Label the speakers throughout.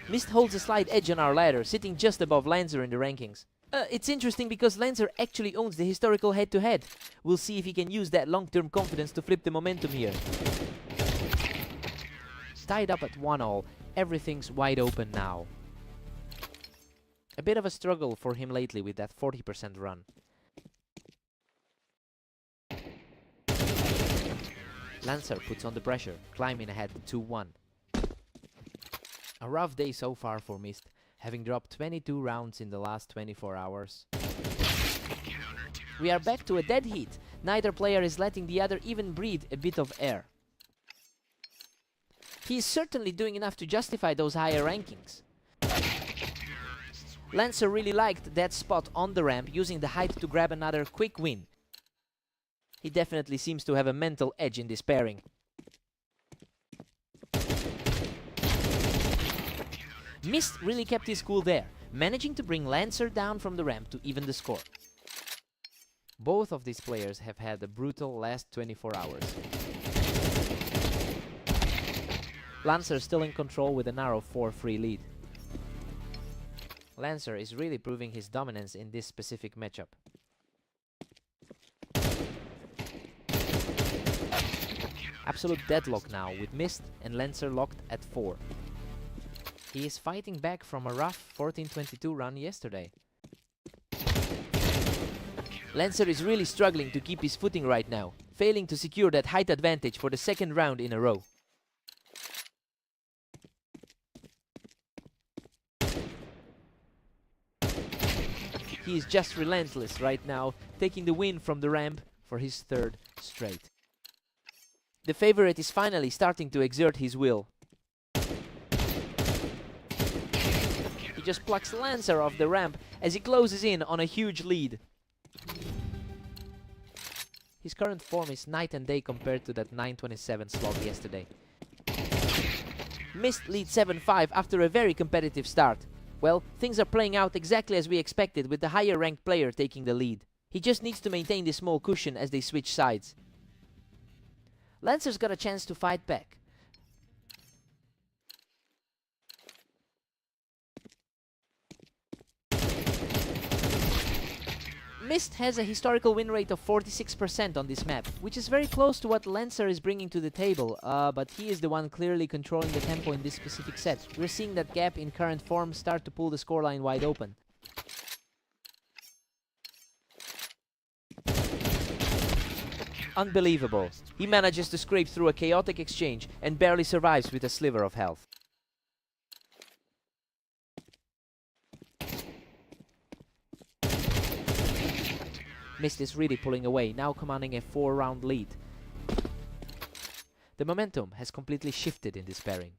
Speaker 1: Mist holds a slight edge on our ladder, sitting just above Lancer in the rankings. It's interesting because Lancer actually owns the historical head-to-head. We'll see if he can use that long-term confidence to flip the momentum here. Tied up at 1-all, everything's wide open now. A bit of a struggle for him lately with that 40% run. Lancer puts on the pressure, climbing ahead 2-1. A rough day so far for Mist, having dropped 22 rounds in the last 24 hours. We are back to a dead heat. Neither player is letting the other even breathe a bit of air. He is certainly doing enough to justify those higher rankings. Lancer really liked that spot on the ramp, using the height to grab another quick win. He definitely seems to have a mental edge in this pairing. Mist really kept his cool there, managing to bring Lancer down from the ramp to even the score. Both of these players have had a brutal last 24 hours. Lancer still in control with a narrow 4-3 lead. Lancer is really proving his dominance in this specific matchup. Absolute deadlock now, with Mist and Lancer locked at 4. He is fighting back from a rough 14-22 run yesterday. Lancer is really struggling to keep his footing right now, failing to secure that height advantage for the second round in a row. He is just relentless right now, taking the win from the ramp for his third straight. The favorite is finally starting to exert his will. He just plucks Lancer off the ramp as he closes in on a huge lead. His current form is night and day compared to that 9:27 slog yesterday. Mist leads 7-5 after a very competitive start. Well, things are playing out exactly as we expected, with the higher ranked player taking the lead. He just needs to maintain this small cushion as they switch sides. Lancer's got a chance to fight back. Mist has a historical win rate of 46% on this map, which is very close to what Lancer is bringing to the table, but he is the one clearly controlling the tempo in this specific set. We're seeing that gap in current form start to pull the scoreline wide open. Unbelievable. He manages to scrape through a chaotic exchange and barely survives with a sliver of health. Mist is really pulling away, now commanding a 4-round lead. The momentum has completely shifted in this pairing.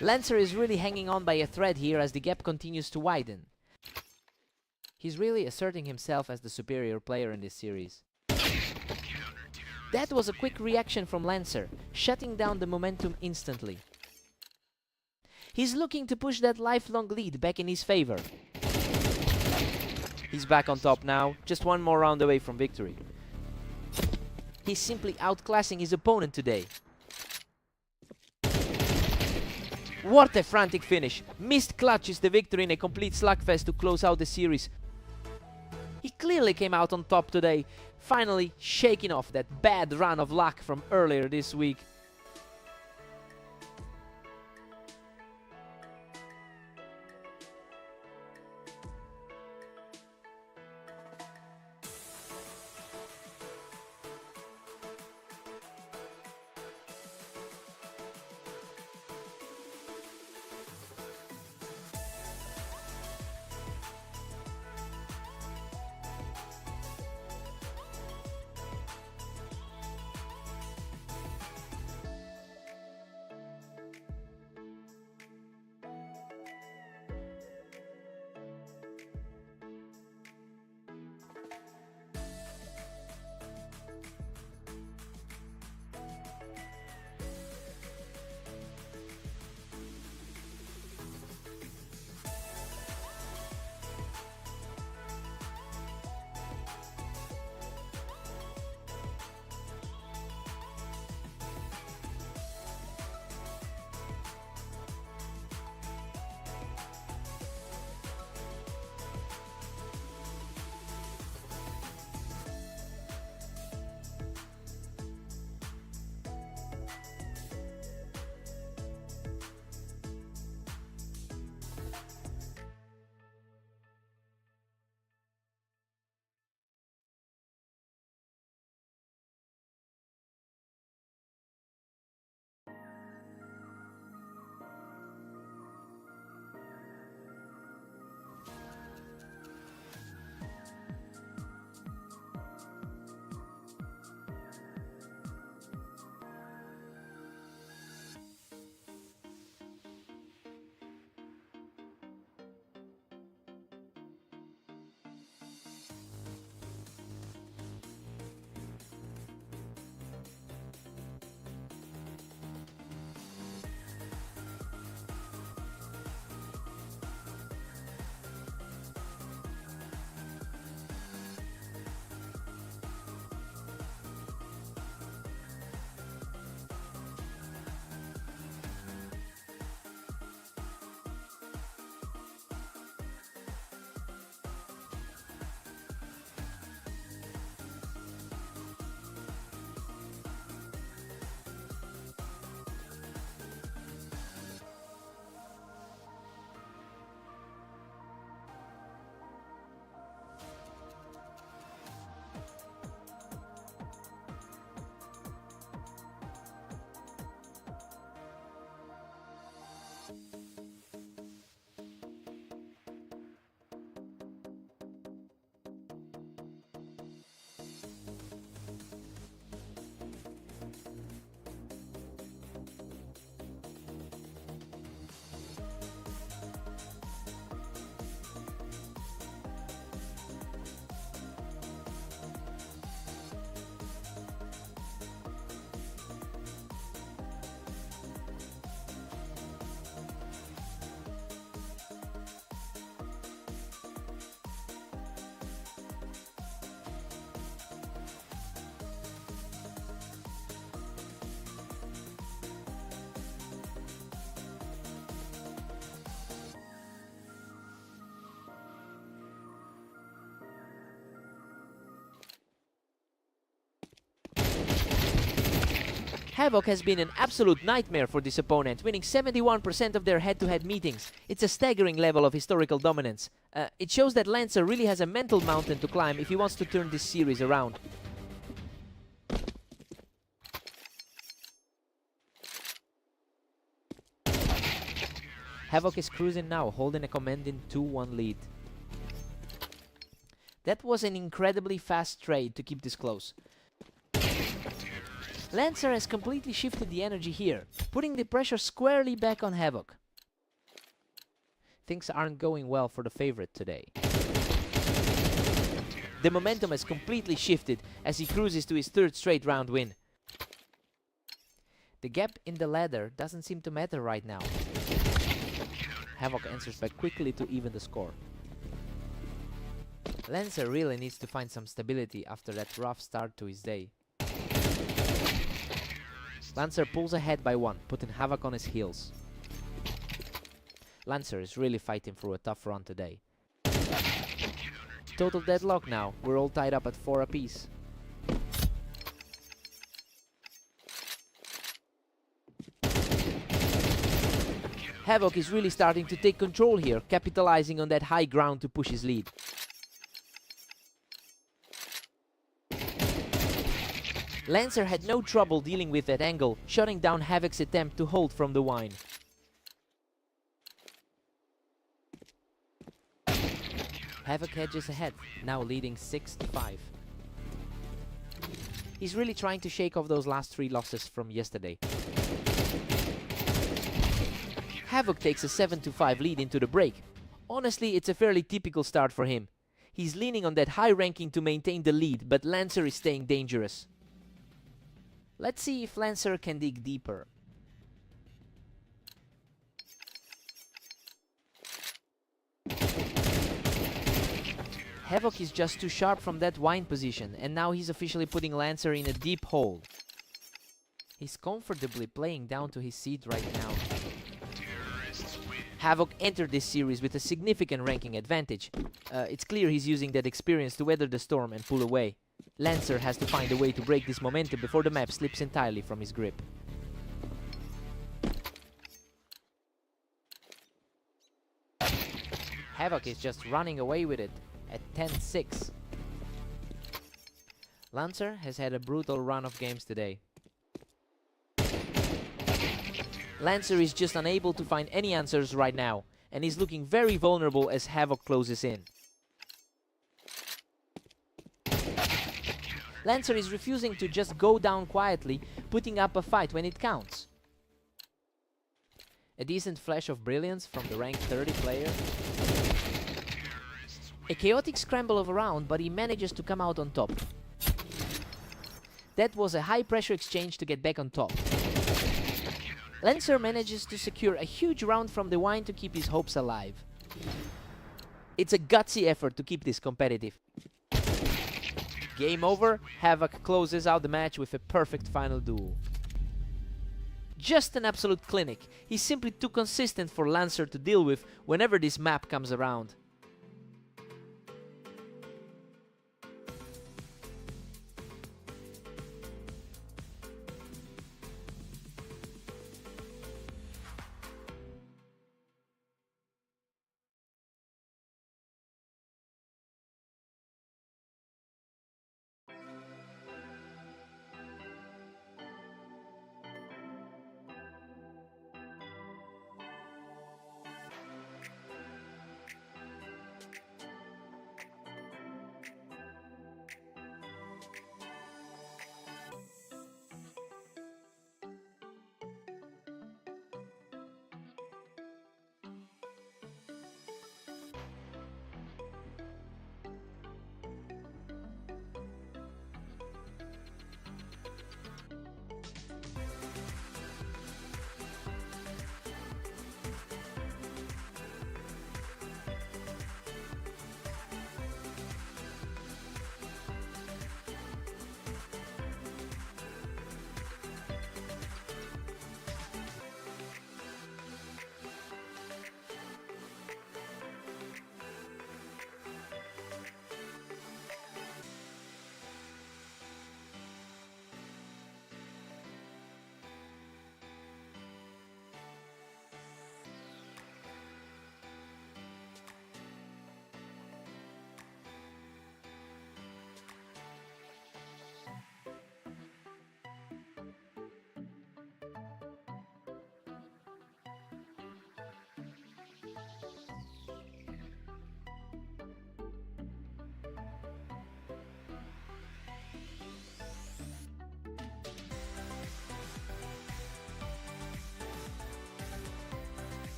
Speaker 1: Lancer is really hanging on by a thread here as the gap continues to widen. He's really asserting himself as the superior player in this series. That was a quick reaction from Lancer, shutting down the momentum instantly. He's looking to push that lifelong lead back in his favor. He's back on top now, just one more round away from victory. He's simply outclassing his opponent today. What a frantic finish! Mist clutches the victory in a complete slugfest to close out the series. He clearly came out on top today, finally shaking off that bad run of luck from earlier this week. Havoc has been an absolute nightmare for this opponent, winning 71% of their head-to-head meetings. It's a staggering level of historical dominance. It shows that Lancer really has a mental mountain to climb if he wants to turn this series around. Havoc is cruising now, holding a commanding 2-1 lead. That was an incredibly fast trade to keep this close. Lancer has completely shifted the energy here, putting the pressure squarely back on Havoc. Things aren't going well for the favorite today. The momentum has completely shifted as he cruises to his third straight round win. The gap in the ladder doesn't seem to matter right now. Havoc answers back quickly to even the score. Lancer really needs to find some stability after that rough start to his day. Lancer pulls ahead by 1, putting Havoc on his heels. Lancer is really fighting through a tough run today. Total deadlock now, we're all tied up at 4 apiece. Havoc is really starting to take control here, capitalizing on that high ground to push his lead. Lancer had no trouble dealing with that angle, shutting down Havoc's attempt to hold from the wine. Havoc hedges ahead, now leading 6-5. He's really trying to shake off those last 3 losses from yesterday. Havoc takes a 7-5 lead into the break. Honestly, it's a fairly typical start for him. He's leaning on that high ranking to maintain the lead, but Lancer is staying dangerous. Let's see if Lancer can dig deeper. Havoc is just too sharp from that wine position, and now he's officially putting Lancer in a deep hole. He's comfortably playing down to his seat right now. Havoc entered this series with a significant ranking advantage. It's clear he's using that experience to weather the storm and pull away. Lancer has to find a way to break this momentum before the map slips entirely from his grip. Havoc is just running away with it at 10-6. Lancer has had a brutal run of games today. Lancer is just unable to find any answers right now, and is looking very vulnerable as Havoc closes in. Lancer is refusing to just go down quietly, putting up a fight when it counts. A decent flash of brilliance from the rank 30 player. A chaotic scramble of a round, but he manages to come out on top. That was a high pressure exchange to get back on top. Lancer manages to secure a huge round from the wine to keep his hopes alive. It's a gutsy effort to keep this competitive. Game over, Havoc closes out the match with a perfect final duel. Just an absolute clinic. He's simply too consistent for Lancer to deal with whenever this map comes around.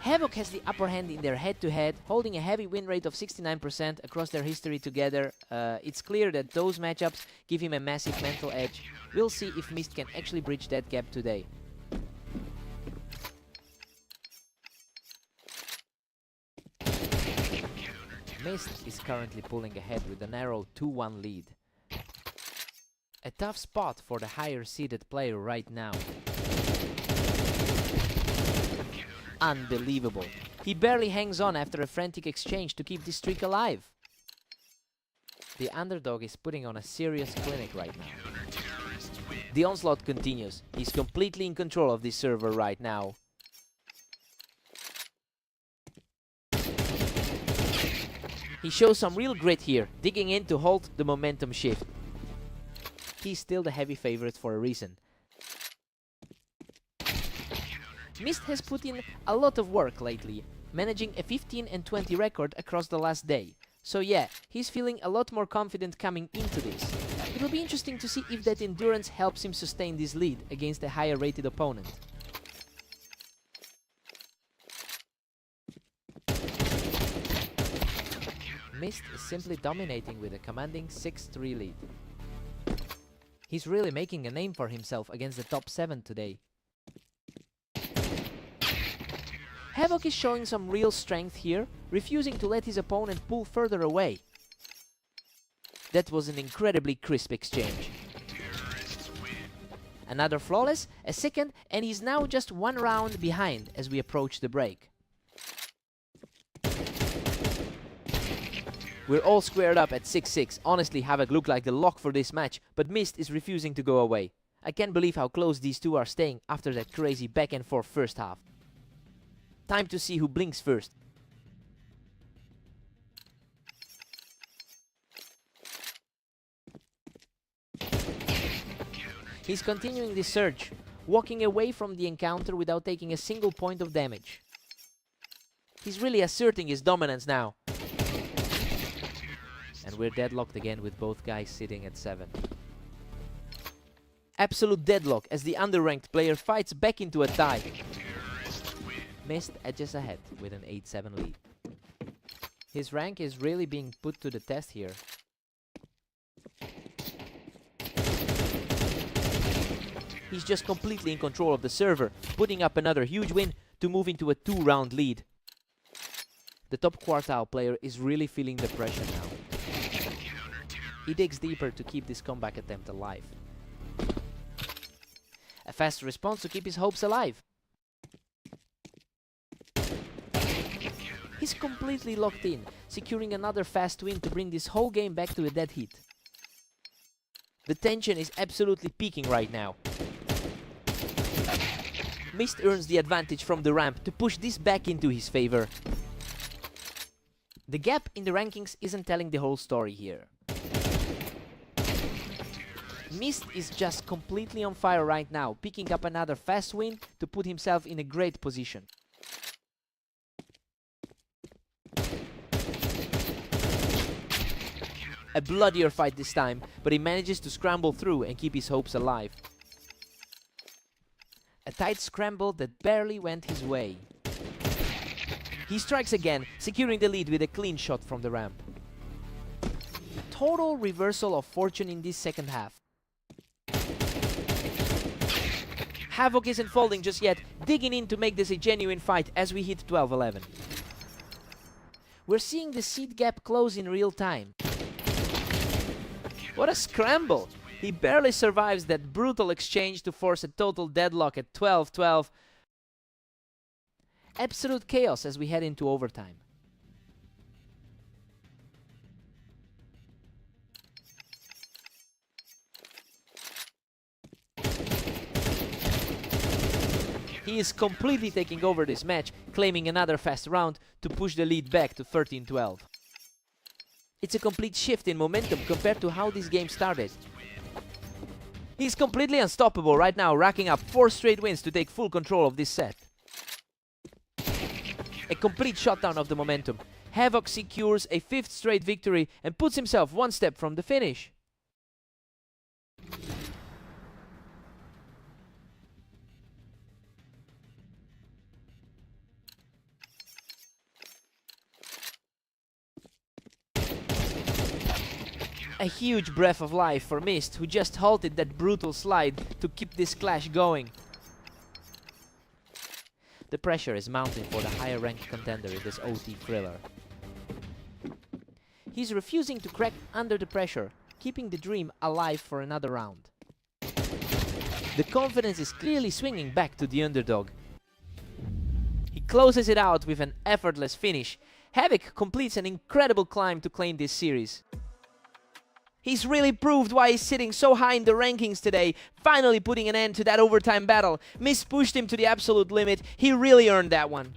Speaker 1: Havoc has the upper hand in their head-to-head, holding a heavy win rate of 69% across their history together. It's clear that those matchups give him a massive mental edge. We'll see if Mist can actually bridge that gap today. Mist is currently pulling ahead with a narrow 2-1 lead. A tough spot for the higher seeded player right now. Unbelievable. He barely hangs on after a frantic exchange to keep this streak alive. The underdog is putting on a serious clinic right now. The onslaught continues. He's completely in control of this server right now. He shows some real grit here, digging in to halt the momentum shift. He's still the heavy favorite for a reason. Mist has put in a lot of work lately, managing a 15-20 record across the last day. So yeah, he's feeling a lot more confident coming into this. It will be interesting to see if that endurance helps him sustain this lead against a higher rated opponent. Mist is simply dominating with a commanding 6-3 lead. He's really making a name for himself against the top 7 today. Havoc is showing some real strength here, refusing to let his opponent pull further away. That was an incredibly crisp exchange. Another flawless, a second, and he's now just 1 round behind as we approach the break. We're all squared up at 6-6. Honestly, Havoc looked like the lock for this match, but Mist is refusing to go away. I can't believe how close these two are staying after that crazy back and forth first half. Time to see who blinks first. He's continuing the surge, walking away from the encounter without taking a single point of damage. He's really asserting his dominance now. And we're deadlocked again with both guys sitting at 7. Absolute deadlock as the underranked player fights back into a tie. Mist edges ahead with an 8-7 lead. His rank is really being put to the test here. He's just completely in control of the server, putting up another huge win to move into a 2-round lead. The top quartile player is really feeling the pressure now. He digs deeper to keep this comeback attempt alive. A fast response to keep his hopes alive. He's completely locked in, securing another fast win to bring this whole game back to a dead heat. The tension is absolutely peaking right now. Mist earns the advantage from the ramp to push this back into his favor. The gap in the rankings isn't telling the whole story here. Mist is just completely on fire right now, picking up another fast win to put himself in a great position. A A bloodier fight this time, but he manages to scramble through and keep his hopes alive. A tight scramble that barely went his way. He strikes again, securing the lead with a clean shot from the ramp. Total reversal of fortune in this second half. Havoc isn't folding just yet, digging in to make this a genuine fight as we hit 12-11. We're seeing the seed gap close in real time. What a scramble! He barely survives that brutal exchange to force a total deadlock at 12-12. Absolute chaos as we head into overtime. He is completely taking over this match, claiming another fast round to push the lead back to 13-12. It's a complete shift in momentum compared to how this game started. He's completely unstoppable right now, racking up 4 straight wins to take full control of this set. A complete shutdown of the momentum. Havoc secures a 5th straight victory and puts himself one step from the finish. A huge breath of life for Mist, who just halted that brutal slide to keep this clash going. The pressure is mounting for the higher ranked contender in this OT thriller. He's refusing to crack under the pressure, keeping the dream alive for another round. The confidence is clearly swinging back to the underdog. He closes it out with an effortless finish. Havoc completes an incredible climb to claim this series. He's really proved why he's sitting so high in the rankings today, finally putting an end to that overtime battle. Mist pushed him to the absolute limit. He really earned that one.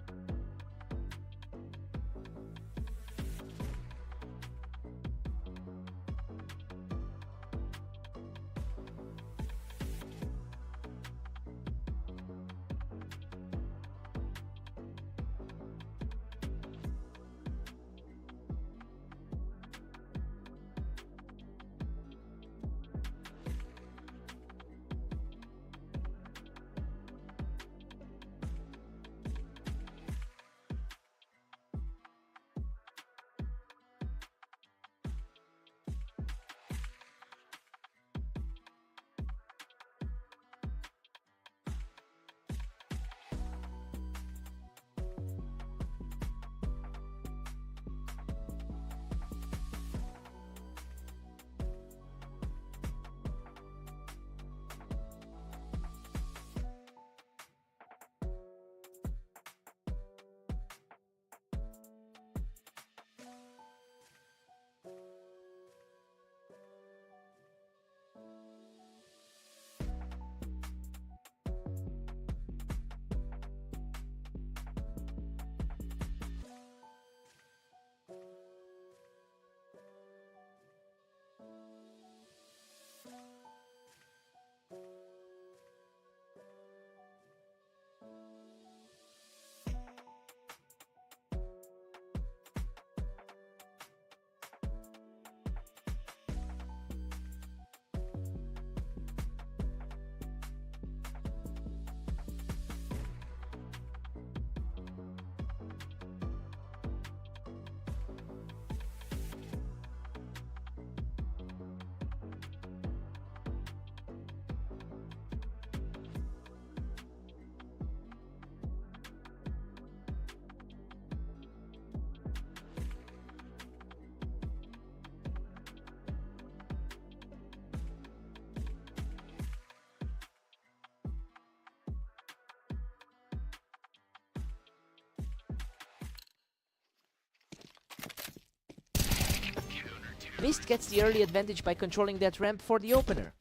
Speaker 1: Mist gets the early advantage by controlling that ramp for the opener.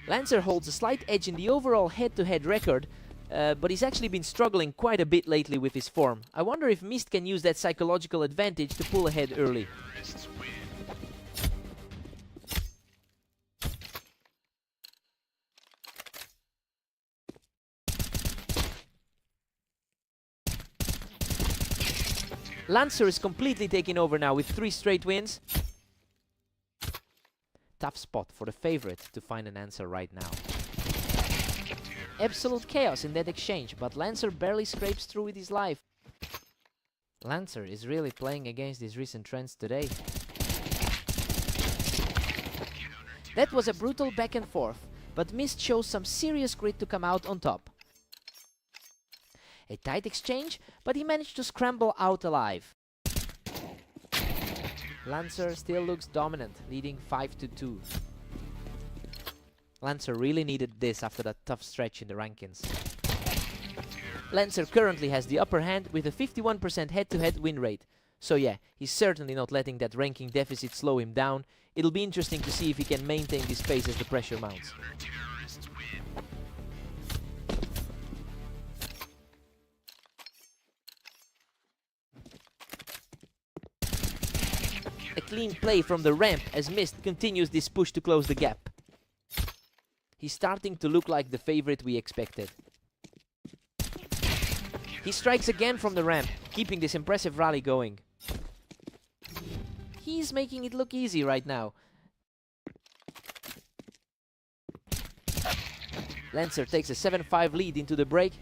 Speaker 1: Lancer holds a slight edge in the overall head-to-head record, but he's actually been struggling quite a bit lately with his form. I wonder if Mist can use that psychological advantage to pull ahead early. Lancer is completely taking over now with 3 straight wins. Tough spot for the favorite to find an answer right now. Absolute chaos in that exchange, but Lancer barely scrapes through with his life. Lancer is really playing against his recent trends today. That was a brutal back and forth, but Mist shows some serious grit to come out on top. A tight exchange, but he managed to scramble out alive. Lancer still looks dominant, leading 5-2. Lancer really needed this after that tough stretch in the rankings. Lancer currently has the upper hand with a 51% head-to-head win rate. So yeah, he's certainly not letting that ranking deficit slow him down. It'll be interesting to see if he can maintain this pace as the pressure mounts. A clean play from the ramp as Mist continues this push to close the gap. He's starting to look like the favorite we expected. He strikes again from the ramp, keeping this impressive rally going. He's making it look easy right now. Lancer takes a 7-5 lead into the break.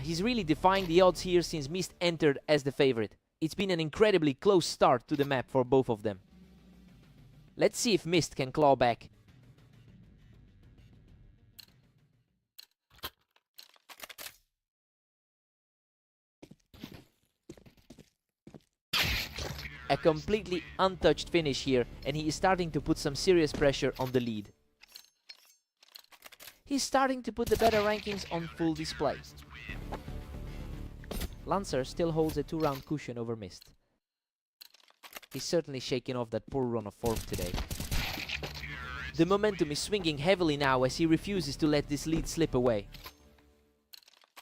Speaker 1: He's really defying the odds here since Mist entered as the favorite. It's been an incredibly close start to the map for both of them. Let's see if Mist can claw back. A completely untouched finish here, and he is starting to put some serious pressure on the lead. He's starting to put the better rankings on full display. Lancer still holds a 2-round cushion over Mist. He's certainly shaking off that poor run of form today. The momentum is swinging heavily now as he refuses to let this lead slip away.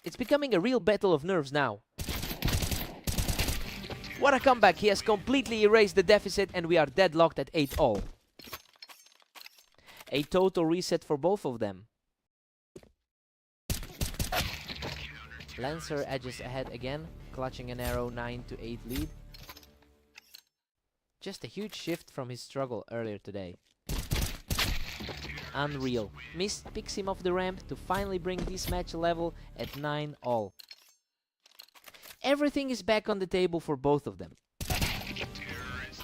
Speaker 1: It's becoming a real battle of nerves now. What a comeback! He has completely erased the deficit and we are deadlocked at 8-all. A total reset for both of them. Lancer edges ahead again, clutching a narrow 9-8 lead. Just a huge shift from his struggle earlier today. Unreal. Mist picks him off the ramp to finally bring this match level at 9-all. Everything is back on the table for both of them.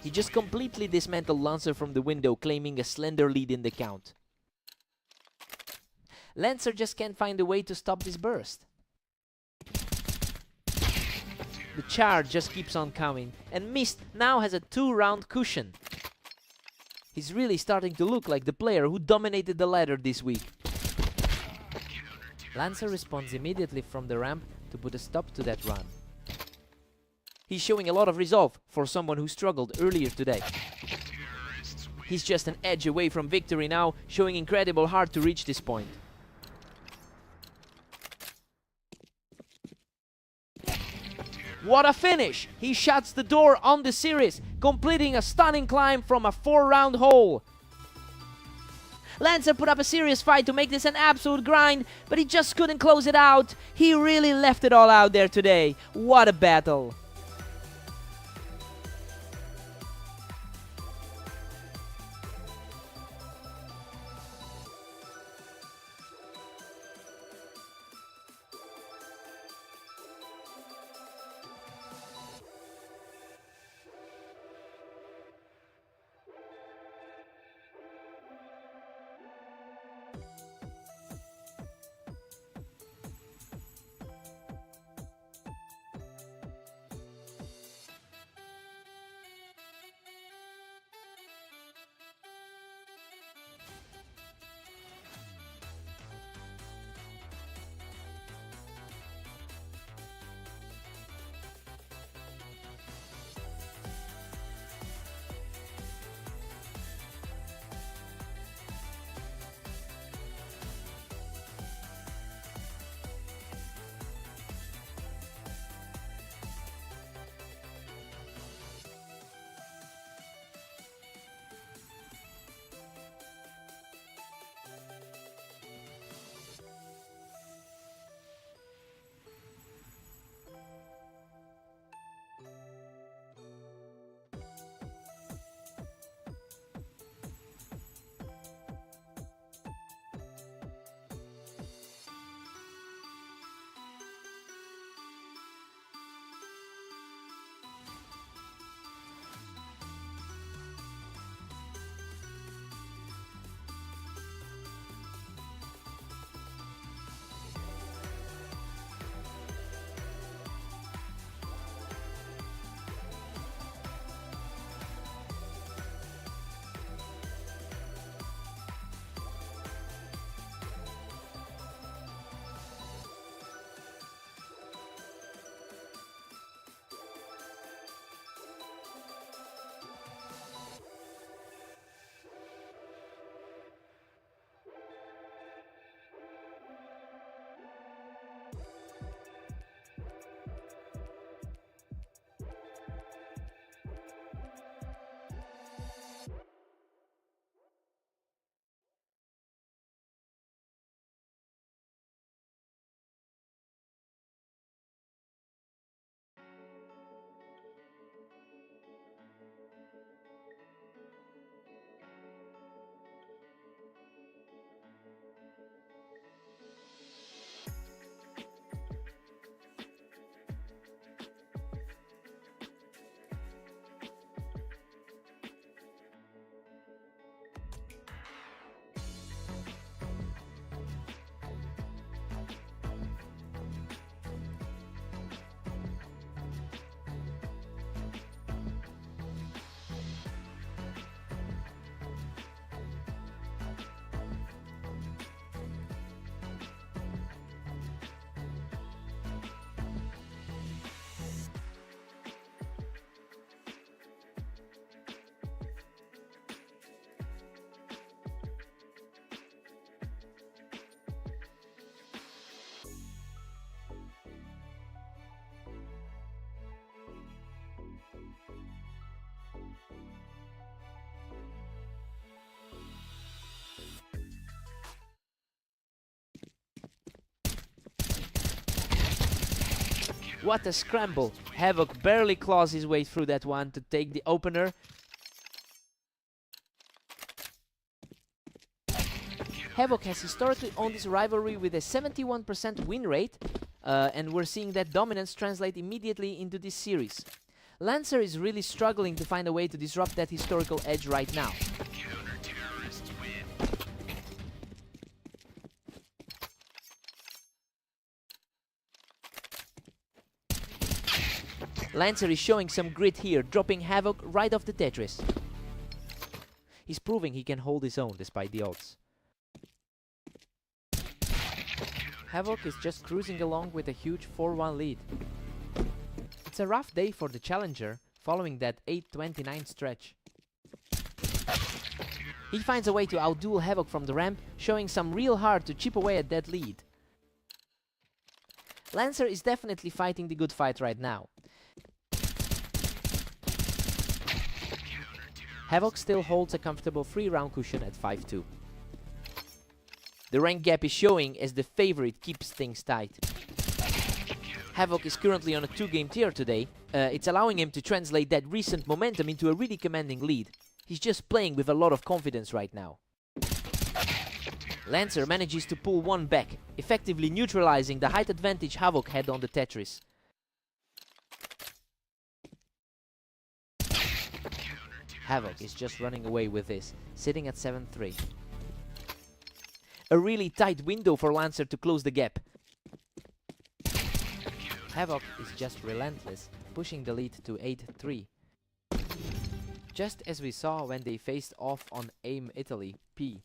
Speaker 1: He just completely dismantled Lancer from the window, claiming a slender lead in the count. Lancer just can't find a way to stop this burst. The charge just keeps on coming, and Mist now has a 2-round cushion. He's really starting to look like the player who dominated the ladder this week. Lancer responds immediately from the ramp to put a stop to that run. He's showing a lot of resolve for someone who struggled earlier today. He's just an edge away from victory now, showing incredible heart to reach this point. What a finish! He shuts the door on the series, completing a stunning climb from a 4-round hole. Lancer put up a serious fight to make this an absolute grind, but he just couldn't close it out. He really left it all out there today. What a battle! What a scramble! Havoc barely claws his way through that one to take the opener. Havoc has historically owned this rivalry with a 71% win rate, and we're seeing that dominance translate immediately into this series. Lancer is really struggling to find a way to disrupt that historical edge right now. Lancer is showing some grit here, dropping Havoc right off the Tetris. He's proving he can hold his own despite the odds. Havoc is just cruising along with a huge 4-1 lead. It's a rough day for the challenger, following that 8-29 stretch. He finds a way to outduel Havoc from the ramp, showing some real heart to chip away at that lead. Lancer is definitely fighting the good fight right now. Havoc still holds a comfortable 3-round cushion at 5-2. The rank gap is showing as the favorite keeps things tight. Havoc is currently on a 2-game tier today. It's allowing him to translate that recent momentum into a really commanding lead. He's just playing with a lot of confidence right now. Lancer manages to pull one back, effectively neutralizing the height advantage Havoc had on the Tetris. Havoc is just running away with this, sitting at 7-3. A really tight window for Lancer to close the gap. Havoc is just relentless, pushing the lead to 8-3. Just as we saw when they faced off on AIM Italy P.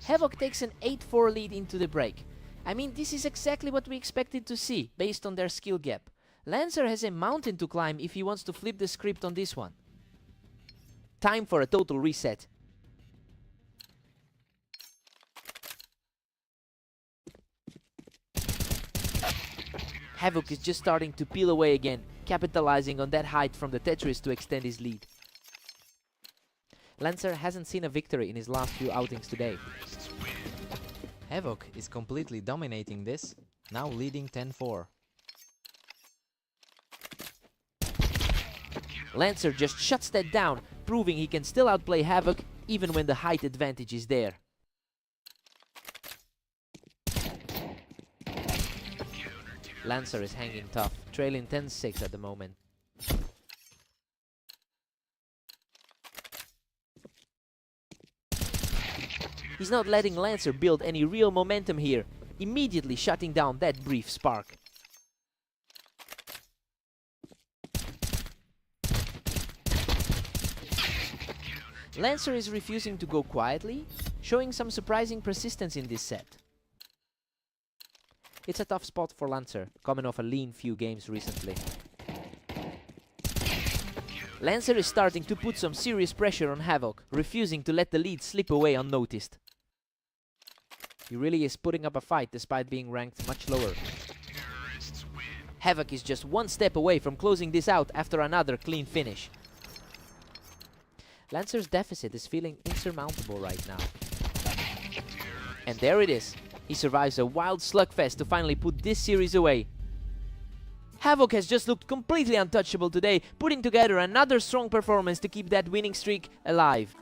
Speaker 1: Havoc takes an 8-4 lead into the break. I mean, this is exactly what we expected to see, based on their skill gap. Lancer has a mountain to climb if he wants to flip the script on this one. Time for a total reset. Havoc is just starting to peel away again, capitalizing on that height from the Tetris to extend his lead. Lancer hasn't seen a victory in his last few outings today. Havoc is completely dominating this, now leading 10-4. Lancer just shuts that down, proving he can still outplay Havoc even when the height advantage is there. Lancer is hanging tough, trailing 10-6 at the moment. He's not letting Lancer build any real momentum here, immediately shutting down that brief spark. Lancer is refusing to go quietly, showing some surprising persistence in this set. It's a tough spot for Lancer, coming off a lean few games recently. Lancer is starting to put some serious pressure on Havoc, refusing to let the lead slip away unnoticed. He really is putting up a fight despite being ranked much lower. Havoc is just one step away from closing this out after another clean finish. Lancer's deficit is feeling insurmountable right now. And there it is. He survives a wild slugfest to finally put this series away. Havoc has just looked completely untouchable today, putting together another strong performance to keep that winning streak alive.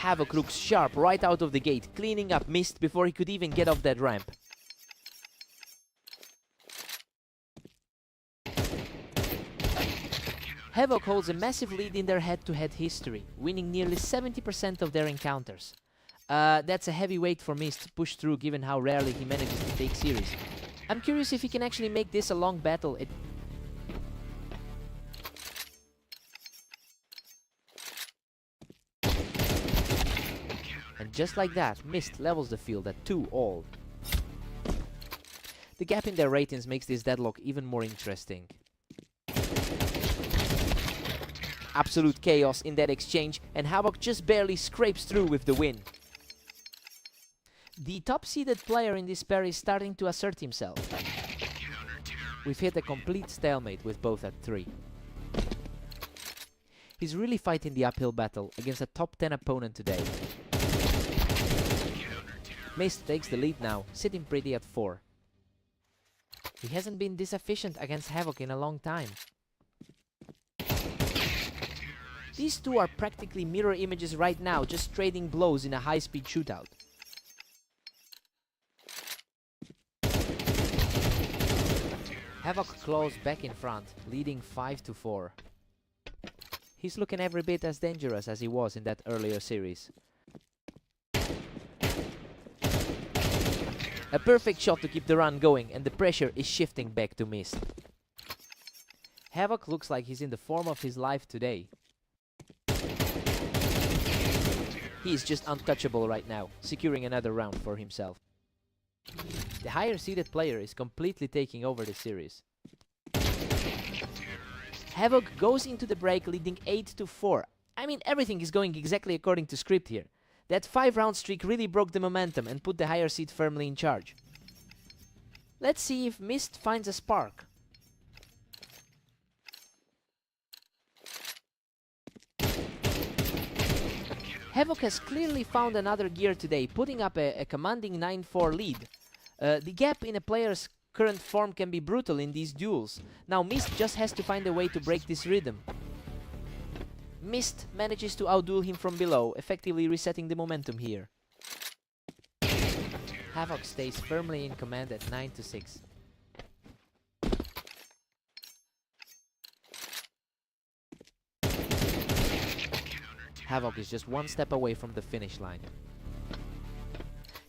Speaker 1: Havoc looks sharp right out of the gate, cleaning up Mist before he could even get off that ramp. Havoc holds a massive lead in their head-to-head history, winning nearly 70% of their encounters. That's a heavy weight for Mist to push through given how rarely he manages to take series. I'm curious if he can actually make this a long battle. And just like that, Mist levels the field at 2-all. The gap in their ratings makes this deadlock even more interesting. Absolute chaos in that exchange, and Havoc just barely scrapes through with the win. The top-seeded player in this pair is starting to assert himself. We've hit a complete stalemate with both at 3. He's really fighting the uphill battle against a top 10 opponent today. Mist takes the lead now, sitting pretty at 4. He hasn't been this efficient against Havoc in a long time. These two are practically mirror images right now, just trading blows in a high-speed shootout. Havoc claws back in front, leading 5-4. He's looking every bit as dangerous as he was in that earlier series. A perfect shot to keep the run going, and the pressure is shifting back to Mist. Havoc looks like he's in the form of his life today. He is just untouchable right now, securing another round for himself. The higher seeded player is completely taking over the series. Havoc goes into the break leading 8-4. I mean, everything is going exactly according to script here. That 5-round streak really broke the momentum and put the higher seed firmly in charge. Let's see if Mist finds a spark. Havoc has clearly found another gear today, putting up a commanding 9-4 lead. The gap in a player's current form can be brutal in these duels. Now Mist just has to find a way to break this rhythm. Mist manages to outduel him from below, effectively resetting the momentum here. Havoc stays firmly in command at 9-6. Havoc is just one step away from the finish line.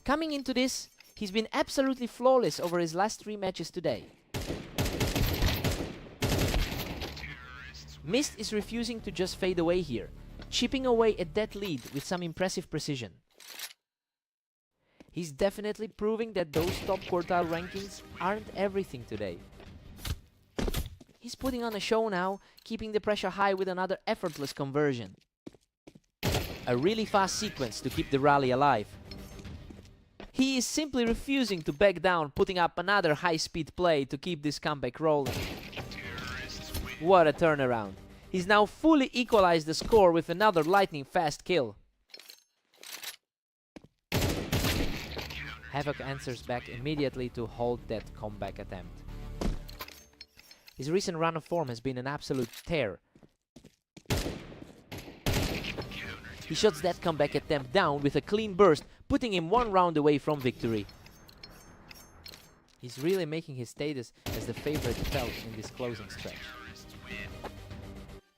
Speaker 1: Coming into this, he's been absolutely flawless over his last 3 matches today. Mist is refusing to just fade away here, chipping away at that lead with some impressive precision. He's definitely proving that those top quartile rankings aren't everything today. He's putting on a show now, keeping the pressure high with another effortless conversion. A really fast sequence to keep the rally alive. He is simply refusing to back down, putting up another high-speed play to keep this comeback rolling. What a turnaround. He's now fully equalized the score with another lightning-fast kill. Havoc answers back immediately to hold that comeback attempt. His recent run of form has been an absolute tear. He shuts that comeback attempt down with a clean burst, putting him 1 round away from victory. He's really making his status as the favorite felt in this closing stretch.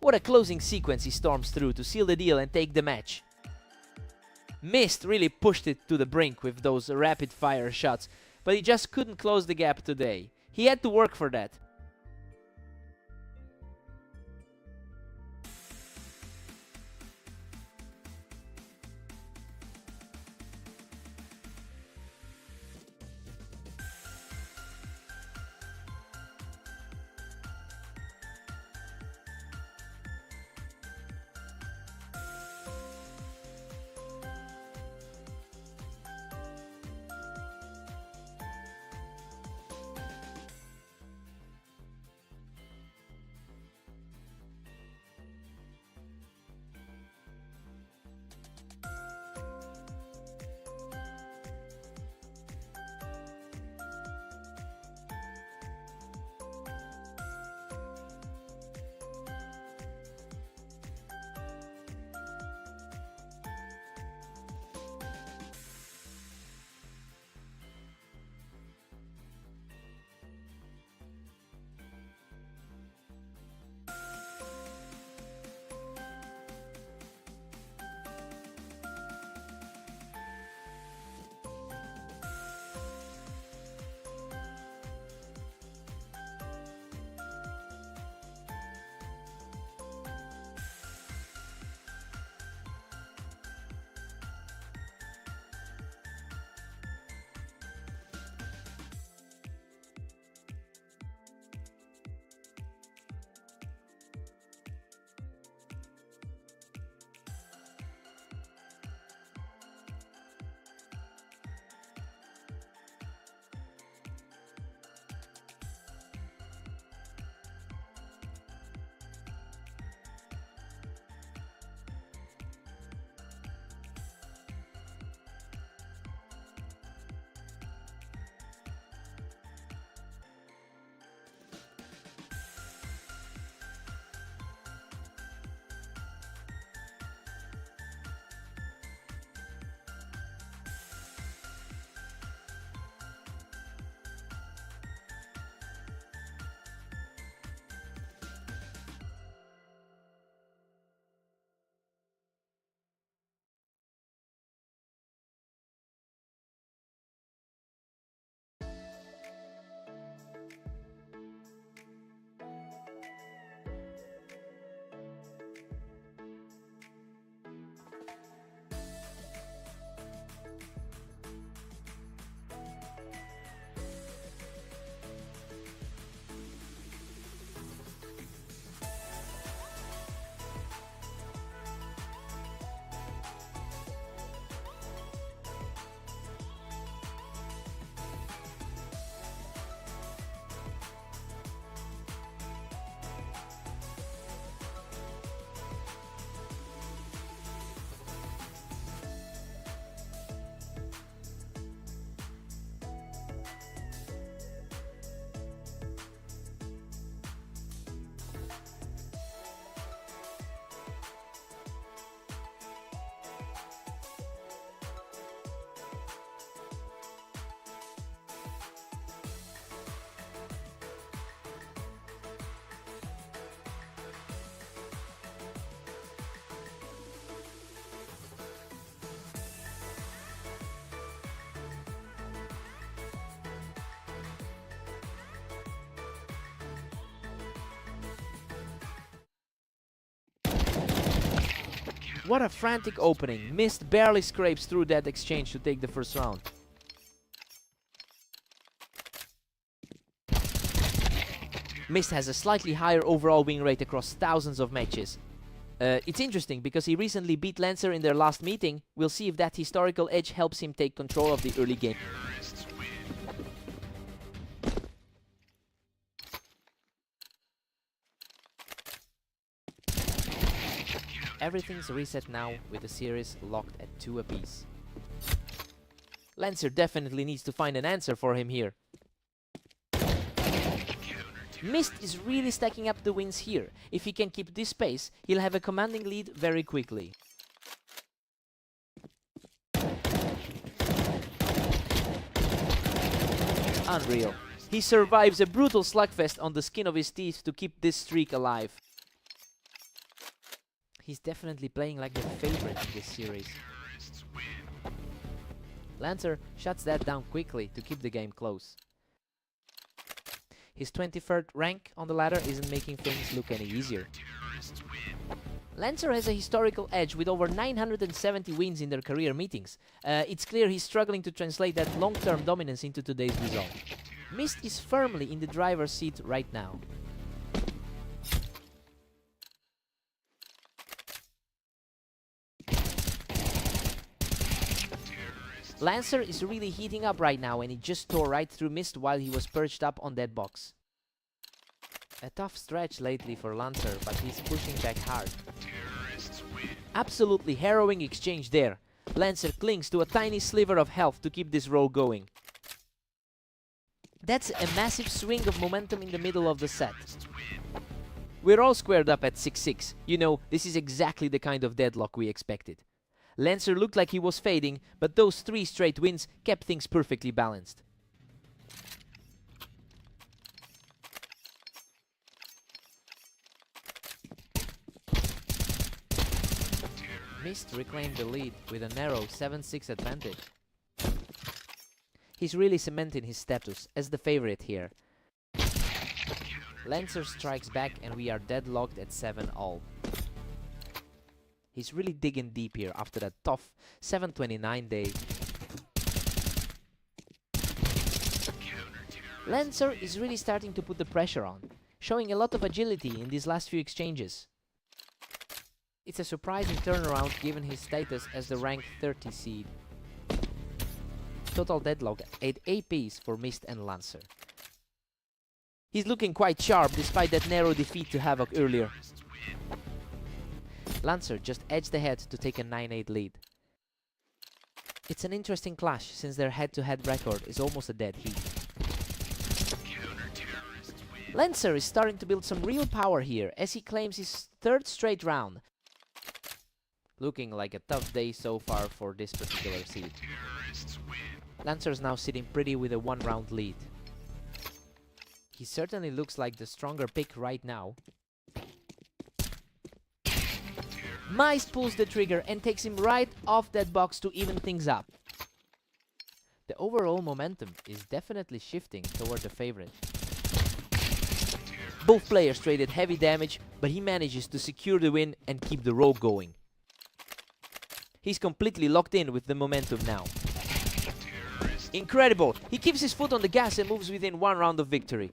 Speaker 1: What a closing sequence he storms through to seal the deal and take the match. Mist really pushed it to the brink with those rapid-fire shots, but he just couldn't close the gap today. He had to work for that. What a frantic opening. Mist barely scrapes through that exchange to take the first round. Mist has a slightly higher overall win rate across thousands of matches. It's interesting because he recently beat Lancer in their last meeting. We'll see if that historical edge helps him take control of the early game. Everything's reset now with the series locked at 2 apiece. Lancer definitely needs to find an answer for him here. Mist is really stacking up the wins here. If he can keep this pace, he'll have a commanding lead very quickly. Unreal. He survives a brutal slugfest on the skin of his teeth to keep this streak alive. He's definitely playing like the favorite in this series. Lancer shuts that down quickly to keep the game close. His 23rd rank on the ladder isn't making things look any easier. Lancer has a historical edge with over 970 wins in their career meetings. It's clear he's struggling to translate that long-term dominance into today's result. Mist is firmly in the driver's seat right now. Lancer is really heating up right now, and he just tore right through Mist while he was perched up on that box. A tough stretch lately for Lancer, but he's pushing back hard. Absolutely harrowing exchange there. Lancer clings to a tiny sliver of health to keep this row going. That's a massive swing of momentum in the middle of the set. We're all squared up at 6-6. You know, this is exactly the kind of deadlock we expected. Lancer looked like he was fading, but those 3 straight wins kept things perfectly balanced. Mist reclaimed the lead with a narrow 7-6 advantage. He's really cementing his status as the favorite here. Lancer strikes back and we are deadlocked at 7-all. He's really digging deep here after that tough 7:29 day. Lancer is really starting to put the pressure on, showing a lot of agility in these last few exchanges. It's a surprising turnaround given his status as the ranked 30 seed. Total deadlock at 8 apiece for Mist and Lancer. He's looking quite sharp despite that narrow defeat to Havoc earlier. Lancer just edged ahead to take a 9-8 lead. It's an interesting clash since their head-to-head record is almost a dead heat. Lancer is starting to build some real power here as he claims his 3rd straight round. Looking like a tough day so far for this particular seed. Lancer's now sitting pretty with a 1-round lead. He certainly looks like the stronger pick right now. Mist pulls the trigger and takes him right off that box to even things up. The overall momentum is definitely shifting toward the favorite. Both players traded heavy damage, but he manages to secure the win and keep the row going. He's completely locked in with the momentum now. Incredible! He keeps his foot on the gas and moves within 1 round of victory.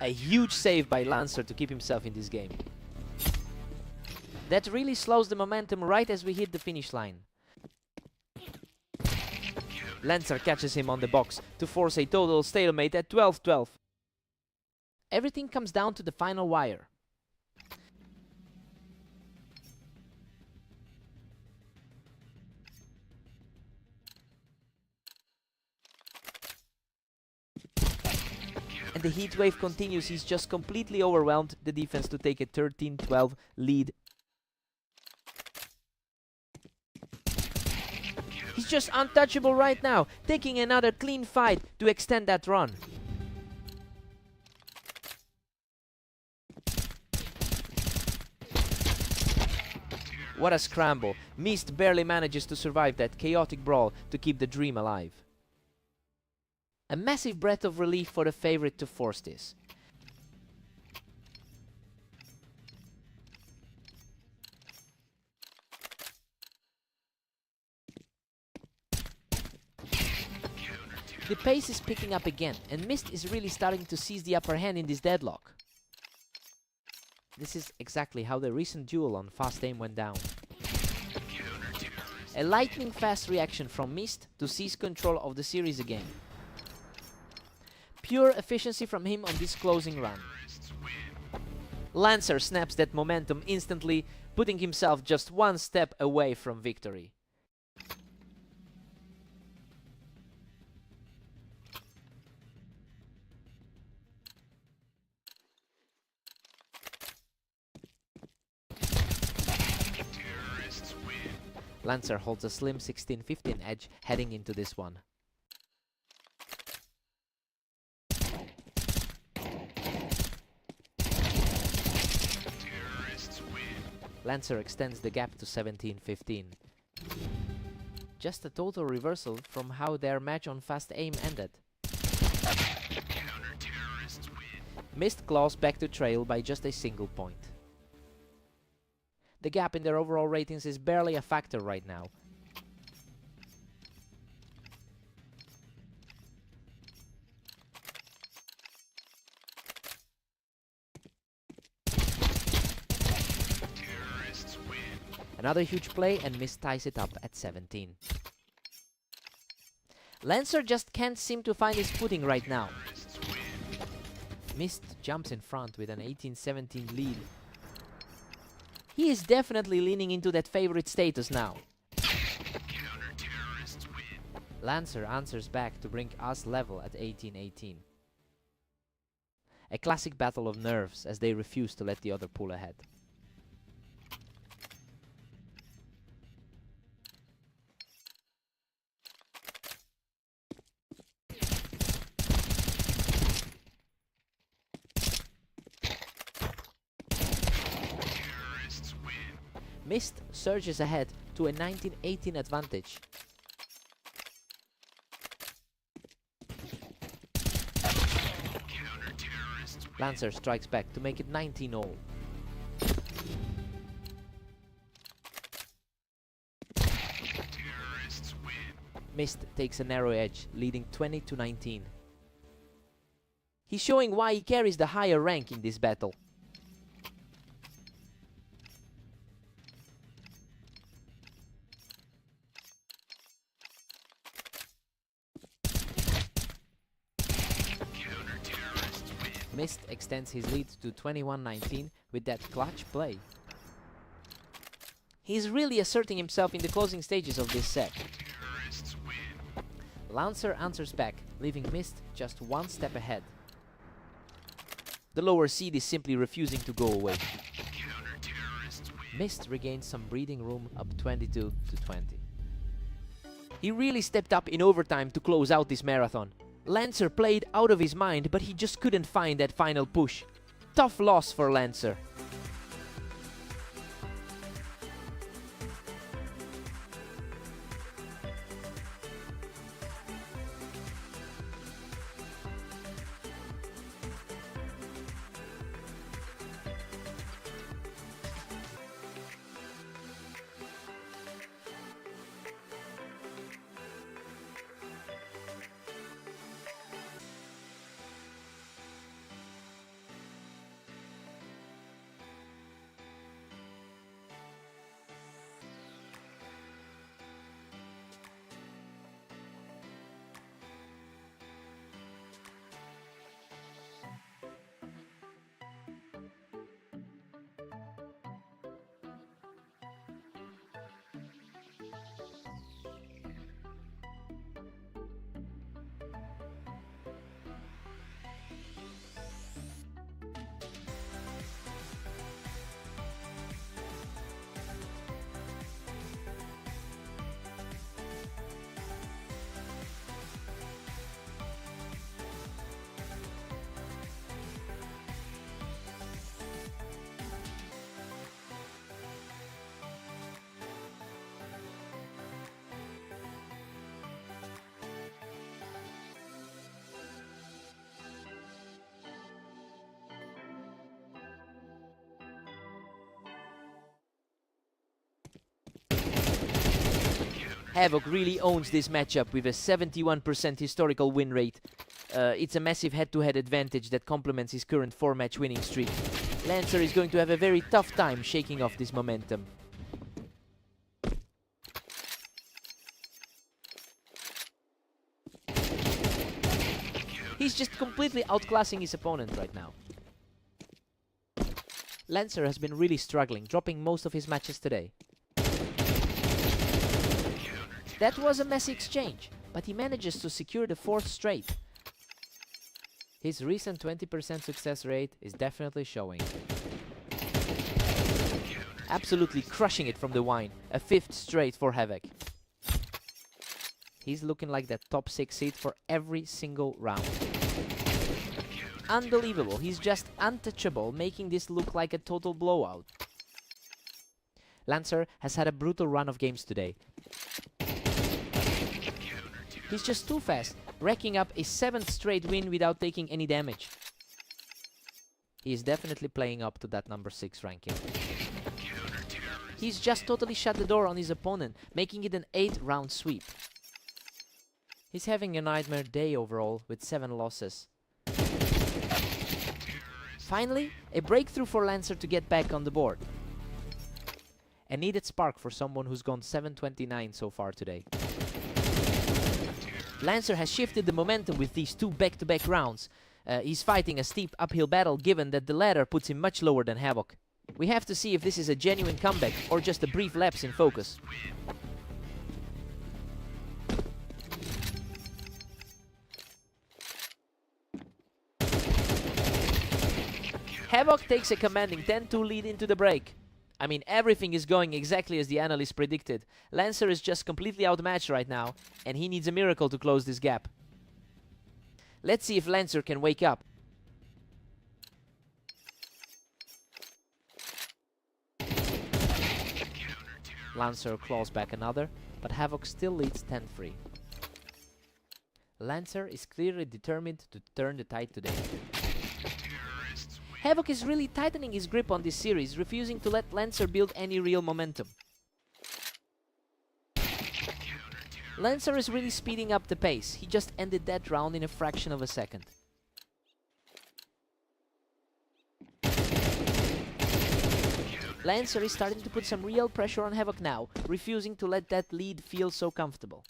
Speaker 1: A huge save by Lancer to keep himself in this game. That really slows the momentum right as we hit the finish line. Lancer catches him on the box to force a total stalemate at 12-12. Everything comes down to the final wire. And the heat wave continues. He's just completely overwhelmed the defense to take a 13-12 lead. He's just untouchable right now, taking another clean fight to extend that run. What a scramble. Mist barely manages to survive that chaotic brawl to keep the dream alive. A massive breath of relief for the favorite to force this. The pace is picking up again, and Mist is really starting to seize the upper hand in this deadlock. This is exactly how the recent duel on Fast Aim went down. A lightning-fast reaction from Mist to seize control of the series again. Pure efficiency from him on this closing run. Lancer snaps that momentum instantly, putting himself just one step away from victory. Lancer holds a slim 16-15 edge heading into this one. Lancer extends the gap to 17-15. Just a total reversal from how their match on Fast Aim ended. Mist claws back to trail by just a single point. The gap in their overall ratings is barely a factor right now. Another huge play, and Mist ties it up at 17. Lancer just can't seem to find his footing right now. Mist jumps in front with an 18-17 lead. He is definitely leaning into that favorite status now. Lancer answers back to bring us level at 18-18. A classic battle of nerves as they refuse to let the other pull ahead. Mist surges ahead to a 19-18 advantage. Lancer strikes back to make it 19-all. Mist takes a narrow edge, leading 20-19. He's showing why he carries the higher rank in this battle. Mist extends his lead to 21-19 with that clutch play. He's really asserting himself in the closing stages of this set. Lancer answers back, leaving Mist just one step ahead. The lower seed is simply refusing to go away. Mist regains some breathing room, up 22-20. He really stepped up in overtime to close out this marathon. Lancer played out of his mind, but he just couldn't find that final push. Tough loss for Lancer. Havoc really owns this matchup with a 71% historical win rate. It's a massive head-to-head advantage that complements his current 4-match winning streak. Lancer is going to have a very tough time shaking off this momentum. He's just completely outclassing his opponent right now. Lancer has been really struggling, dropping most of his matches today. That was a messy exchange, but he manages to secure the 4th straight. His recent 20% success rate is definitely showing. Absolutely crushing it from the wine, a 5th straight for Havoc. He's looking like that top 6 seed for every single round. Unbelievable, he's just untouchable, making this look like a total blowout. Lancer has had a brutal run of games today. He's just too fast, racking up a 7th straight win without taking any damage. He is definitely playing up to that number 6 ranking. He's just totally shut the door on his opponent, making it an 8-round sweep. He's having a nightmare day overall with 7 losses. Finally, a breakthrough for Lancer to get back on the board. A needed spark for someone who's gone 7-29 so far today. Lancer has shifted the momentum with these 2 back-to-back rounds. He's fighting a steep uphill battle given that the ladder puts him much lower than Havoc. We have to see if this is a genuine comeback or just a brief lapse in focus. Havoc takes a commanding 10-2 lead into the break. I mean, everything is going exactly as the analysts predicted. Lancer is just completely outmatched right now, and he needs a miracle to close this gap. Let's see if Lancer can wake up. Lancer claws back another, but Havoc still leads 10-3. Lancer is clearly determined to turn the tide today. Havoc is really tightening his grip on this series, refusing to let Lancer build any real momentum. Lancer is really speeding up the pace. He just ended that round in a fraction of a second. Lancer is starting to put some real pressure on Havoc now, refusing to let that lead feel so comfortable.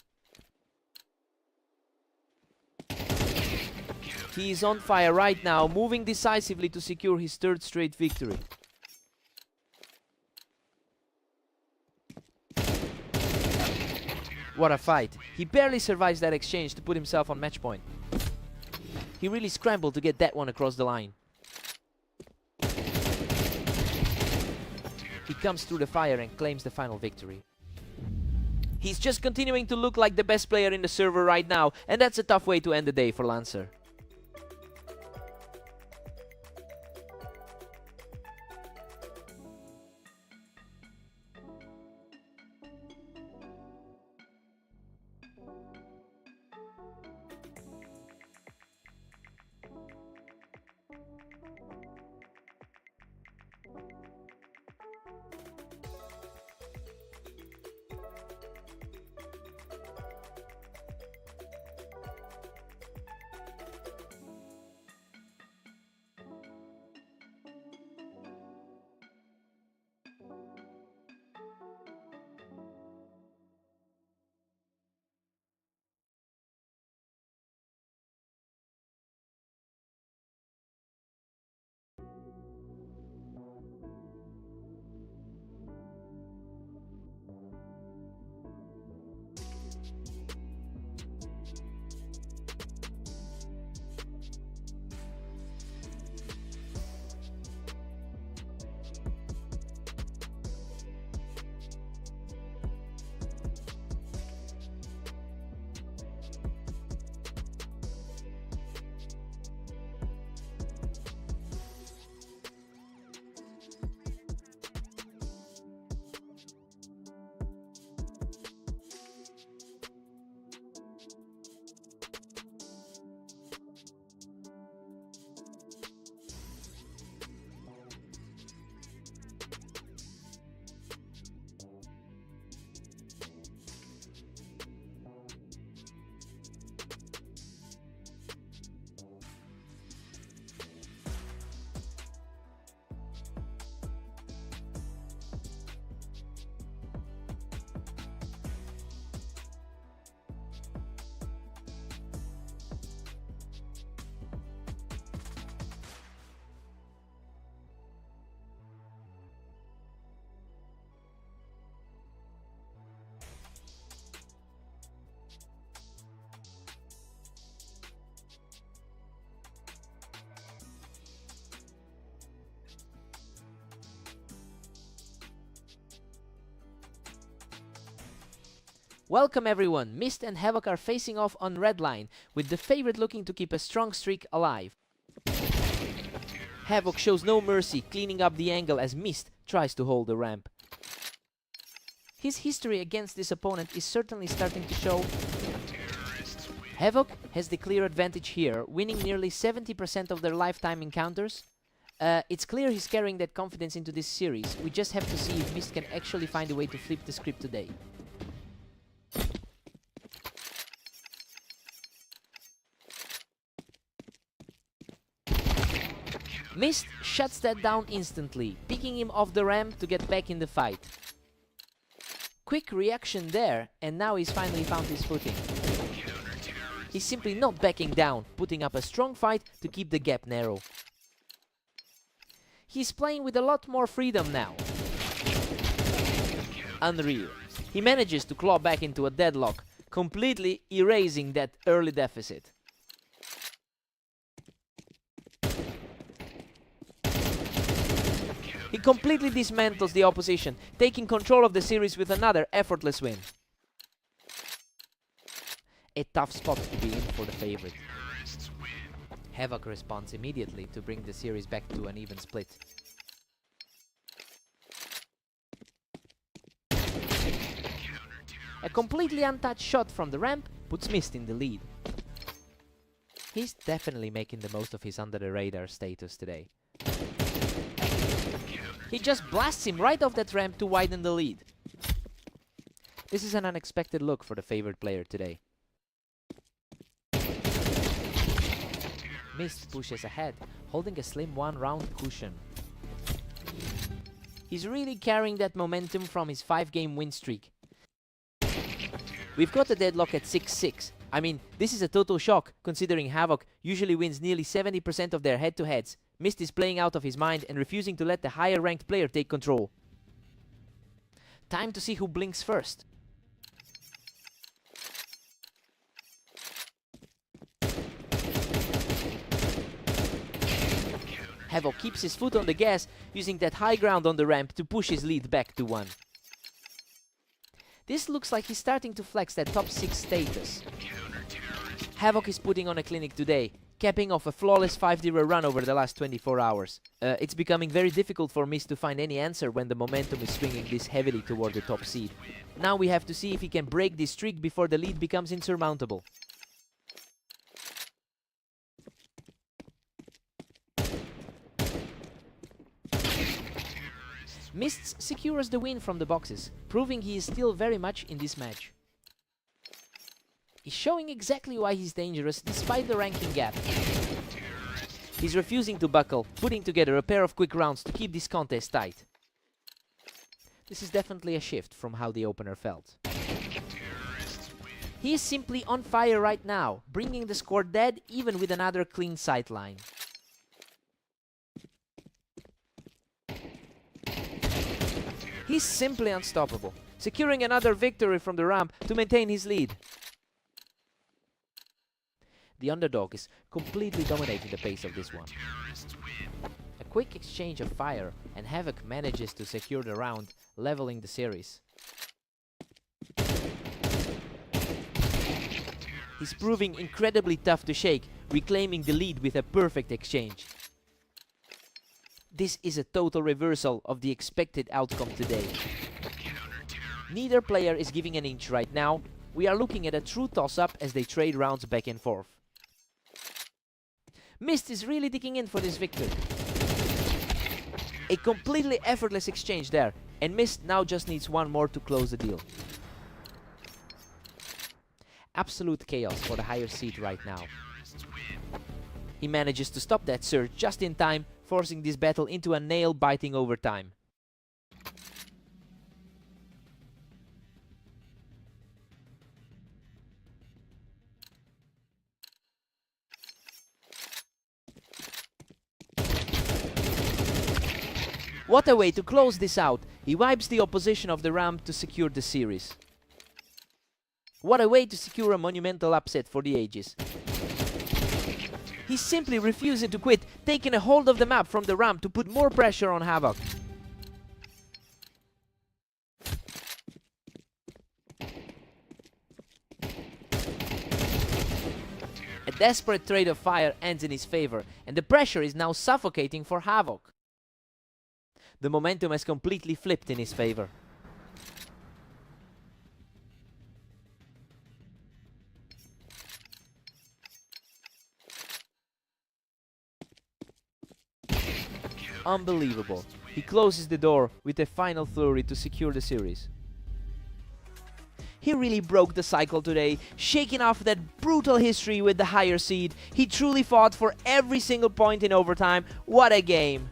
Speaker 1: He is on fire right now, moving decisively to secure his 3rd straight victory. What a fight. He barely survives that exchange to put himself on match point. He really scrambled to get that one across the line. He comes through the fire and claims the final victory. He's just continuing to look like the best player in the server right now, and that's a tough way to end the day for Lancer. Welcome everyone, Mist and Havoc are facing off on red line, with the favorite looking to keep a strong streak alive. Havoc shows no mercy, cleaning up the angle as Mist tries to hold the ramp. His history against this opponent is certainly starting to show. Havoc has the clear advantage here, winning nearly 70% of their lifetime encounters. It's clear he's carrying that confidence into this series. We just have to see if Mist can actually find a way to flip the script today. Mist shuts that down instantly, picking him off the ramp to get back in the fight. Quick reaction there, and now he's finally found his footing. He's simply not backing down, putting up a strong fight to keep the gap narrow. He's playing with a lot more freedom now. Unreal. He manages to claw back into a deadlock, completely erasing that early deficit. He completely dismantles the opposition, taking control of the series with another effortless win. A tough spot to be in for the favorite. Havoc responds immediately to bring the series back to an even split. A completely untouched shot from the ramp puts Mist in the lead. He's definitely making the most of his under-the-radar status today. He just blasts him right off that ramp to widen the lead. This is an unexpected look for the favored player today. Mist pushes ahead, holding a slim one-round cushion. He's really carrying that momentum from his 5-game win streak. We've got a deadlock at 6-6. I mean, this is a total shock, considering Havoc usually wins nearly 70% of their head-to-heads. Mist is playing out of his mind and refusing to let the higher-ranked player take control. Time to see who blinks first. Havoc keeps his foot on the gas, using that high ground on the ramp to push his lead back to 1. This looks like he's starting to flex that top 6 status. Havoc is putting on a clinic today, capping off a flawless 5-0 run over the last 24 hours. It's becoming very difficult for Mist to find any answer when the momentum is swinging this heavily toward the top seed. Now we have to see if he can break this streak before the lead becomes insurmountable. Mist secures the win from the boxes, proving he is still very much in this match. He's showing exactly why he's dangerous despite the ranking gap. He's refusing to buckle, putting together a pair of quick rounds to keep this contest tight. This is definitely a shift from how the opener felt. He is simply on fire right now, bringing the score dead even with another clean sightline. He's simply unstoppable, securing another victory from the ramp to maintain his lead. The underdog is completely dominating the pace of this one. A quick exchange of fire, and Havoc manages to secure the round, leveling the series. He's proving incredibly tough to shake, reclaiming the lead with a perfect exchange. This is a total reversal of the expected outcome today. Neither player is giving an inch right now. We are looking at a true toss-up as they trade rounds back and forth. Mist is really digging in for this victory. A completely effortless exchange there, and Mist now just needs one more to close the deal. Absolute chaos for the higher seed right now. He manages to stop that surge just in time, forcing this battle into a nail-biting overtime. What a way to close this out. He wipes the opposition off the ramp to secure the series. What a way to secure a monumental upset for the ages. He's simply refusing to quit, taking a hold of the map from the ramp to put more pressure on Havoc. desperate trade of fire ends in his favor, and the pressure is now suffocating for Havoc. The momentum has completely flipped in his favor. Unbelievable. He closes the door with a final flurry to secure the series. He really broke the cycle today, shaking off that brutal history with the higher seed. He truly fought for every single point in overtime. What a game!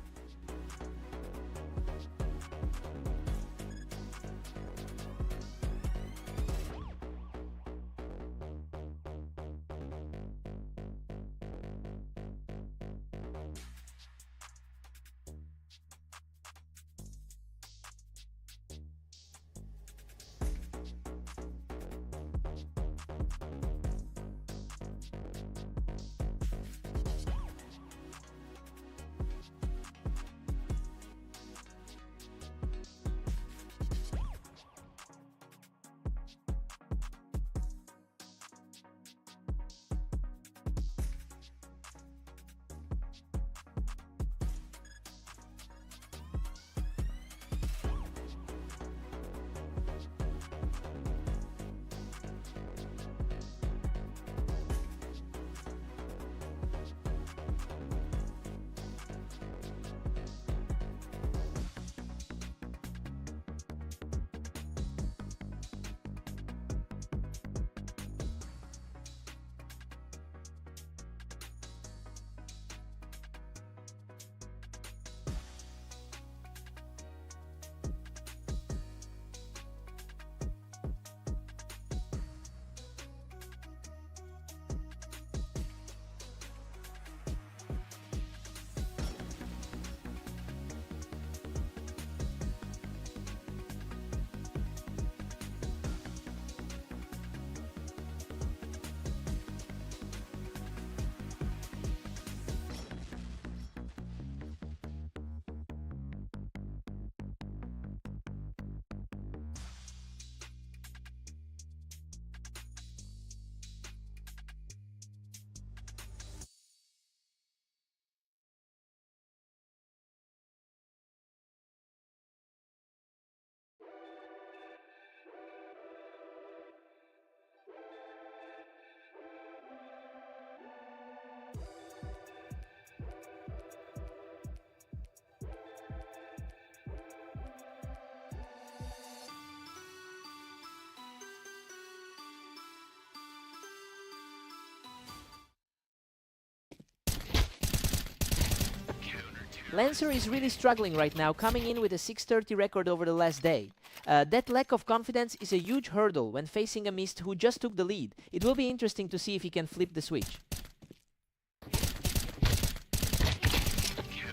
Speaker 1: Lancer is really struggling right now, coming in with a 630 record over the last day. That lack of confidence is a huge hurdle when facing a Mist who just took the lead. It will be interesting to see if he can flip the switch.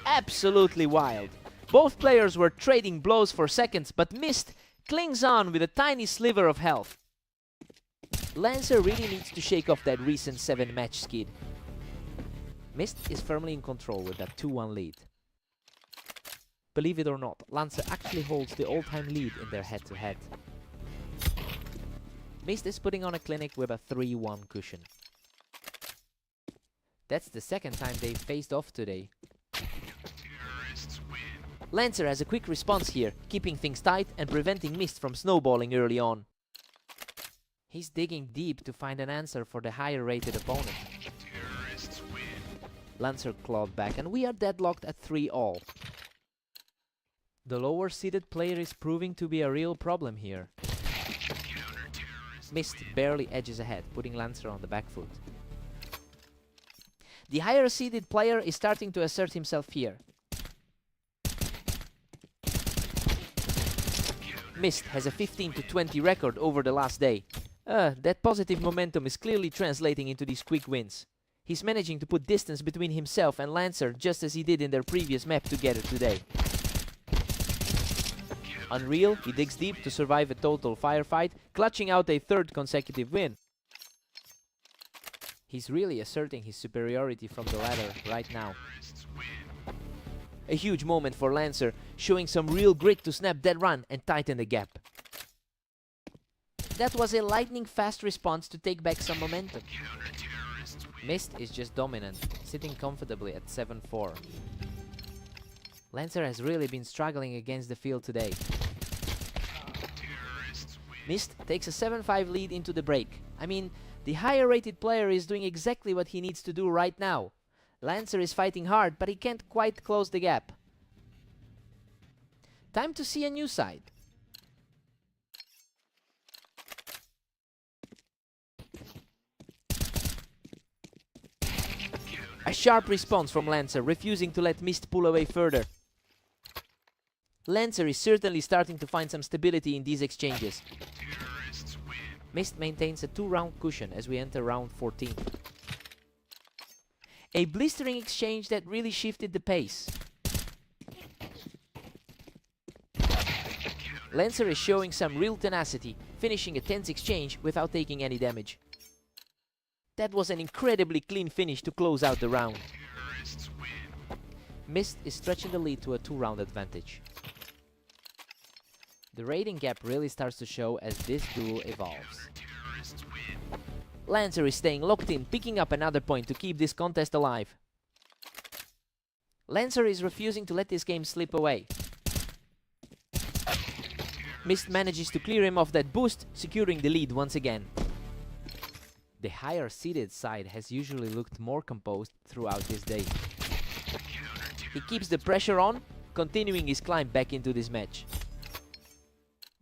Speaker 1: Absolutely wild. Both players were trading blows for seconds, but Mist clings on with a tiny sliver of health. Lancer really needs to shake off that recent 7-match skid. Mist is firmly in control with that 2-1 lead. Believe it or not, Lancer actually holds the all-time lead in their head-to-head. Mist is putting on a clinic with a 3-1 cushion. That's the second time they've faced off today. Lancer has a quick response here, keeping things tight and preventing Mist from snowballing early on. He's digging deep to find an answer for the higher rated opponent. Lancer clawed back and we are deadlocked at 3-all. The lower seeded player is proving to be a real problem here. Mist barely edges ahead, putting Lancer on the back foot. The higher seeded player is starting to assert himself here. Mist has a 15-20 record over the last day. That positive momentum is clearly translating into these quick wins. He's managing to put distance between himself and Lancer just as he did in their previous map together today. Unreal, he digs deep to survive a total firefight, clutching out a third consecutive win. He's really asserting his superiority from the ladder right now. A huge moment for Lancer, showing some real grit to snap that run and tighten the gap. That was a lightning fast response to take back some momentum. Mist is just dominant, sitting comfortably at 7-4. Lancer has really been struggling against the field today. Mist takes a 7-5 lead into the break. I mean, the higher rated player is doing exactly what he needs to do right now. Lancer is fighting hard, but he can't quite close the gap. Time to see a new side. A sharp response from Lancer, refusing to let Mist pull away further. Lancer is certainly starting to find some stability in these exchanges. Mist maintains a 2-round cushion as we enter round 14. A blistering exchange that really shifted the pace. Lancer is showing some real tenacity, finishing a tense exchange without taking any damage. That was an incredibly clean finish to close out the round. Mist is stretching the lead to a 2-round advantage. The rating gap really starts to show as this duel evolves. Lancer is staying locked in, picking up another point to keep this contest alive. Lancer is refusing to let this game slip away. Mist manages to clear him of that boost, securing the lead once again. The higher seeded side has usually looked more composed throughout this day. He keeps the pressure on, continuing his climb back into this match.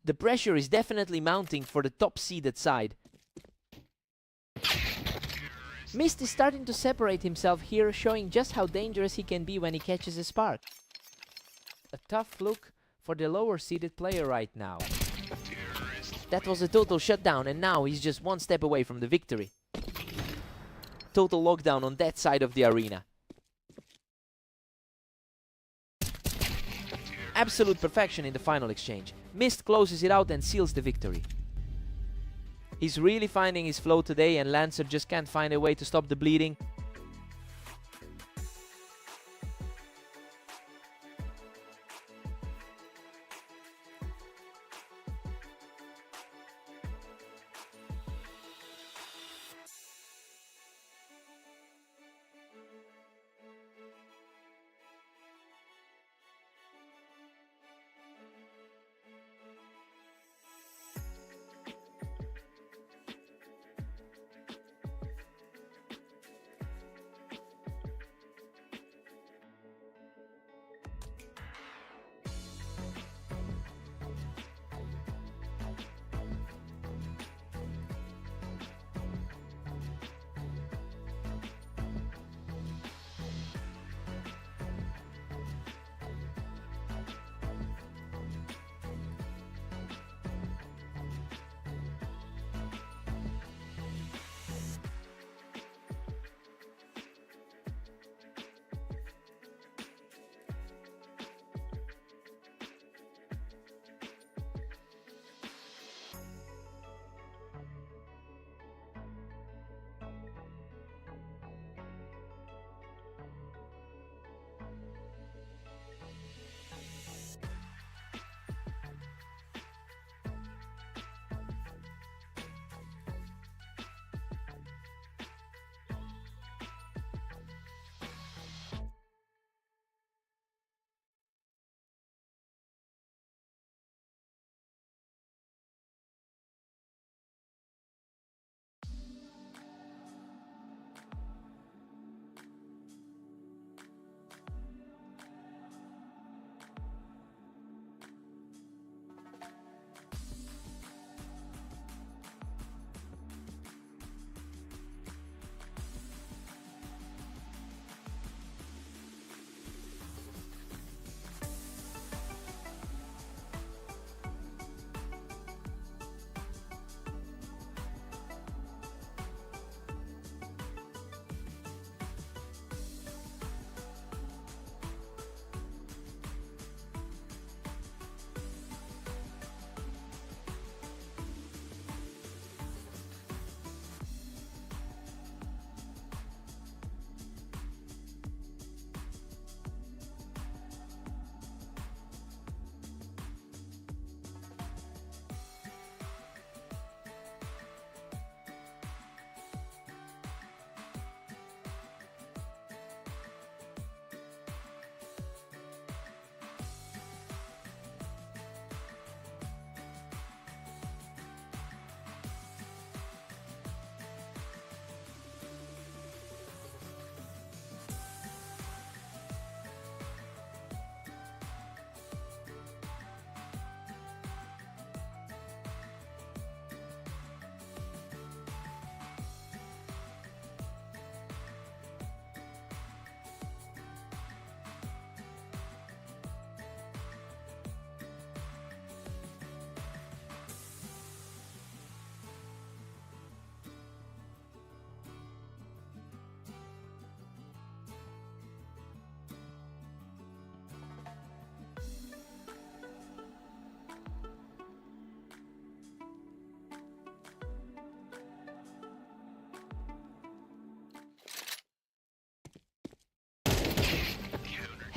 Speaker 1: The pressure is definitely mounting for the top seeded side. Mist is starting to separate himself here, showing just how dangerous he can be when he catches a spark. A tough look for the lower seeded player right now. That was a total shutdown, and now he's just one step away from the victory. Total lockdown on that side of the arena. Absolute perfection in the final exchange. Mist closes it out and seals the victory. He's really finding his flow today, and Lancer just can't find a way to stop the bleeding.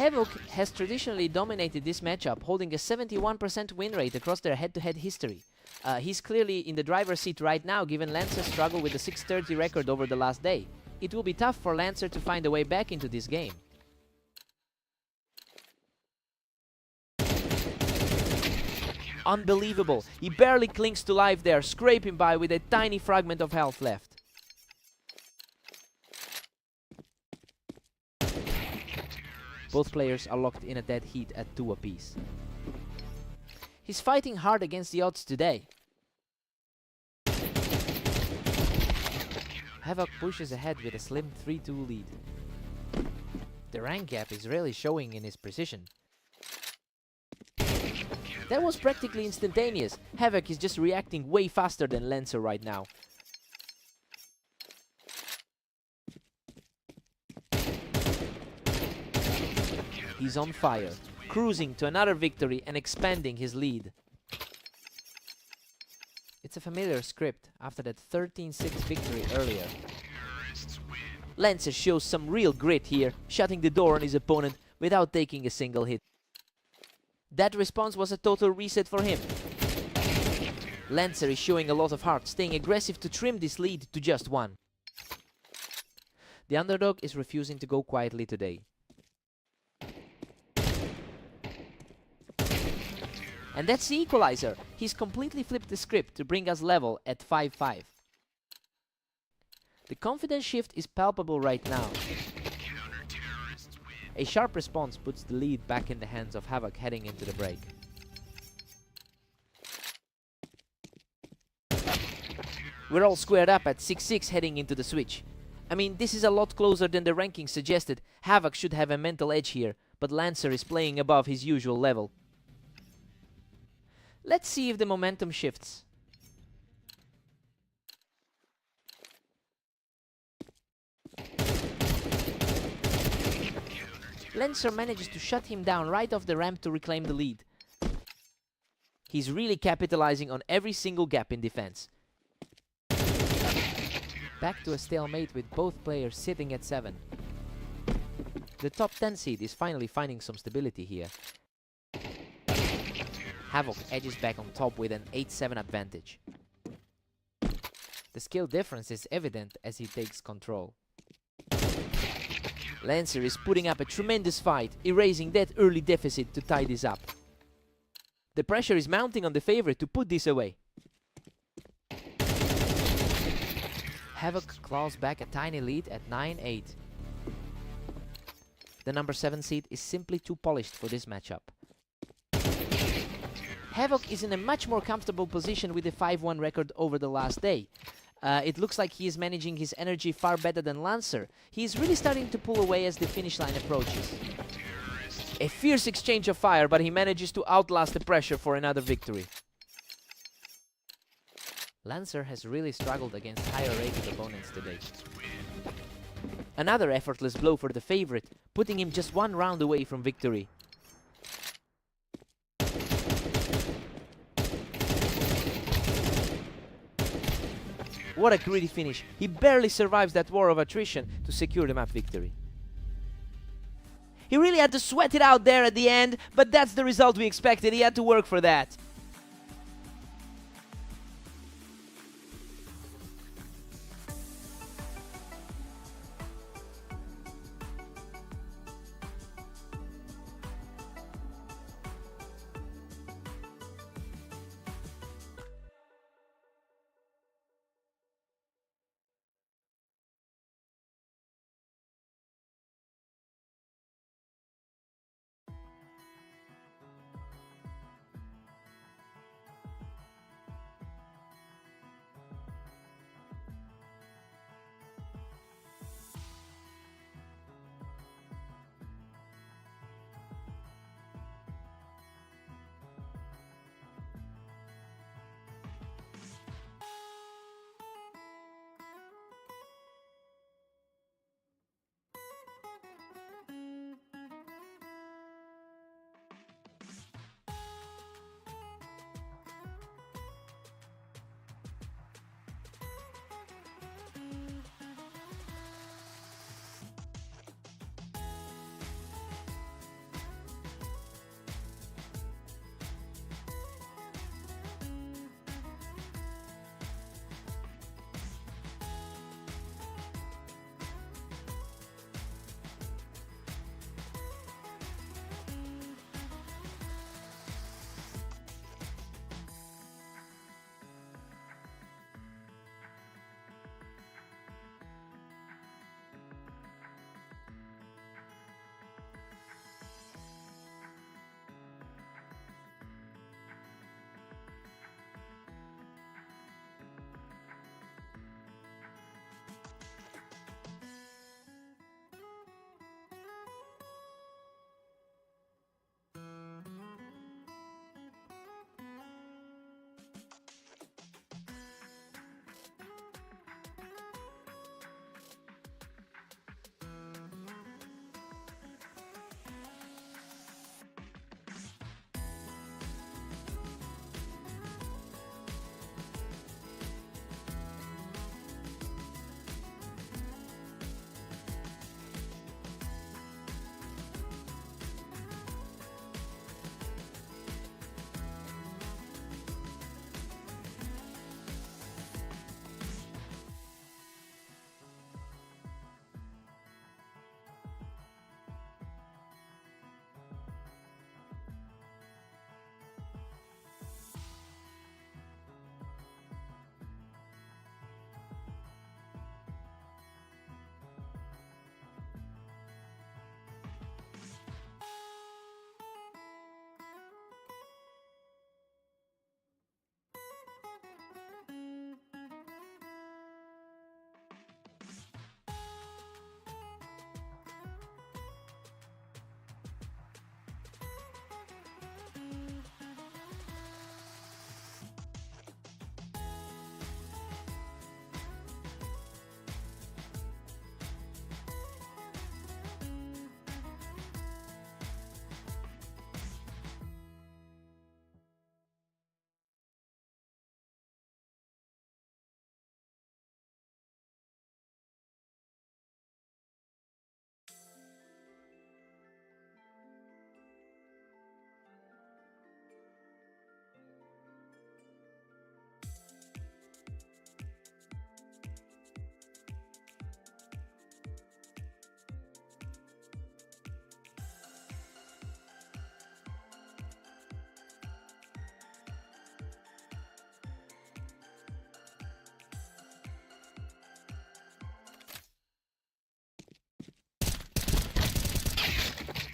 Speaker 1: Havoc has traditionally dominated this matchup, holding a 71% win rate across their head-to-head history. He's clearly in the driver's seat right now, given Lancer's struggle with the 630 record over the last day. It will be tough for Lancer to find a way back into this game. Unbelievable, he barely clings to life there, scraping by with a tiny fragment of health left. Both players are locked in a dead heat at 2 apiece. He's fighting hard against the odds today. Havoc pushes ahead with a slim 3-2 lead. The rank gap is really showing in his precision. That was practically instantaneous. Havoc is just reacting way faster than Lancer right now. He's on fire, cruising to another victory and expanding his lead. It's a familiar script after that 13-6 victory earlier. Lancer shows some real grit here, shutting the door on his opponent without taking a single hit. That response was a total reset for him. Lancer is showing a lot of heart, staying aggressive to trim this lead to just 1. The underdog is refusing to go quietly today. And that's the equalizer. He's completely flipped the script to bring us level at 5-5. The confidence shift is palpable right now. A sharp response puts the lead back in the hands of Havoc heading into the break. We're all squared up at 6-6 heading into the switch. I mean, this is a lot closer than the ranking suggested. Havoc should have a mental edge here, but Lancer is playing above his usual level. Let's see if the momentum shifts. Lancer manages to shut him down right off the ramp to reclaim the lead. He's really capitalizing on every single gap in defense. Back to a stalemate with both players sitting at 7. The top 10 seed is finally finding some stability here. Havoc edges back on top with an 8-7 advantage. The skill difference is evident as he takes control. Lancer is putting up a tremendous fight, erasing that early deficit to tie this up. The pressure is mounting on the favorite to put this away. Havoc claws back a tiny lead at 9-8. The number 7 seed is simply too polished for this matchup. Havoc is in a much more comfortable position with a 5-1 record over the last day. It looks like he is managing his energy far better than Lancer. He is really starting to pull away as the finish line approaches. A fierce exchange of fire, but he manages to outlast the pressure for another victory. Lancer has really struggled against higher rated opponents today. Another effortless blow for the favorite, putting him just 1 round away from victory. What a gritty finish. He barely survives that war of attrition to secure the map victory. He really had to sweat it out there at the end, but that's the result we expected. He had to work for that.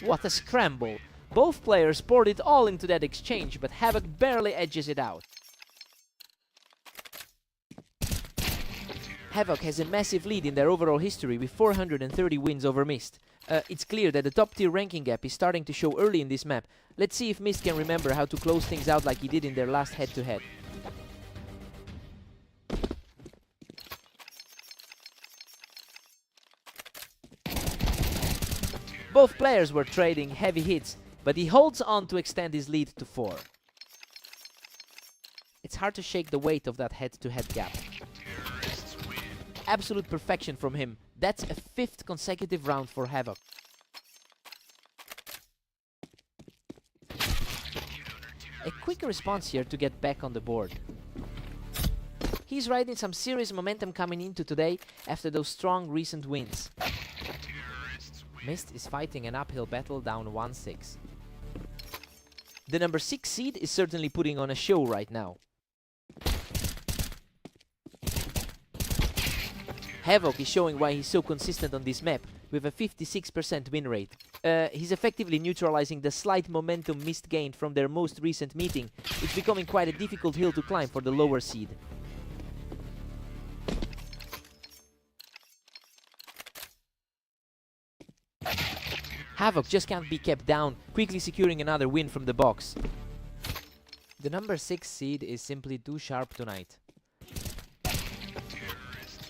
Speaker 1: What a scramble! Both players poured it all into that exchange, but Havoc barely edges it out. Havoc has a massive lead in their overall history with 430 wins over Mist. It's clear that the top tier ranking gap is starting to show early in this map. Let's see if Mist can remember how to close things out like he did in their last head-to-head. Both players were trading heavy hits, but he holds on to extend his lead to 4. It's hard to shake the weight of that head-to-head gap. Absolute perfection from him. That's a 5th consecutive round for Havoc. A quick response here to get back on the board. He's riding some serious momentum coming into today after those strong recent wins. Mist is fighting an uphill battle down 1-6. The number 6 seed is certainly putting on a show right now. Havoc is showing why he's so consistent on this map, with a 56% win rate. He's effectively neutralizing the slight momentum Mist gained from their most recent meeting. It's becoming quite a difficult hill to climb for the lower seed. Havoc just can't be kept down, quickly securing another win from the box. The number 6 seed is simply too sharp tonight.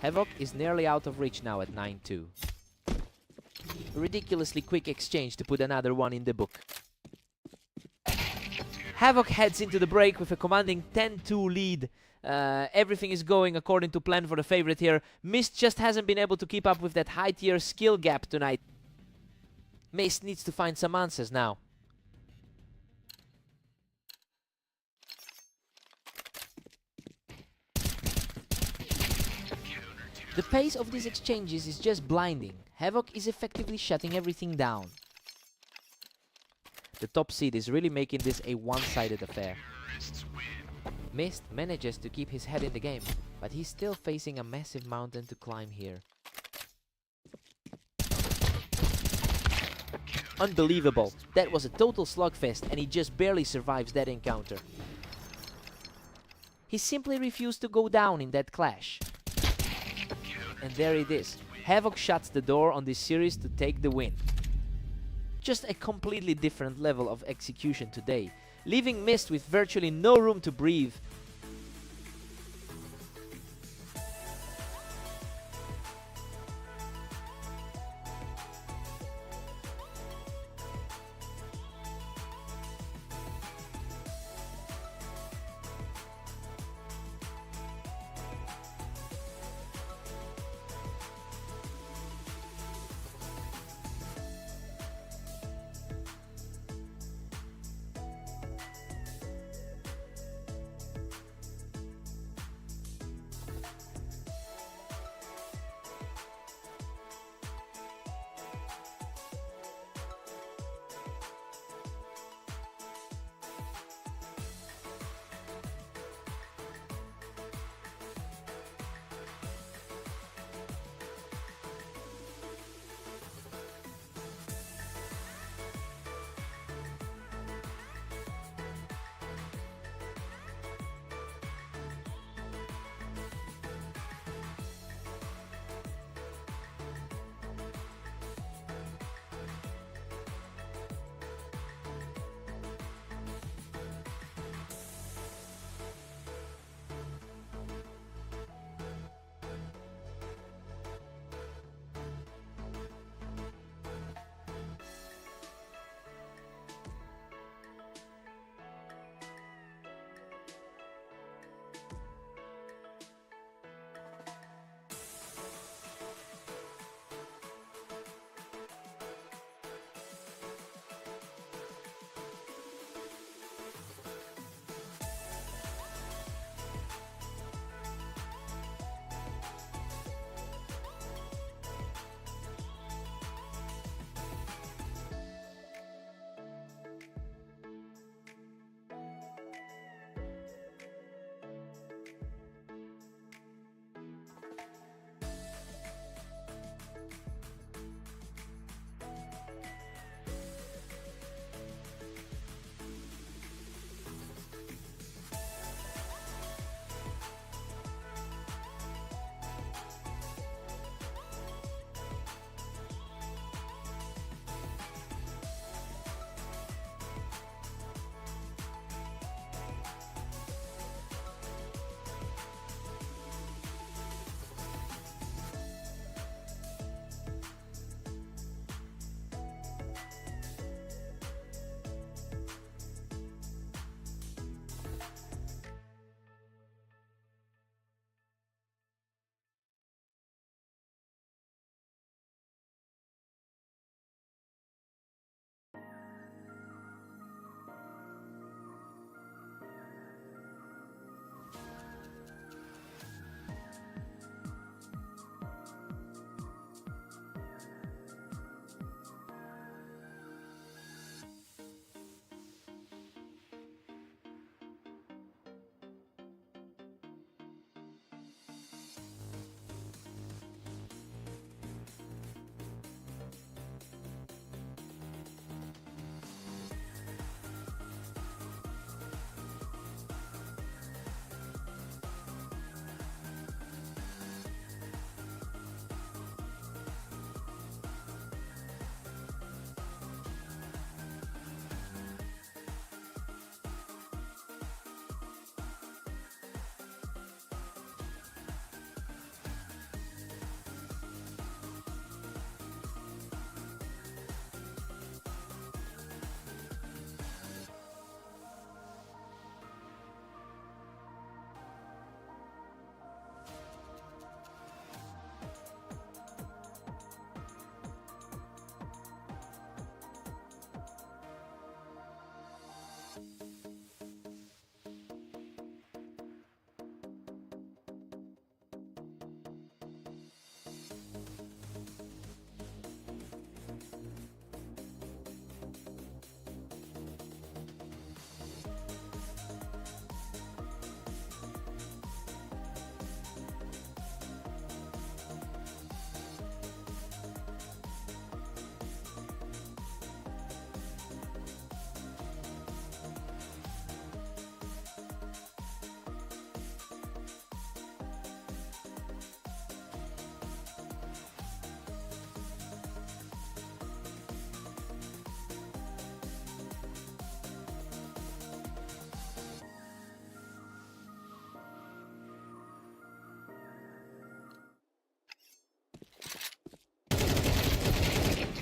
Speaker 1: Havoc is nearly out of reach now at 9-2. A ridiculously quick exchange to put another one in the book. Havoc heads into the break with a commanding 10-2 lead. Everything is going according to plan for the favorite here. Mist just hasn't been able to keep up with that high tier skill gap tonight. Mist needs to find some answers now. The pace of these exchanges is just blinding. Havoc is effectively shutting everything down. The top seed is really making this a one-sided affair. Mist manages to keep his head in the game, but he's still facing a massive mountain to climb here. Unbelievable. That was a total slugfest and he just barely survives that encounter. He simply refused to go down in that clash. And there it is. Havoc shuts the door on this series to take the win. Just a completely different level of execution today, leaving Mist with virtually no room to breathe.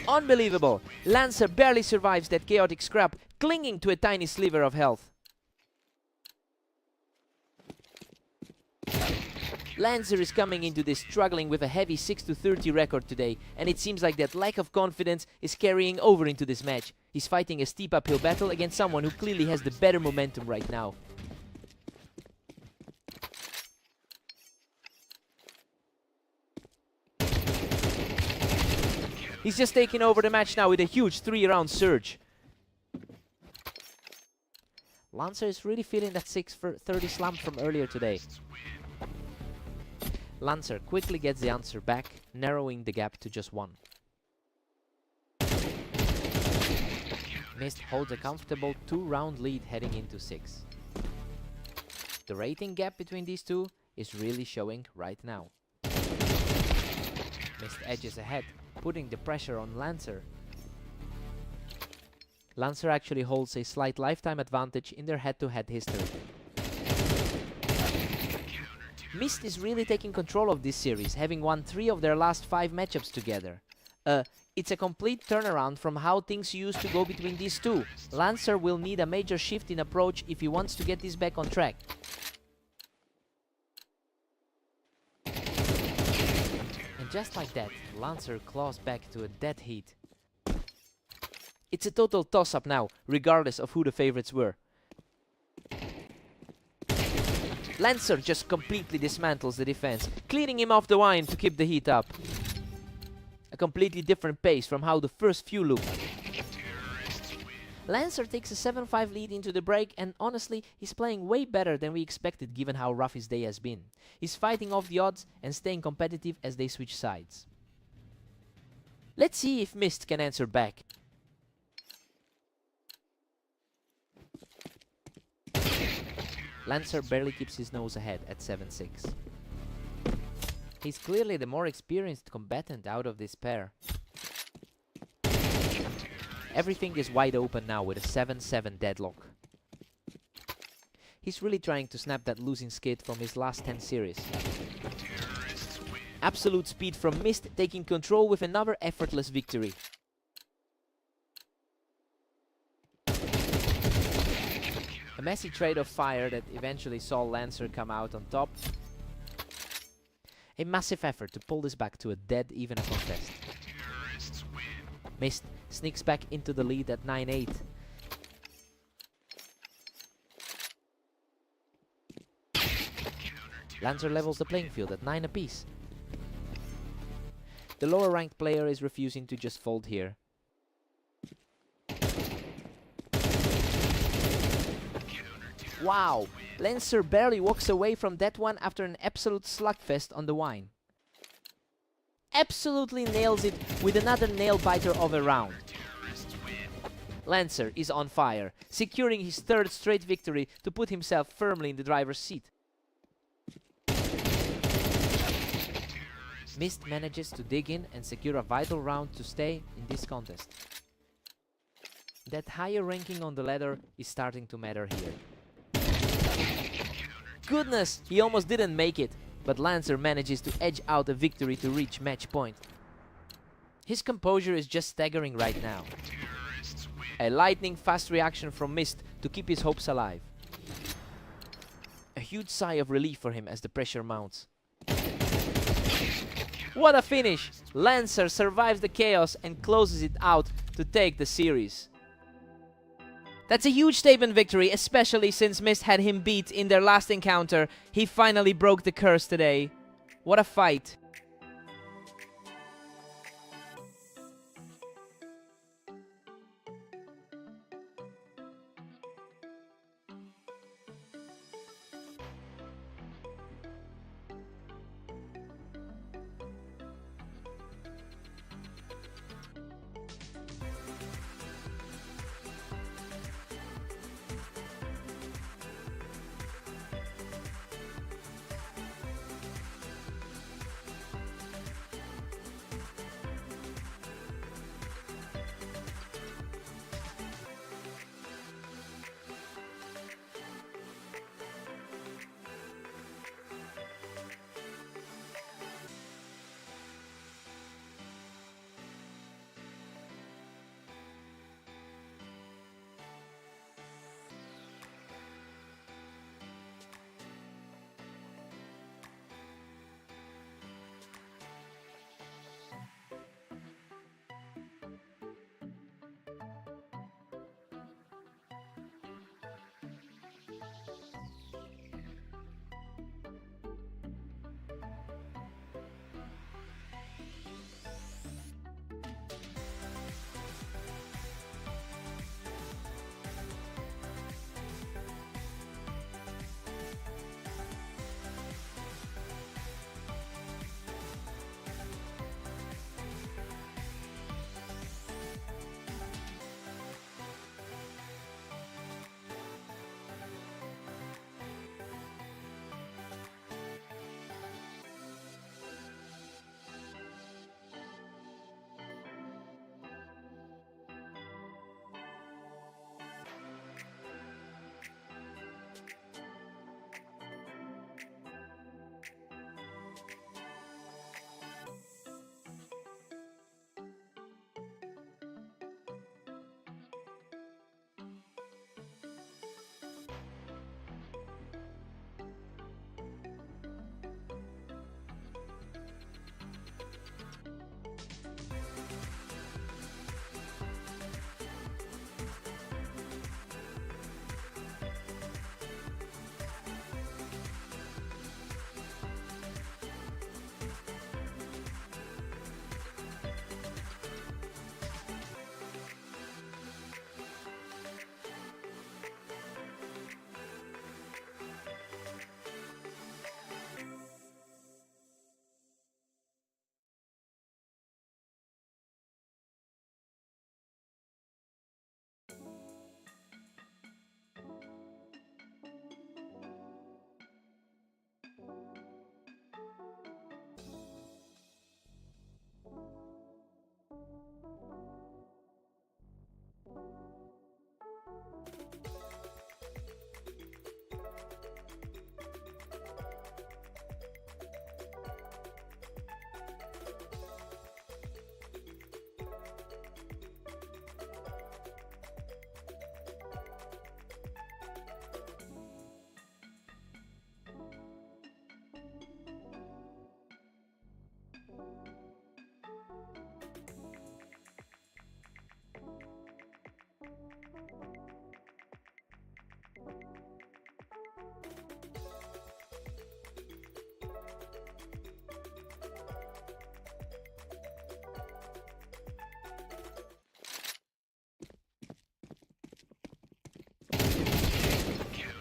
Speaker 1: Unbelievable! Lancer barely survives that chaotic scrap, clinging to a tiny sliver of health. Lancer is coming into this struggling with a heavy 6-30 record today, and it seems like that lack of confidence is carrying over into this match. He's fighting a steep uphill battle against someone who clearly has the better momentum right now. He's just taking over the match now with a huge 3-round surge. Lancer is really feeling that 6-30 slump from earlier today. Lancer quickly gets the answer back, narrowing the gap to just 1. Mist holds a comfortable 2-round lead heading into 6. The rating gap between these two is really showing right now. Mist edges ahead, putting the pressure on Lancer. Lancer actually holds a slight lifetime advantage in their head-to-head history. Mist is really taking control of this series, having won 3 of their last 5 matchups together. It's a complete turnaround from how things used to go between these two. Lancer will need a major shift in approach if he wants to get this back on track. And just like that, Lancer claws back to a dead heat. It's a total toss-up now, regardless of who the favorites were. Lancer just completely dismantles the defense, cleaning him off the wine to keep the heat up. A completely different pace from how the first few looked. Lancer takes a 7-5 lead into the break, and honestly, he's playing way better than we expected given how rough his day has been. He's fighting off the odds and staying competitive as they switch sides. Let's see if Mist can answer back. Lancer barely keeps his nose ahead at 7-6. He's clearly the more experienced combatant out of this pair. Everything is wide open now with a 7-7 deadlock. He's really trying to snap that losing skid from his last 10 series. Absolute speed from Mist, taking control with another effortless victory. A messy trade of fire that eventually saw Lancer come out on top. A massive effort to pull this back to a dead even contest. Mist sneaks back into the lead at 9-8. Lancer levels the playing field at 9 apiece. The lower ranked player is refusing to just fold here. Wow, Lancer barely walks away from that one after an absolute slugfest on the wine. Absolutely nails it with another nail-biter of a round. Lancer is on fire, securing his 3rd straight victory to put himself firmly in the driver's seat. Mist manages to dig in and secure a vital round to stay in this contest. That higher ranking on the ladder is starting to matter here. Goodness, he almost didn't make it, but Lancer manages to edge out a victory to reach match point. His composure is just staggering right now. A lightning fast reaction from Mist to keep his hopes alive. A huge sigh of relief for him as the pressure mounts. What a finish! Lancer survives the chaos and closes it out to take the series. That's a huge statement victory, especially since Mist had him beat in their last encounter. He finally broke the curse today. What a fight.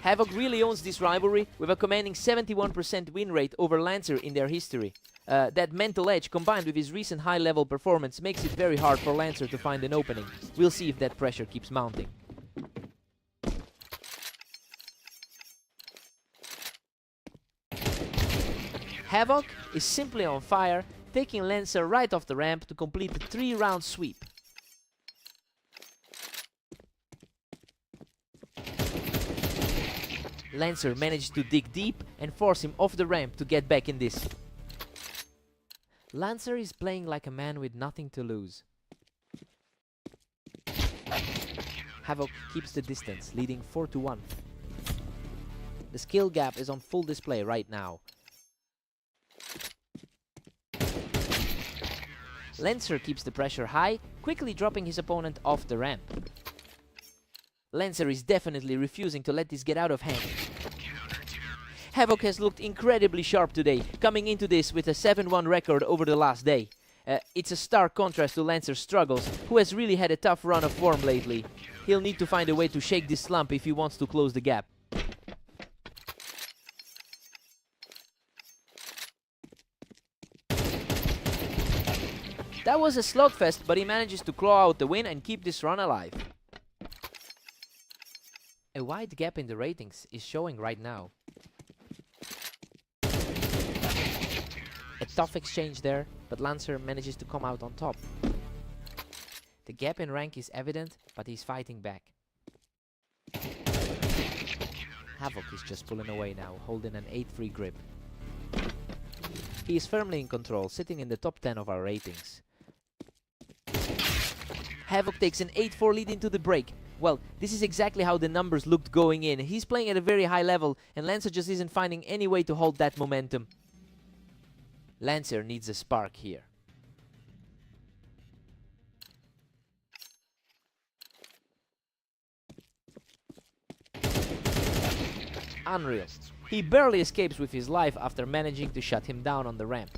Speaker 1: Havoc really owns this rivalry with a commanding 71% win rate over Lancer in their history. That mental edge combined with his recent high-level performance makes it very hard for Lancer to find an opening. We'll see if that pressure keeps mounting. Havoc is simply on fire, taking Lancer right off the ramp to complete the 3-round sweep. Lancer managed to dig deep and force him off the ramp to get back in this. Lancer is playing like a man with nothing to lose. Havoc keeps the distance, leading 4-1. The skill gap is on full display right now. Lancer keeps the pressure high, quickly dropping his opponent off the ramp. Lancer is definitely refusing to let this get out of hand. Havoc has looked incredibly sharp today, coming into this with a 7-1 record over the last day. It's a stark contrast to Lancer's struggles, who has really had a tough run of form lately. He'll need to find a way to shake this slump if he wants to close the gap. That was a slugfest, but he manages to claw out the win and keep this run alive. A wide gap in the ratings is showing right now. A tough exchange there, but Lancer manages to come out on top. The gap in rank is evident, but he's fighting back. Havoc is just pulling away now, holding an 8-3 grip. He is firmly in control, sitting in the top 10 of our ratings. Havoc takes an 8-4 lead into the break. Well, this is exactly how the numbers looked going in. He's playing at a very high level, and Lancer just isn't finding any way to hold that momentum. Lancer needs a spark here. Unreal. He barely escapes with his life after managing to shut him down on the ramp.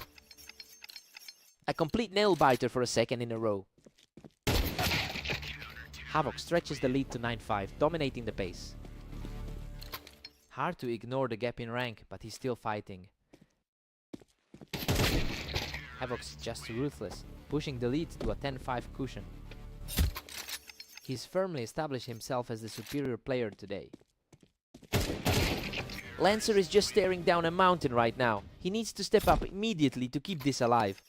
Speaker 1: A complete nail-biter for a second in a row. Havoc stretches the lead to 9-5, dominating the pace. Hard to ignore the gap in rank, but he's still fighting. Havoc's just ruthless, pushing the lead to a 10-5 cushion. He's firmly established himself as the superior player today. Lancer is just staring down a mountain right now. He needs to step up immediately to keep this alive.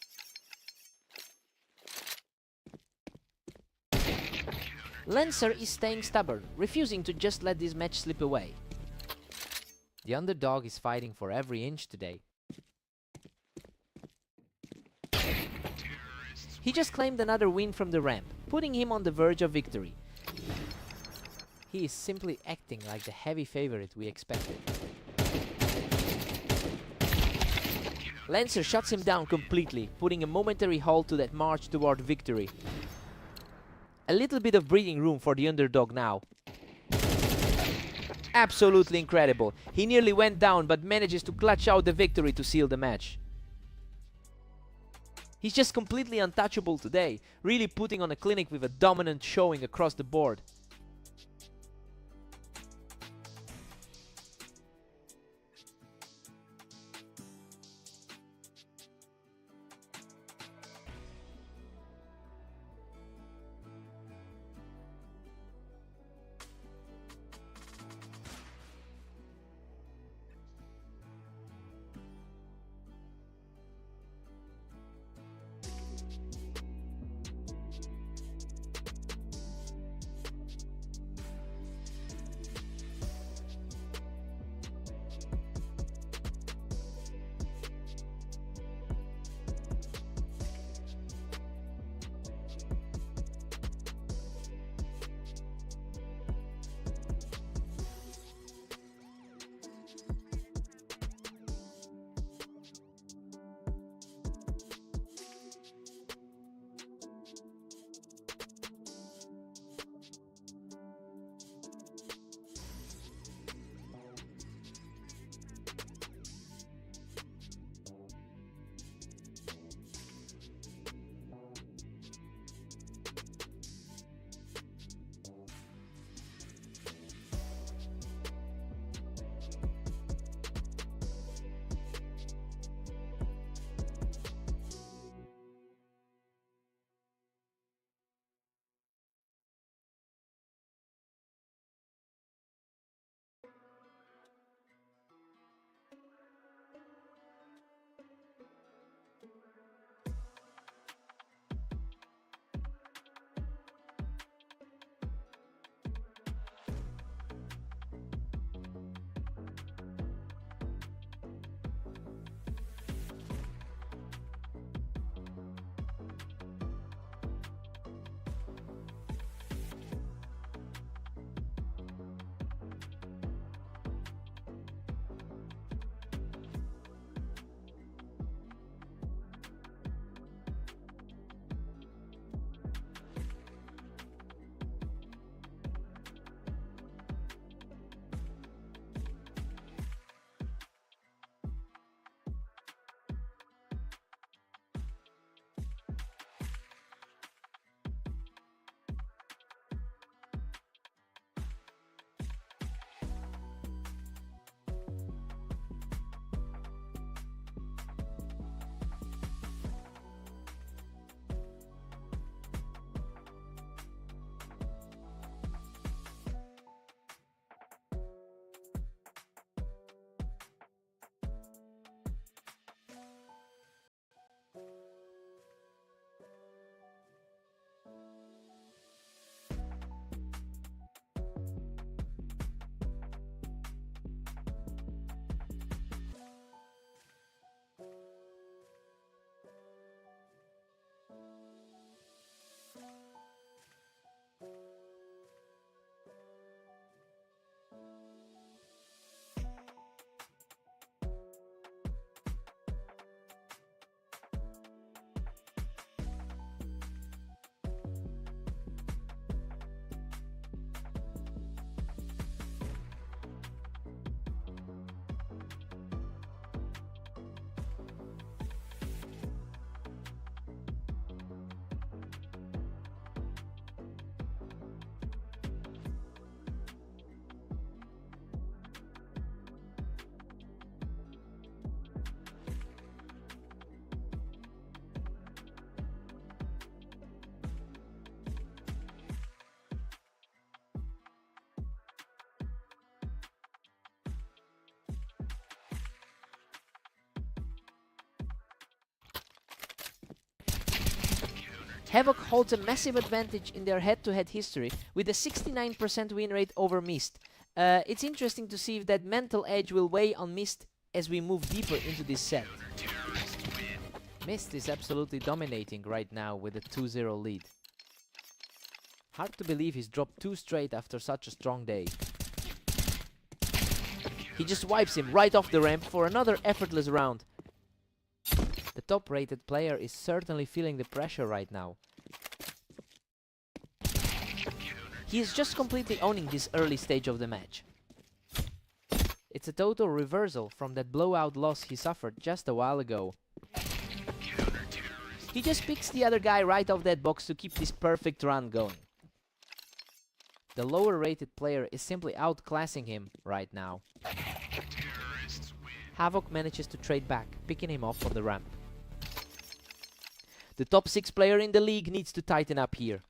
Speaker 1: Lancer is staying stubborn, refusing to just let this match slip away. The underdog is fighting for every inch today. He just claimed another win from the ramp, putting him on the verge of victory. He is simply acting like the heavy favorite we expected. Lancer shuts him down completely, putting a momentary halt to that march toward victory. A little bit of breathing room for the underdog now. Absolutely incredible. He nearly went down but manages to clutch out the victory to seal the match. He's just completely untouchable today, really putting on a clinic with a dominant showing across the board. Havoc holds a massive advantage in their head-to-head history with a 69% win rate over Mist. It's interesting to see if that mental edge will weigh on Mist as we move deeper into this set. Mist is absolutely dominating right now with a 2-0 lead. Hard to believe he's dropped 2 straight after such a strong day. He just wipes him right off the ramp for another effortless round. The top-rated player is certainly feeling the pressure right now. He is just completely owning this early stage of the match. It's a total reversal from that blowout loss he suffered just a while ago. He just picks the other guy right off that box to keep this perfect run going. The lower-rated player is simply outclassing him right now. Havoc manages to trade back, picking him off on the ramp. The top 6 player in the league needs to tighten up here.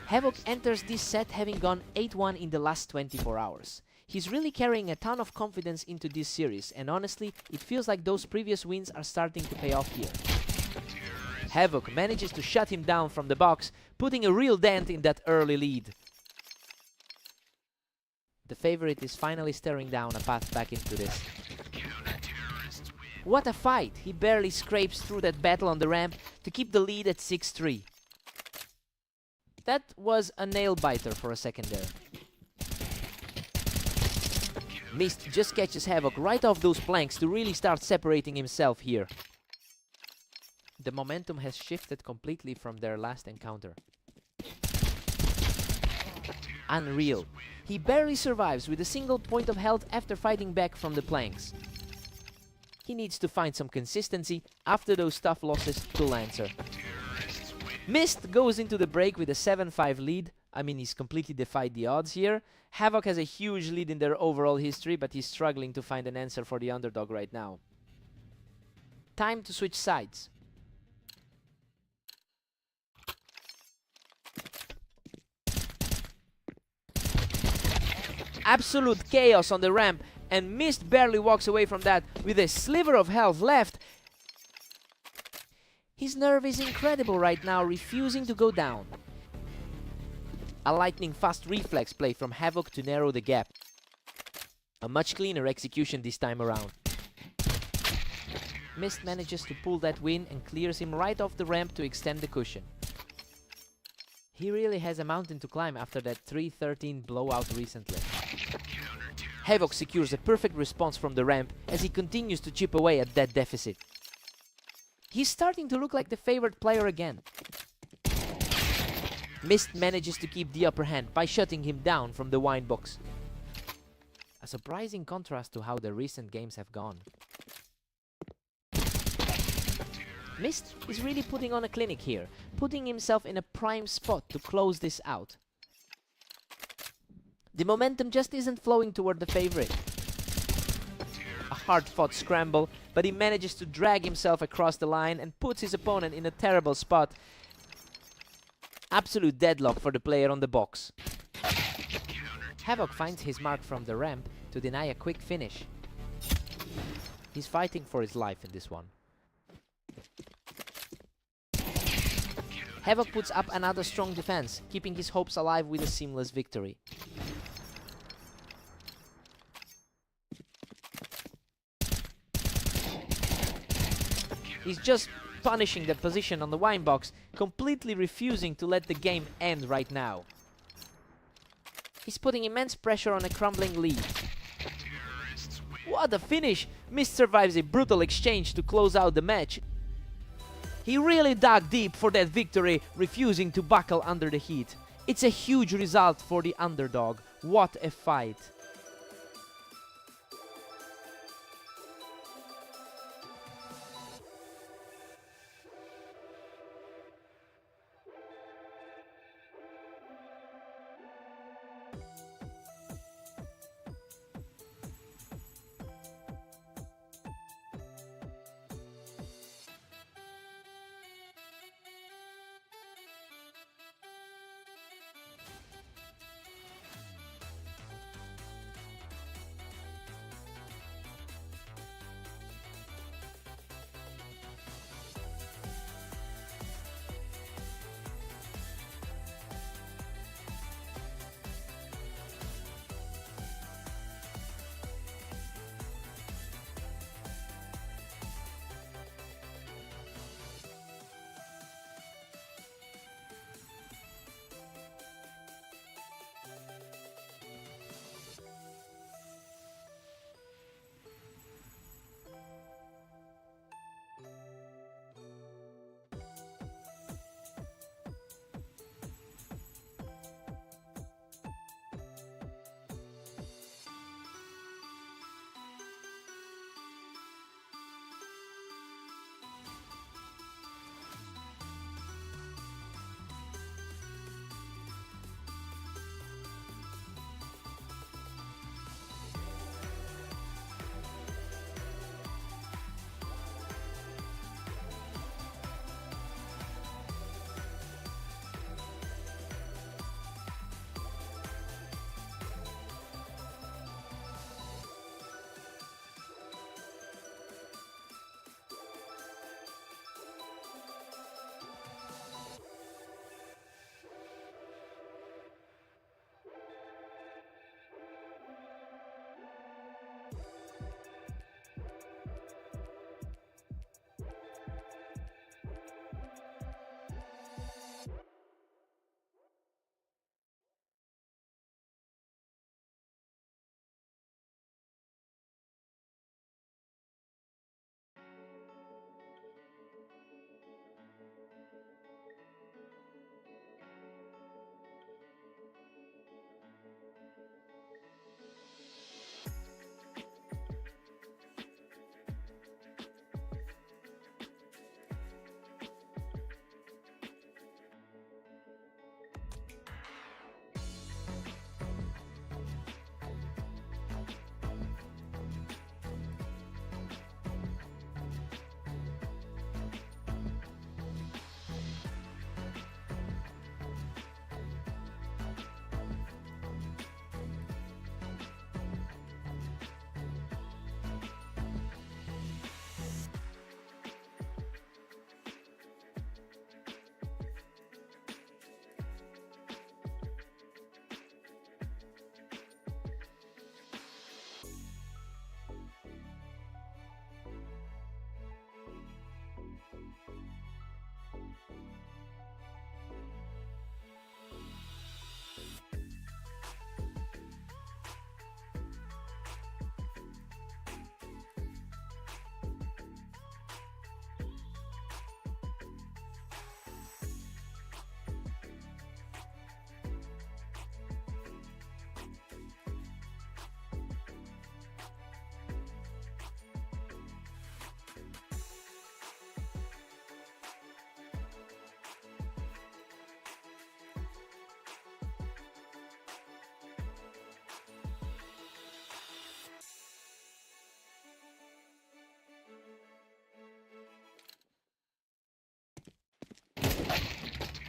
Speaker 1: Havoc enters this set having gone 8-1 in the last 24 hours. He's really carrying a ton of confidence into this series, and honestly, it feels like those previous wins are starting to pay off here. Havoc manages to shut him down from the box, putting a real dent in that early lead. The favorite is finally staring down a path back into this. What a fight! He barely scrapes through that battle on the ramp to keep the lead at 6-3. That was a nail-biter for a second there. Mist just catches Havoc right off those planks to really start separating himself here. The momentum has shifted completely from their last encounter. Unreal. He barely survives with a single point of health after fighting back from the planks. He needs to find some consistency after those tough losses to Lancer. Mist goes into the break with a 7-5 lead. I mean, he's completely defied the odds here. Havoc has a huge lead in their overall history, but he's struggling to find an answer for the underdog right now. Time to switch sides. Absolute chaos on the ramp, and Mist barely walks away from that with a sliver of health left. His nerve is incredible right now, refusing to go down. A lightning-fast reflex play from Havoc to narrow the gap. A much cleaner execution this time around. Mist manages to pull that win and clears him right off the ramp to extend the cushion. He really has a mountain to climb after that 3-13 blowout recently. Havoc secures a perfect response from the ramp as he continues to chip away at that deficit. He's starting to look like the favorite player again. Mist manages to keep the upper hand by shutting him down from the wine box. A surprising contrast to how the recent games have gone. Mist is really putting on a clinic here, putting himself in a prime spot to close this out. The momentum just isn't flowing toward the favorite. A hard-fought scramble, but he manages to drag himself across the line and puts his opponent in a terrible spot. Absolute deadlock for the player on the box. Havoc finds his mark from the ramp to deny a quick finish. He's fighting for his life in this one. Havoc puts up another strong defense, keeping his hopes alive with a seamless victory. He's just punishing that position on the wine box, completely refusing to let the game end right now. He's putting immense pressure on a crumbling lead. What a finish! Mist survives a brutal exchange to close out the match. He really dug deep for that victory, refusing to buckle under the heat. It's a huge result for the underdog. What a fight!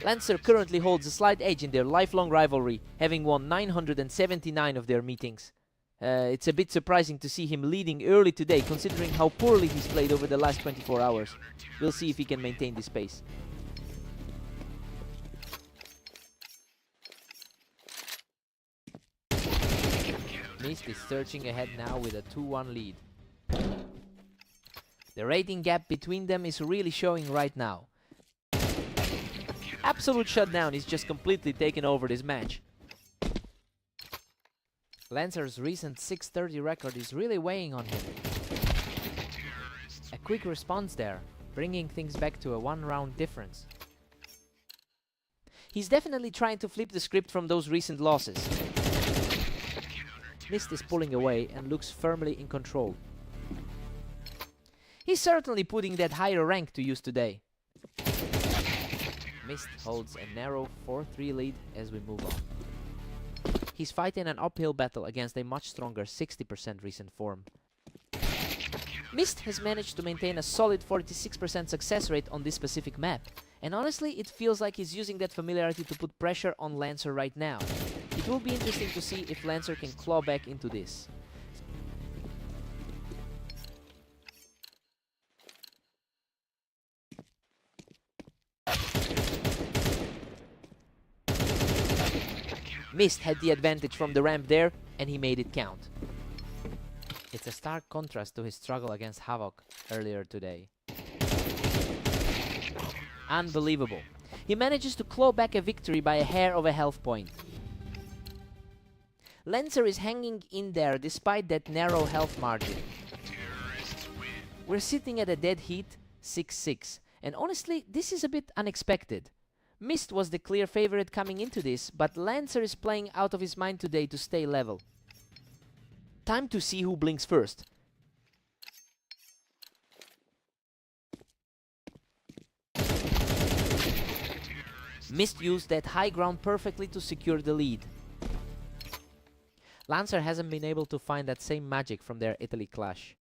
Speaker 1: Lancer currently holds a slight edge in their lifelong rivalry, having won 979 of their meetings. It's a bit surprising to see him leading early today, considering how poorly he's played over the last 24 hours. We'll see if he can maintain this pace. Mist is searching ahead now with a 2-1 lead. The rating gap between them is really showing right now. Absolute Shutdown is just completely taken over this match. Lancer's recent 630 record is really weighing on him. A quick response there, bringing things back to a 1-round difference. He's definitely trying to flip the script from those recent losses. Mist is pulling away and looks firmly in control. He's certainly putting that higher rank to use today. Mist holds a narrow 4-3 lead as we move on. He's fighting an uphill battle against a much stronger 60% recent form. Mist has managed to maintain a solid 46% success rate on this specific map, and honestly it feels like he's using that familiarity to put pressure on Lancer right now. It will be interesting to see if Lancer can claw back into this. Mist had the advantage from the ramp there, and he made it count. It's a stark contrast to his struggle against Havoc earlier today. Unbelievable. He manages to claw back a victory by a hair of a health point. Lancer is hanging in there despite that narrow health margin. We're sitting at a dead heat, 6-6, and honestly, this is a bit unexpected. Mist was the clear favorite coming into this, but Lancer is playing out of his mind today to stay level. Time to see who blinks first. Mist used that high ground perfectly to secure the lead. Lancer hasn't been able to find that same magic from their Italy clash.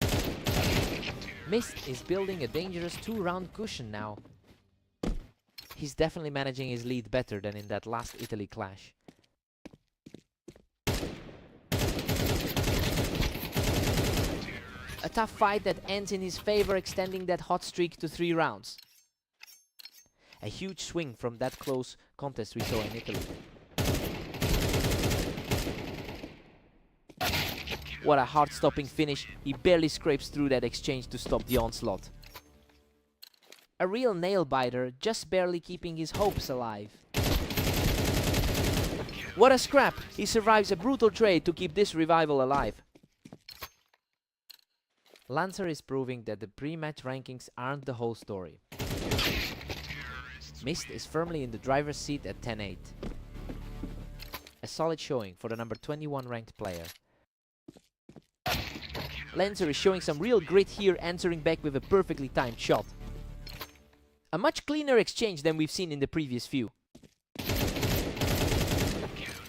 Speaker 1: Mist is building a dangerous 2-round cushion now. He's definitely managing his lead better than in that last Italy clash. A tough fight that ends in his favor, extending that hot streak to 3 rounds. A huge swing from that close contest we saw in Italy. What a heart-stopping finish. He barely scrapes through that exchange to stop the onslaught. A real nail-biter, just barely keeping his hopes alive. What a scrap! He survives a brutal trade to keep this revival alive. Lancer is proving that the pre-match rankings aren't the whole story. Mist is firmly in the driver's seat at 10-8. A solid showing for the number 21 ranked player. Lancer is showing some real grit here, answering back with a perfectly timed shot. A much cleaner exchange than we've seen in the previous few.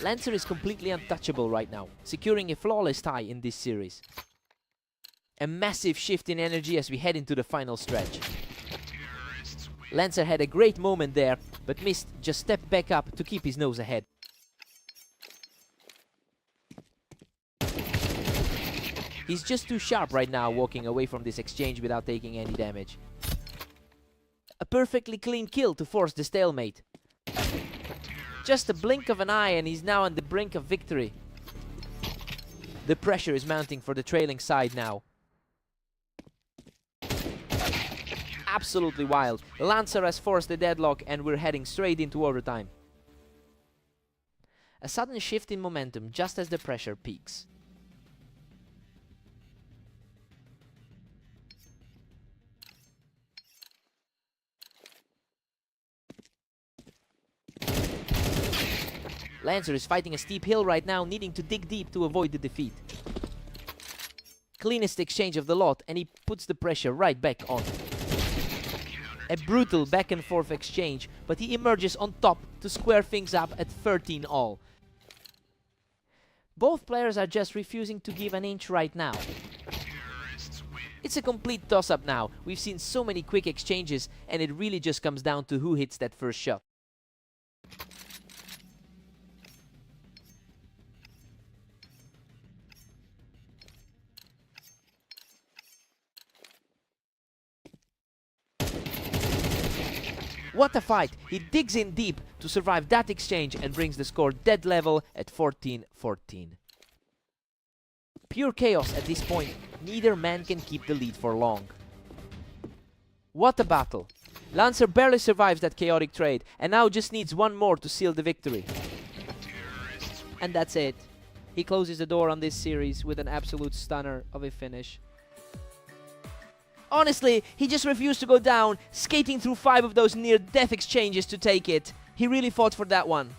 Speaker 1: Lancer is completely untouchable right now, securing a flawless tie in this series. A massive shift in energy as we head into the final stretch. Lancer had a great moment there, but Mist just stepped back up to keep his nose ahead. He's just too sharp right now, walking away from this exchange without taking any damage. A perfectly clean kill to force the stalemate. Just a blink of an eye and he's now on the brink of victory. The pressure is mounting for the trailing side now. Absolutely wild. Lancer has forced the deadlock and we're heading straight into overtime. A sudden shift in momentum just as the pressure peaks. Lancer is fighting a steep hill right now, needing to dig deep to avoid the defeat. Cleanest exchange of the lot, and he puts the pressure right back on. A brutal back and forth exchange, but he emerges on top to square things up at 13 all. Both players are just refusing to give an inch right now. It's a complete toss-up now. We've seen so many quick exchanges, and it really just comes down to who hits that first shot. What a fight! He digs in deep to survive that exchange and brings the score dead level at 14-14. Pure chaos at this point. Neither man can keep the lead for long. What a battle! Lancer barely survives that chaotic trade and now just needs one more to seal the victory. And that's it. He closes the door on this series with an absolute stunner of a finish. Honestly, he just refused to go down, skating through 5 of those near-death exchanges to take it. He really fought for that one.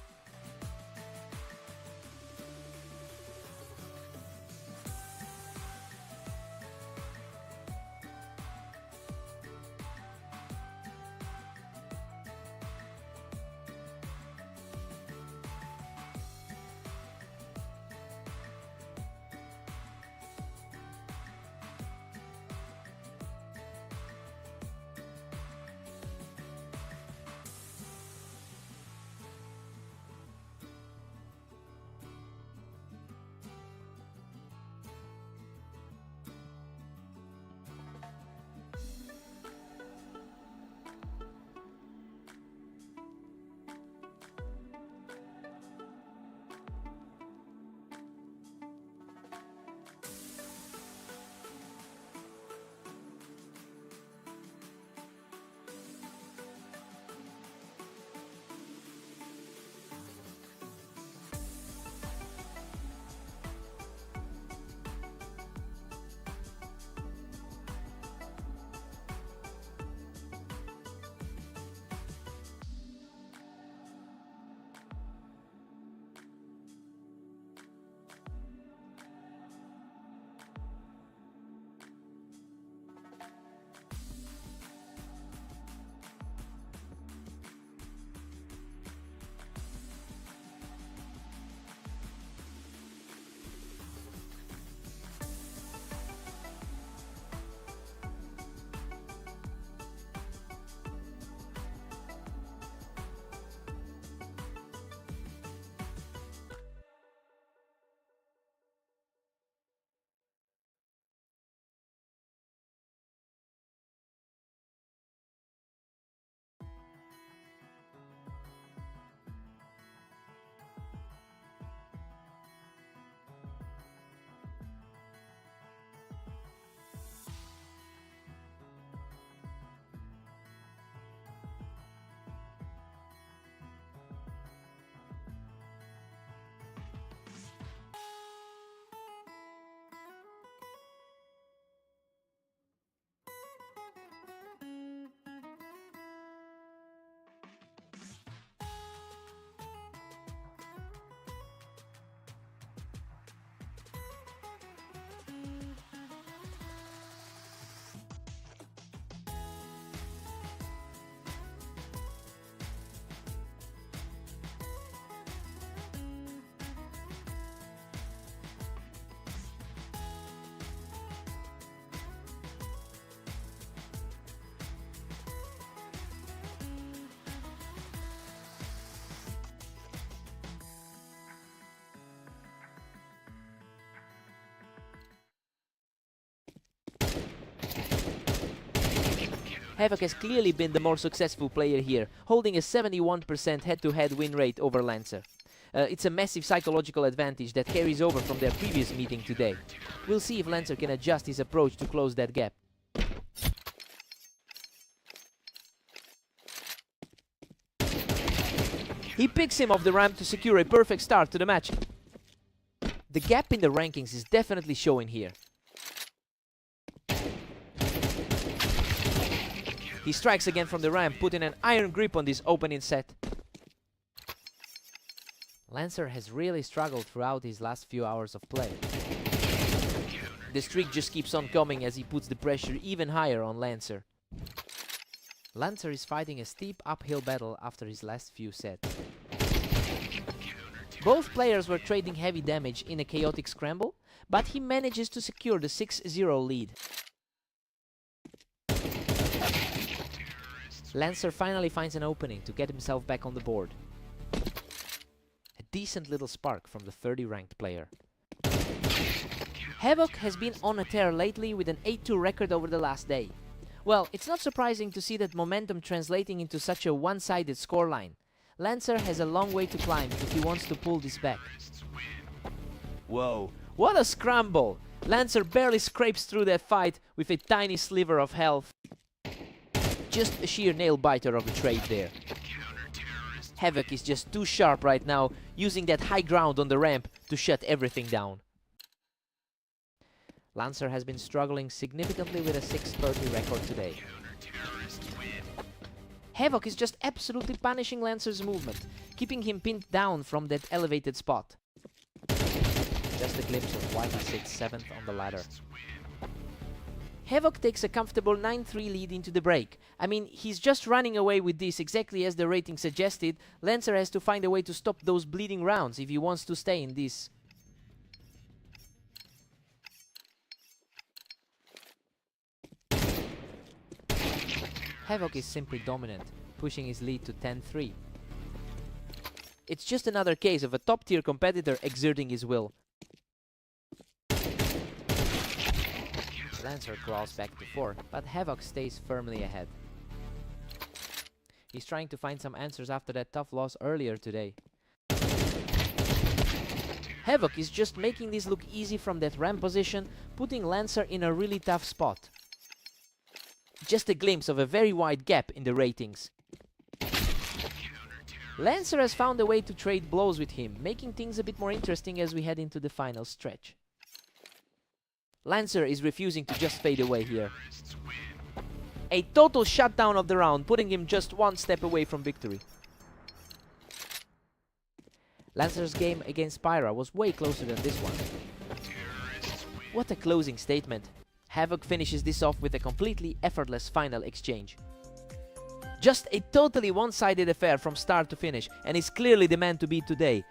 Speaker 1: Havoc has clearly been the more successful player here, holding a 71% head-to-head win rate over Lancer. It's a massive psychological advantage that carries over from their previous meeting today. We'll see if Lancer can adjust his approach to close that gap. He picks him off the ramp to secure a perfect start to the match. The gap in the rankings is definitely showing here. He strikes again from the ramp, putting an iron grip on this opening set. Lancer has really struggled throughout his last few hours of play. The streak just keeps on coming as he puts the pressure even higher on Lancer. Lancer is fighting a steep uphill battle after his last few sets. Both players were trading heavy damage in a chaotic scramble, but he manages to secure the 6-0 lead. Lancer finally finds an opening to get himself back on the board. A decent little spark from the 30 ranked player. Havoc has been on a tear lately with an 8-2 record over the last day. Well, it's not surprising to see that momentum translating into such a one-sided scoreline. Lancer has a long way to climb if he wants to pull this back. Whoa, what a scramble! Lancer barely scrapes through that fight with a tiny sliver of health. Just a sheer nail-biter of a trade there. Havoc is just too sharp right now, using that high ground on the ramp to shut everything down. Lancer has been struggling significantly with a 630 record today. Havoc is just absolutely punishing Lancer's movement, keeping him pinned down from that elevated spot. Just a glimpse of why he sits 7th on the ladder. Havoc takes a comfortable 9-3 lead into the break. I mean, he's just running away with this exactly as the rating suggested. Lancer has to find a way to stop those bleeding rounds if he wants to stay in this. Havoc is simply dominant, pushing his lead to 10-3. It's just another case of a top-tier competitor exerting his will. Lancer crawls back to 4, but Havoc stays firmly ahead. He's trying to find some answers after that tough loss earlier today. Havoc is just making this look easy from that ramp position, putting Lancer in a really tough spot. Just a glimpse of a very wide gap in the ratings. Lancer has found a way to trade blows with him, making things a bit more interesting as we head into the final stretch. Lancer is refusing to just fade away here. A total shutdown of the round, putting him just one step away from victory. Lancer's game against Pyra was way closer than this one. What a closing statement. Havoc finishes this off with a completely effortless final exchange. Just a totally one-sided affair from start to finish, and is clearly the man to beat today.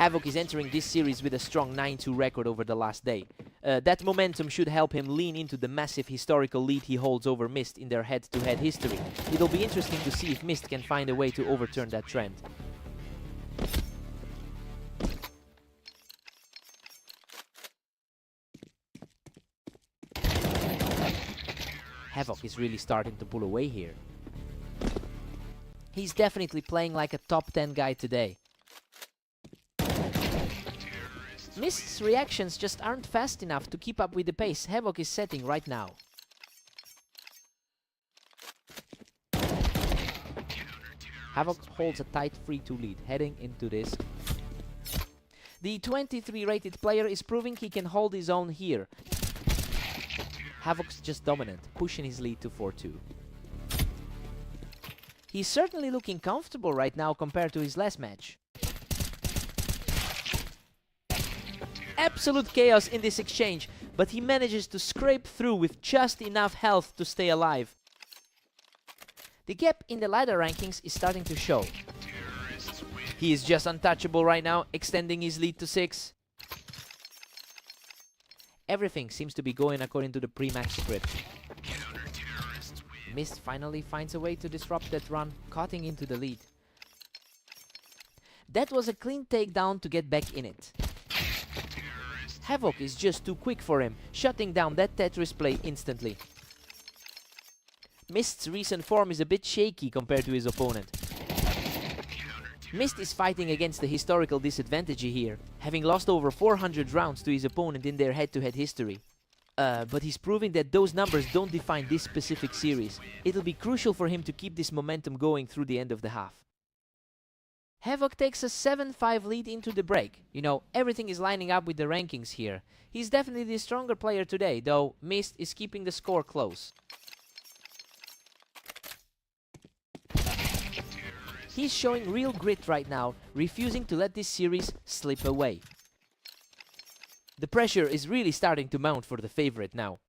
Speaker 1: Havoc is entering this series with a strong 9-2 record over the last day. That momentum should help him lean into the massive historical lead he holds over Mist in their head-to-head history. It'll be interesting to see if Mist can find a way to overturn that trend. Havoc is really starting to pull away here. He's definitely playing like a top 10 guy today. Mist's reactions just aren't fast enough to keep up with the pace Havoc is setting right now. Havoc holds a tight 3-2 lead heading into this. The 23 rated player is proving he can hold his own here. Havoc's just dominant, pushing his lead to 4-2. He's certainly looking comfortable right now compared to his last match. Absolute chaos in this exchange, but he manages to scrape through with just enough health to stay alive. The gap in the ladder rankings is starting to show. He is just untouchable right now, extending his lead to 6. Everything seems to be going according to the pre-match script. Mist finally finds a way to disrupt that run, cutting into the lead. That was a clean takedown to get back in it. Havoc is just too quick for him, shutting down that Tetris play instantly. Mist's recent form is a bit shaky compared to his opponent. Mist is fighting against the historical disadvantage here, having lost over 400 rounds to his opponent in their head-to-head history. But he's proving that those numbers don't define this specific series. It'll be crucial for him to keep this momentum going through the end of the half. Havoc takes a 7-5 lead into the break. You know, everything is lining up with the rankings here. He's definitely the stronger player today, though Mist is keeping the score close. He's showing real grit right now, refusing to let this series slip away. The pressure is really starting to mount for the favorite now.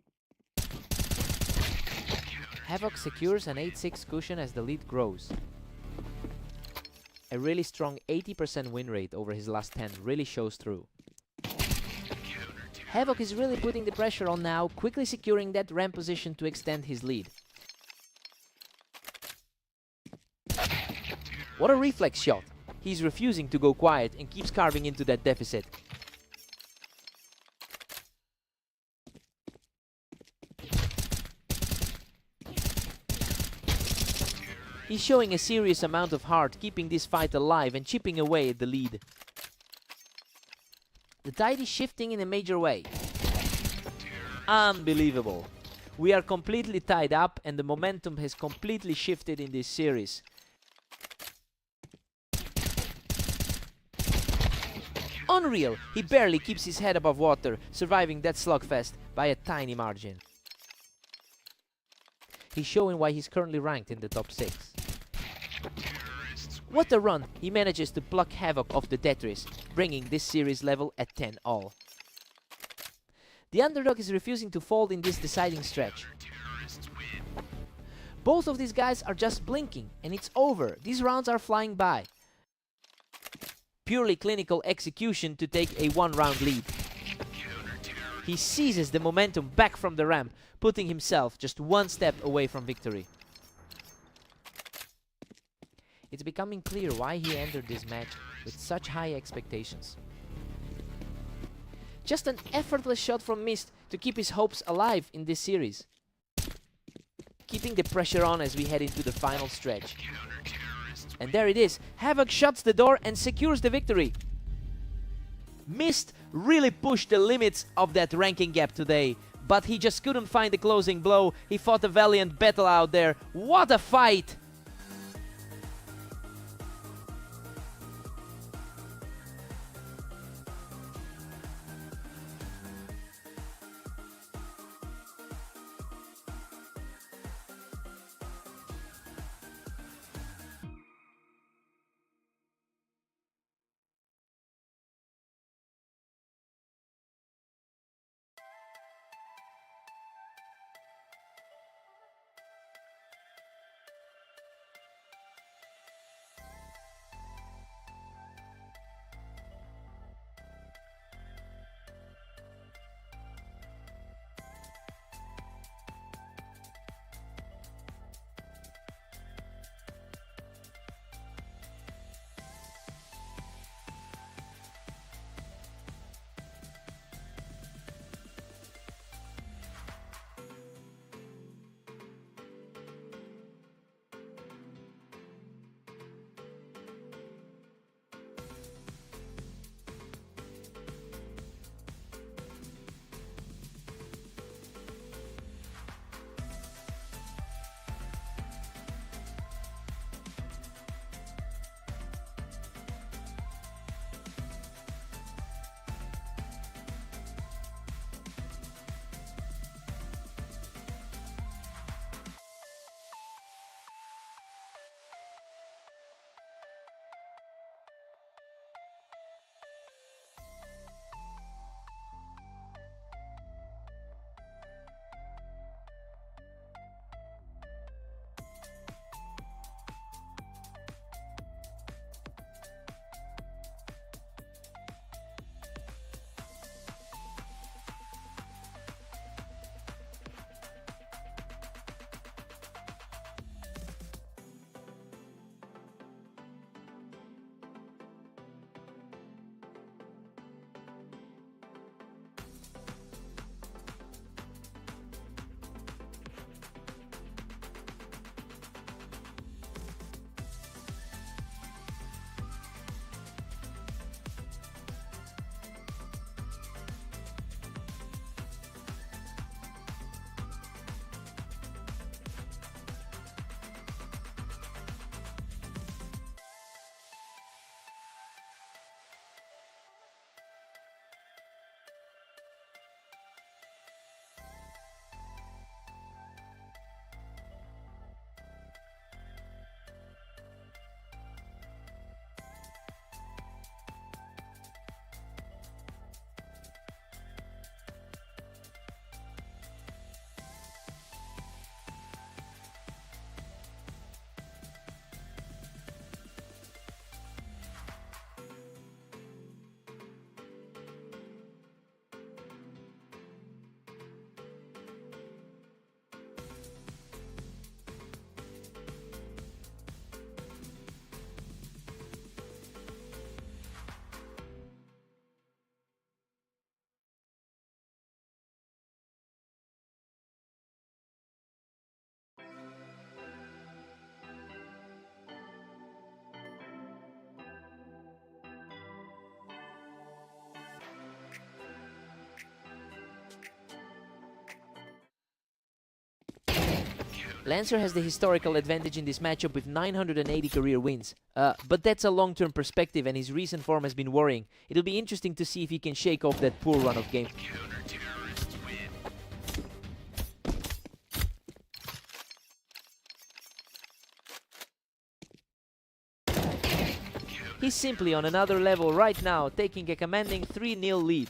Speaker 1: Havoc secures an 8-6 cushion as the lead grows. A really strong 80% win rate over his last 10 really shows through. Havoc is really putting the pressure on now, quickly securing that ramp position to extend his lead. What a reflex shot! He's refusing to go quiet and keeps carving into that deficit. He's showing a serious amount of heart, keeping this fight alive and chipping away at the lead. The tide is shifting in a major way. Unbelievable. We are completely tied up and the momentum has completely shifted in this series. Unreal! He barely keeps his head above water, surviving that slugfest by a tiny margin. He's showing why he's currently ranked in the top 6. What a run! He manages to pluck Havoc off the Tetris, bringing this series level at 10-all. The underdog is refusing to fold in this deciding stretch. Both of these guys are just blinking, and it's over. These rounds are flying by. Purely clinical execution to take a 1-round lead. He seizes the momentum back from the ramp, putting himself just one step away from victory. It's becoming clear why he entered this match with such high expectations. Just an effortless shot from Mist to keep his hopes alive in this series. Keeping the pressure on as we head into the final stretch. And there it is, Havoc shuts the door and secures the victory. Mist really pushed the limits of that ranking gap today, but he just couldn't find the closing blow. He fought a valiant battle out there. What a fight! Lancer has the historical advantage in this matchup with 980 career wins. But that's a long-term perspective and his recent form has been worrying. It'll be interesting to see if he can shake off that poor run of game. He's simply on another level right now, taking a commanding 3-0 lead.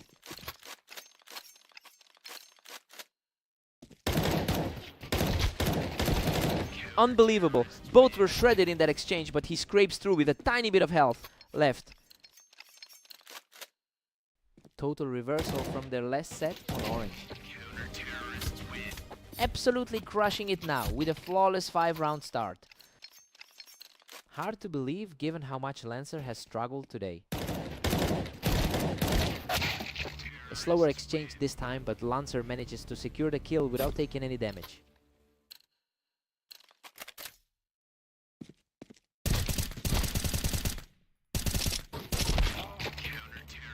Speaker 1: Unbelievable. Both were shredded in that exchange, but he scrapes through with a tiny bit of health left. Total reversal from their last set on orange. Absolutely crushing it now with a flawless 5-round start. Hard to believe given how much Lancer has struggled today. A slower exchange this time, but Lancer manages to secure the kill without taking any damage.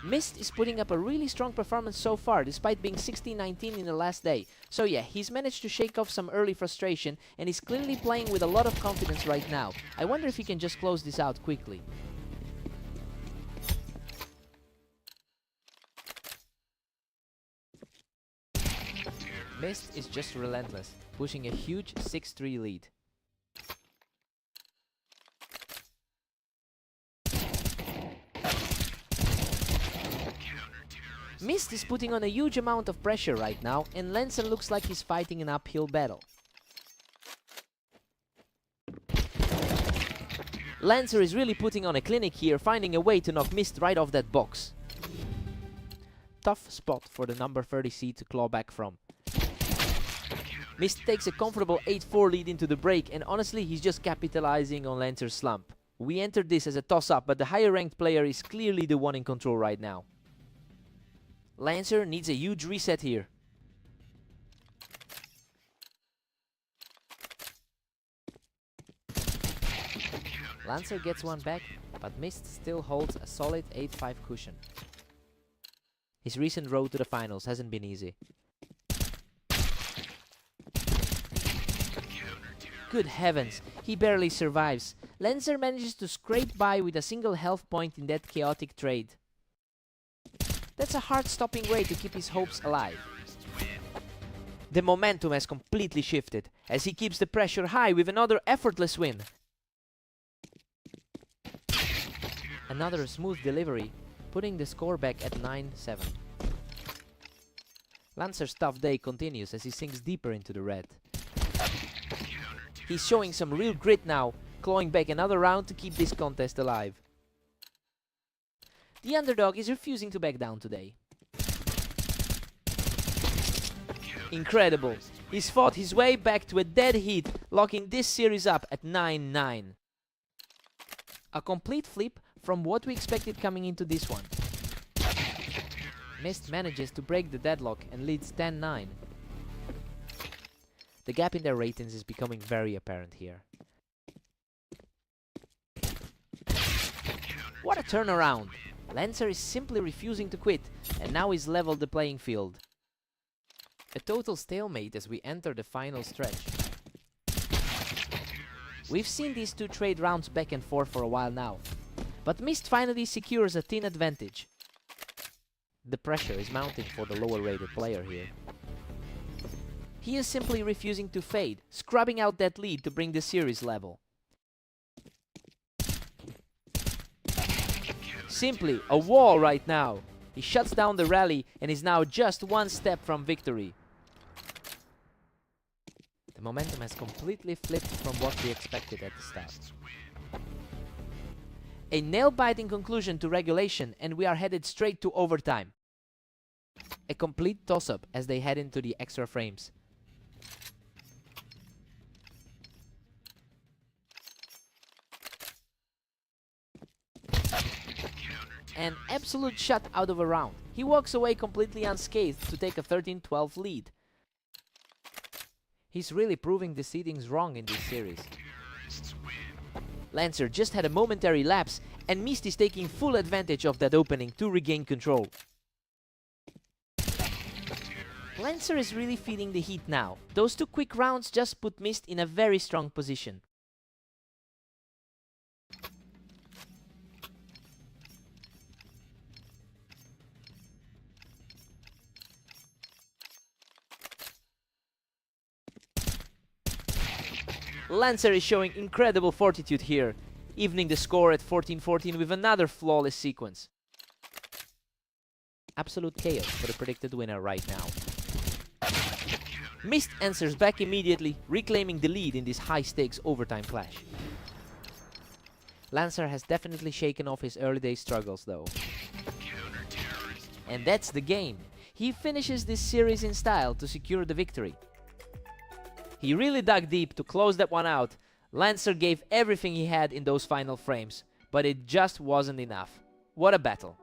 Speaker 1: Mist is putting up a really strong performance so far, despite being 16-19 in the last day. So yeah, he's managed to shake off some early frustration, and he's clearly playing with a lot of confidence right now. I wonder if he can just close this out quickly. Mist is just relentless, pushing a huge 6-3 lead. Mist is putting on a huge amount of pressure right now, and Lancer looks like he's fighting an uphill battle. Lancer is really putting on a clinic here, finding a way to knock Mist right off that box. Tough spot for the number 30 seed to claw back from. Mist takes a comfortable 8-4 lead into the break, and honestly he's just capitalizing on Lancer's slump. We entered this as a toss-up, but the higher ranked player is clearly the one in control right now. Lancer needs a huge reset here. Lancer gets one back, but Mist still holds a solid 8-5 cushion. His recent road to the finals hasn't been easy. Good heavens, he barely survives. Lancer manages to scrape by with a single health point in that chaotic trade. That's a heart-stopping way to keep his hopes alive. The momentum has completely shifted, as he keeps the pressure high with another effortless win. Another smooth delivery, putting the score back at 9-7. Lancer's tough day continues as he sinks deeper into the red. He's showing some real grit now, clawing back another round to keep this contest alive. The underdog is refusing to back down today. Incredible! He's fought his way back to a dead heat, locking this series up at 9-9. A complete flip from what we expected coming into this one. Mist manages to break the deadlock and leads 10-9. The gap in their ratings is becoming very apparent here. What a turnaround! Lancer is simply refusing to quit, and now he's leveled the playing field. A total stalemate as we enter the final stretch. We've seen these two trade rounds back and forth for a while now, but Mist finally secures a thin advantage. The pressure is mounting for the lower rated player here. He is simply refusing to fade, scrubbing out that lead to bring the series level. Simply a wall right now. He shuts down the rally and is now just one step from victory. The momentum has completely flipped from what we expected at the start. A nail-biting conclusion to regulation, and we are headed straight to overtime. A complete toss-up as they head into the extra frames. An absolute shut out of a round. He walks away completely unscathed to take a 13-12 lead. He's really proving the seedings wrong in this series. Lancer just had a momentary lapse, and Mist is taking full advantage of that opening to regain control. Lancer is really feeling the heat now. Those 2 quick rounds just put Mist in a very strong position. Lancer is showing incredible fortitude here, evening the score at 14-14 with another flawless sequence. Absolute chaos for the predicted winner right now. Mist answers back immediately, reclaiming the lead in this high-stakes overtime clash. Lancer has definitely shaken off his early days struggles though. And that's the game. He finishes this series in style to secure the victory. He really dug deep to close that one out. Lancer gave everything he had in those final frames, but it just wasn't enough. What a battle.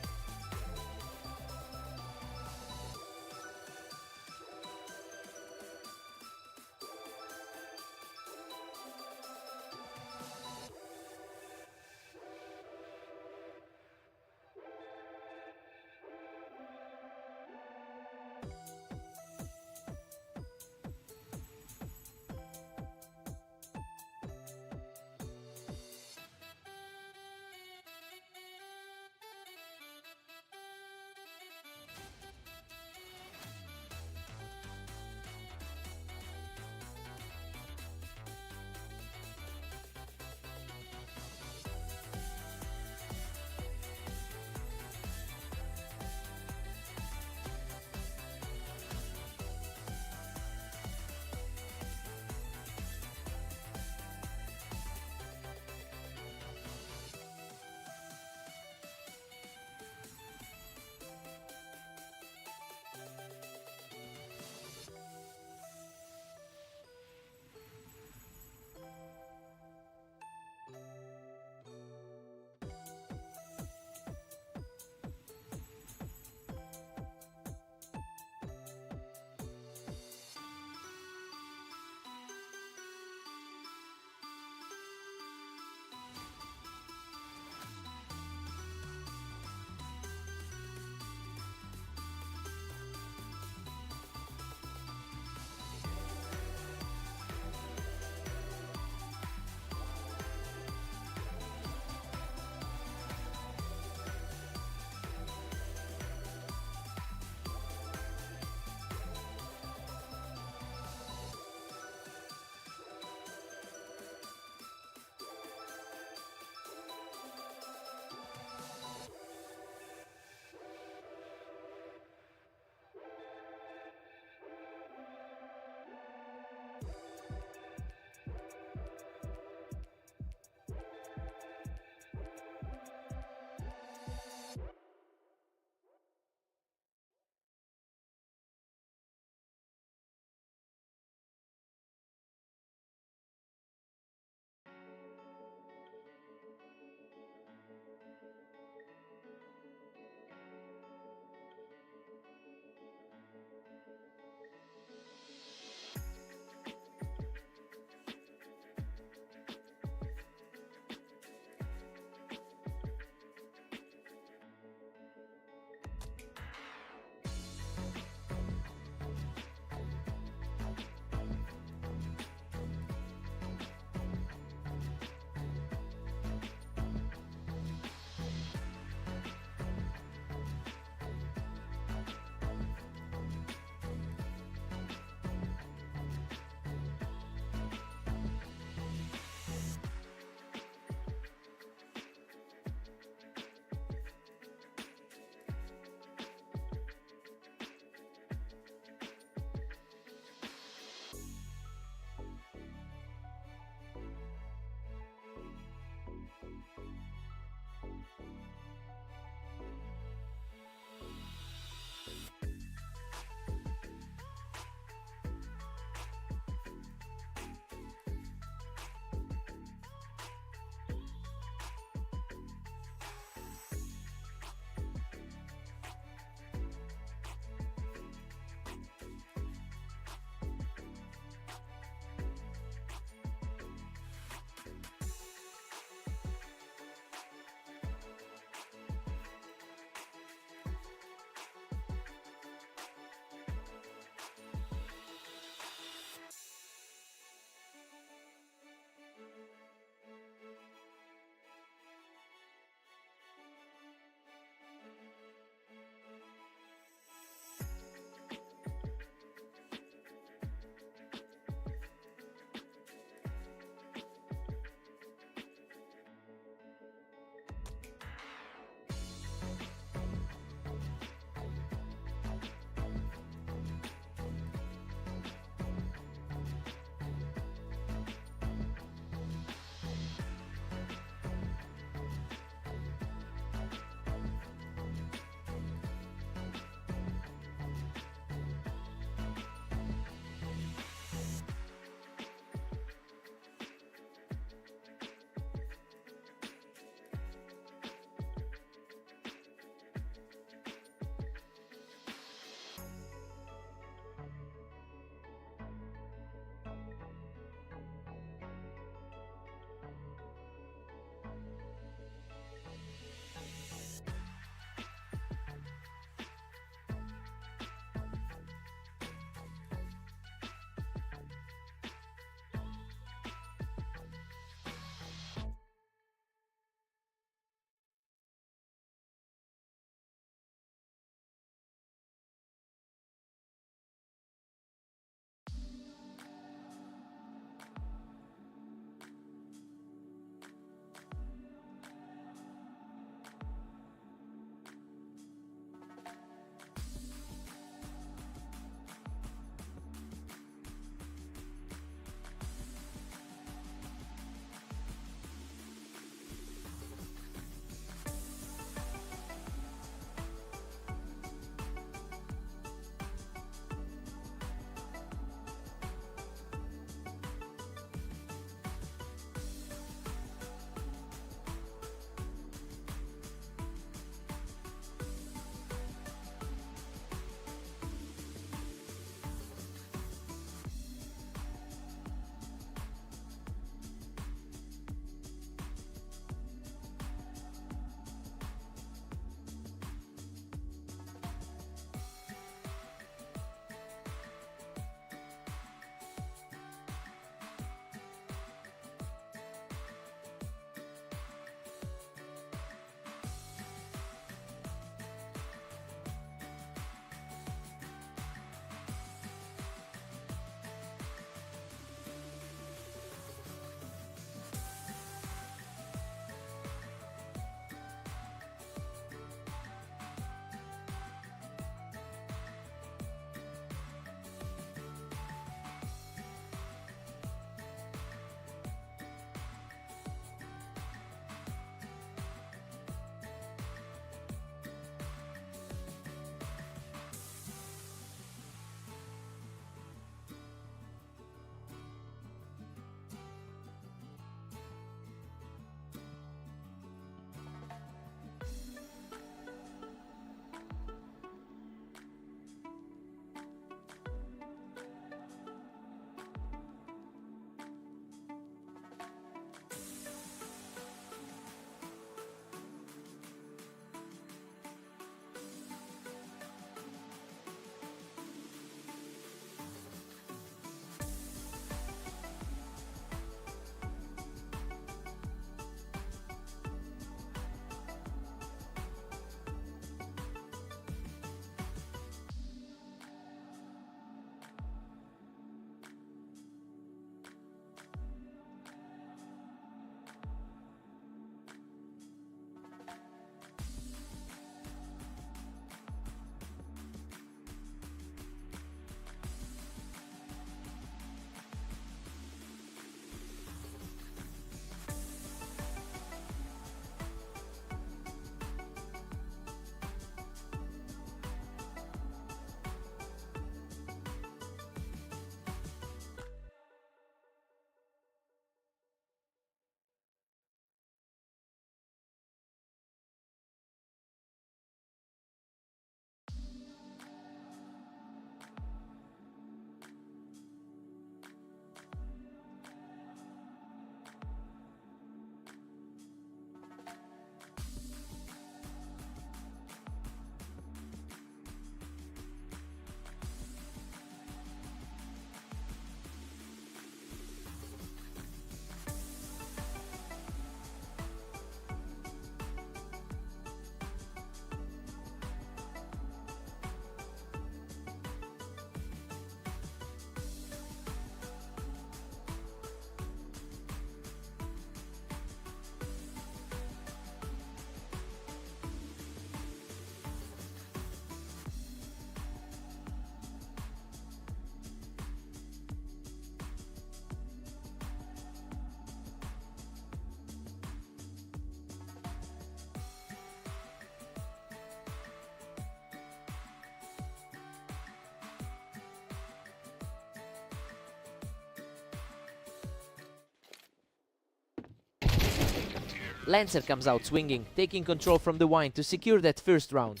Speaker 1: Lancer comes out swinging, taking control from the Wine to secure that first round.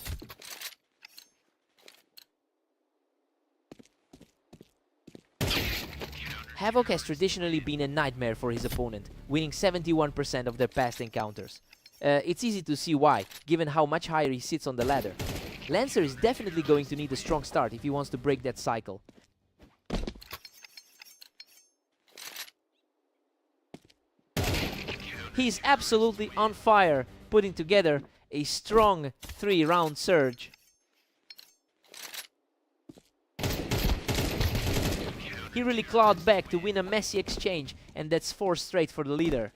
Speaker 1: Havoc has traditionally been a nightmare for his opponent, winning 71% of their past encounters. It's easy to see why, given how much higher he sits on the ladder. Lancer is definitely going to need a strong start if he wants to break that cycle. He's absolutely on fire, putting together a strong 3-round surge. He really clawed back to win a messy exchange, and that's 4 straight for the leader.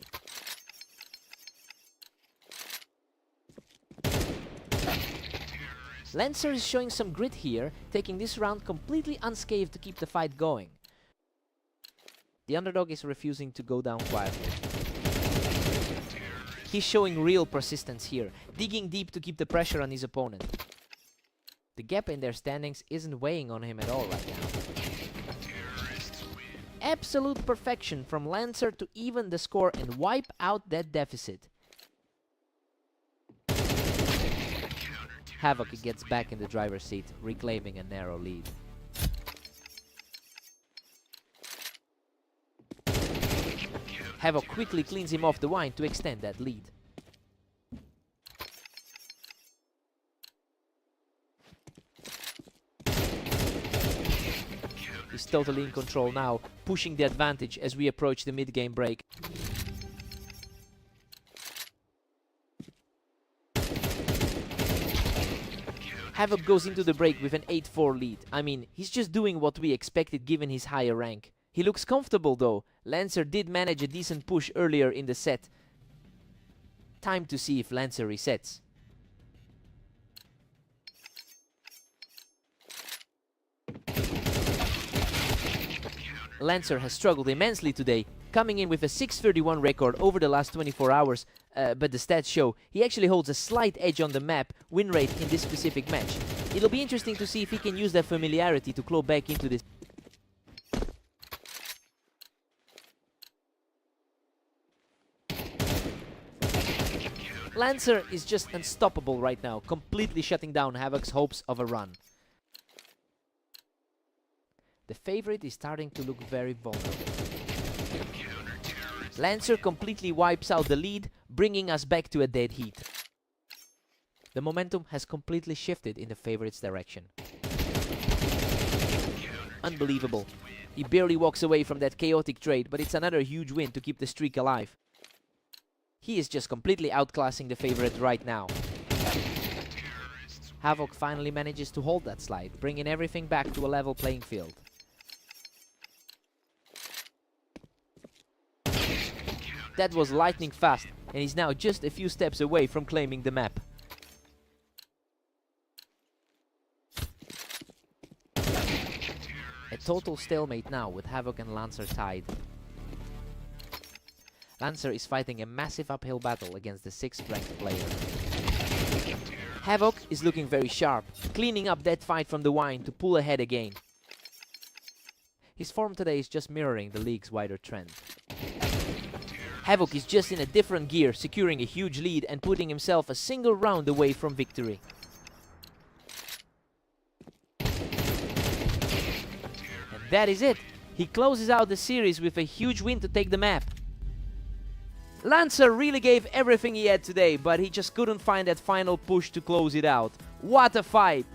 Speaker 1: Lancer is showing some grit here, taking this round completely unscathed to keep the fight going. The underdog is refusing to go down quietly. He's showing real persistence here, digging deep to keep the pressure on his opponent. The gap in their standings isn't weighing on him at all right now. Absolute perfection from Lancer to even the score and wipe out that deficit. Havoc gets back in the driver's seat, reclaiming a narrow lead. Havoc quickly cleans him off the Wine to extend that lead. He's totally in control now, pushing the advantage as we approach the mid-game break. Havoc goes into the break with an 8-4 lead. I mean, he's just doing what we expected given his higher rank. He looks comfortable though. Lancer did manage a decent push earlier in the set. Time to see if Lancer resets. Lancer has struggled immensely today, coming in with a 631 record over the last 24 hours, but the stats show he actually holds a slight edge on the map win rate in this specific match. It'll be interesting to see if he can use that familiarity to claw back into this. Lancer is just unstoppable right now, completely shutting down Havoc's hopes of a run. The favorite is starting to look very vulnerable. Lancer completely wipes out the lead, bringing us back to a dead heat. The momentum has completely shifted in the favorite's direction. Unbelievable. He barely walks away from that chaotic trade, but it's another huge win to keep the streak alive. He is just completely outclassing the favorite right now. Havoc finally manages to hold that slide, bringing everything back to a level playing field. That was lightning fast, and he's now just a few steps away from claiming the map. A total stalemate now, with Havoc and Lancer tied. Lancer is fighting a massive uphill battle against the 6th ranked player. Havoc is looking very sharp, cleaning up that fight from the Wine to pull ahead again. His form today is just mirroring the league's wider trend. Havoc is just in a different gear, securing a huge lead and putting himself a single round away from victory. And that is it. He closes out the series with a huge win to take the map. Lancer really gave everything he had today, but he just couldn't find that final push to close it out. What a fight!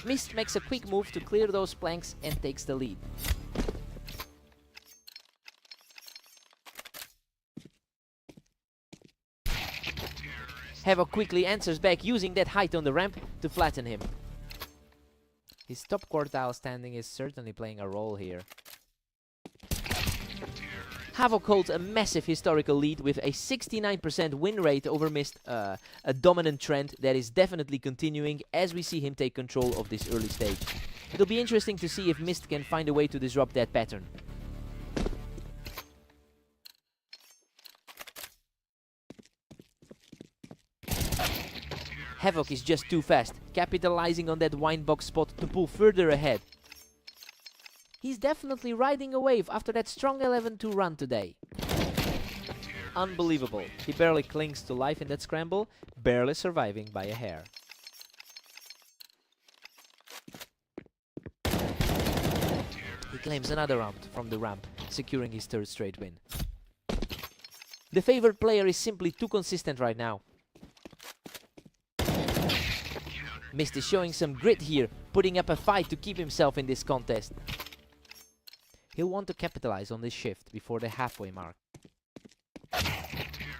Speaker 1: Mist makes a quick move to clear those planks and takes the lead. Havoc quickly answers back using that height on the ramp to flatten him. His top quartile standing is certainly playing a role here. Havoc holds a massive historical lead with a 69% win rate over Mist, a dominant trend that is definitely continuing as we see him take control of this early stage. It'll be interesting to see if Mist can find a way to disrupt that pattern. Havoc is just too fast, capitalizing on that wine box spot to pull further ahead. He's definitely riding a wave after that strong 11-2 run today. Unbelievable. He barely clings to life in that scramble, barely surviving by a hair. He claims another round from the ramp, securing his third straight win. The favored player is simply too consistent right now. Mist is showing some grit here, putting up a fight to keep himself in this contest. He'll want to capitalize on this shift before the halfway mark.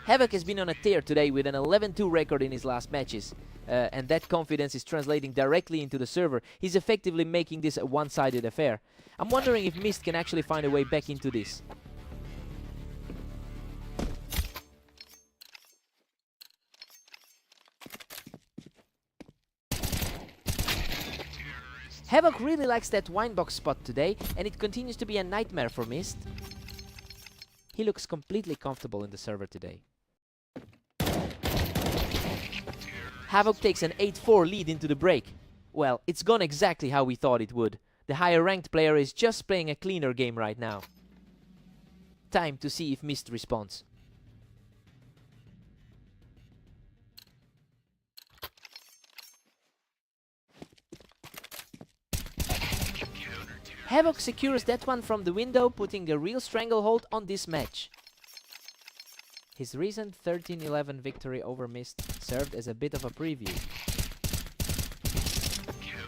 Speaker 1: Havoc has been on a tear today with an 11-2 record in his last matches. And that confidence is translating directly into the server. He's effectively making this a one-sided affair. I'm wondering if Mist can actually find a way back into this. Havoc really likes that winebox spot today, and it continues to be a nightmare for Mist. He looks completely comfortable in the server today. Havoc takes an 8-4 lead into the break. Well, it's gone exactly how we thought it would. The higher ranked player is just playing a cleaner game right now. Time to see if Mist responds. Havoc secures that one from the window, putting a real stranglehold on this match. His recent 13-11 victory over Mist served as a bit of a preview.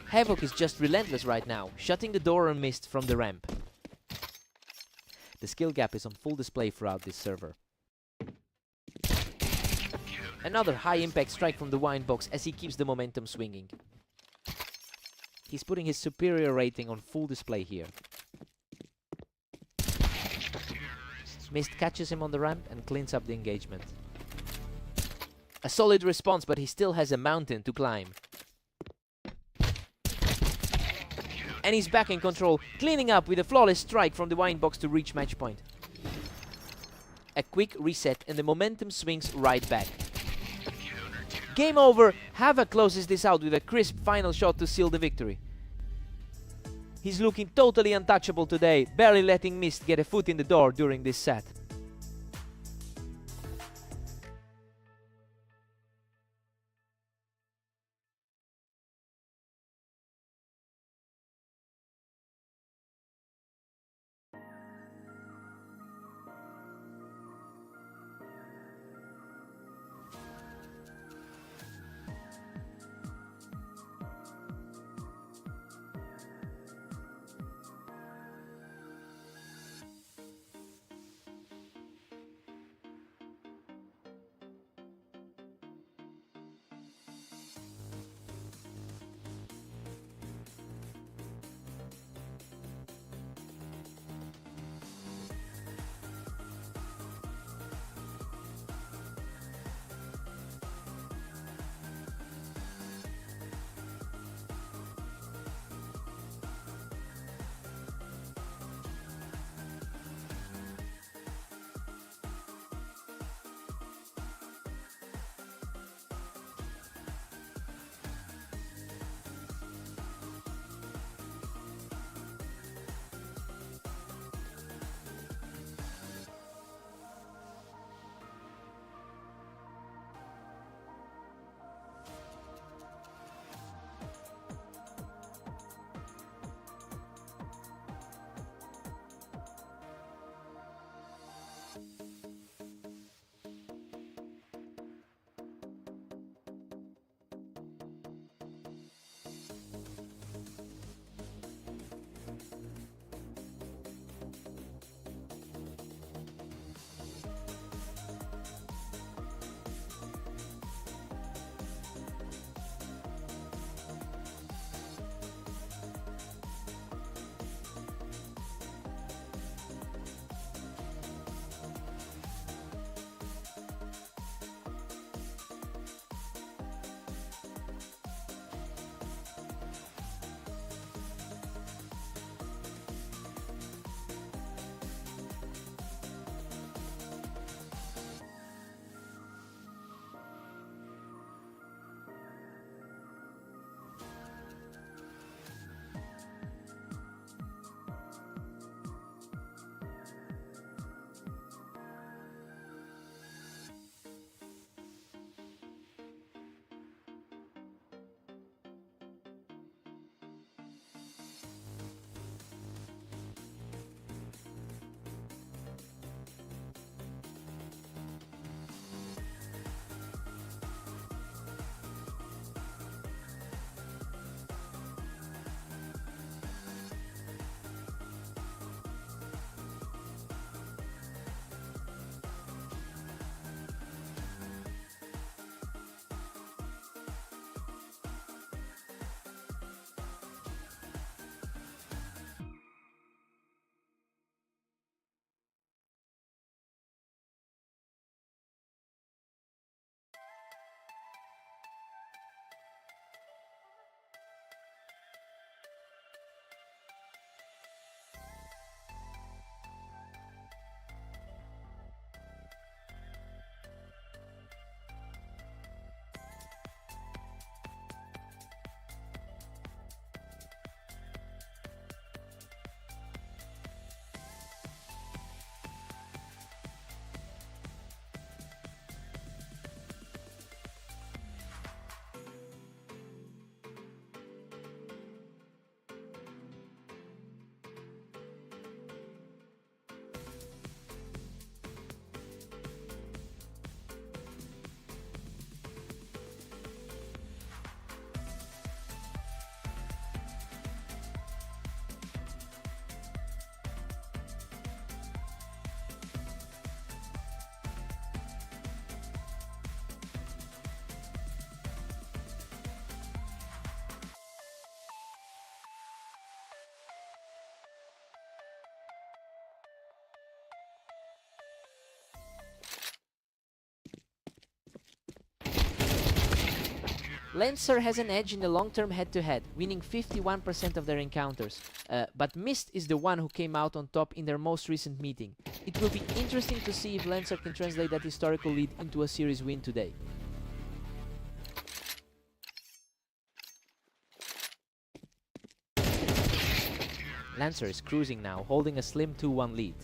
Speaker 1: Havoc is just relentless right now, shutting the door on Mist from the ramp. The skill gap is on full display throughout this server. Another high-impact strike from the wine box as he keeps the momentum swinging. He's putting his superior rating on full display here. Mist catches him on the ramp and cleans up the engagement. A solid response, but he still has a mountain to climb. And he's back in control, cleaning up with a flawless strike from the wine box to reach match point. A quick reset and the momentum swings right back. Game over. Havoc closes this out with a crisp final shot to seal the victory. He's looking totally untouchable today, barely letting Mist get a foot in the door during this set. Lancer has an edge in the long-term head-to-head, winning 51% of their encounters, but Mist is the one who came out on top in their most recent meeting. It will be interesting to see if Lancer can translate that historical lead into a series win today. Lancer is cruising now, holding a slim 2-1 lead.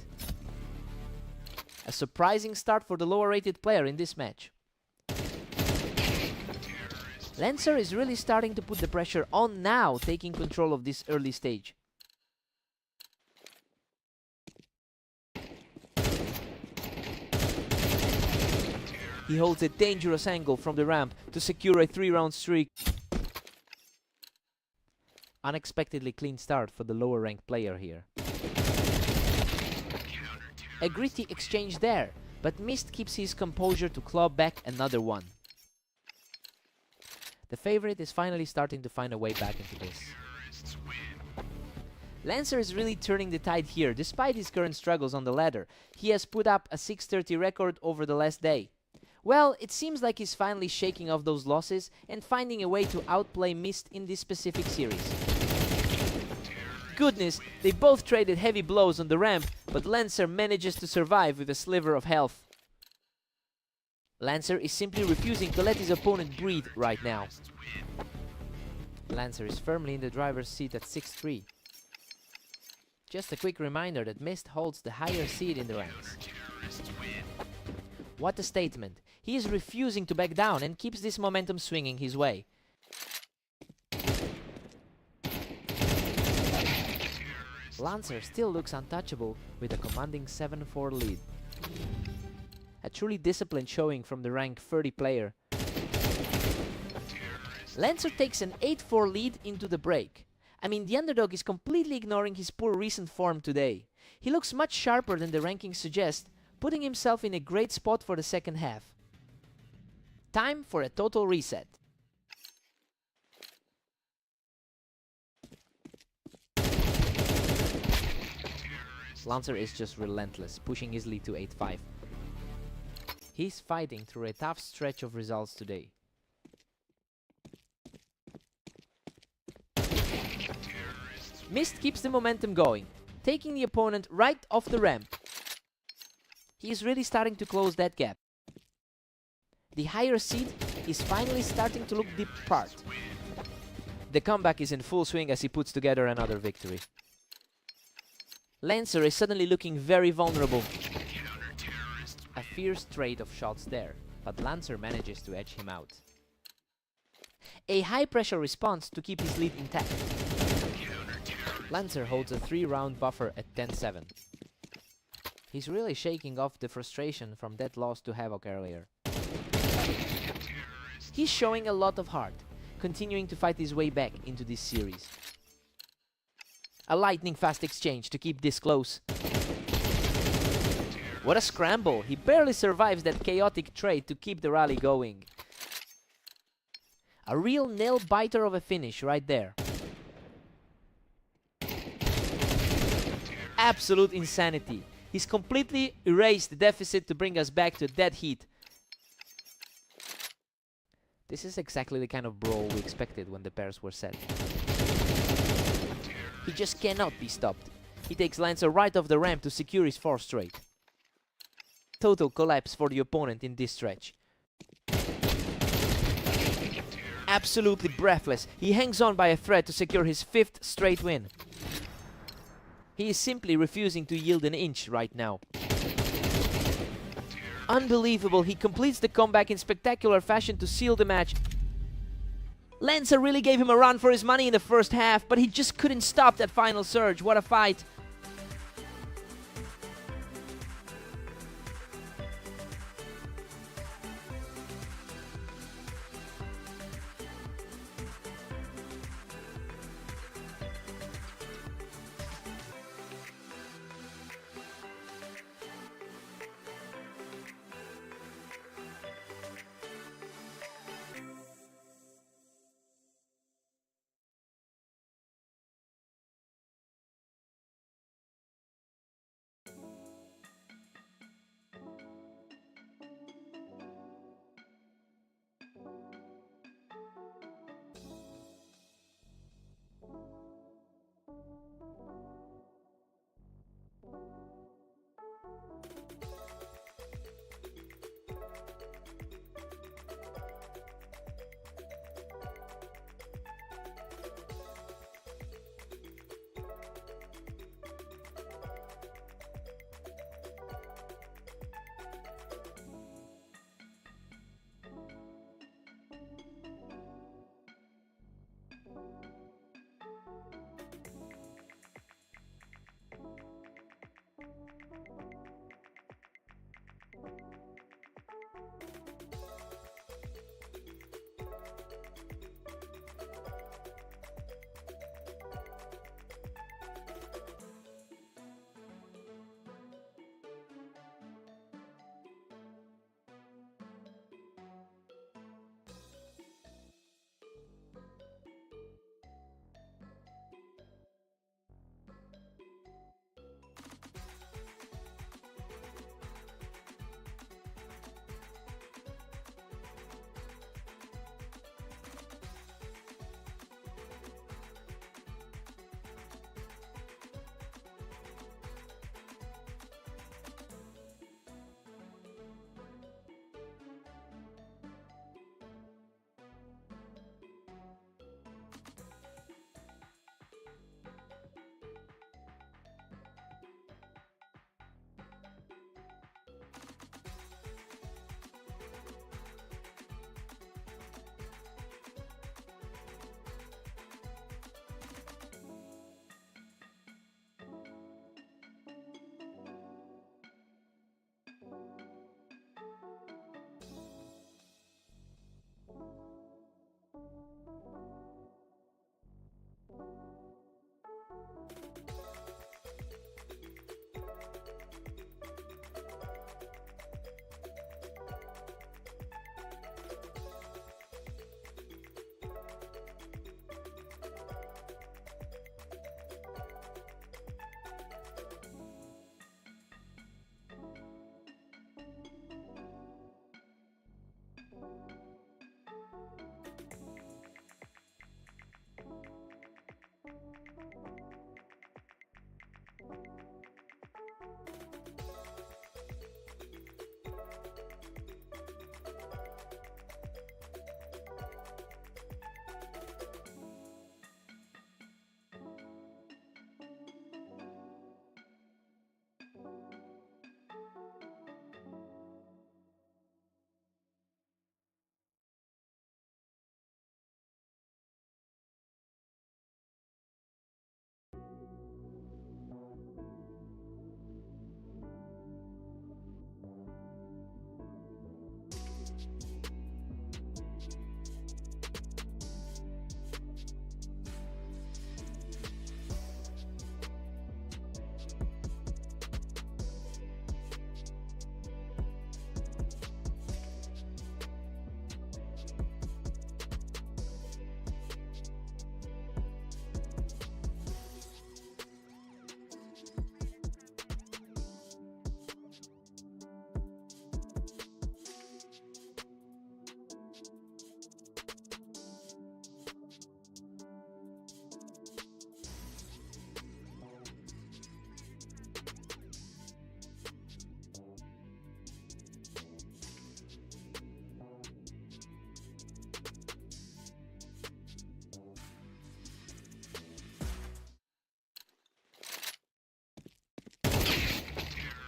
Speaker 1: A surprising start for the lower-rated player in this match. Lancer is really starting to put the pressure on now, taking control of this early stage. He holds a dangerous angle from the ramp to secure a 3-round streak. Unexpectedly clean start for the lower ranked player here. A gritty exchange there, but Mist keeps his composure to claw back another one. The favorite is finally starting to find a way back into this. Lancer is really turning the tide here, despite his current struggles on the ladder. He has put up a 630 record over the last day. Well, it seems like he's finally shaking off those losses and finding a way to outplay Mist in this specific series. Goodness, they both traded heavy blows on the ramp, but Lancer manages to survive with a sliver of health. Lancer is simply refusing to let his opponent breathe right now. Lancer is firmly in the driver's seat at 6-3. Just a quick reminder that Mist holds the higher seed in the ranks. What a statement. He is refusing to back down and keeps this momentum swinging his way. Lancer still looks untouchable with a commanding 7-4 lead. A truly disciplined showing from the rank 30 player. Lancer takes an 8-4 lead into the break. I mean, the underdog is completely ignoring his poor recent form today. He looks much sharper than the rankings suggest, putting himself in a great spot for the second half. Time for a total reset. Lancer is just relentless, pushing his lead to 8-5. He's fighting through a tough stretch of results today. Mist keeps the momentum going, taking the opponent right off the ramp. He is really starting to close that gap. The higher seed is finally starting to look deep apart. The comeback is in full swing as he puts together another victory. Lancer is suddenly looking very vulnerable. A fierce trade of shots there, but Lancer manages to edge him out. A high-pressure response to keep his lead intact. Lancer holds a 3-round buffer at 10-7. He's really shaking off the frustration from that loss to Havoc earlier. He's showing a lot of heart, continuing to fight his way back into this series. A lightning-fast exchange to keep this close. What a scramble! He barely survives that chaotic trade to keep the rally going. A real nail-biter of a finish right there. Absolute insanity. He's completely erased the deficit to bring us back to dead heat. This is exactly the kind of brawl we expected when the pairs were set. He just cannot be stopped. He takes Lancer right off the ramp to secure his 4th straight. Total collapse for the opponent in this stretch. Absolutely breathless, he hangs on by a thread to secure his 5th straight win. He is simply refusing to yield an inch right now. Unbelievable, he completes the comeback in spectacular fashion to seal the match. Lancer really gave him a run for his money in the first half, but he just couldn't stop that final surge. What a fight.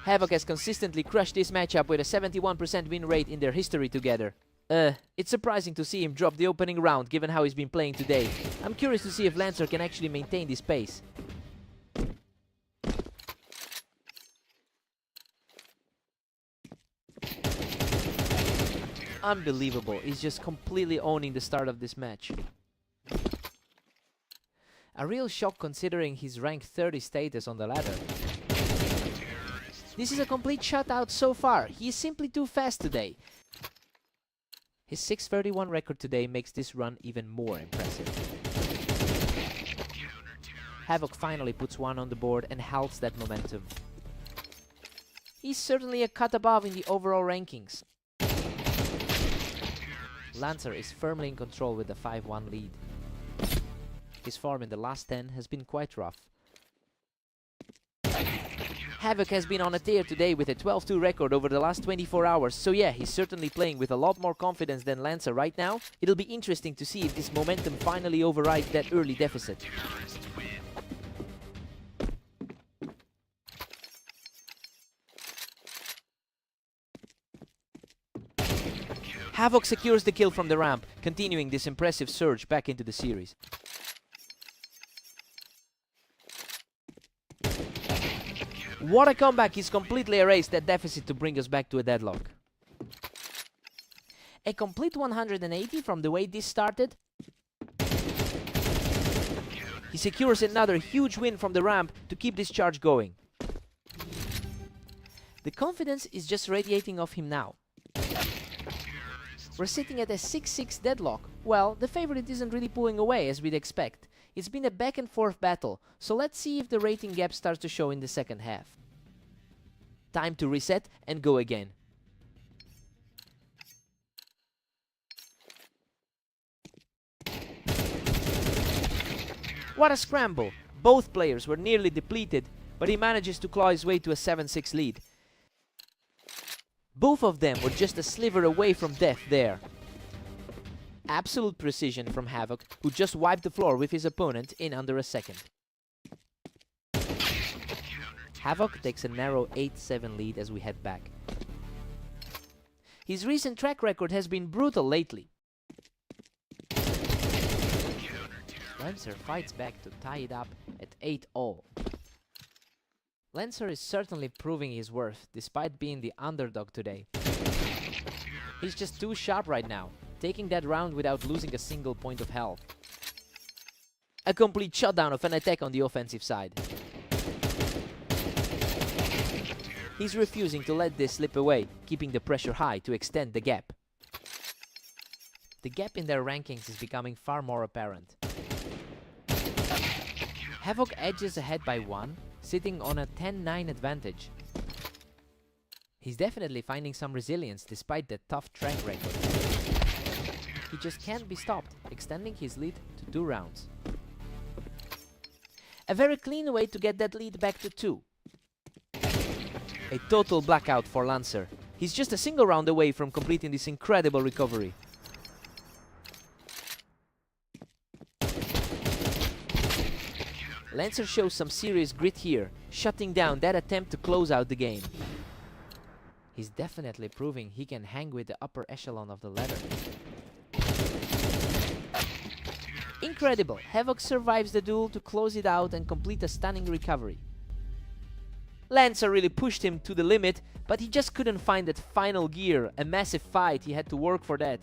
Speaker 1: Havoc has consistently crushed this matchup with a 71% win rate in their history together. It's surprising to see him drop the opening round given how he's been playing today. I'm curious to see if Lancer can actually maintain this pace. Unbelievable, he's just completely owning the start of this match. A real shock considering his rank 30 status on the ladder. This is a complete shutout so far. He is simply too fast today. His 631 record today makes this run even more impressive. Havoc finally puts one on the board and halts that momentum. He's certainly a cut above in the overall rankings. Lancer is firmly in control with a 5-1 lead. His form in the last 10 has been quite rough. Havoc has been on a tear today with a 12-2 record over the last 24 hours, so yeah, he's certainly playing with a lot more confidence than Lancer right now. It'll be interesting to see if this momentum finally overrides that early deficit. Havoc secures the kill from the ramp, continuing this impressive surge back into the series. What a comeback! He's completely erased that deficit to bring us back to a deadlock. A complete 180 from the way this started. He secures another huge win from the ramp to keep this charge going. The confidence is just radiating off him now. We're sitting at a 6-6 deadlock. Well, the favorite isn't really pulling away as we'd expect. It's been a back and forth battle, so let's see if the rating gap starts to show in the second half. Time to reset and go again. What a scramble! Both players were nearly depleted, but he manages to claw his way to a 7-6 lead. Both of them were just a sliver away from death there. Absolute precision from Havoc, who just wiped the floor with his opponent in under a second. Havoc takes a narrow 8-7 lead as we head back. His recent track record has been brutal lately. Lancer fights back to tie it up at 8-all. Lancer is certainly proving his worth, despite being the underdog today. He's just too sharp right now, taking that round without losing a single point of health. A complete shutdown of an attack on the offensive side. He's refusing to let this slip away, keeping the pressure high to extend the gap. The gap in their rankings is becoming far more apparent. Havoc edges ahead by 1, sitting on a 10-9 advantage. He's definitely finding some resilience despite the tough track record. He just can't be stopped, extending his lead to 2 rounds. A very clean way to get that lead back to 2. A total blackout for Lancer. He's just a single round away from completing this incredible recovery. Lancer shows some serious grit here, shutting down that attempt to close out the game. He's definitely proving he can hang with the upper echelon of the ladder. Incredible! Havoc survives the duel to close it out and complete a stunning recovery. Lancer really pushed him to the limit, but he just couldn't find that final gear. A massive fight, he had to work for that.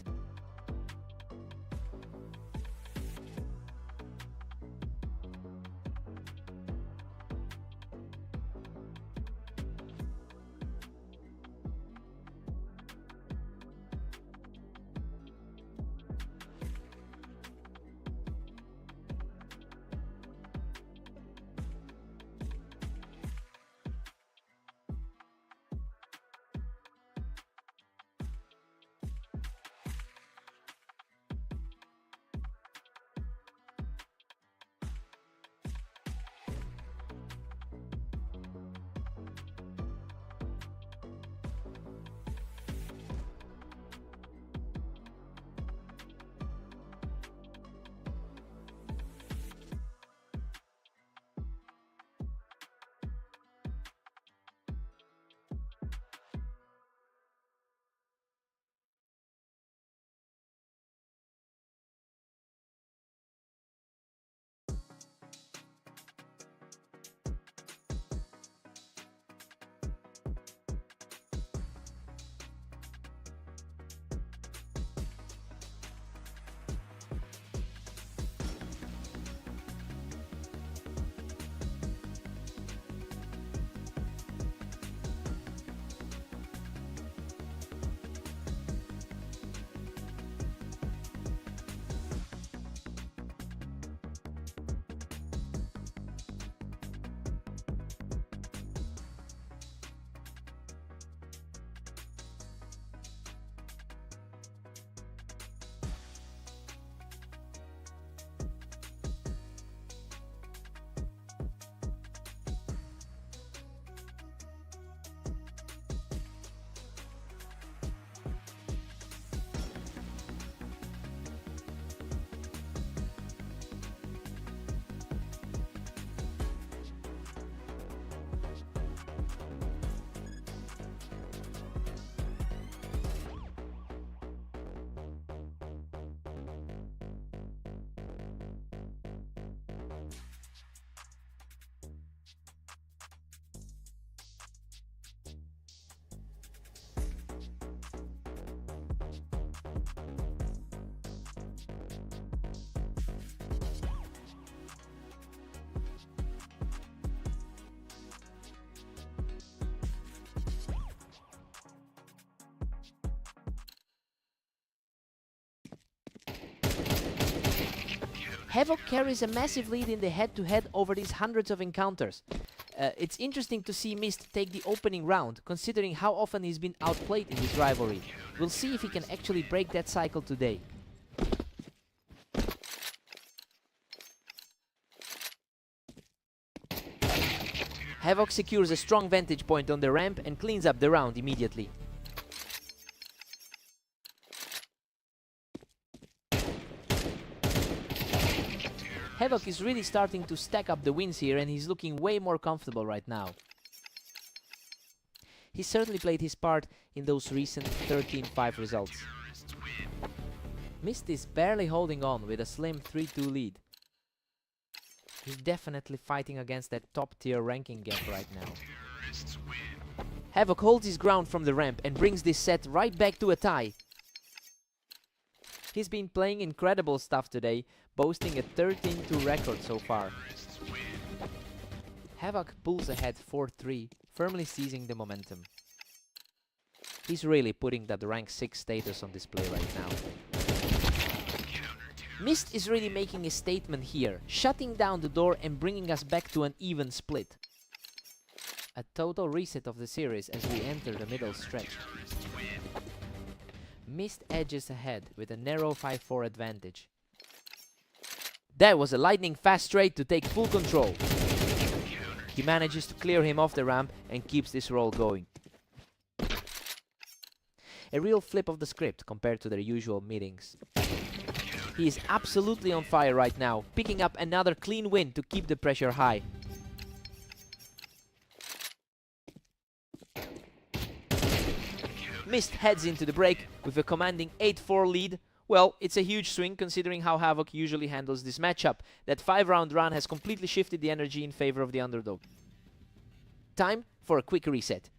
Speaker 1: Havoc carries a massive lead in the head-to-head over these hundreds of encounters. It's interesting to see Mist take the opening round, considering how often he's been outplayed in this rivalry. We'll see if he can actually break that cycle today. Havoc secures a strong vantage point on the ramp and cleans up the round immediately. Havoc is really starting to stack up the wins here, and he's looking way more comfortable right now. He certainly played his part in those recent 13-5 results. Mist is barely holding on with a slim 3-2 lead. He's definitely fighting against that top-tier ranking gap right now. Havoc holds his ground from the ramp and brings this set right back to a tie. He's been playing incredible stuff today, boasting a 13-2 record so far. Havoc pulls ahead 4-3, firmly seizing the momentum. He's really putting that rank 6 status on display right now. Mist is really making a statement here, shutting down the door and bringing us back to an even split. A total reset of the series as we enter the middle stretch. Mist edges ahead with a narrow 5-4 advantage. That was a lightning fast straight to take full control. He manages to clear him off the ramp and keeps this roll going. A real flip of the script compared to their usual meetings. He is absolutely on fire right now, picking up another clean win to keep the pressure high. Mist heads into the break with a commanding 8-4 lead. Well, it's a huge swing considering how Havoc usually handles this matchup. That 5-round run has completely shifted the energy in favor of the underdog. Time for a quick reset.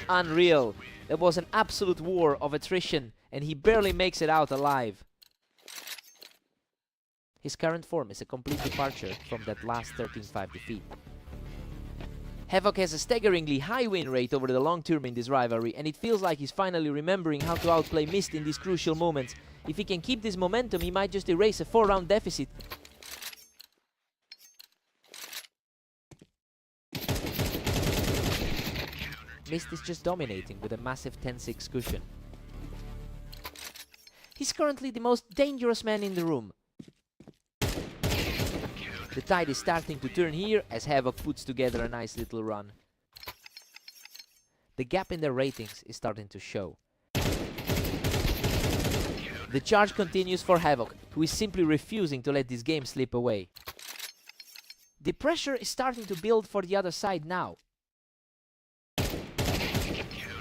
Speaker 1: Unreal. It was an absolute war of attrition, and he barely makes it out alive. His current form is a complete departure from that last 13-5 defeat. Havoc has a staggeringly high win rate over the long term in this rivalry, and it feels like he's finally remembering how to outplay Mist in these crucial moments. If he can keep this momentum, he might just erase a 4-round deficit. Mist is just dominating with a massive 10-6 cushion. He's currently the most dangerous man in the room. The tide is starting to turn here as Havoc puts together a nice little run. The gap in their ratings is starting to show. The charge continues for Havoc, who is simply refusing to let this game slip away. The pressure is starting to build for the other side now.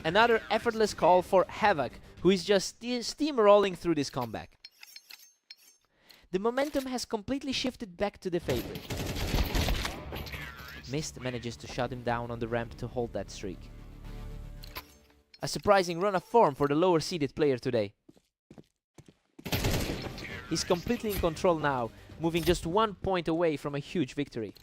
Speaker 1: Another effortless call for Havoc, who is just steamrolling through this comeback. The momentum has completely shifted back to the favorite. Mist manages to shut him down on the ramp to hold that streak. A surprising run of form for the lower seeded player today. He's completely in control now, moving just 1 point away from a huge victory.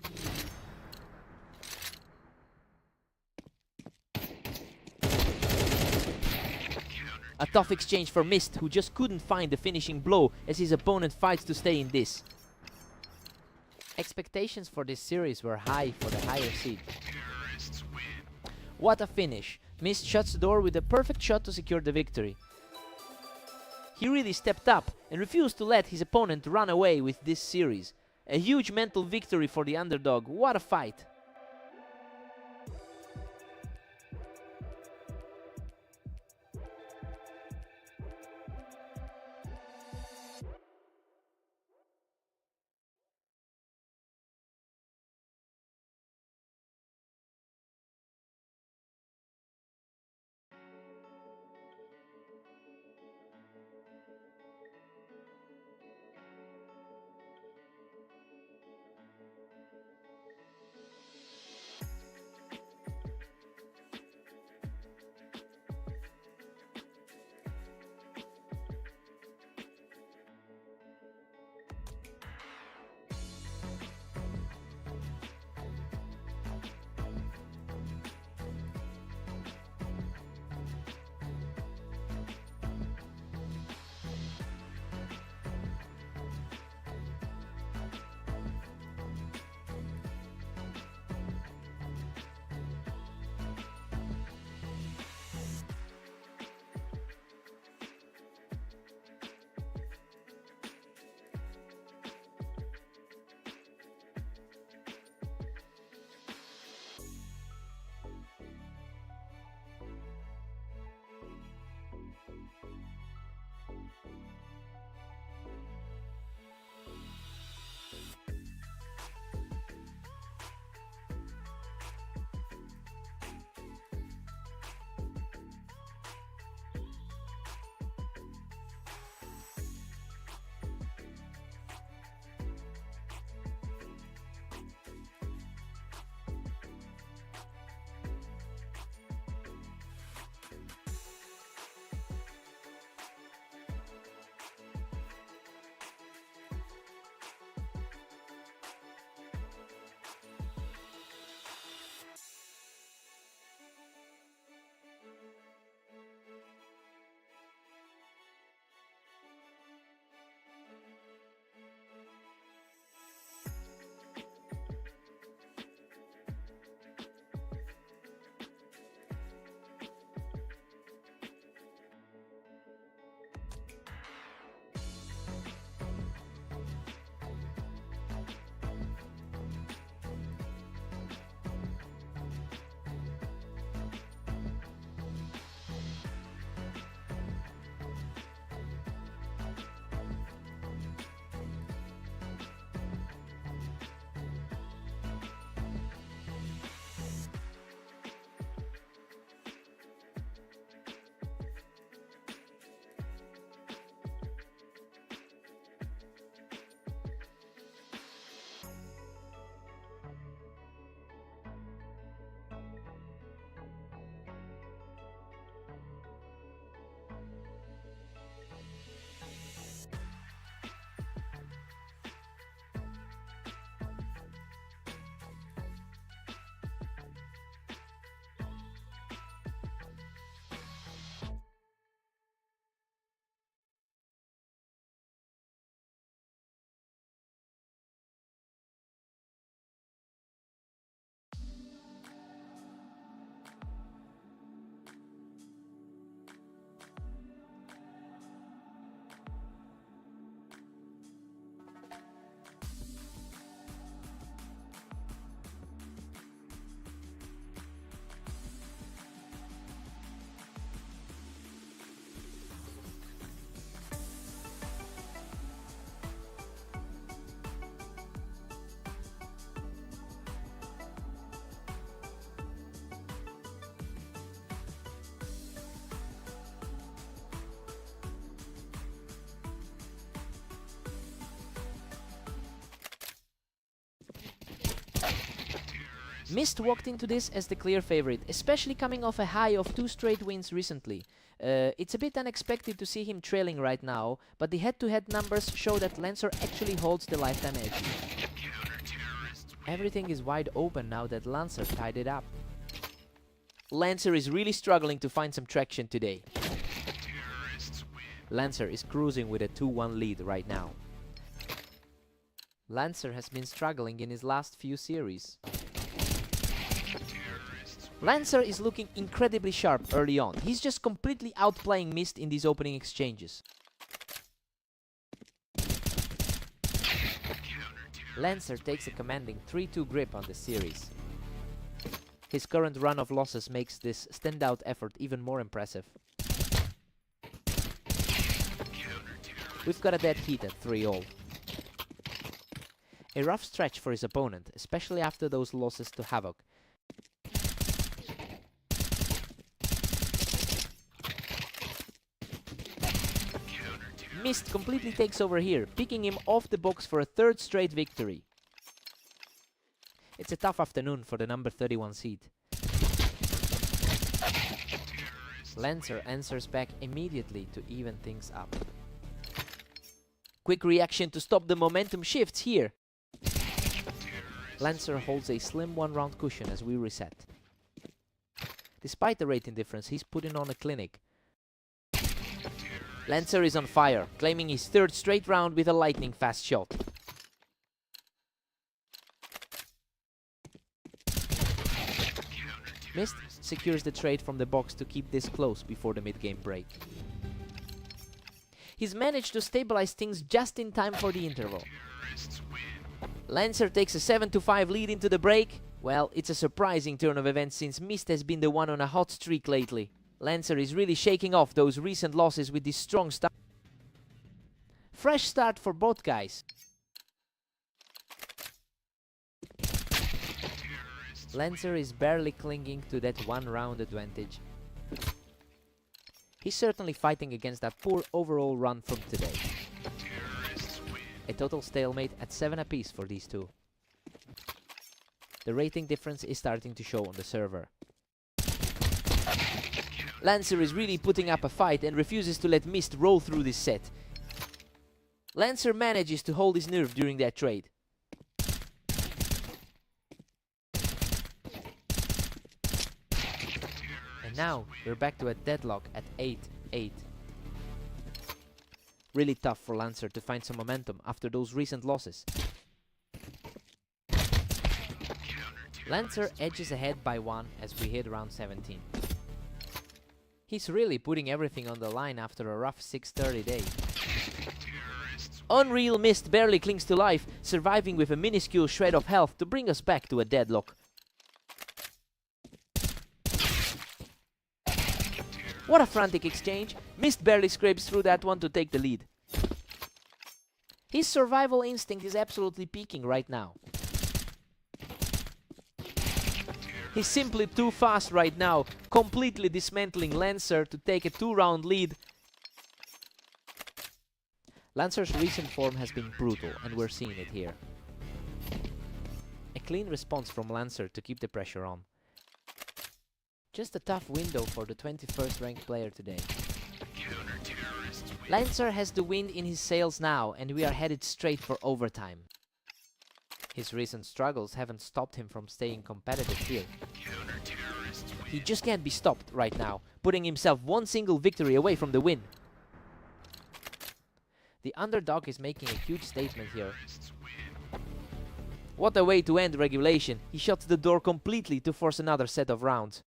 Speaker 1: A tough exchange for Mist, who just couldn't find the finishing blow as his opponent fights to stay in this. Expectations for this series were high for the higher seed. What a finish! Mist shuts the door with a perfect shot to secure the victory. He really stepped up and refused to let his opponent run away with this series. A huge mental victory for the underdog. What a fight! Mist walked into this as the clear favorite, especially coming off a high of 2 straight wins recently. It's a bit unexpected to see him trailing right now, but the head-to-head numbers show that Lancer actually holds the lifetime edge. Everything is wide open now that Lancer tied it up. Lancer is really struggling to find some traction today. Lancer is cruising with a 2-1 lead right now. Lancer has been struggling in his last few series. Lancer is looking incredibly sharp early on. He's just completely outplaying Mist in these opening exchanges. Lancer takes a commanding 3-2 grip on the series. His current run of losses makes this standout effort even more impressive. We've got a dead heat at 3-all. A rough stretch for his opponent, especially after those losses to Havoc. Mist completely takes over here, picking him off the box for a 3rd straight victory. It's a tough afternoon for the number 31 seed. Lancer answers back immediately to even things up. Quick reaction to stop the momentum shifts here. Lancer holds a slim 1-round cushion as we reset. Despite the rating difference, he's putting on a clinic. Lancer is on fire, claiming his 3rd straight round with a lightning fast shot. Mist secures the trade from the box to keep this close before the mid-game break. He's managed to stabilize things just in time for the interval. Lancer takes a 7-5 lead into the break. Well, it's a surprising turn of events since Mist has been the one on a hot streak lately. Lancer is really shaking off those recent losses with this strong start. Fresh start for both guys. Lancer is barely clinging to that 1-round advantage. He's certainly fighting against that poor overall run from today. A total stalemate at 7 apiece for these two. The rating difference is starting to show on the server. Lancer is really putting up a fight and refuses to let Mist roll through this set. Lancer manages to hold his nerve during that trade. And now we're back to a deadlock at 8-8. Really tough for Lancer to find some momentum after those recent losses. Lancer edges ahead by 1 as we hit round 17. He's really putting everything on the line after a rough 6:30 day. Unreal Mist barely clings to life, surviving with a minuscule shred of health to bring us back to a deadlock. What a frantic exchange! Mist barely scrapes through that one to take the lead. His survival instinct is absolutely peaking right now. He's simply too fast right now, completely dismantling Lancer to take a 2-round lead. Lancer's recent form has been brutal, and we're seeing it here. A clean response from Lancer to keep the pressure on. Just a tough window for the 21st ranked player today. Lancer has the wind in his sails now, and we are headed straight for overtime. His recent struggles haven't stopped him from staying competitive here. He just can't be stopped right now, putting himself one single victory away from the win. The underdog is making a huge statement here. What a way to end regulation. He shuts the door completely to force another set of rounds.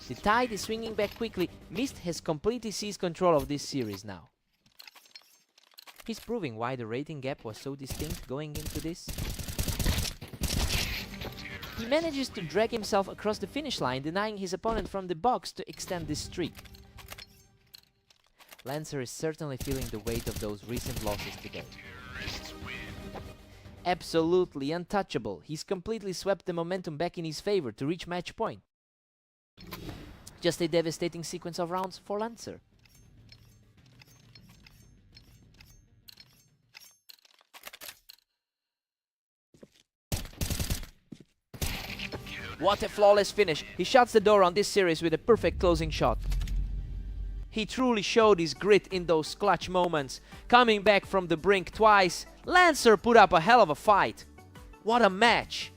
Speaker 1: The tide is swinging back quickly. Mist has completely seized control of this series now. He's proving why the rating gap was so distinct going into this. He manages to drag himself across the finish line, denying his opponent from the box to extend this streak. Lancer is certainly feeling the weight of those recent losses today. Absolutely untouchable. He's completely swept the momentum back in his favor to reach match point. Just a devastating sequence of rounds for Lancer. What a flawless finish. He shuts the door on this series with a perfect closing shot. He truly showed his grit in those clutch moments. Coming back from the brink twice, Lancer put up a hell of a fight. What a match!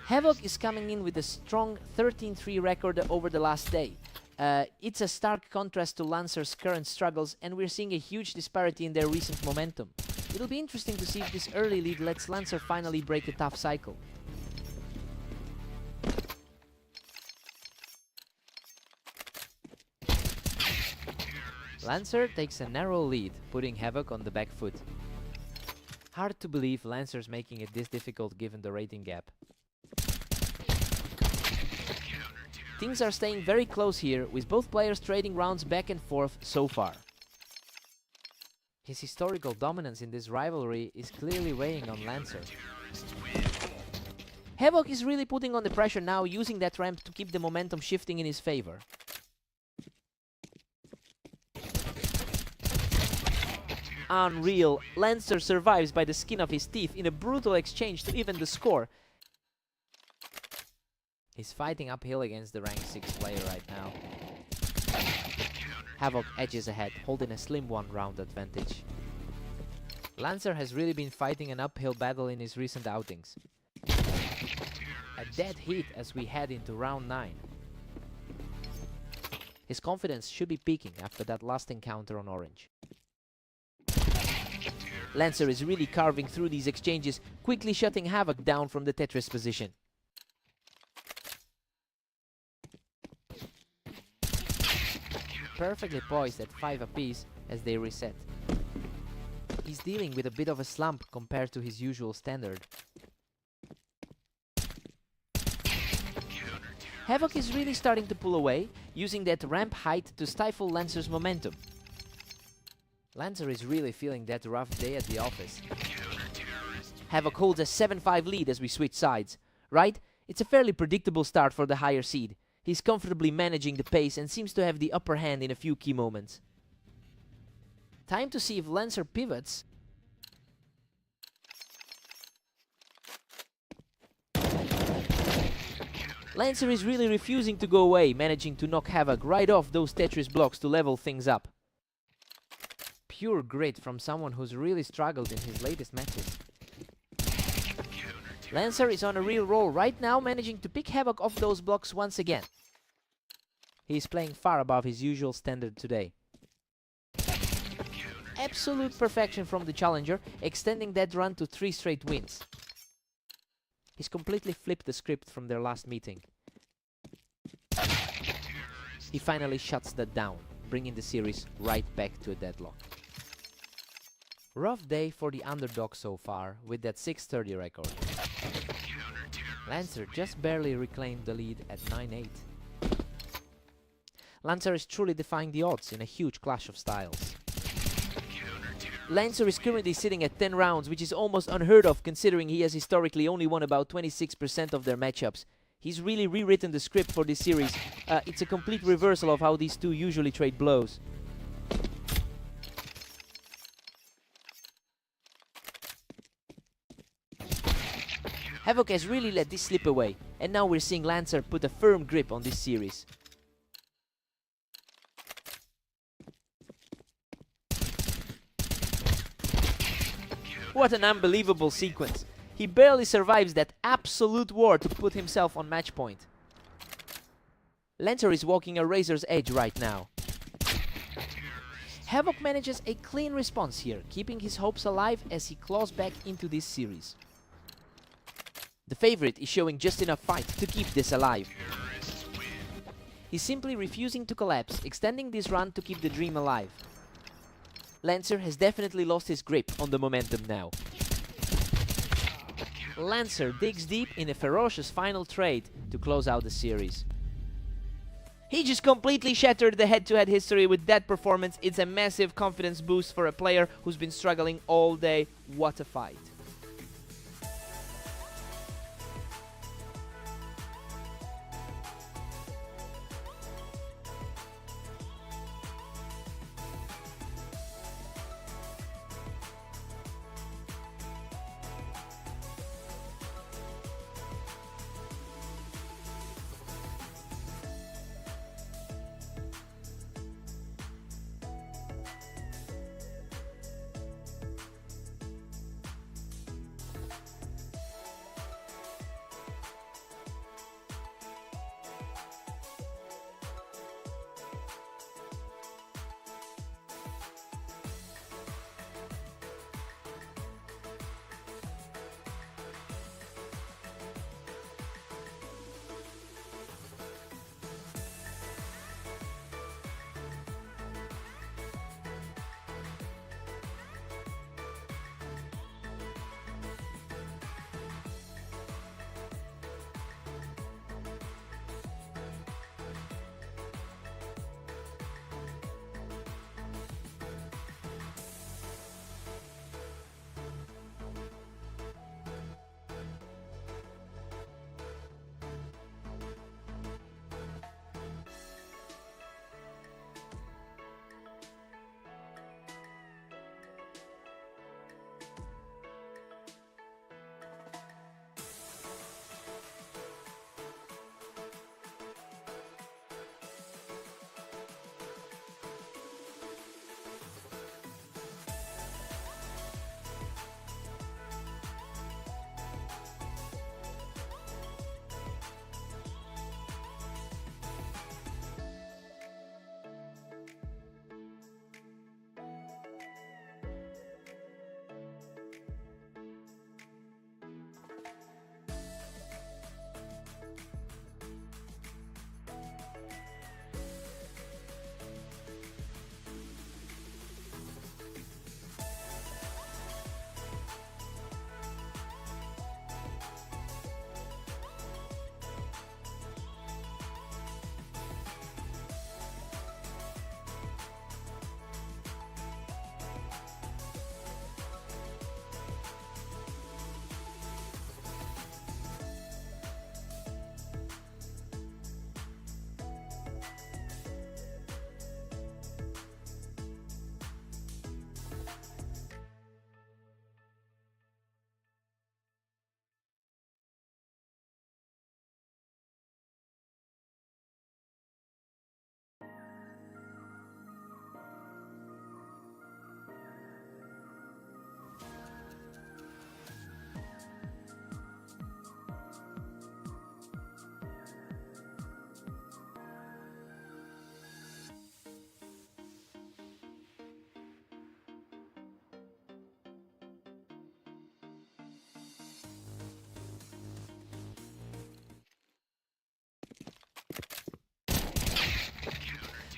Speaker 1: Havoc is coming in with a strong 13-3 record over the last day. It's a stark contrast to Lancer's current struggles, and we're seeing a huge disparity in their recent momentum. It'll be interesting to see if this early lead lets Lancer finally break a tough cycle. Lancer takes a narrow lead, putting Havoc on the back foot. Hard to believe Lancer's making it this difficult given the rating gap. Things are staying very close here, with both players trading rounds back and forth so far. His historical dominance in this rivalry is clearly weighing on Lancer. Havoc is really putting on the pressure now, using that ramp to keep the momentum shifting in his favor. Unreal! Lancer survives by the skin of his teeth in a brutal exchange to even the score. He's fighting uphill against the rank 6 player right now. Havoc edges ahead, holding a slim 1-round advantage. Lancer has really been fighting an uphill battle in his recent outings. A dead heat as we head into round 9. His confidence should be peaking after that last encounter on Orange. Lancer is really carving through these exchanges, quickly shutting Havoc down from the Tetris position. Perfectly poised at 5 apiece as they reset. He's dealing with a bit of a slump compared to his usual standard. Havoc is really starting to pull away, using that ramp height to stifle Lancer's momentum. Lancer is really feeling that rough day at the office. Havoc holds a 7-5 lead as we switch sides. Right? It's a fairly predictable start for the higher seed. He's comfortably managing the pace and seems to have the upper hand in a few key moments. Time to see if Lancer pivots. Lancer is really refusing to go away, managing to knock Havoc right off those Tetris blocks to level things up. Pure grit from someone who's really struggled in his latest matches. Lancer is on a real roll right now, managing to pick Havoc off those blocks once again. He is playing far above his usual standard today. Absolute perfection from the challenger, extending that run to 3 straight wins. He's completely flipped the script from their last meeting. He finally shuts that down, bringing the series right back to a deadlock. Rough day for the underdog so far, with that 630 record. Lancer just barely reclaimed the lead at 9-8. Lancer is truly defying the odds in a huge clash of styles. Lancer is currently sitting at 10 rounds, which is almost unheard of considering he has historically only won about 26% of their matchups. He's really rewritten the script for this series. It's a complete reversal of how these two usually trade blows. Havoc has really let this slip away, and now we're seeing Lancer put a firm grip on this series. What an unbelievable sequence. He barely survives that absolute war to put himself on match point. Lancer is walking a razor's edge right now. Havoc manages a clean response here, keeping his hopes alive as he claws back into this series. The favorite is showing just enough fight to keep this alive. He's simply refusing to collapse, extending this run to keep the dream alive. Lancer has definitely lost his grip on the momentum now. Lancer digs deep in a ferocious final trade to close out the series. He just completely shattered the head-to-head history with that performance. It's a massive confidence boost for a player who's been struggling all day. What a fight.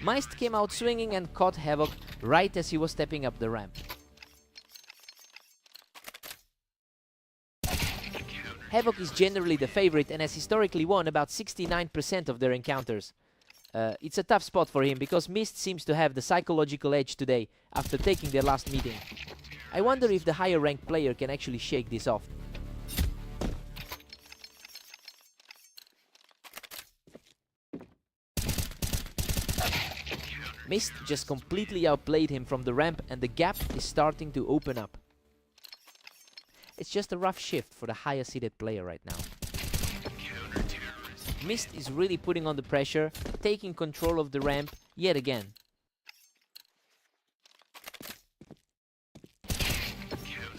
Speaker 1: Mist came out swinging and caught Havoc right as he was stepping up the ramp. Havoc is generally the favorite and has historically won about 69% of their encounters. It's a tough spot for him because Mist seems to have the psychological edge today after taking their last meeting. I wonder if the higher ranked player can actually shake this off. Mist just completely outplayed him from the ramp and the gap is starting to open up. It's just a rough shift for the higher seeded player right now. Mist is really putting on the pressure, taking control of the ramp yet again.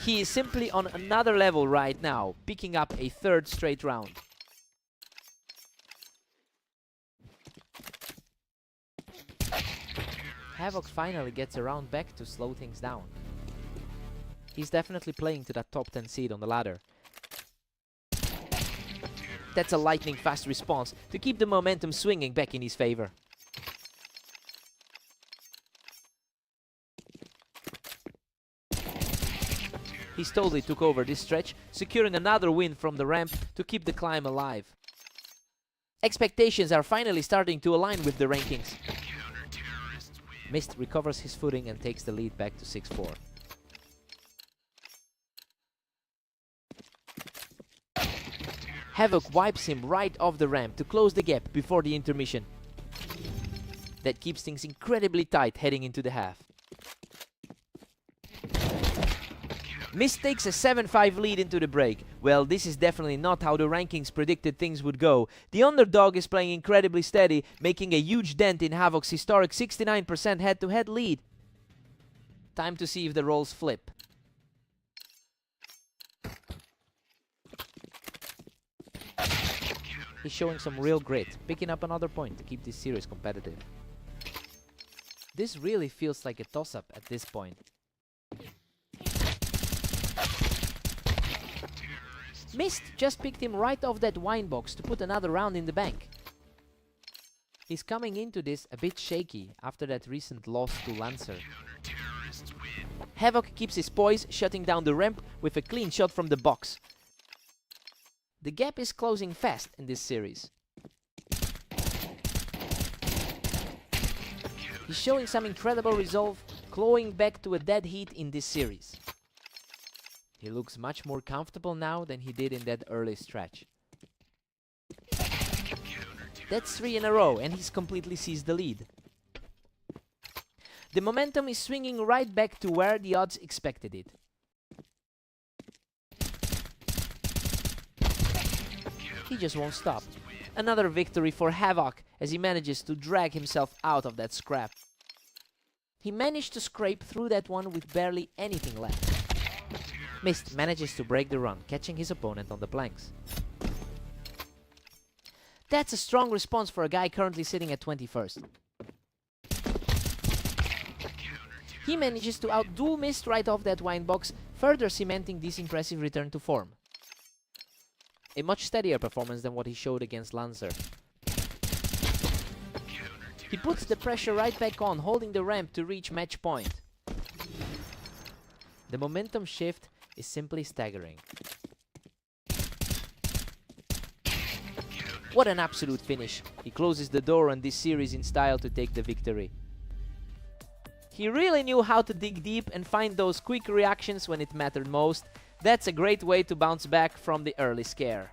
Speaker 1: He is simply on another level right now, picking up a third straight round. Havoc finally gets a round back to slow things down. He's definitely playing to that top 10 seed on the ladder. That's a lightning fast response to keep the momentum swinging back in his favor. He totally took over this stretch, securing another win from the ramp to keep the climb alive. Expectations are finally starting to align with the rankings. Mist recovers his footing and takes the lead back to 6-4. Havoc wipes him right off the ramp to close the gap before the intermission. That keeps things incredibly tight heading into the half. Mist takes a 7-5 lead into the break. Well, this is definitely not how the rankings predicted things would go. The underdog is playing incredibly steady, making a huge dent in Havoc's historic 69% head-to-head lead. Time to see if the roles flip. He's showing some real grit, picking up another point to keep this series competitive. This really feels like a toss-up at this point. Mist just picked him right off that wine box to put another round in the bank. He's coming into this a bit shaky after that recent loss to Lancer. Havoc keeps his poise, shutting down the ramp with a clean shot from the box. The gap is closing fast in this series. He's showing some incredible resolve, clawing back to a dead heat in this series. He looks much more comfortable now than he did in that early stretch. That's 3 in a row and he's completely seized the lead. The momentum is swinging right back to where the odds expected it. He just won't stop. Another victory for Havoc as he manages to drag himself out of that scrap. He managed to scrape through that one with barely anything left. Mist manages to break the run, catching his opponent on the planks. That's a strong response for a guy currently sitting at 21st. He manages to outduel Mist right off that wine box, further cementing this impressive return to form. A much steadier performance than what he showed against Lancer. He puts the pressure right back on, holding the ramp to reach match point. The momentum shift is simply staggering. What an absolute finish. He closes the door on this series in style to take the victory. He really knew how to dig deep and find those quick reactions when it mattered most. That's a great way to bounce back from the early scare.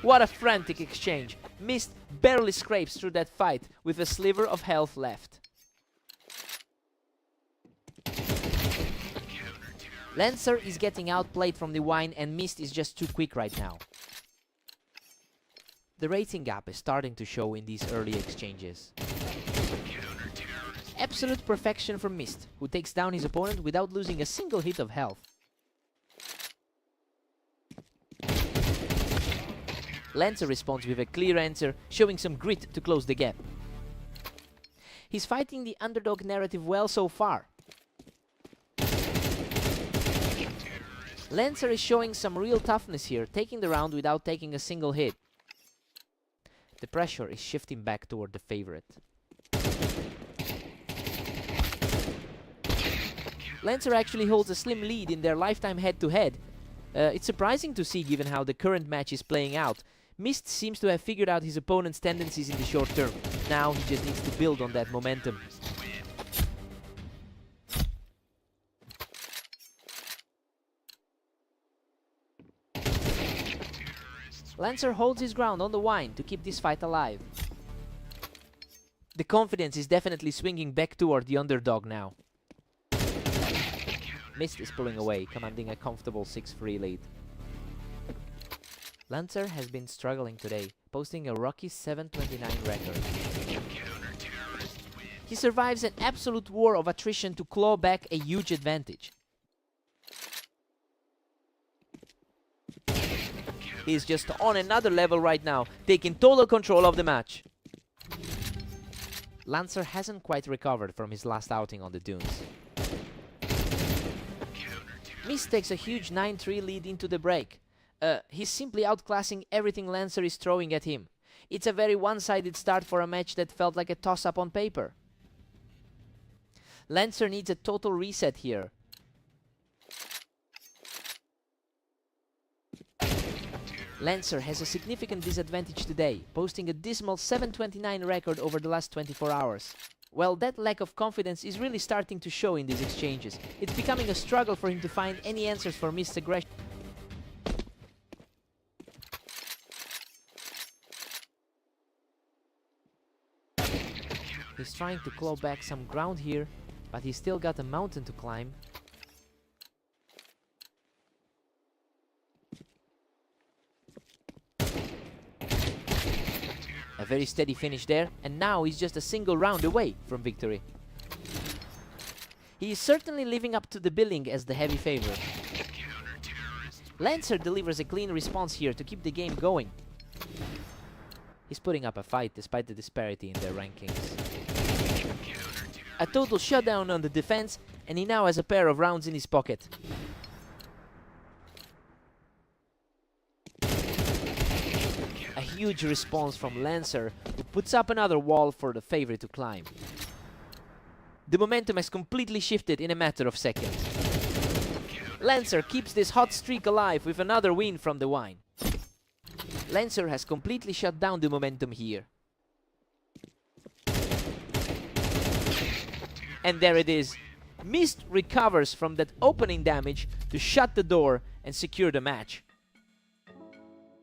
Speaker 1: What a frantic exchange. Mist barely scrapes through that fight with a sliver of health left. Lancer is getting outplayed from the Wine and Mist is just too quick right now. The rating gap is starting to show in these early exchanges. Absolute perfection from Mist, who takes down his opponent without losing a single hit of health. Lancer responds with a clear answer, showing some grit to close the gap. He's fighting the underdog narrative well so far. Lancer is showing some real toughness here, taking the round without taking a single hit. The pressure is shifting back toward the favorite. Lancer actually holds a slim lead in their lifetime head-to-head. It's surprising to see given how the current match is playing out. Mist seems to have figured out his opponent's tendencies in the short term. Now he just needs to build on that momentum. Lancer holds his ground on the Wine to keep this fight alive. The confidence is definitely swinging back toward the underdog now. Mist is pulling away, commanding a comfortable 6-3 lead. Lancer has been struggling today, posting a rocky 7-29 record. He survives an absolute war of attrition to claw back a huge advantage. He's just on another level right now, taking total control of the match. Lancer hasn't quite recovered from his last outing on the dunes. Mist takes a huge 9-3 lead into the break. He's simply outclassing everything Lancer is throwing at him. It's a very one-sided start for a match that felt like a toss-up on paper. Lancer needs a total reset here. Lancer has a significant disadvantage today, posting a dismal 7-29 record over the last 24 hours. Well, that lack of confidence is really starting to show in these exchanges. It's becoming a struggle for him to find any answers for Mist's aggression. He's trying to claw back some ground here, but he's still got a mountain to climb. A very steady finish there, and now he's just a single round away from victory. He is certainly living up to the billing as the heavy favorite. Lancer delivers a clean response here to keep the game going. He's putting up a fight despite the disparity in their rankings. A total shutdown on the defense, and he now has a pair of rounds in his pocket. A huge response from Lancer, who puts up another wall for the favorite to climb. The momentum has completely shifted in a matter of seconds. Lancer keeps this hot streak alive with another win from the Wine. Lancer has completely shut down the momentum here. And there it is. Mist recovers from that opening damage to shut the door and secure the match.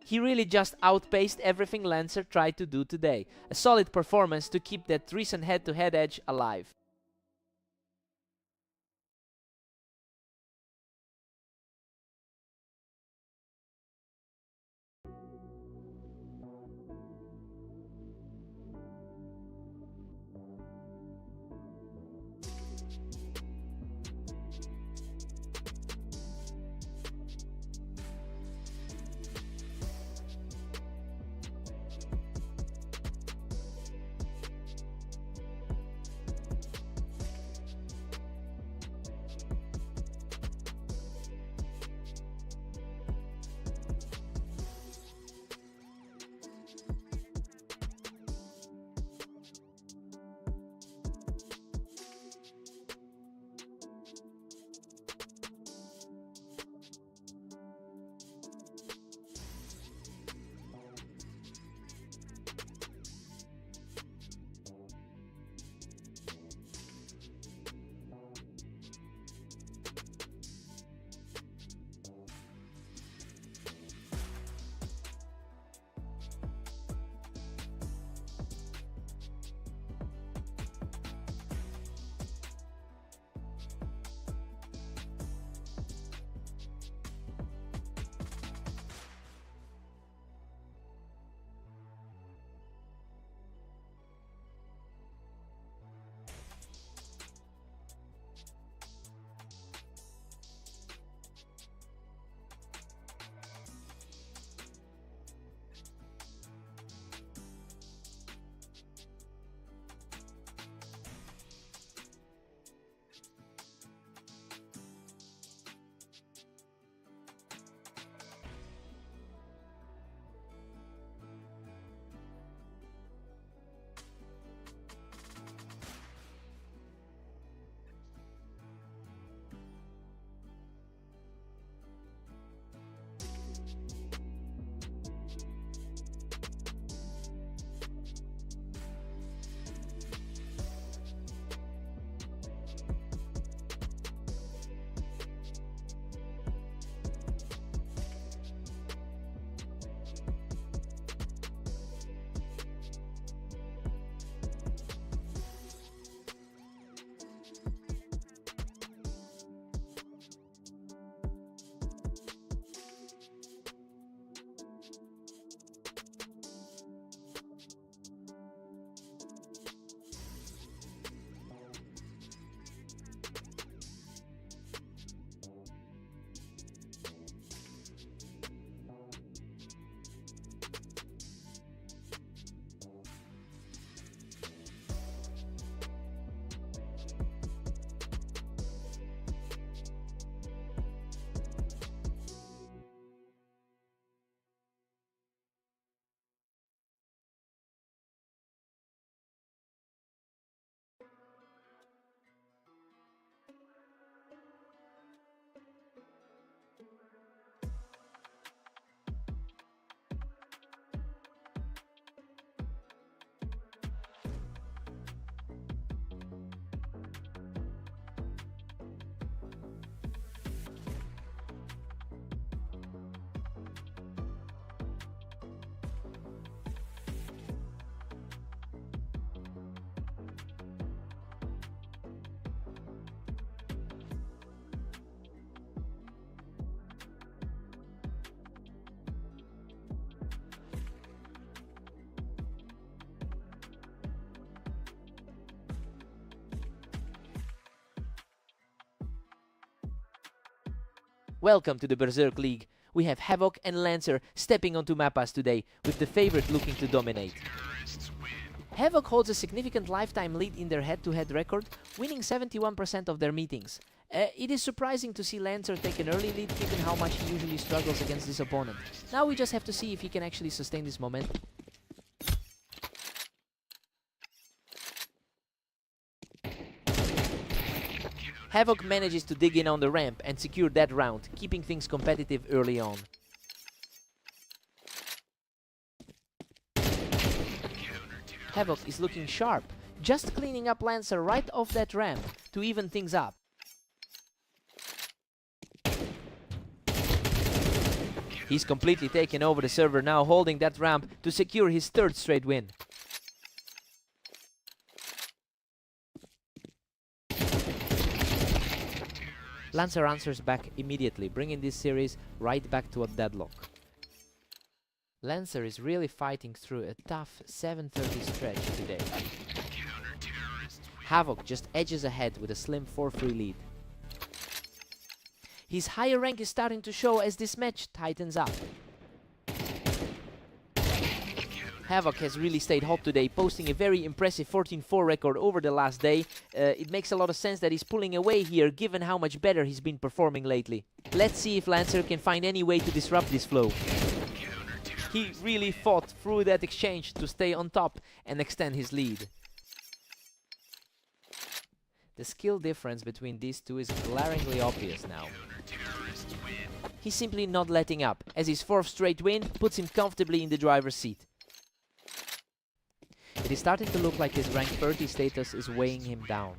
Speaker 1: He really just outpaced everything Lancer tried to do today. A solid performance to keep that recent head-to-head edge alive. Welcome to the Berserk League. We have Havoc and Lancer stepping onto Mappas today, with the favorite looking to dominate. Havoc holds a significant lifetime lead in their head-to-head record, winning 71% of their meetings. It is surprising to see Lancer take an early lead given how much he usually struggles against this opponent. Now we just have to see if he can actually sustain this momentum. Havoc manages to dig in on the ramp and secure that round, keeping things competitive early on. Havoc is looking sharp, just cleaning up Lancer right off that ramp to even things up. He's completely taken over the server now, holding that ramp to secure his third straight win. Lancer answers back immediately, bringing this series right back to a deadlock. Lancer is really fighting through a tough 7:30 stretch today. Havoc just edges ahead with a slim 4-3 lead. His higher rank is starting to show as this match tightens up. Havoc has really stayed hot today, posting a very impressive 14-4 record over the last day. It makes a lot of sense that he's pulling away here, given how much better he's been performing lately. Let's see if Lancer can find any way to disrupt this flow. He really fought through that exchange to stay on top and extend his lead. The skill difference between these two is glaringly obvious now. He's simply not letting up, as his 4th straight win puts him comfortably in the driver's seat. It is starting to look like his rank 30 status is weighing him down.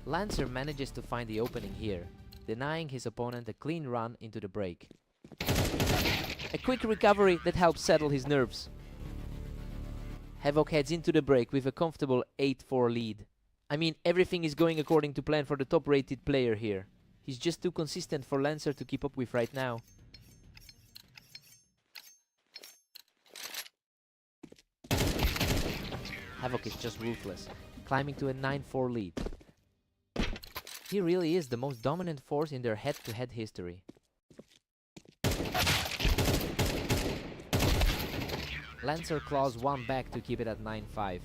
Speaker 1: Lancer manages to find the opening here, denying his opponent a clean run into the break. A quick recovery that helps settle his nerves. Havoc heads into the break with a comfortable 8-4 lead. I mean, everything is going according to plan for the top-rated player here. He's just too consistent for Lancer to keep up with right now. Havoc is just ruthless, climbing to a 9-4 lead. He really is the most dominant force in their head-to-head history. Lancer claws one back to keep it at 9-5.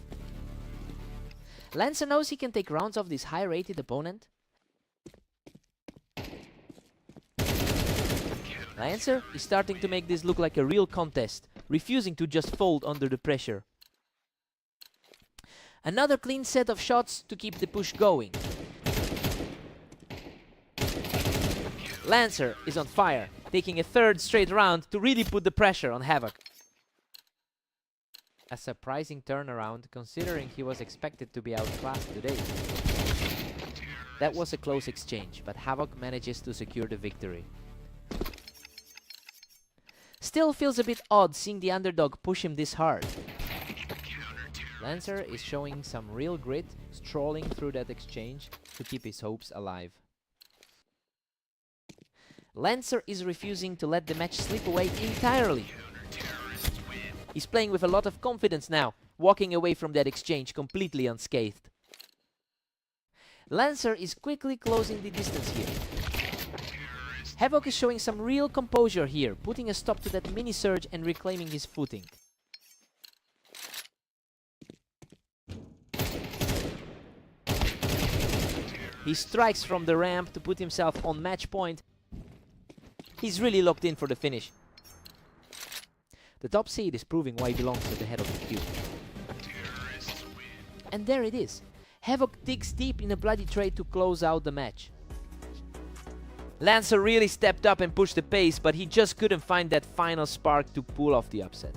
Speaker 1: Lancer knows he can take rounds off this high-rated opponent. Lancer is starting to make this look like a real contest, refusing to just fold under the pressure. Another clean set of shots to keep the push going. Lancer is on fire, taking a 3rd straight round to really put the pressure on Havoc. A surprising turnaround, considering he was expected to be outclassed today. That was a close exchange, but Havoc manages to secure the victory. Still feels a bit odd seeing the underdog push him this hard. Lancer is showing some real grit, strolling through that exchange to keep his hopes alive. Lancer is refusing to let the match slip away entirely. He's playing with a lot of confidence now, walking away from that exchange completely unscathed. Lancer is quickly closing the distance here. Havoc is showing some real composure here, putting a stop to that mini surge and reclaiming his footing. He strikes from the ramp to put himself on match point. He's really locked in for the finish. The top seed is proving why he belongs at the head of the queue. And there it is. Havoc digs deep in a bloody trade to close out the match. Lancer really stepped up and pushed the pace, but he just couldn't find that final spark to pull off the upset.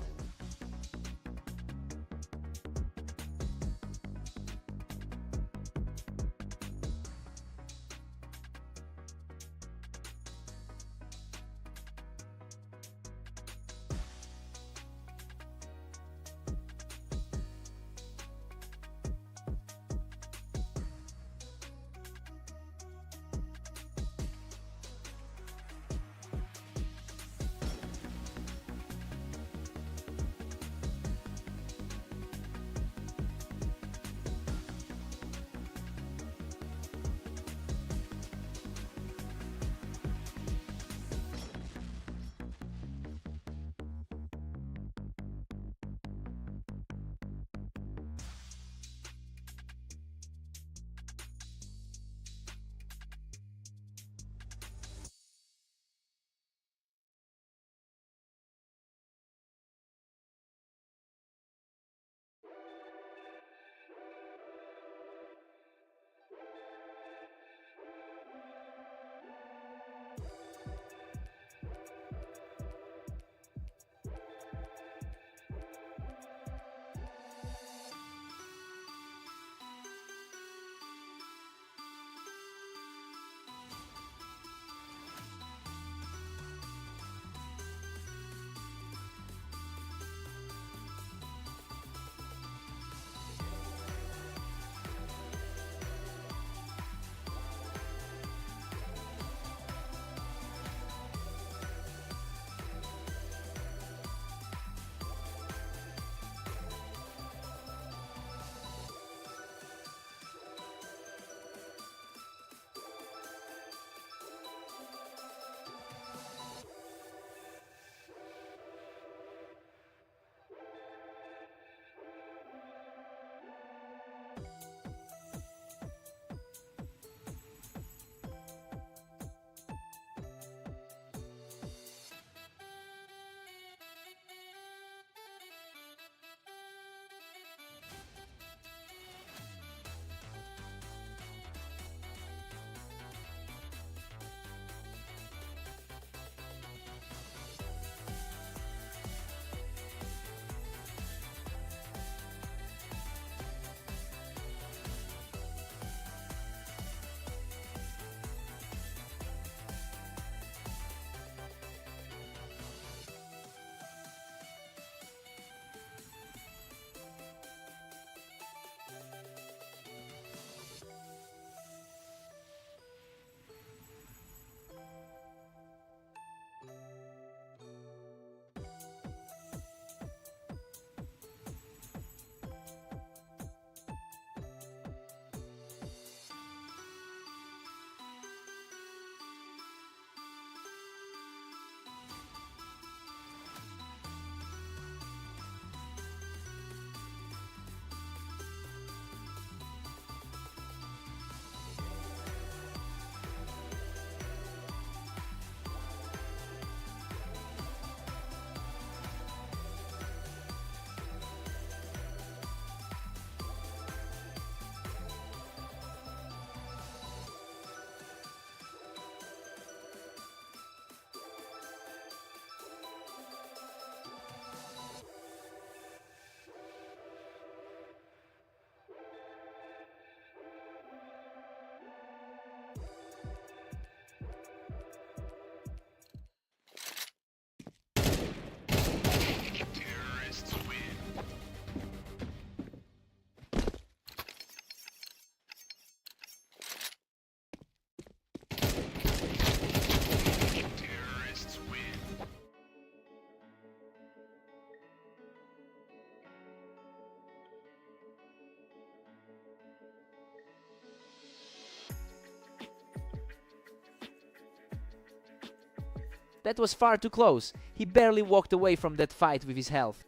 Speaker 1: That was far too close. He barely walked away from that fight with his health.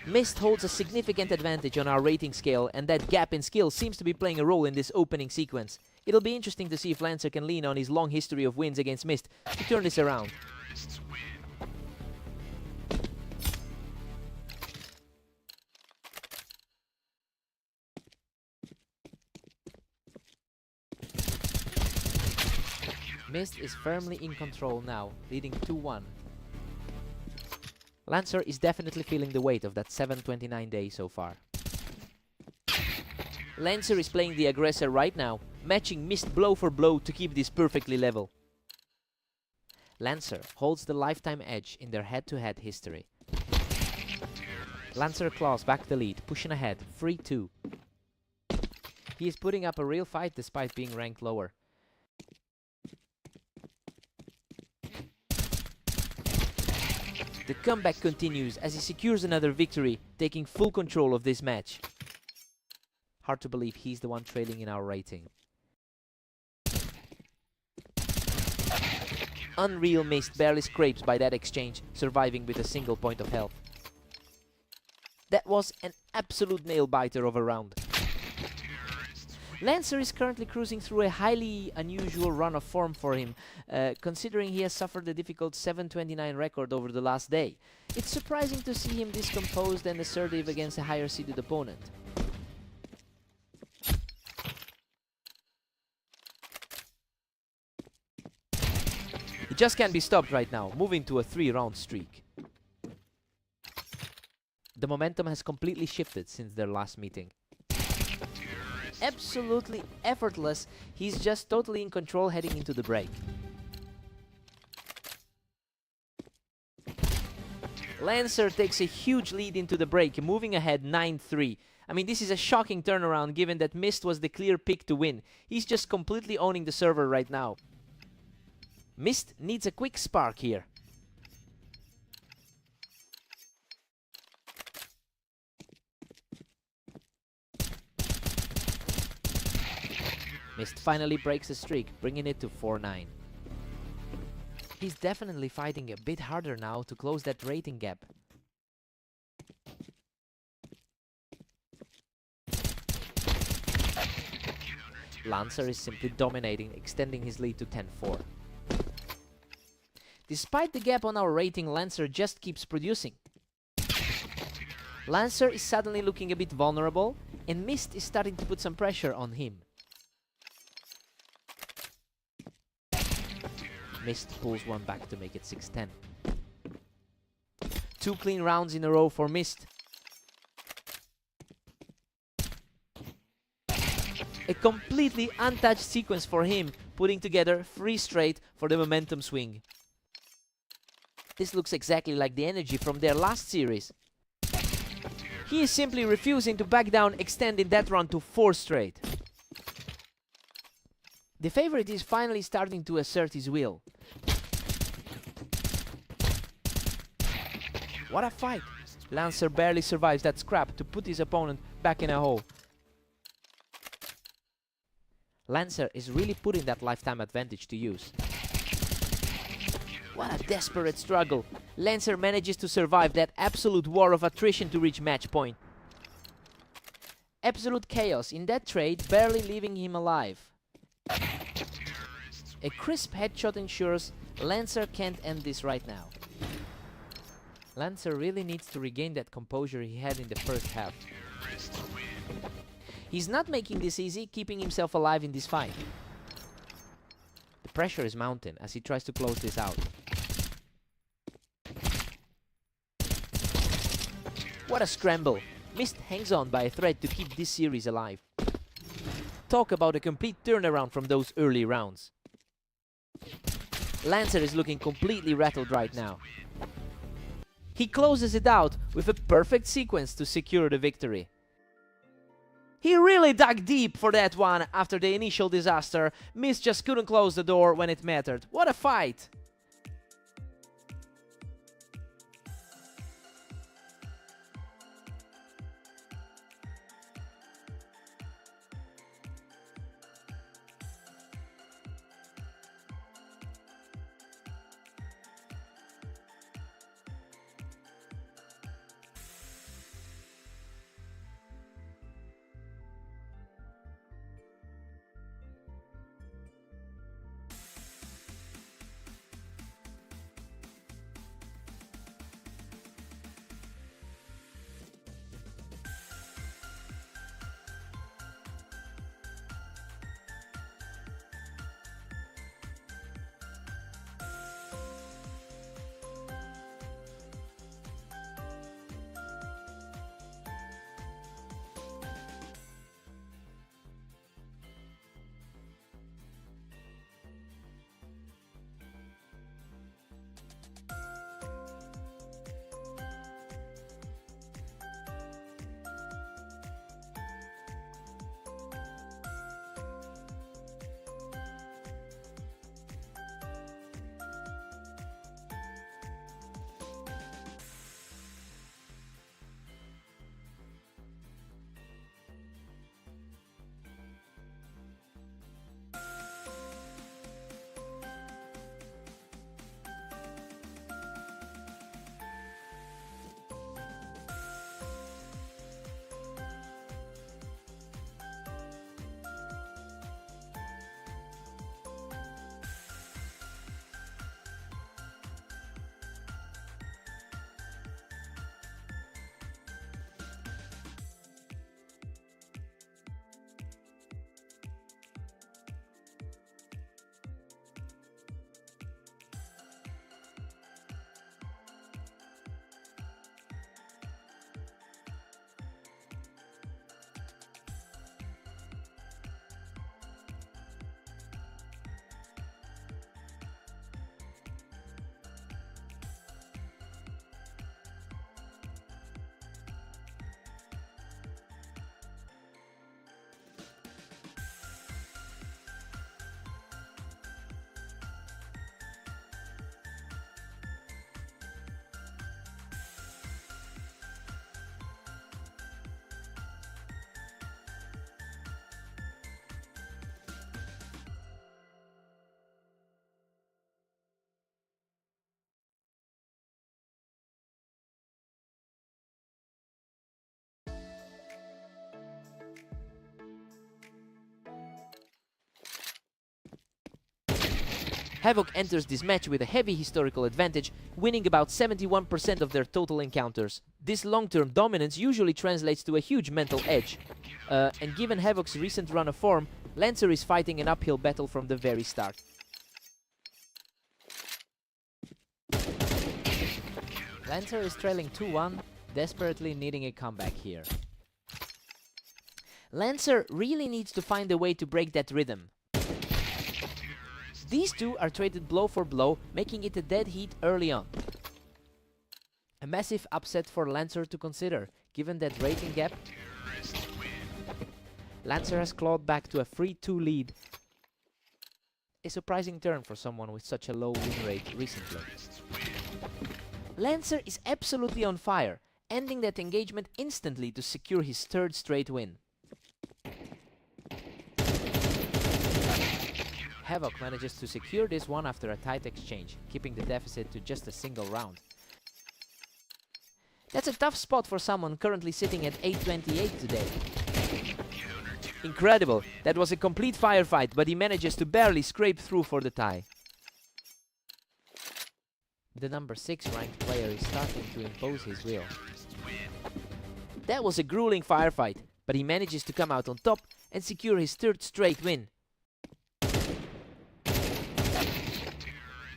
Speaker 1: Mist holds a significant advantage on our rating scale, and that gap in skill seems to be playing a role in this opening sequence. It'll be interesting to see if Lancer can lean on his long history of wins against Mist to turn this around. Mist is firmly in control now, leading 2-1. Lancer is definitely feeling the weight of that 729 days so far. Lancer is playing the aggressor right now, matching Mist blow for blow to keep this perfectly level. Lancer holds the lifetime edge in their head-to-head history. Lancer claws back the lead, pushing ahead, 3-2. He is putting up a real fight despite being ranked lower. The comeback continues as he secures another victory, taking full control of this match. Hard to believe he's the one trailing in our rating. Unreal Mist barely scrapes by that exchange, surviving with a single point of health. That was an absolute nail-biter of a round. Lancer is currently cruising through a highly unusual run of form for him, considering he has suffered a difficult 729 record over the last day. It's surprising to see him this composed and assertive against a higher seeded opponent. He just can't be stopped right now, moving to a 3-round streak. The momentum has completely shifted since their last meeting. Absolutely effortless, he's just totally in control heading into the break. Lancer takes a huge lead into the break, moving ahead 9-3. I mean, this is a shocking turnaround given that Mist was the clear pick to win. He's just completely owning the server right now. Mist needs a quick spark here. Mist finally breaks the streak, bringing it to 4-9. He's definitely fighting a bit harder now to close that rating gap. Lancer is simply dominating, extending his lead to 10-4. Despite the gap on our rating, Lancer just keeps producing. Lancer is suddenly looking a bit vulnerable, and Mist is starting to put some pressure on him. Mist pulls one back to make it 6-10. 2 clean rounds in a row for Mist. A completely untouched sequence for him, putting together 3 straight for the momentum swing. This looks exactly like the energy from their last series. He is simply refusing to back down, extending that run to 4 straight. The favorite is finally starting to assert his will. What a fight! Lancer barely survives that scrap to put his opponent back in a hole. Lancer is really putting that lifetime advantage to use. What a desperate struggle! Lancer manages to survive that absolute war of attrition to reach match point. Absolute chaos in that trade, barely leaving him alive. A crisp headshot ensures Lancer can't end this right now. Lancer really needs to regain that composure he had in the first half. He's not making this easy, keeping himself alive in this fight. The pressure is mounting as he tries to close this out. What a scramble! Mist hangs on by a thread to keep this series alive. Talk about a complete turnaround from those early rounds. Lancer is looking completely rattled right now. He closes it out with a perfect sequence to secure the victory. He really dug deep for that one after the initial disaster. Mist just couldn't close the door when it mattered. What a fight! Havoc enters this match with a heavy historical advantage, winning about 71% of their total encounters. This long-term dominance usually translates to a huge mental edge. And given Havoc's recent run of form, Lancer is fighting an uphill battle from the very start. Lancer is trailing 2-1, desperately needing a comeback here. Lancer really needs to find a way to break that rhythm. These two are traded blow for blow, making it a dead heat early on. A massive upset for Lancer to consider, given that rating gap. Lancer has clawed back to a 3-2 lead. A surprising turn for someone with such a low win rate recently. Lancer is absolutely on fire, ending that engagement instantly to secure his third straight win. Havoc manages to secure this one after a tight exchange, keeping the deficit to just a single round. That's a tough spot for someone currently sitting at 828 today. Incredible, that was a complete firefight, but he manages to barely scrape through for the tie. The number 6 ranked player is starting to impose his will. That was a grueling firefight, but he manages to come out on top and secure his third straight win.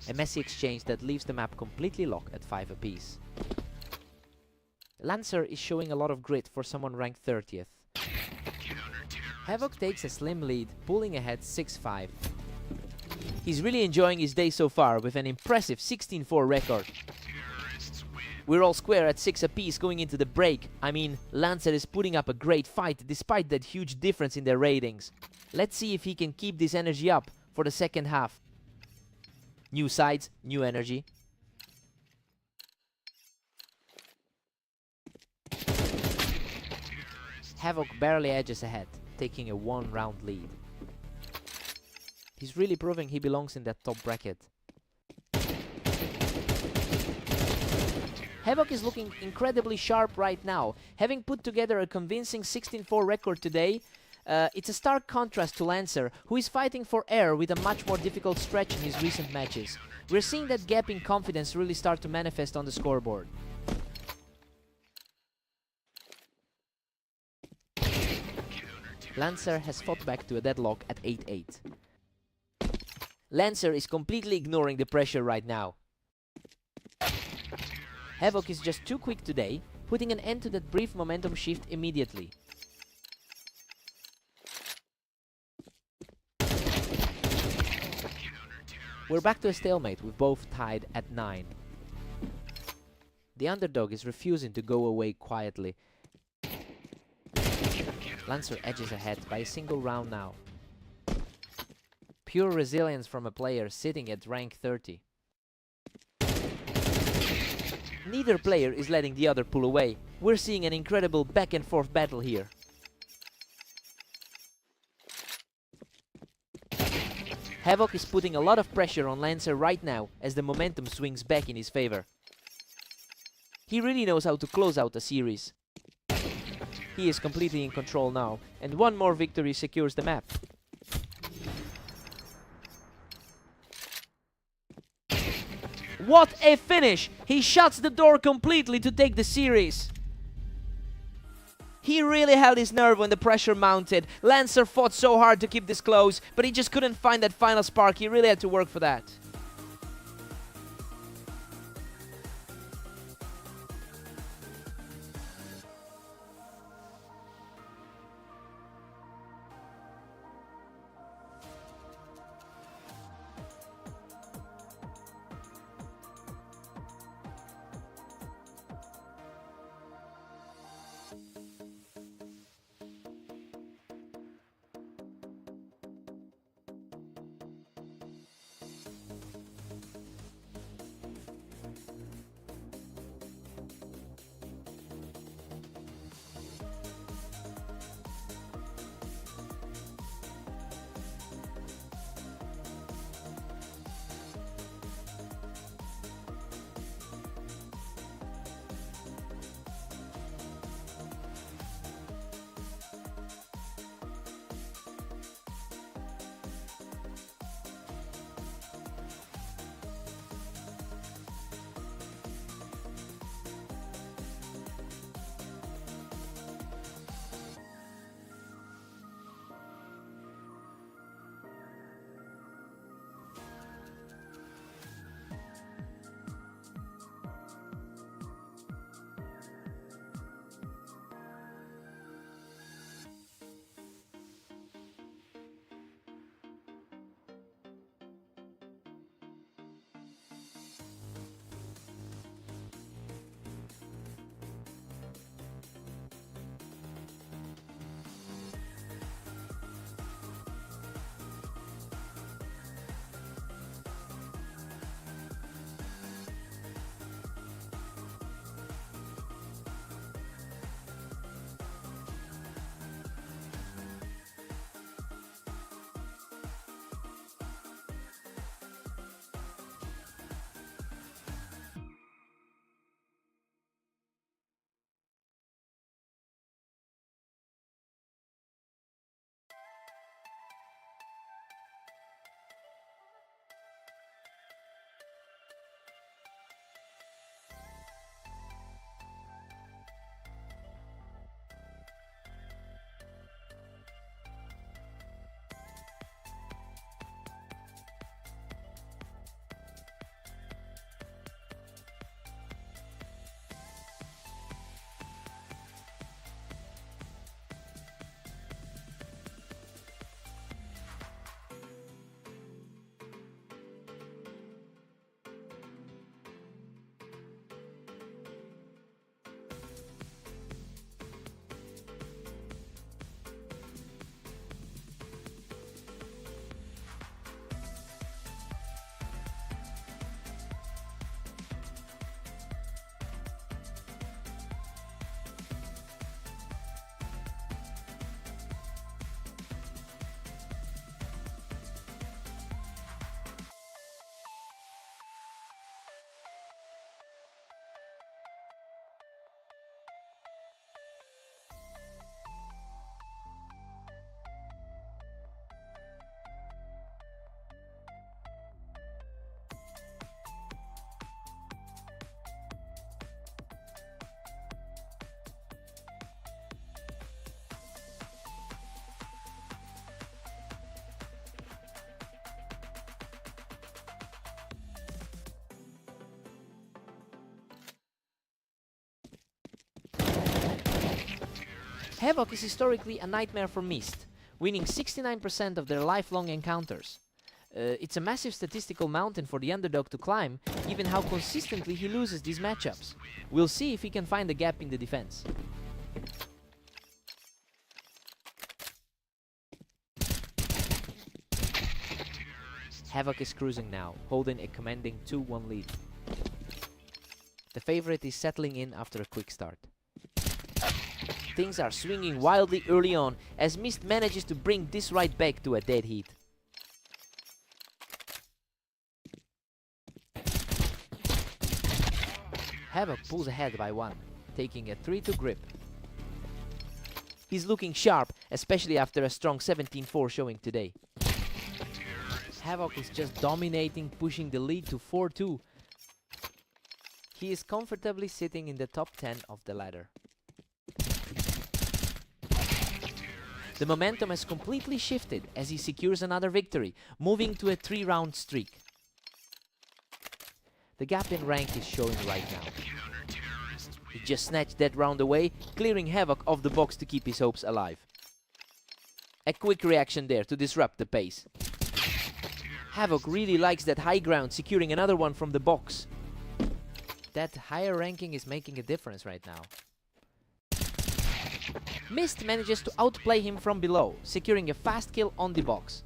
Speaker 1: A messy exchange that leaves the map completely locked at 5 apiece. Lancer is showing a lot of grit for someone ranked 30th. Havoc takes a slim lead, pulling ahead 6-5. He's really enjoying his day so far with an impressive 16-4 record. We're all square at 6 apiece going into the break. I mean, Lancer is putting up a great fight despite that huge difference in their ratings. Let's see if he can keep this energy up for the second half. New sides, new energy. Havoc barely edges ahead, taking a 1-round lead. He's really proving he belongs in that top bracket. Havoc is looking incredibly sharp right now. Having put together a convincing 16-4 record today, it's a stark contrast to Lancer, who is fighting for air with a much more difficult stretch in his recent matches. We're seeing that gap in confidence really start to manifest on the scoreboard. Lancer has fought back to a deadlock at 8-8. Lancer is completely ignoring the pressure right now. Havoc is just too quick today, putting an end to that brief momentum shift immediately. We're back to a stalemate with both tied at 9. The underdog is refusing to go away quietly. Lancer edges ahead by a single round now. Pure resilience from a player sitting at rank 30. Neither player is letting the other pull away. We're seeing an incredible back and forth battle here. Havoc is putting a lot of pressure on Lancer right now as the momentum swings back in his favor. He really knows how to close out a series. He is completely in control now, and one more victory secures the map. What a finish! He shuts the door completely to take the series. He really held his nerve when the pressure mounted. Lancer fought so hard to keep this close, but he just couldn't find that final spark. He really had to work for that. Havoc is historically a nightmare for Mist, winning 69% of their lifelong encounters. It's a massive statistical mountain for the underdog to climb, given how consistently he loses these matchups. We'll see if he can find a gap in the defense. Havoc is cruising now, holding a commanding 2-1 lead. The favorite is settling in after a quick start. Things are swinging wildly early on as Mist manages to bring this right back to a dead heat. Havoc pulls ahead by 1, taking a 3-2 grip. He's looking sharp, especially after a strong 17-4 showing today. Havoc is just dominating, pushing the lead to 4-2. He is comfortably sitting in the top 10 of the ladder. The momentum has completely shifted as he secures another victory, moving to a 3-round streak. The gap in rank is showing right now. He just snatched that round away, clearing Havoc off the box to keep his hopes alive. A quick reaction there to disrupt the pace. Havoc really likes that high ground, securing another one from the box. That higher ranking is making a difference right now. Mist manages to outplay him from below, securing a fast kill on the box.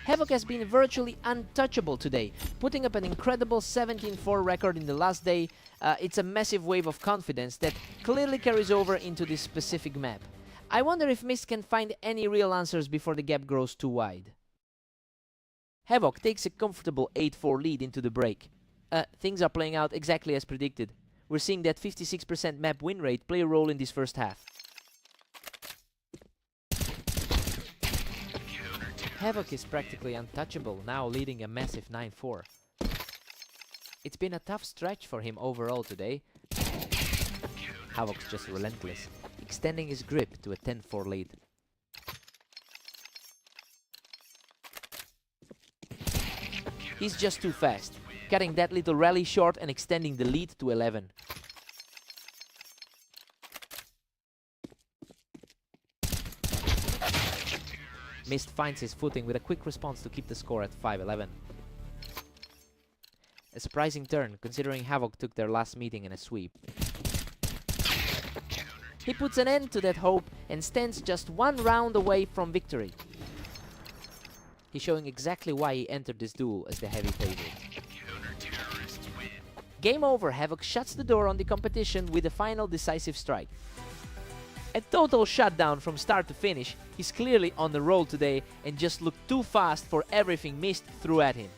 Speaker 1: Havoc has been virtually untouchable today, putting up an incredible 17-4 record in the last day. It's a massive wave of confidence that clearly carries over into this specific map. I wonder if Mist can find any real answers before the gap grows too wide. Havoc takes a comfortable 8-4 lead into the break. Things are playing out exactly as predicted. We're seeing that 56% map win rate play a role in this first half. Havoc is practically untouchable, now leading a massive 9-4. It's been a tough stretch for him overall today. Havoc's just relentless, extending his grip to a 10-4 lead. He's just too fast, cutting that little rally short and extending the lead to 11. Mist finds his footing with a quick response to keep the score at 5-11. A surprising turn, considering Havoc took their last meeting in a sweep. He puts an end to that hope and stands just one round away from victory. He's showing exactly why he entered this duel as the heavy favorite. Game over, Havoc shuts the door on the competition with a final decisive strike. A total shutdown from start to finish. He's clearly on the roll today and just looked too fast for everything Mist threw at him.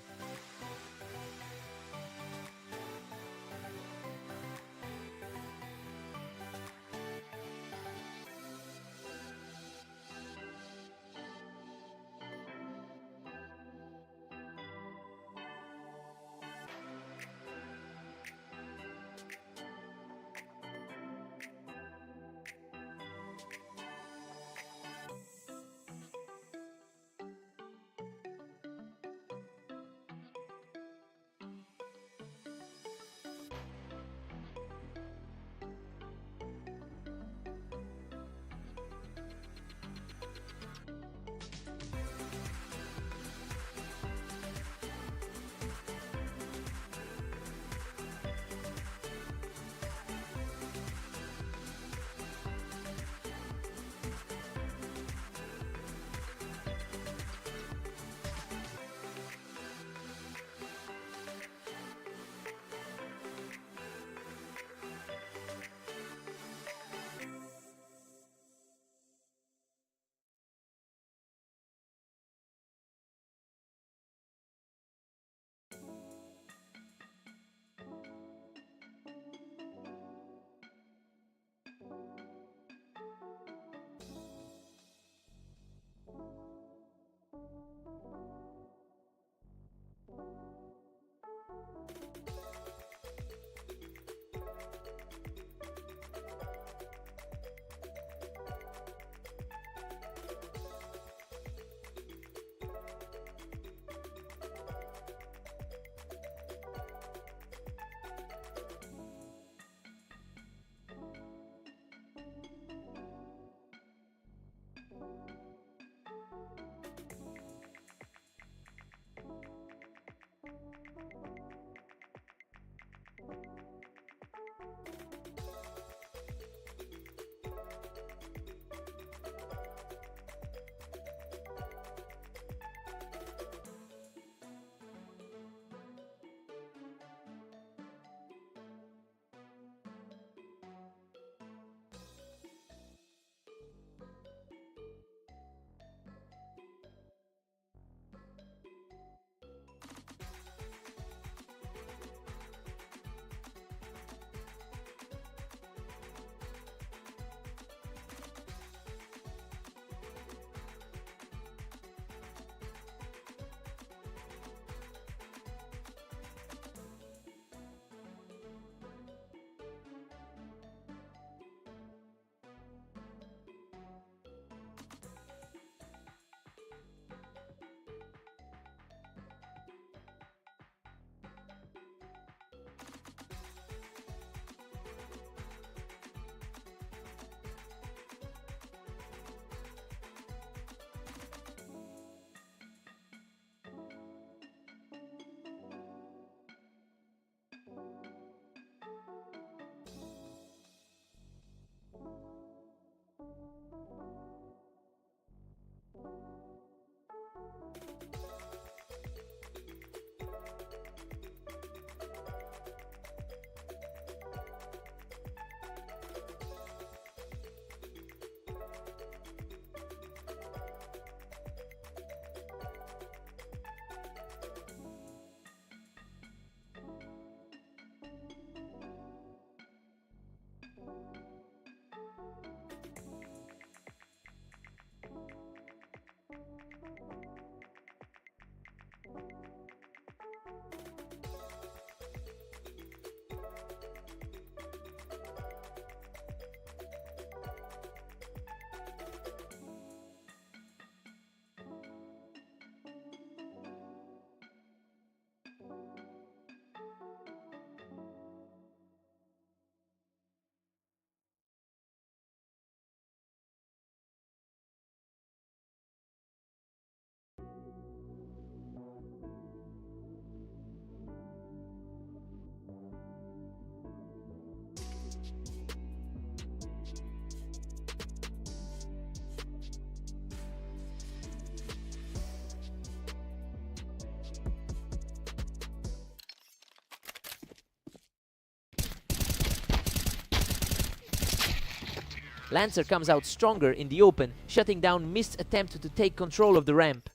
Speaker 1: Lancer comes out stronger in the open, shutting down Mist's attempt to take control of the ramp.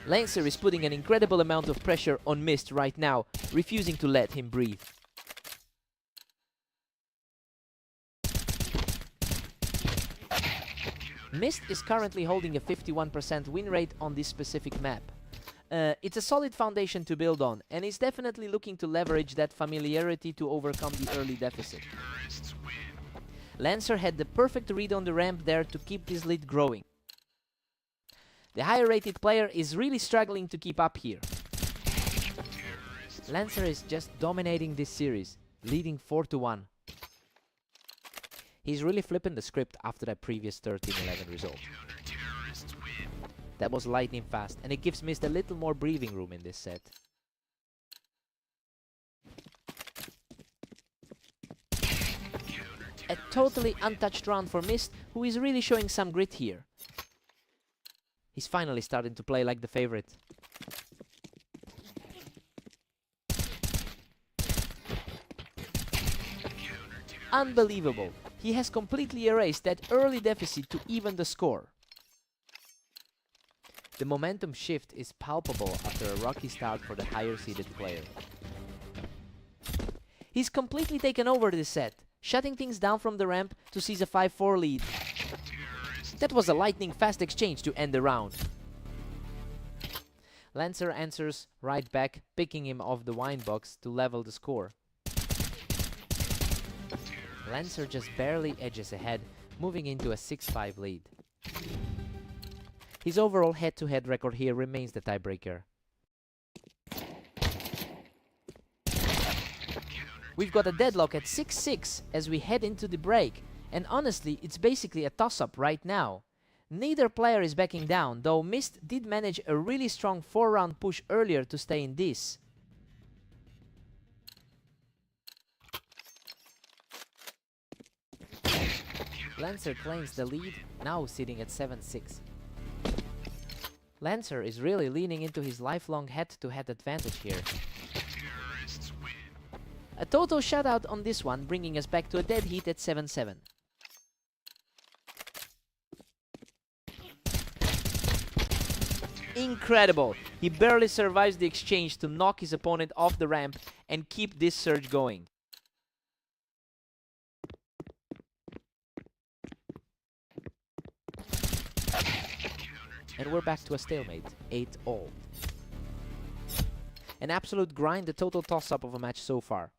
Speaker 1: Lancer is putting an incredible amount of pressure on Mist right now, refusing to let him breathe. Mist is currently holding a 51% win rate on this specific map. It's a solid foundation to build on, and is definitely looking to leverage that familiarity to overcome the early deficit. Lancer had the perfect read on the ramp there to keep this lead growing. The higher rated player is really struggling to keep up here. Lancer is just dominating this series, leading 4-1. He's really flipping the script after that previous 13-11 result. That was lightning fast, and it gives Mist a little more breathing room in this set. A totally untouched round for Mist, who is really showing some grit here. He's finally starting to play like the favorite. Unbelievable. He has completely erased that early deficit to even the score. The momentum shift is palpable after a rocky start for the higher seeded player. He's completely taken over this set, shutting things down from the ramp to seize a 5-4 lead. That was a lightning fast exchange to end the round. Lancer answers right back, picking him off the wine box to level the score. Lancer just barely edges ahead, moving into a 6-5 lead. His overall head-to-head record here remains the tiebreaker. We've got a deadlock at 6-6 as we head into the break, and honestly, it's basically a toss-up right now. Neither player is backing down, though Mist did manage a really strong 4-round push earlier to stay in this. Lancer claims the lead, now sitting at 7-6. Lancer is really leaning into his lifelong head-to-head advantage here. A total shutout on this one, bringing us back to a dead heat at 7-7. Incredible! He barely survives the exchange to knock his opponent off the ramp and keep this surge going. And we're back to a stalemate, 8-all. An absolute grind, the total toss-up of a match so far.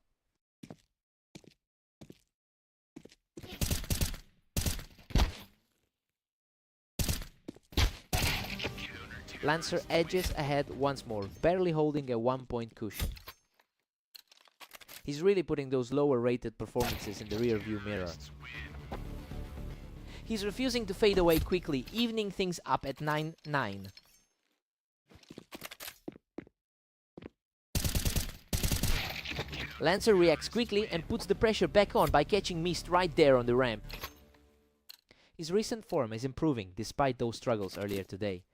Speaker 1: Lancer edges ahead once more, barely holding a 1-point cushion. He's really putting those lower rated performances in the rear view mirror. He's refusing to fade away quickly, evening things up at 9-9. Lancer reacts quickly and puts the pressure back on by catching Mist right there on the ramp. His recent form is improving despite those struggles earlier today.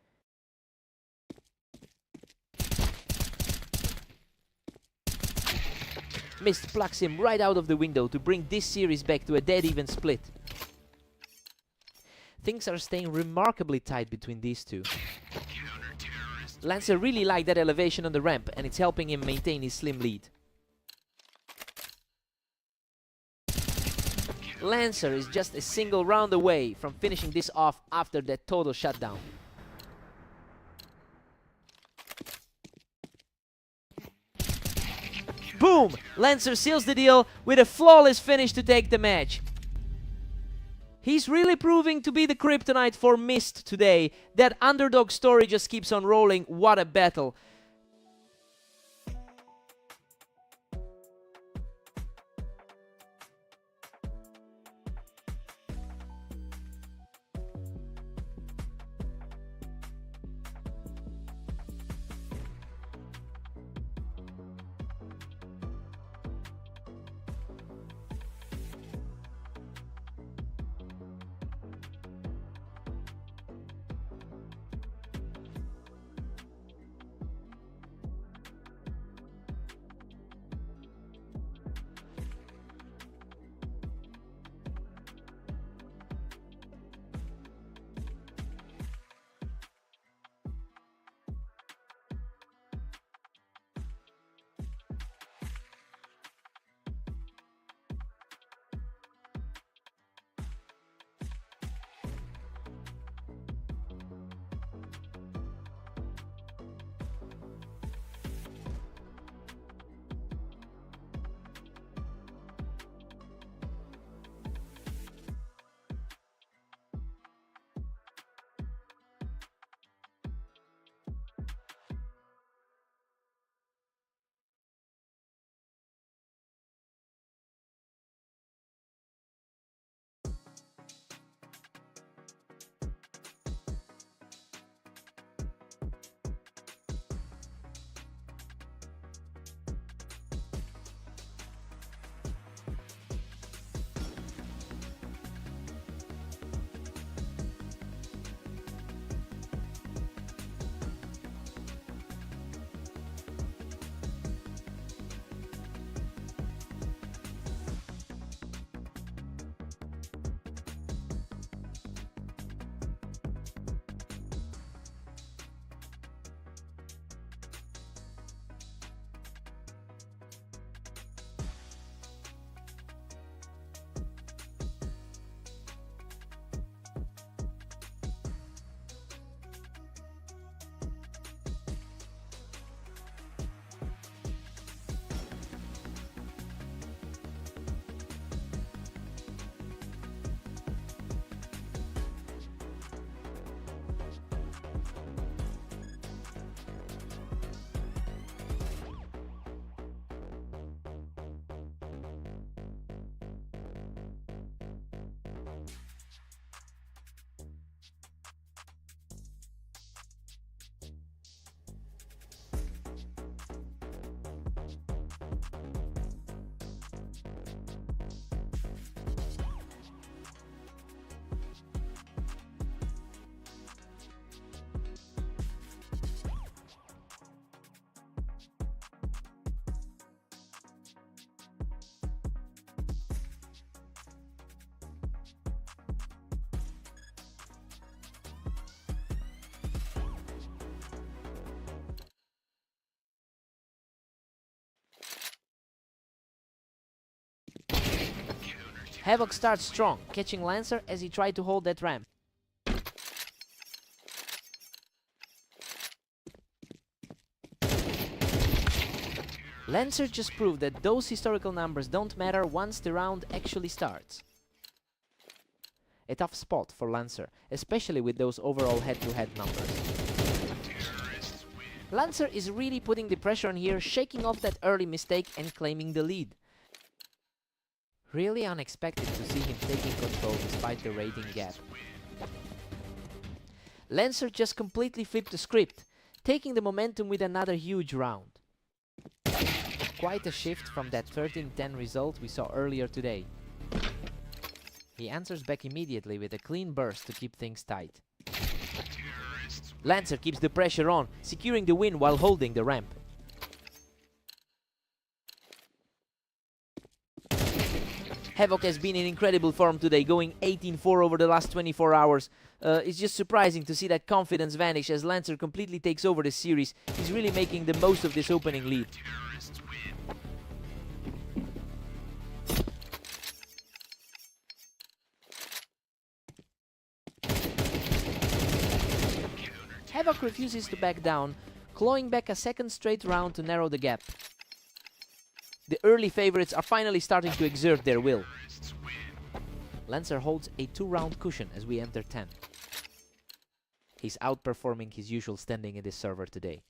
Speaker 1: Mist plucks him right out of the window to bring this series back to a dead-even split. Things are staying remarkably tight between these two. Lancer really liked that elevation on the ramp, and it's helping him maintain his slim lead. Lancer is just a single round away from finishing this off after that total shutdown. Boom! Lancer seals the deal with a flawless finish to take the match. He's really proving to be the kryptonite for Mist today. That underdog story just keeps on rolling. What a battle. Havoc starts strong, catching Lancer as he tried to hold that ramp. Lancer just proved that those historical numbers don't matter once the round actually starts. A tough spot for Lancer, especially with those overall head-to-head numbers. Lancer is really putting the pressure on here, shaking off that early mistake and claiming the lead. Really unexpected to see him taking control despite the rating gap. Lancer just completely flipped the script, taking the momentum with another huge round. Quite a shift from that 13-10 result we saw earlier today. He answers back immediately with a clean burst to keep things tight. Lancer keeps the pressure on, securing the win while holding the ramp. Havoc has been in incredible form today, going 18-4 over the last 24 hours. It's just surprising to see that confidence vanish as Lancer completely takes over the series. He's really making the most of this opening lead. Havoc refuses to back down, clawing back a second straight round to narrow the gap. The early favorites are finally starting to exert their will. Lancer holds a 2-round cushion as we enter 10. He's outperforming his usual standing in this server today.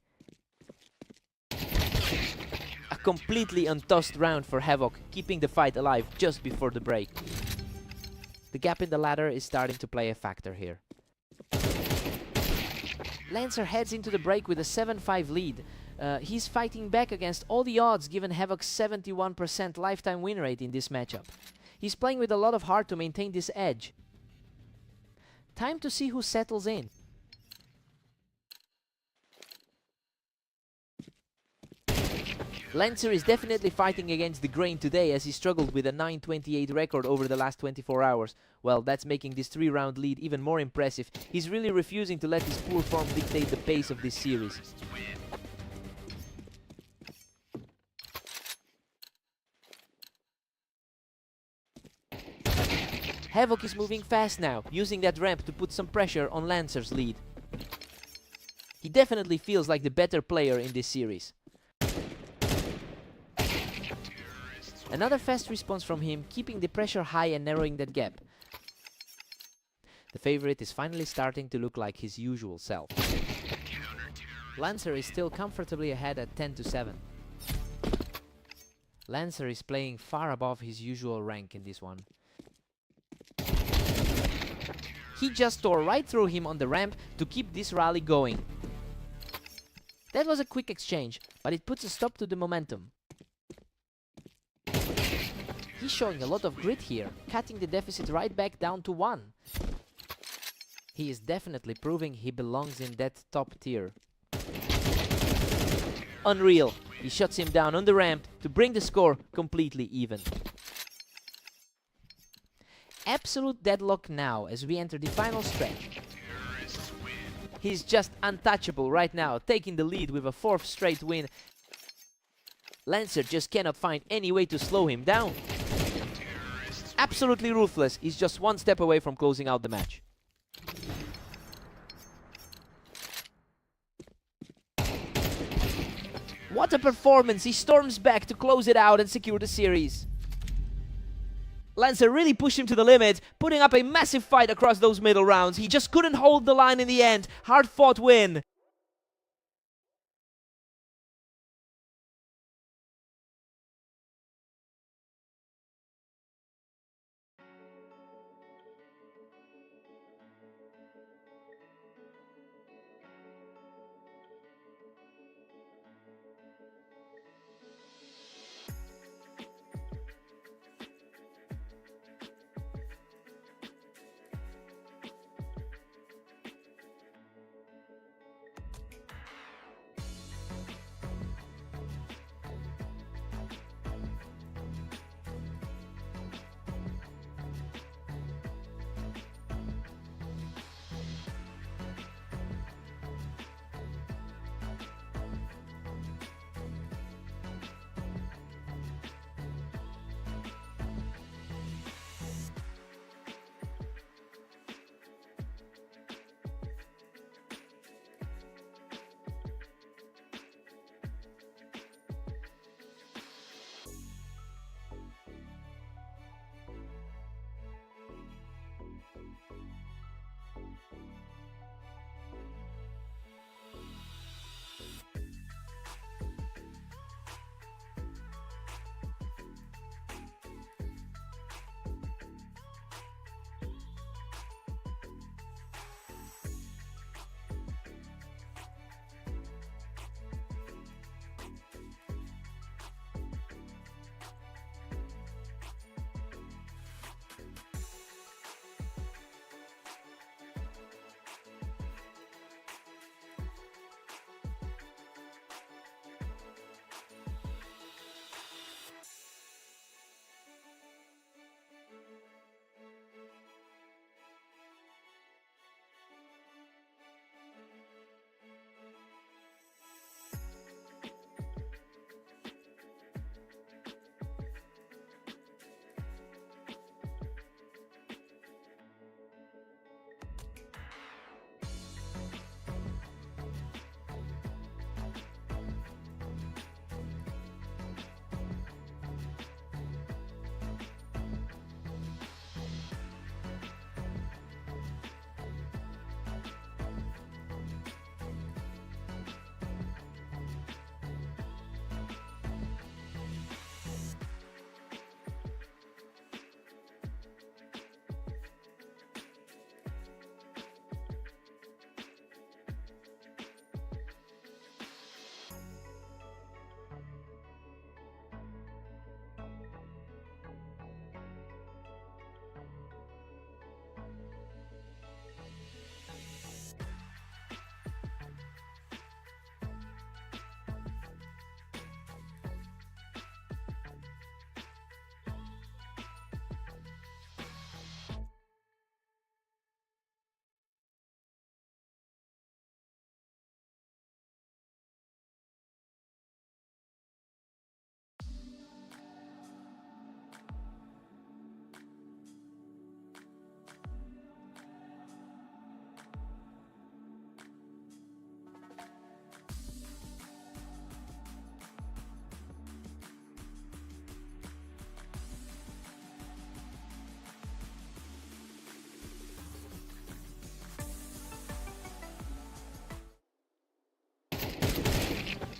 Speaker 1: A completely untossed round for Havoc, keeping the fight alive just before the break. The gap in the ladder is starting to play a factor here. Lancer heads into the break with a 7-5 lead. He's fighting back against all the odds given Havoc's 71% lifetime win rate in this matchup. He's playing with a lot of heart to maintain this edge. Time to see who settles in. Lancer is definitely fighting against the grain today as he struggled with a 9-28 record over the last 24 hours. Well, that's making this 3-round lead even more impressive. He's really refusing to let his poor form dictate the pace of this series. Havoc is moving fast now, using that ramp to put some pressure on Lancer's lead. He definitely feels like the better player in this series. Another fast response from him, keeping the pressure high and narrowing that gap. The favorite is finally starting to look like his usual self. Lancer is still comfortably ahead at 10-7. Lancer is playing far above his usual rank in this one. He just tore right through him on the ramp to keep this rally going. That was a quick exchange, but it puts a stop to the momentum. He's showing a lot of grit here, cutting the deficit right back down to 1. He is definitely proving he belongs in that top tier. Unreal. He shuts him down on the ramp to bring the score completely even. Absolute deadlock now as we enter the final stretch. He's just untouchable right now, taking the lead with a 4th straight win. Lancer just cannot find any way to slow him down. Absolutely ruthless. He's just 1 step away from closing out the match. What a performance! He storms back to close it out and secure the series. Lancer really pushed him to the limit, putting up a massive fight across those middle rounds. He just couldn't hold the line in the end. Hard-fought win.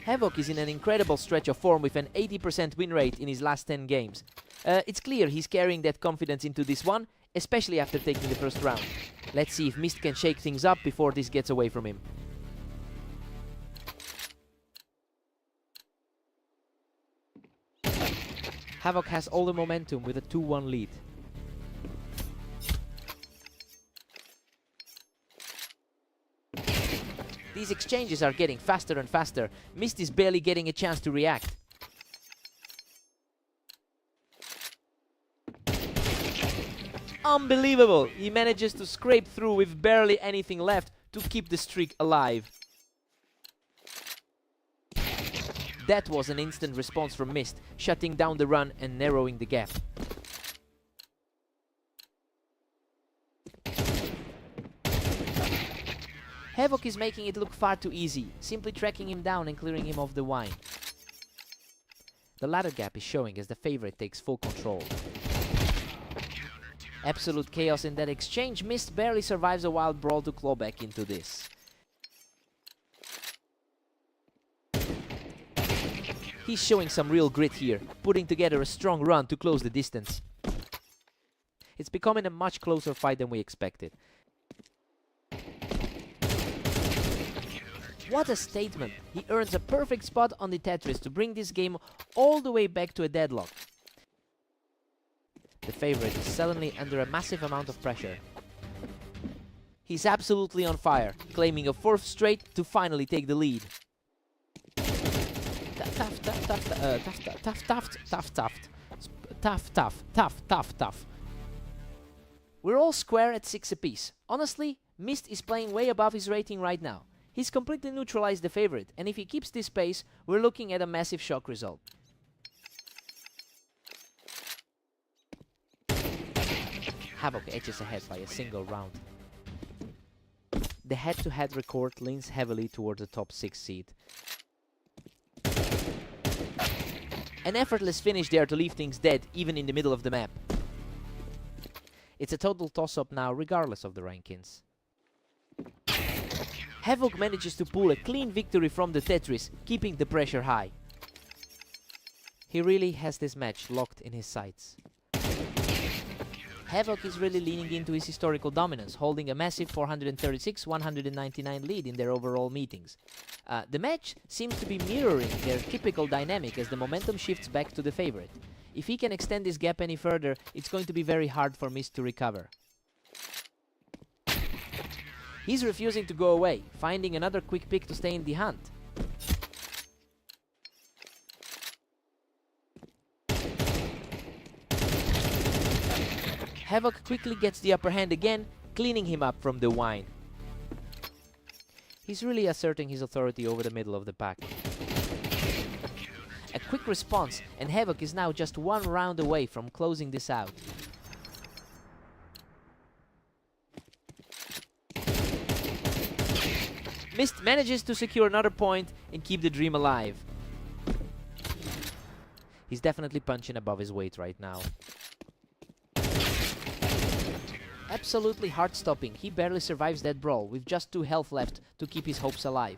Speaker 1: Havoc is in an incredible stretch of form with an 80% win rate in his last 10 games. It's clear he's carrying that confidence into this one, especially after taking the first round. Let's see if Mist can shake things up before this gets away from him. Havoc has all the momentum with a 2-1 lead. These exchanges are getting faster and faster. Mist is barely getting a chance to react. Unbelievable! He manages to scrape through with barely anything left to keep the streak alive. That was an instant response from Mist, shutting down the run and narrowing the gap. Havoc is making it look far too easy, simply tracking him down and clearing him of the wine. The ladder gap is showing as the favorite takes full control. Absolute chaos in that exchange. Mist barely survives a wild brawl to claw back into this. He's showing some real grit here, putting together a strong run to close the distance. It's becoming a much closer fight than we expected. What a statement! He earns a perfect spot on the Tetris to bring this game all the way back to a deadlock. The favorite is suddenly under a massive amount of pressure. He's absolutely on fire, claiming a 4th straight to finally take the lead. Tough. We're all square at 6 apiece. Honestly, Mist is playing way above his rating right now. He's completely neutralized the favorite, and if he keeps this pace, we're looking at a massive shock result. Havoc edges ahead by a single round. The head-to-head record leans heavily toward the top 6 seed. An effortless finish there to leave things dead, even in the middle of the map. It's a total toss-up now, regardless of the rankings. Havoc manages to pull a clean victory from the Tetris, keeping the pressure high. He really has this match locked in his sights. Havoc is really leaning into his historical dominance, holding a massive 436-199 lead in their overall meetings. The match seems to be mirroring their typical dynamic as the momentum shifts back to the favorite. If he can extend this gap any further, it's going to be very hard for Mist to recover. He's refusing to go away, finding another quick pick to stay in the hunt. Havoc quickly gets the upper hand again, cleaning him up from the wine. He's really asserting his authority over the middle of the pack. A quick response, and Havoc is now just 1 round away from closing this out. Mist manages to secure another point and keep the dream alive. He's definitely punching above his weight right now. Absolutely heart-stopping, he barely survives that brawl with just 2 health left to keep his hopes alive.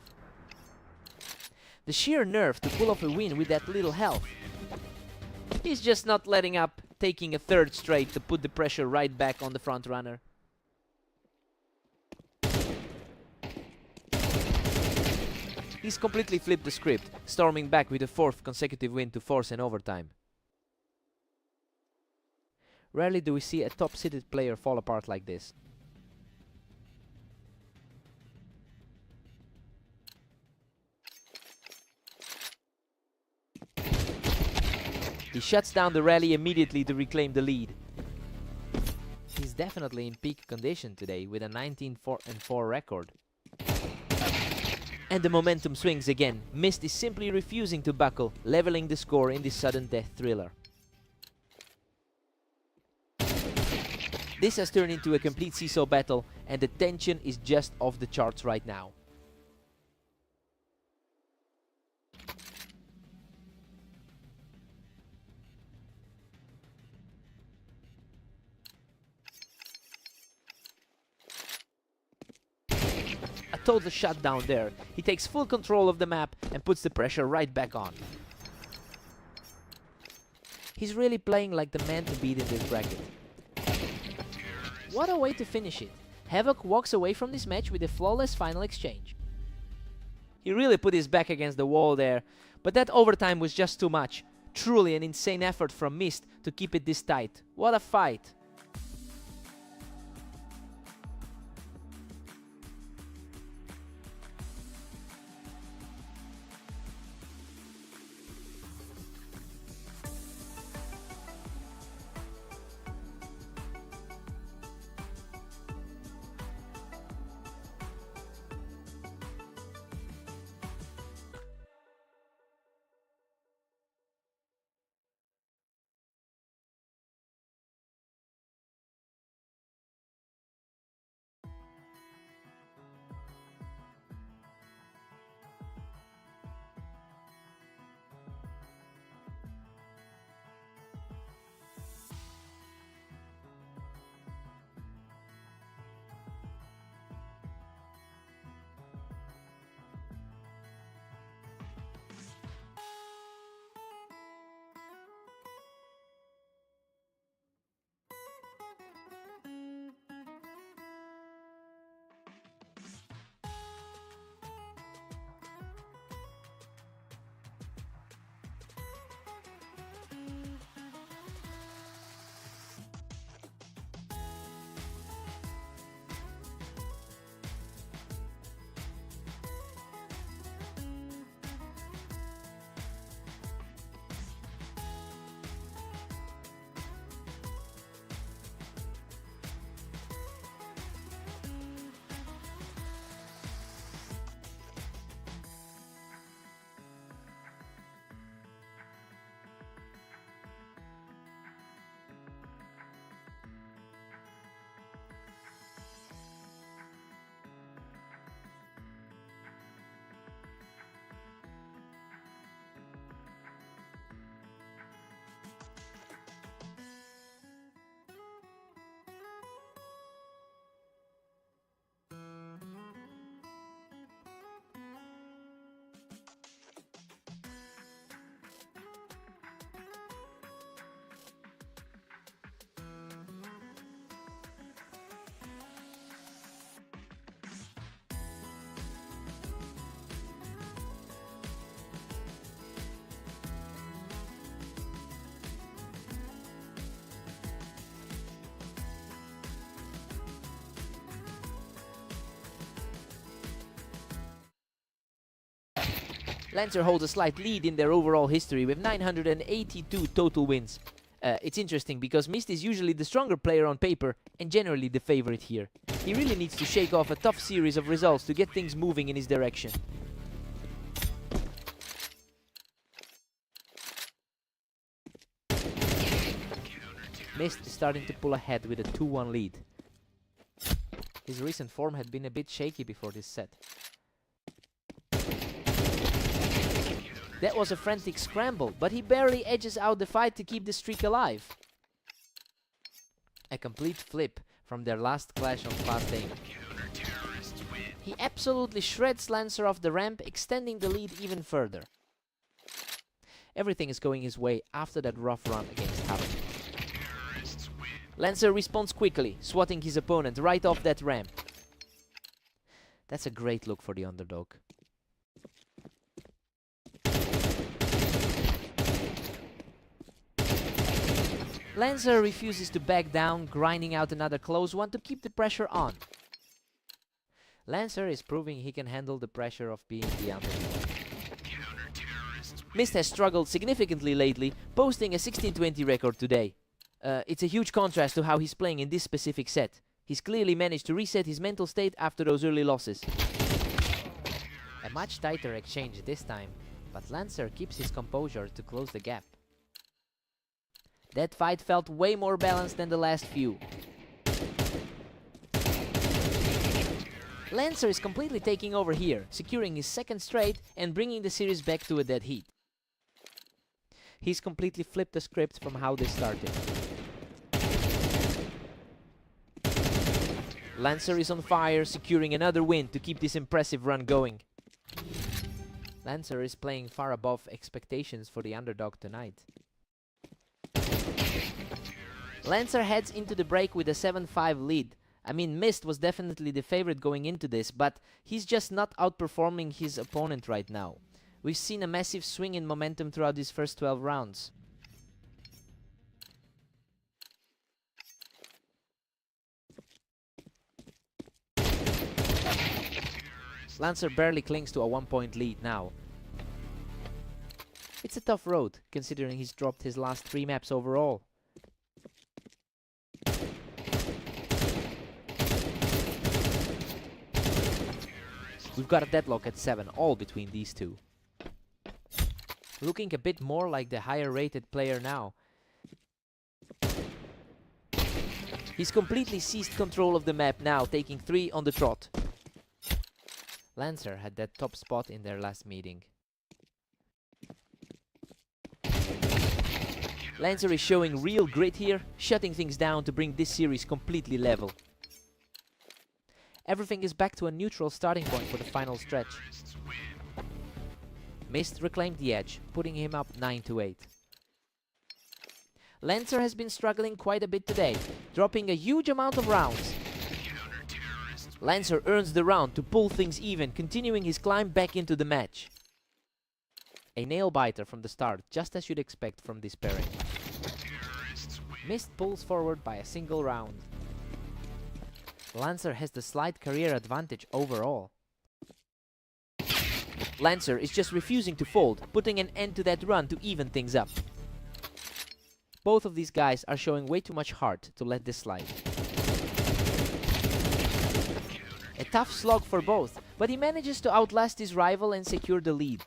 Speaker 1: The sheer nerve to pull off a win with that little health. He's just not letting up, taking a 3rd straight to put the pressure right back on the front runner. He's completely flipped the script, storming back with a 4th consecutive win to force an overtime. Rarely do we see a top-seeded player fall apart like this. He shuts down the rally immediately to reclaim the lead. He's definitely in peak condition today with a 19-4 record. And the momentum swings again. Mist is simply refusing to buckle, leveling the score in this sudden death thriller. This has turned into a complete seesaw battle, and the tension is just off the charts right now. A A total shutdown there. He takes full control of the map and puts the pressure right back on. He's really playing like the man to beat in this bracket. What a way to finish it. Havoc walks away from this match with a flawless final exchange. He really put his back against the wall there, but that overtime was just too much. Truly an insane effort from Mist to keep it this tight. What a fight! Lancer holds a slight lead in their overall history with 982 total wins. It's interesting because Mist is usually the stronger player on paper and generally the favorite here. He really needs to shake off a tough series of results to get things moving in his direction. Mist is starting to pull ahead with a 2-1 lead. His recent form had been a bit shaky before this set. That was a frantic scramble, but he barely edges out the fight to keep the streak alive. A complete flip from their last clash on fast aim. He absolutely shreds Lancer off the ramp, extending the lead even further. Everything is going his way after that rough run against Havoc. Lancer responds quickly, swatting his opponent right off that ramp. That's a great look for the underdog. Lancer refuses to back down, grinding out another close one to keep the pressure on. Lancer is proving he can handle the pressure of being the underdog. Mist has struggled significantly lately, posting a 16-20 record today. It's a huge contrast to how he's playing in this specific set. He's clearly managed to reset his mental state after those early losses. A much tighter exchange this time, but Lancer keeps his composure to close the gap. That fight felt way more balanced than the last few. Lancer is completely taking over here, securing his second straight and bringing the series back to a dead heat. He's completely flipped the script from how they started. Lancer is on fire, securing another win to keep this impressive run going. Lancer is playing far above expectations for the underdog tonight. Lancer heads into the break with a 7-5 lead. I mean, Mist was definitely the favorite going into this, but he's just not outperforming his opponent right now. We've seen a massive swing in momentum throughout these first 12 rounds. Lancer barely clings to a 1-point lead now. It's a tough road, considering he's dropped his last 3 maps overall. We've got a deadlock at 7, all between these two. Looking a bit more like the higher rated player now. He's completely seized control of the map now, taking 3 on the trot. Lancer had that top spot in their last meeting. Lancer is showing real grit here, shutting things down to bring this series completely level. Everything is back to a neutral starting point for the final stretch. Mist reclaimed the edge, putting him up 9-8. Lancer has been struggling quite a bit today, dropping a huge amount of rounds. Lancer earns the round to pull things even, continuing his climb back into the match. A nail-biter from the start, just as you'd expect from this pairing. Mist pulls forward by a single round. Lancer has the slight career advantage overall. Lancer is just refusing to fold, putting an end to that run to even things up. Both of these guys are showing way too much heart to let this slide. A tough slog for both, but he manages to outlast his rival and secure the lead.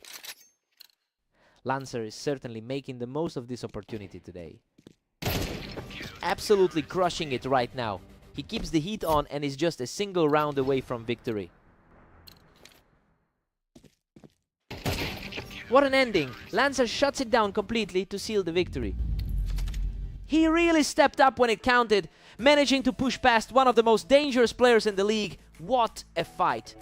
Speaker 1: Lancer is certainly making the most of this opportunity today. Absolutely crushing it right now. He keeps the heat on and is just a single round away from victory. What an ending! Lancer shuts it down completely to seal the victory. He really stepped up when it counted, managing to push past one of the most dangerous players in the league. What a fight!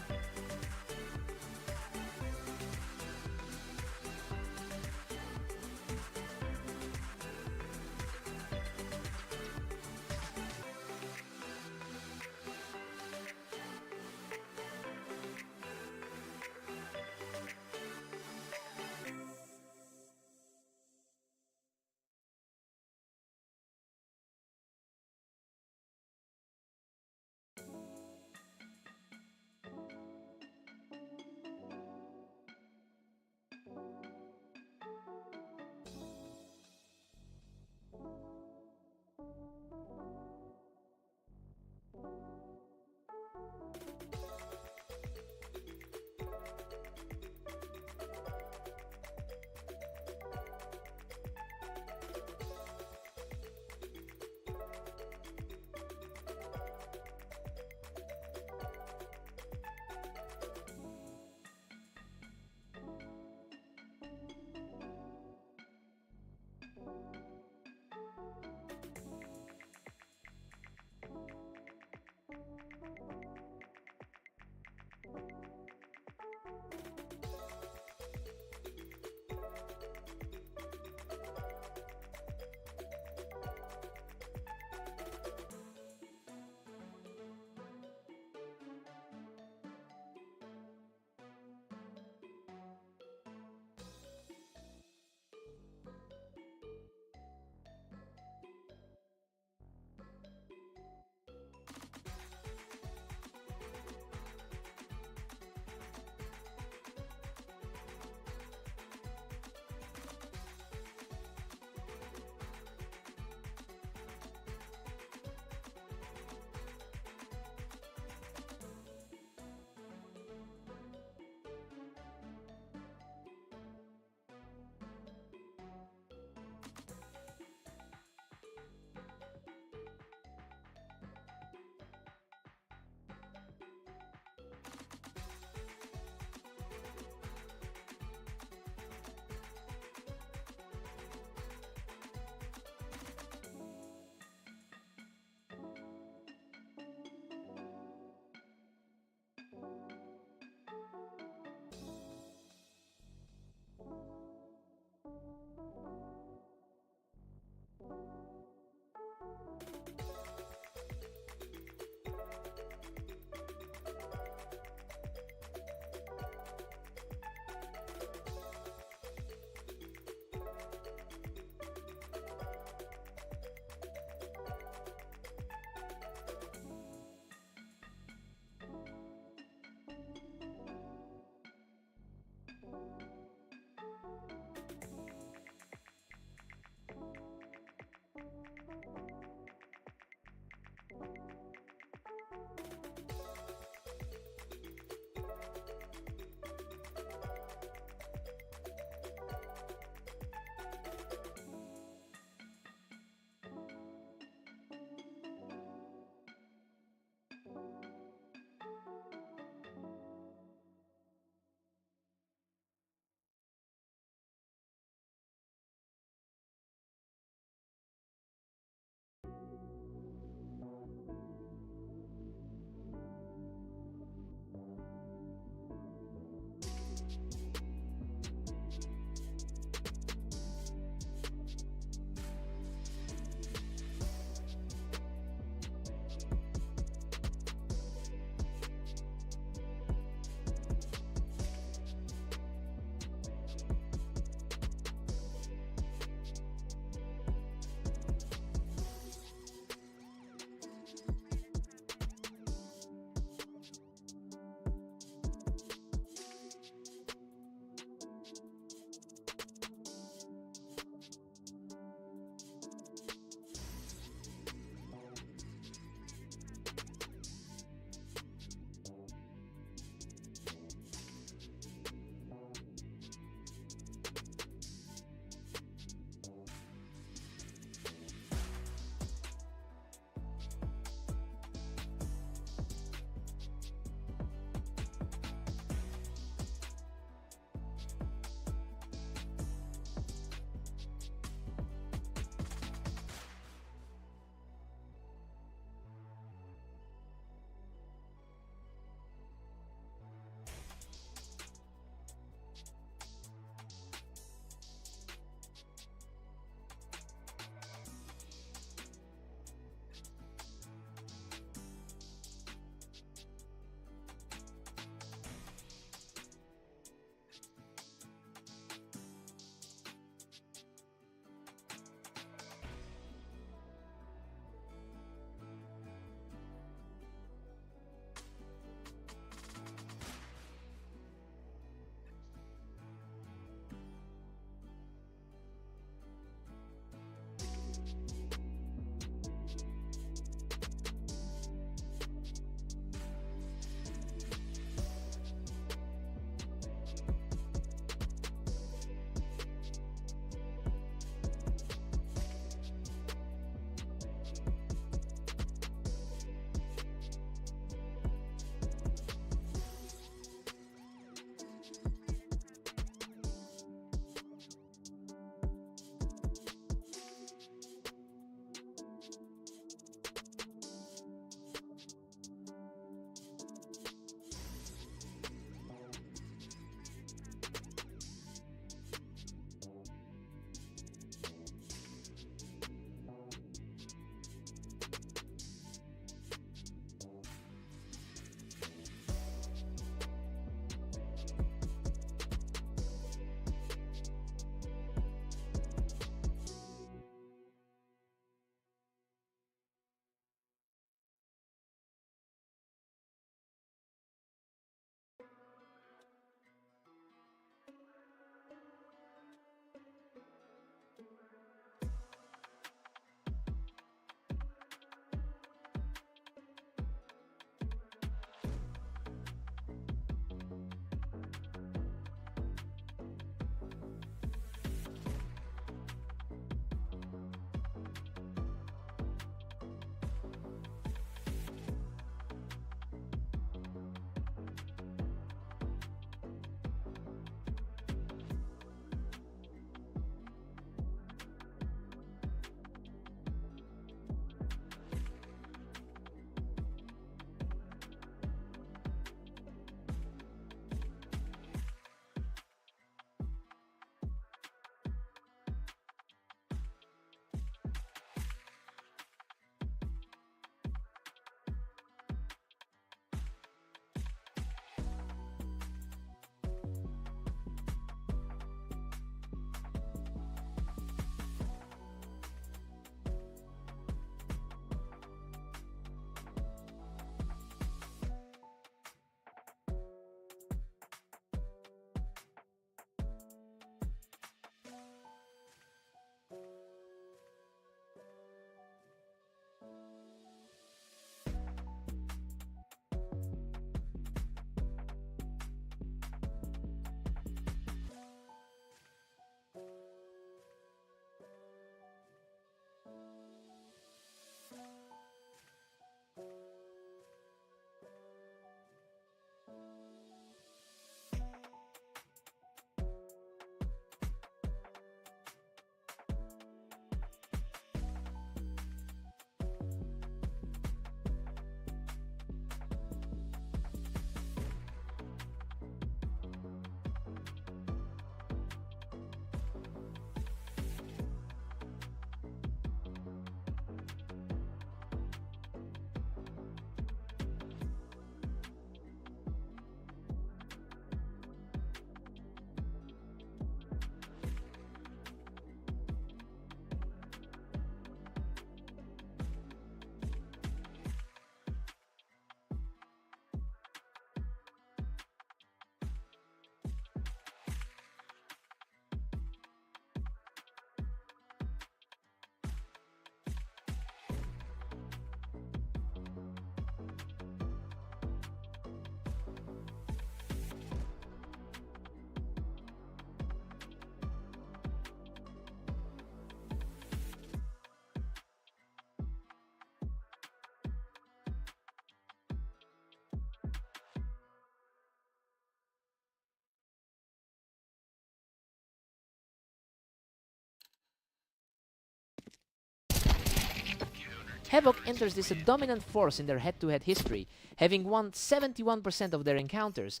Speaker 1: Havoc enters this a dominant force in their head-to-head history, having won 71% of their encounters.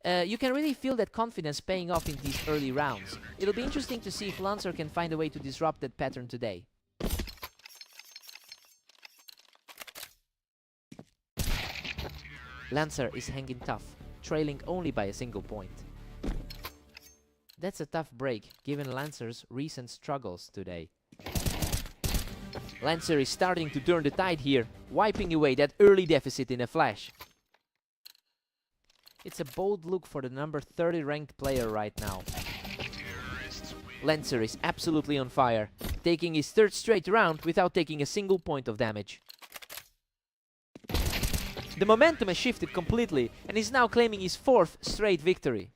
Speaker 1: You can really feel that confidence paying off in these early rounds. It'll be interesting to see if Lancer can find a way to disrupt that pattern today. Lancer is hanging tough, trailing only by a single point. That's a tough break, given Lancer's recent struggles today. Lancer is starting to turn the tide here, wiping away that early deficit in a flash. It's a bold look for the number 30 ranked player right now. Lancer is absolutely on fire, taking his third straight round without taking a single point of damage. The momentum has shifted completely and is now claiming his fourth straight victory.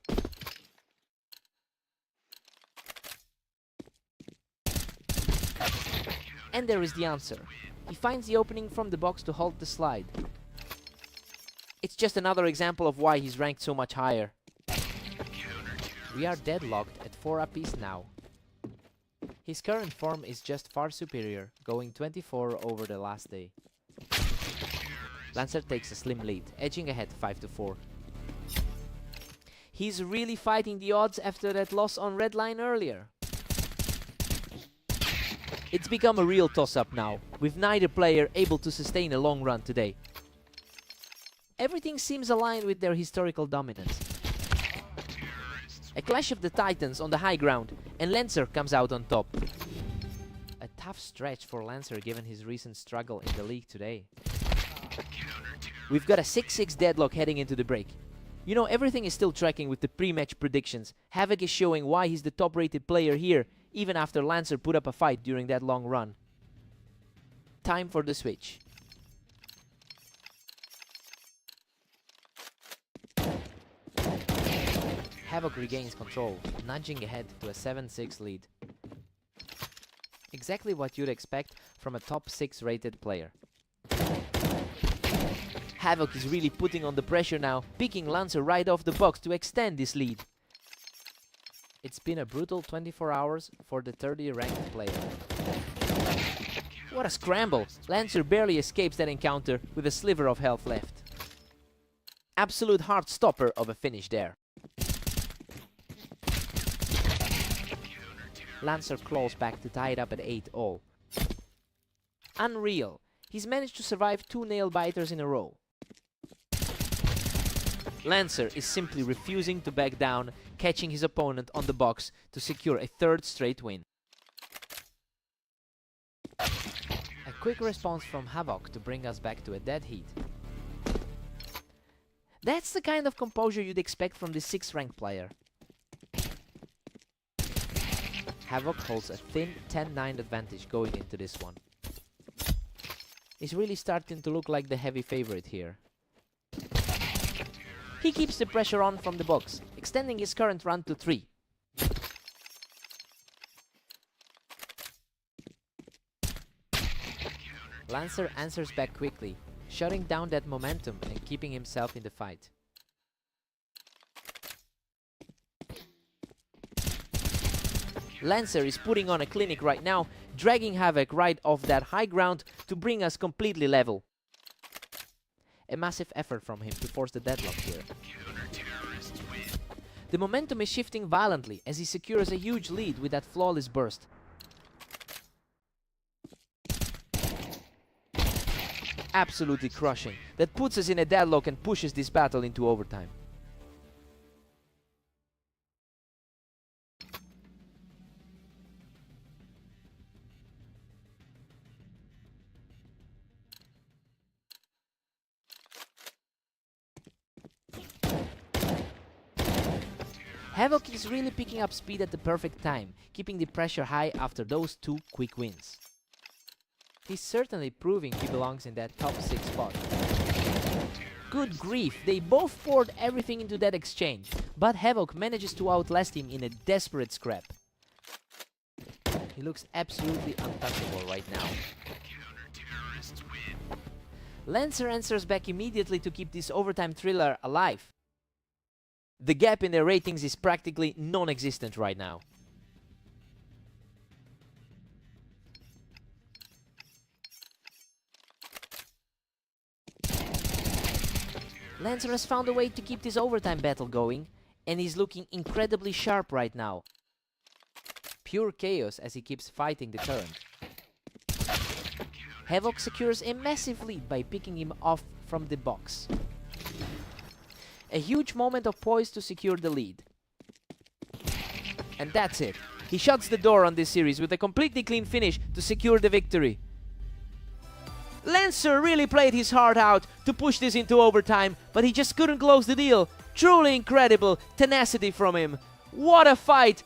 Speaker 1: And there is the answer. He finds the opening from the box to halt the slide. It's just another example of why he's ranked so much higher. We are deadlocked at 4 apiece now. His current form is just far superior, going 24 over the last day. Lancer takes a slim lead, edging ahead 5-4. He's really fighting the odds after that loss on red line earlier. It's become a real toss-up now, with neither player able to sustain a long run today. Everything seems aligned with their historical dominance. A clash of the titans on the high ground, and Lancer comes out on top. A tough stretch for Lancer given his recent struggle in the league today. We've got a 6-6 deadlock heading into the break. You know, everything is still tracking with the pre-match predictions. Havoc is showing why he's the top-rated player here, even after Lancer put up a fight during that long run. Time for the switch. Havoc regains control, nudging ahead to a 7-6 lead. Exactly what you'd expect from a top 6 rated player. Havoc is really putting on the pressure now, picking Lancer right off the box to extend this lead. It's been a brutal 24 hours for the 30 ranked player. What a scramble! Lancer barely escapes that encounter with a sliver of health left. Absolute heart stopper of a finish there. Lancer claws back to tie it up at 8-all. Unreal! He's managed to survive 2 nail-biters in a row. Lancer is simply refusing to back down, catching his opponent on the box to secure a 3rd straight win. A quick response from Havoc to bring us back to a dead heat. That's the kind of composure you'd expect from this 6th ranked player. Havoc holds a thin 10-9 advantage going into this one. He's really starting to look like the heavy favorite here. He keeps the pressure on from the box, extending his current run to 3. Lancer answers back quickly, shutting down that momentum and keeping himself in the fight. Lancer is putting on a clinic right now, dragging Havoc right off that high ground to bring us completely level. A massive effort from him to force the deadlock here. The momentum is shifting violently as he secures a huge lead with that flawless burst. Absolutely crushing. That puts us in a deadlock and pushes this battle into overtime. Havoc is really picking up speed at the perfect time, keeping the pressure high after those 2 quick wins. He's certainly proving he belongs in that top 6 spot. Good grief, they both poured everything into that exchange, but Havoc manages to outlast him in a desperate scrap. He looks absolutely untouchable right now. Lancer answers back immediately to keep this overtime thriller alive. The gap in their ratings is practically non-existent right now. Lancer has found a way to keep this overtime battle going, and he's looking incredibly sharp right now. Pure chaos as he keeps fighting the current. Havoc secures a massive lead by picking him off from the box. A huge moment of poise to secure the lead. And that's it. He shuts the door on this series with a completely clean finish to secure the victory. Lancer really played his heart out to push this into overtime, but he just couldn't close the deal. Truly incredible tenacity from him. What a fight!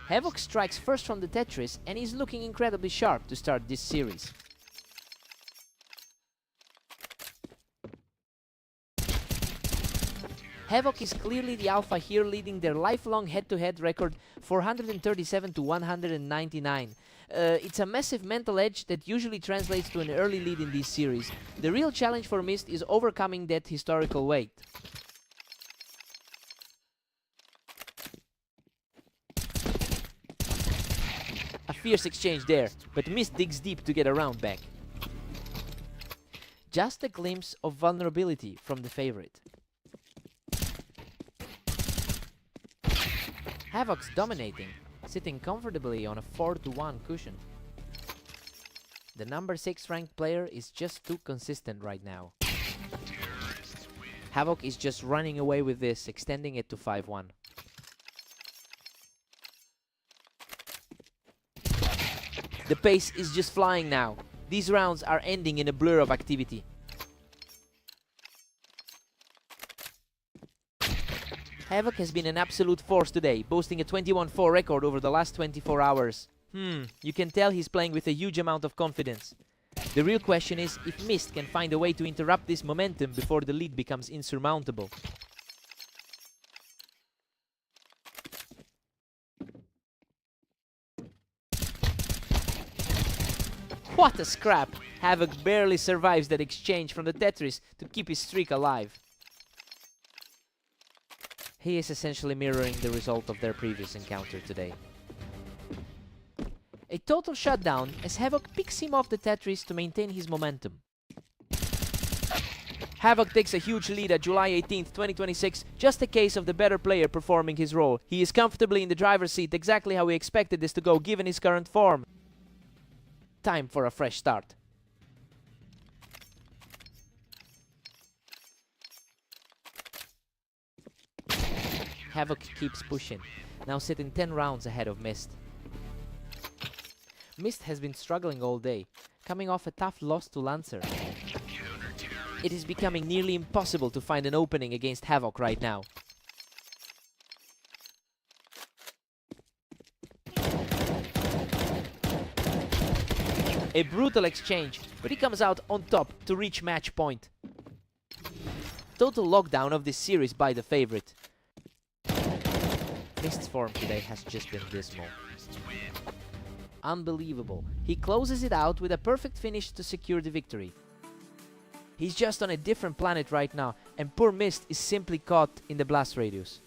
Speaker 1: Havoc strikes first from the Tetris and is looking incredibly sharp to start this series. Havoc is clearly the alpha here, leading their lifelong head-to-head record 437 to 199. It's a massive mental edge that usually translates to an early lead in this series. The real challenge for Mist is overcoming that historical weight. A fierce exchange there, but Mist digs deep to get a round back. Just a glimpse of vulnerability from the favorite. Havoc's dominating, sitting comfortably on a 4-1 cushion. The number 6 ranked player is just too consistent right now. Havoc is just running away with this, extending it to 5-1. The pace is just flying now. These rounds are ending in a blur of activity. Havoc has been an absolute force today, boasting a 21-4 record over the last 24 hours. You can tell he's playing with a huge amount of confidence. The real question is if Mist can find a way to interrupt this momentum before the lead becomes insurmountable. What a scrap! Havoc barely survives that exchange from the Tetris to keep his streak alive. He is essentially mirroring the result of their previous encounter today. A total shutdown as Havoc picks him off the Tetris to maintain his momentum. Havoc takes a huge lead at July 18th, 2026, just a case of the better player performing his role. He is comfortably in the driver's seat, exactly how we expected this to go given his current form. Time for a fresh start. Havoc keeps pushing, now sitting 10 rounds ahead of Mist. Mist has been struggling all day, coming off a tough loss to Lancer. It is becoming nearly impossible to find an opening against Havoc right now. A brutal exchange, but he comes out on top to reach match point. Total lockdown of this series by the favorite. Mist's form today has just been dismal. Unbelievable. He closes it out with a perfect finish to secure the victory. He's just on a different planet right now, and poor Mist is simply caught in the blast radius.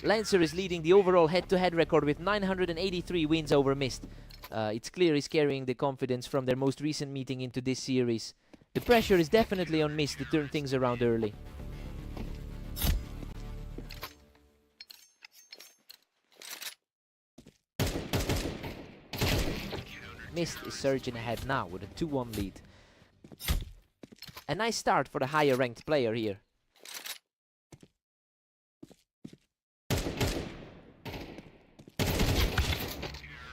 Speaker 1: Lancer is leading the overall head-to-head record with 983 wins over Mist. It's clear he's carrying the confidence from their most recent meeting into this series. The pressure is definitely on Mist to turn things around early. Mist is surging ahead now with a 2-1 lead. A nice start for the higher ranked player here.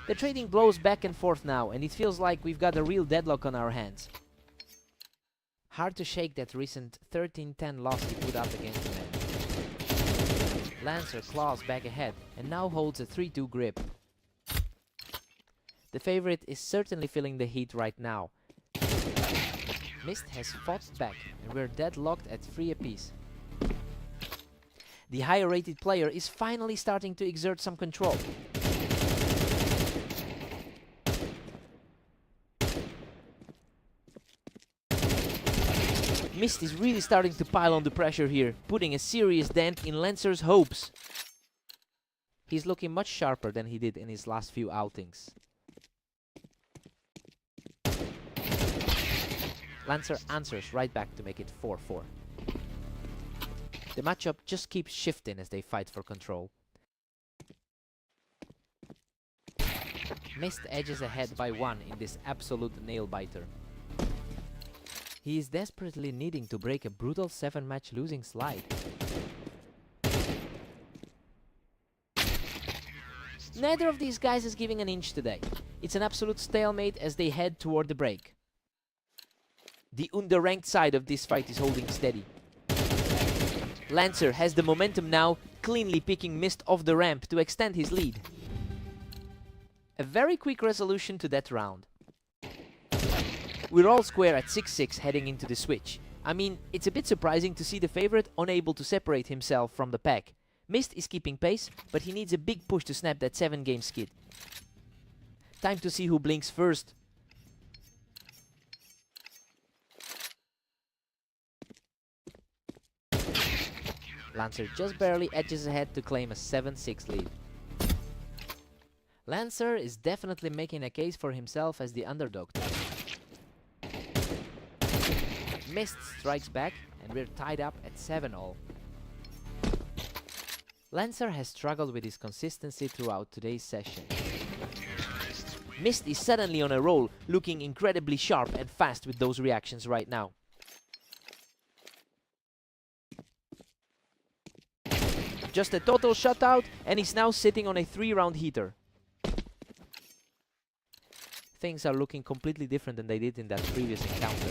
Speaker 1: The trading blows back and forth now, and it feels like we've got a real deadlock on our hands. Hard to shake that recent 13-10 loss he put up against the man. Lancer claws back ahead and now holds a 3-2 grip. The favorite is certainly feeling the heat right now. Mist has fought back and we're deadlocked at 3 apiece. The higher rated player is finally starting to exert some control. Mist is really starting to pile on the pressure here, putting a serious dent in Lancer's hopes. He's looking much sharper than he did in his last few outings. Lancer answers right back to make it 4-4. The matchup just keeps shifting as they fight for control. Mist edges ahead by 1 in this absolute nail-biter. He is desperately needing to break a brutal 7-match losing slide. Neither of these guys is giving an inch today. It's an absolute stalemate as they head toward the break. The underranked side of this fight is holding steady. Lancer has the momentum now, cleanly picking Mist off the ramp to extend his lead. A very quick resolution to that round. We're all square at 6-6 heading into the switch. I mean, it's a bit surprising to see the favorite unable to separate himself from the pack. Mist is keeping pace, but he needs a big push to snap that 7-game skid. Time to see who blinks first. Lancer just barely edges ahead to claim a 7-6 lead. Lancer is definitely making a case for himself as the underdog. Mist strikes back and we're tied up at 7-all. Lancer has struggled with his consistency throughout today's session. Mist is suddenly on a roll, looking incredibly sharp and fast with those reactions right now. Just a total shutout and he's now sitting on a 3-round heater. Things are looking completely different than they did in that previous encounter.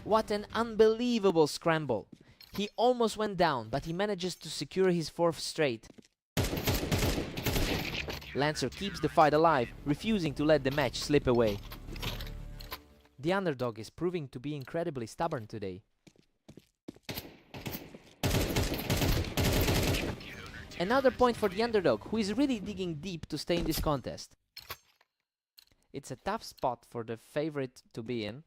Speaker 1: What an unbelievable scramble. He almost went down, but he manages to secure his 4th straight. Lancer keeps the fight alive, refusing to let the match slip away. The underdog is proving to be incredibly stubborn today. Another point for the underdog, who is really digging deep to stay in this contest. It's a tough spot for the favorite to be in.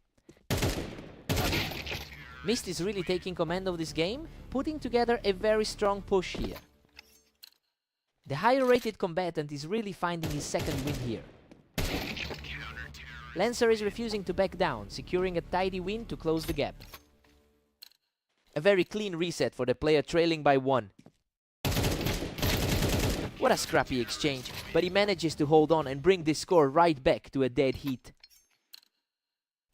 Speaker 1: Mist is really taking command of this game, putting together a very strong push here. The higher rated combatant is really finding his 2nd win here. Lancer is refusing to back down, securing a tidy win to close the gap. A very clean reset for the player trailing by 1. What a scrappy exchange, but he manages to hold on and bring this score right back to a dead heat.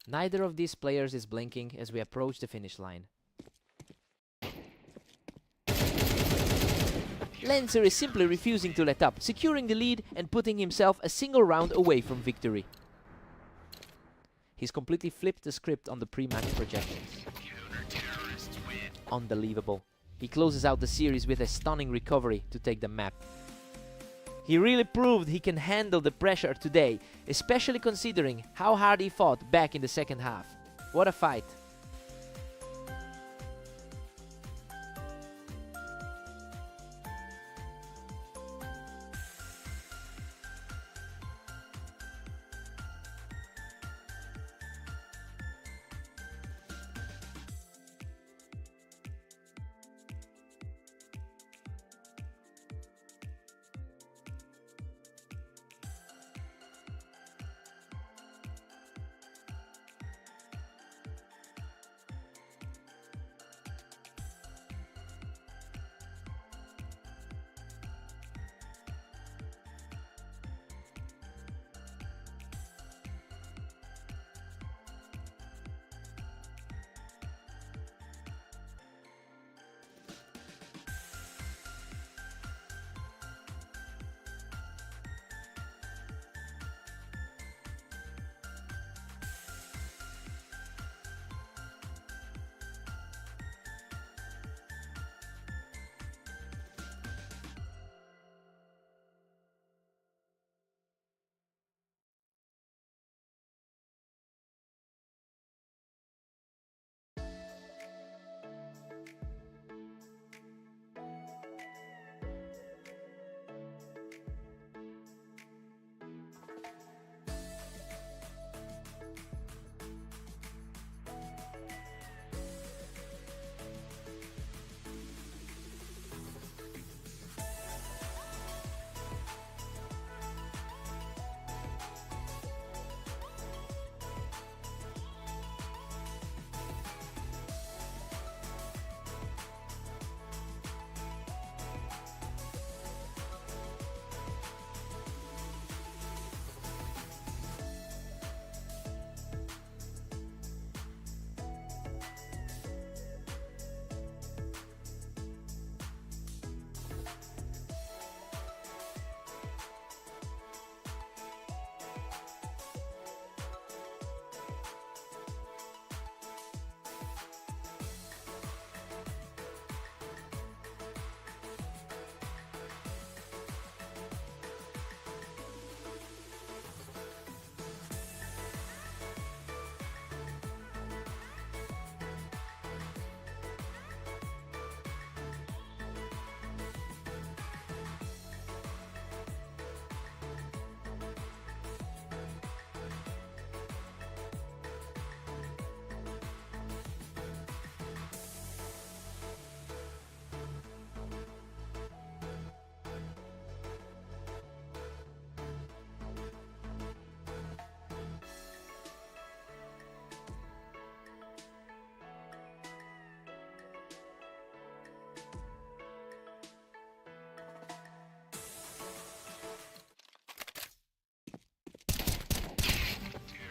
Speaker 1: Neither of these players is blinking as we approach the finish line. Lancer is simply refusing to let up, securing the lead and putting himself a single round away from victory. He's completely flipped the script on the pre-match projections. Unbelievable. He closes out the series with a stunning recovery to take the map. He really proved he can handle the pressure today, especially considering how hard he fought back in the 2nd half. What a fight!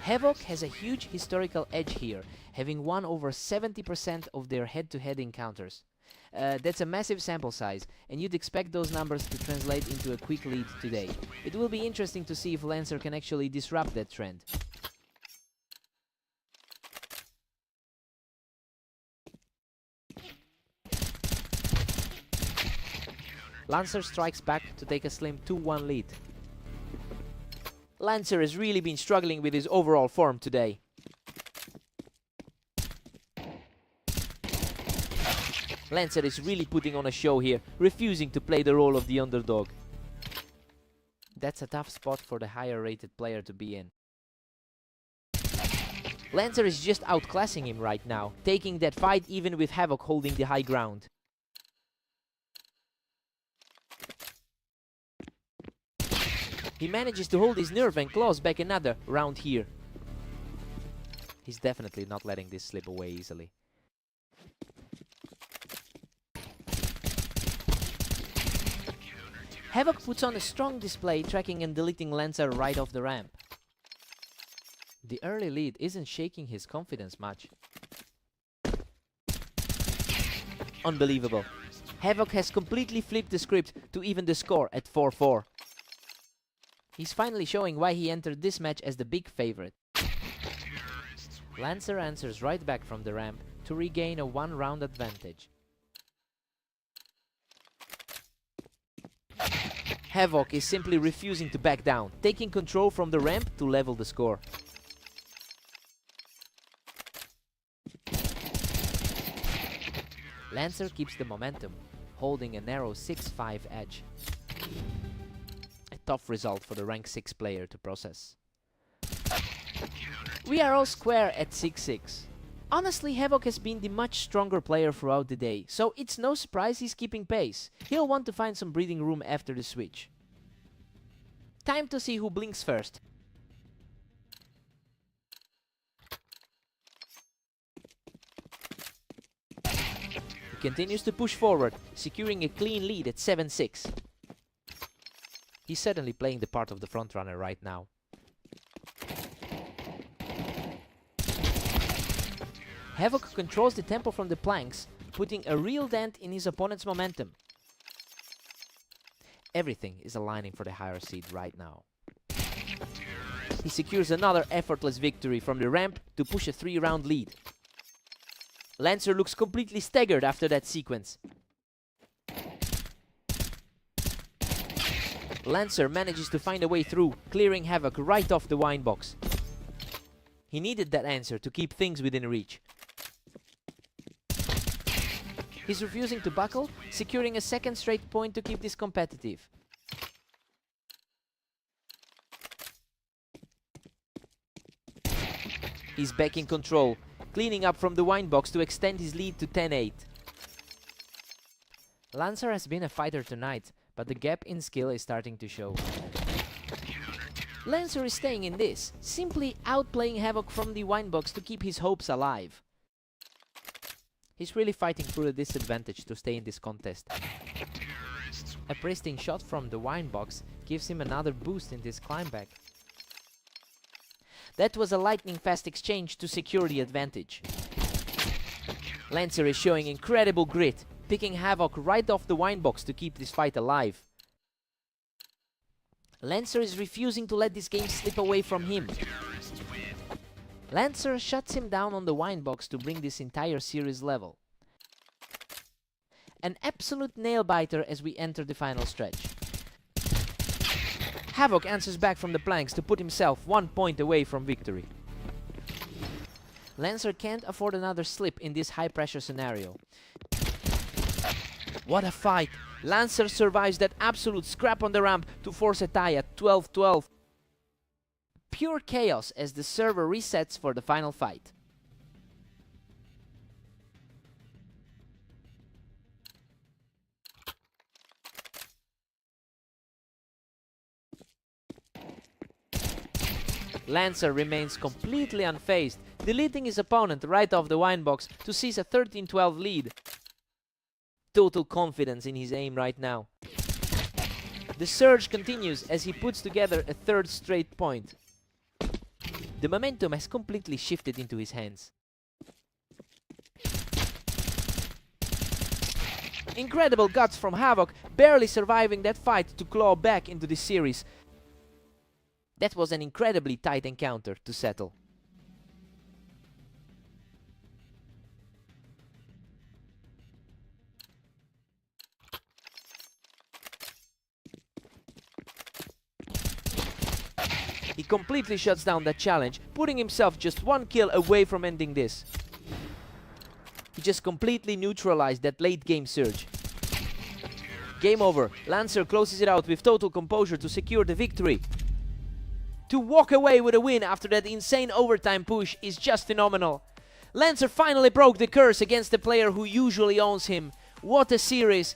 Speaker 1: Havoc has a huge historical edge here, having won over 70% of their head-to-head encounters. That's a massive sample size, and you'd expect those numbers to translate into a quick lead today. It will be interesting to see if Lancer can actually disrupt that trend. Lancer strikes back to take a slim 2-1 lead. Lancer has really been struggling with his overall form today. Lancer is really putting on a show here, refusing to play the role of the underdog. That's a tough spot for the higher rated player to be in. Lancer is just outclassing him right now, taking that fight even with Havoc holding the high ground. He manages to hold his nerve and claws back another round here. He's definitely not letting this slip away easily. Havoc puts on a strong display, tracking and deleting Lancer right off the ramp. The early lead isn't shaking his confidence much. Unbelievable. Havoc has completely flipped the script to even the score at 4-4. He's finally showing why he entered this match as the big favorite. Lancer answers right back from the ramp to regain a one-round advantage. Havoc is simply refusing to back down, taking control from the ramp to level the score. Lancer keeps the momentum, holding a narrow 6-5 edge. A tough result for the rank 6 player to process. We are all square at 6-6. Honestly, Havoc has been the much stronger player throughout the day, so it's no surprise he's keeping pace. He'll want to find some breathing room after the switch. Time to see who blinks first. He continues to push forward, securing a clean lead at 7-6. He's certainly playing the part of the frontrunner right now. Havoc controls the tempo from the planks, putting a real dent in his opponent's momentum. Everything is aligning for the higher seed right now. He secures another effortless victory from the ramp to push a 3-round lead. Lancer looks completely staggered after that sequence. Lancer manages to find a way through, clearing Havoc right off the wine box. He needed that answer to keep things within reach. He's refusing to buckle, securing a second straight point to keep this competitive. He's back in control, cleaning up from the wine box to extend his lead to 10-8. Lancer has been a fighter tonight, but the gap in skill is starting to show. Lancer is staying in this, simply outplaying Havoc from the wine box to keep his hopes alive. He's really fighting through the disadvantage to stay in this contest. A pristine shot from the wine box gives him another boost in this climb back. That was a lightning fast exchange to secure the advantage. Lancer is showing incredible grit, picking Havoc right off the wine box to keep this fight alive. Lancer is refusing to let this game slip away from him. Lancer shuts him down on the wine box to bring this entire series level. An absolute nail-biter as we enter the final stretch. Havoc answers back from the planks to put himself 1 point away from victory. Lancer can't afford another slip in this high-pressure scenario. What a fight! Lancer survives that absolute scrap on the ramp to force a tie at 12-12. Pure chaos as the server resets for the final fight. Lancer remains completely unfazed, deleting his opponent right off the wine box to seize a 13-12 lead. Total confidence in his aim right now. The surge continues as he puts together a third straight point. The momentum has completely shifted into his hands. Incredible guts from Havoc, barely surviving that fight to claw back into the series. That was an incredibly tight encounter to settle. He completely shuts down that challenge, putting himself just one kill away from ending this. He just completely neutralized that late game surge. Game over. Lancer closes it out with total composure to secure the victory. To walk away with a win after that insane overtime push is just phenomenal. Lancer finally broke the curse against the player who usually owns him. What a series.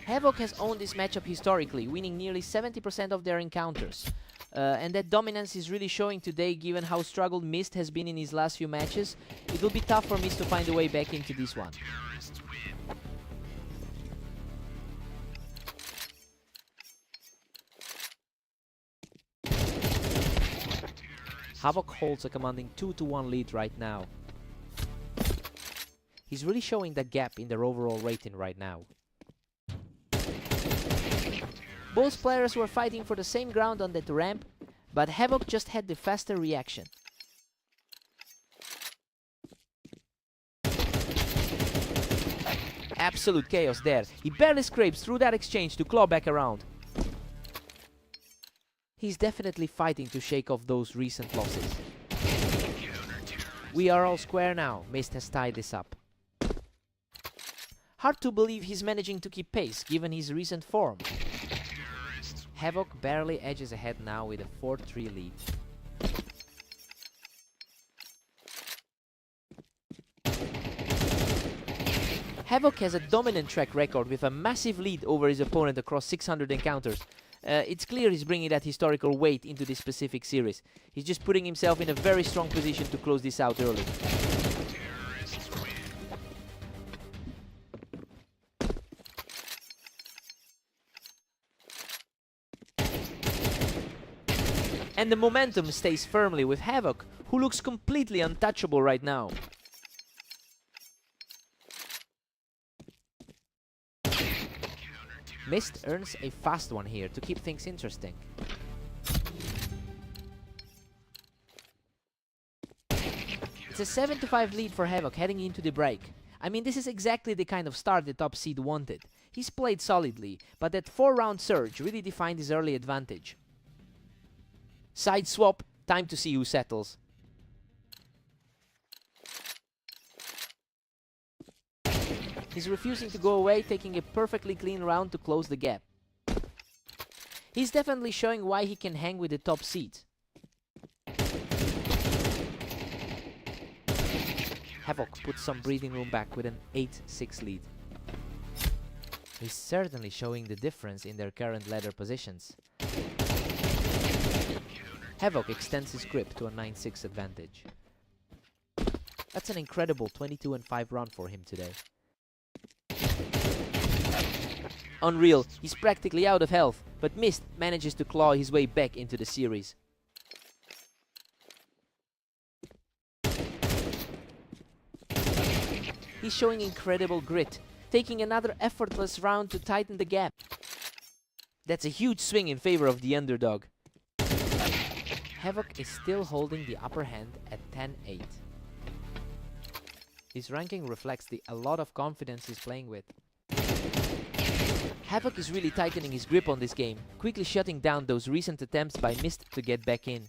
Speaker 1: Havoc has owned this matchup historically, winning nearly 70% of their encounters. And that dominance is really showing today, given how struggled Mist has been in his last few matches. It will be tough for Mist to find a way back into this one. Havoc holds a commanding 2-1 lead right now. He's really showing the gap in their overall rating right now. Both players were fighting for the same ground on that ramp, but Havoc just had the faster reaction. Absolute chaos there. He barely scrapes through that exchange to claw back around. He's definitely fighting to shake off those recent losses. We are all square now. Mist has tied this up. Hard to believe he's managing to keep pace given his recent form. Havoc barely edges ahead now with a 4-3 lead. Havoc has a dominant track record with a massive lead over his opponent across 600 encounters. It's clear he's bringing that historical weight into this specific series. He's just putting himself in a very strong position to close this out early. And the momentum stays firmly with Havoc, who looks completely untouchable right now. Mist earns a fast one here to keep things interesting. It's a 7-5 lead for Havoc heading into the break. I mean, this is exactly the kind of start the top seed wanted. He's played solidly, but that 4-round surge really defined his early advantage. Side swap, time to see who settles. He's refusing to go away, taking a perfectly clean round to close the gap. He's definitely showing why he can hang with the top seeds. Havoc puts some breathing room back with an 8-6 lead. He's certainly showing the difference in their current ladder positions. Havoc extends his grip to a 9-6 advantage. That's an incredible 22-5 run for him today. Unreal, he's practically out of health, but Mist manages to claw his way back into the series. He's showing incredible grit, taking another effortless round to tighten the gap. That's a huge swing in favor of the underdog. Havoc is still holding the upper hand at 10-8. His ranking reflects a lot of confidence he's playing with. Havoc is really tightening his grip on this game, quickly shutting down those recent attempts by Mist to get back in.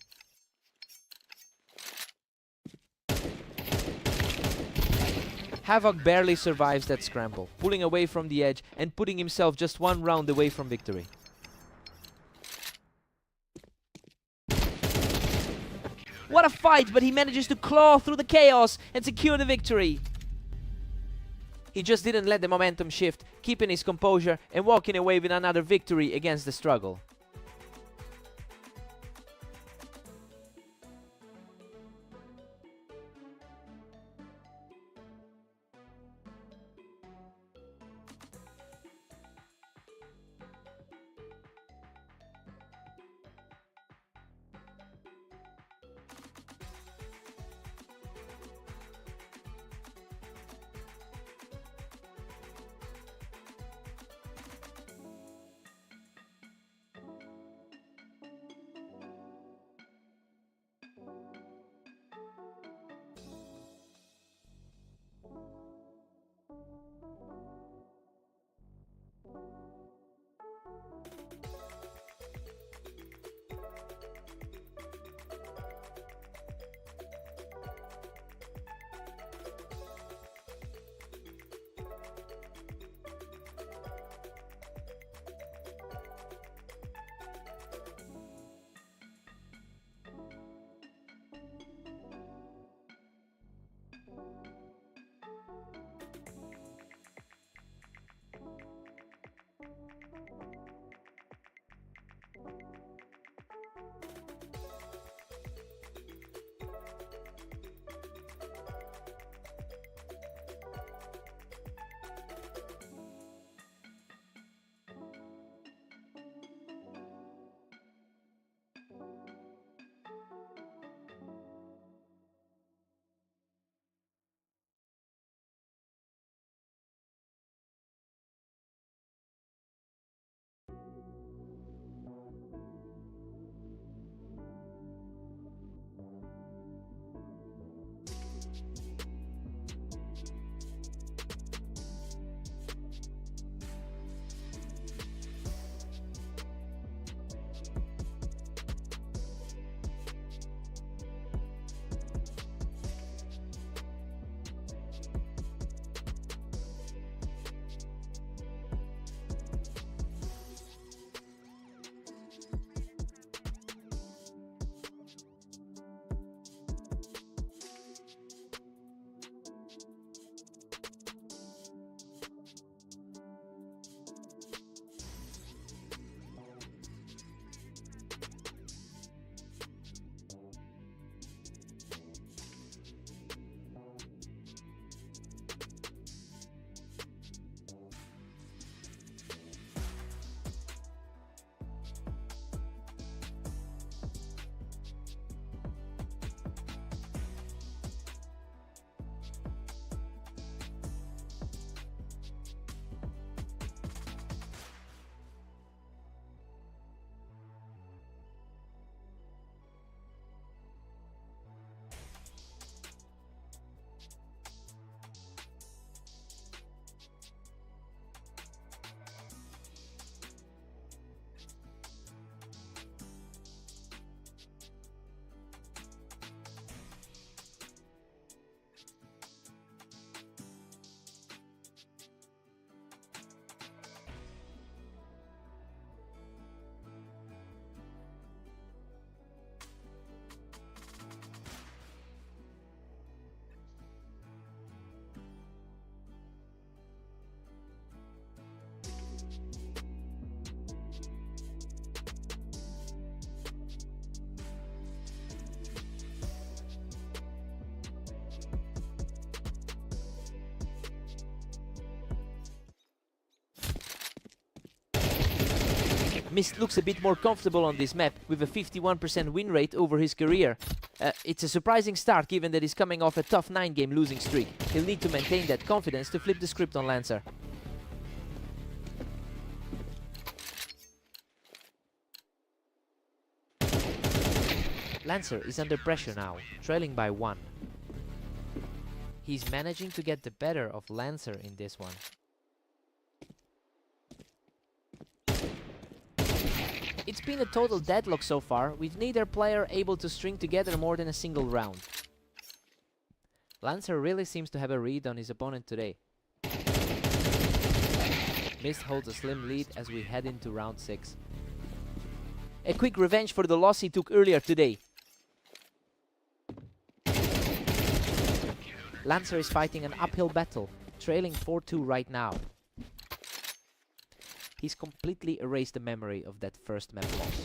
Speaker 1: Havoc barely survives that scramble, pulling away from the edge and putting himself just one round away from victory. What a fight, but he manages to claw through the chaos and secure the victory. He just didn't let the momentum shift, keeping his composure and walking away with another victory against the struggle. Mist looks a bit more comfortable on this map, with a 51% win rate over his career. It's a surprising start given that he's coming off a tough 9-game losing streak. He'll need to maintain that confidence to flip the script on Lancer. Lancer is under pressure now, trailing by 1. He's managing to get the better of Lancer in this one. It's been a total deadlock so far, with neither player able to string together more than a single round. Lancer really seems to have a read on his opponent today. Mist holds a slim lead as we head into round 6. A quick revenge for the loss he took earlier today. Lancer is fighting an uphill battle, trailing 4-2 right now. He's completely erased the memory of that first map loss.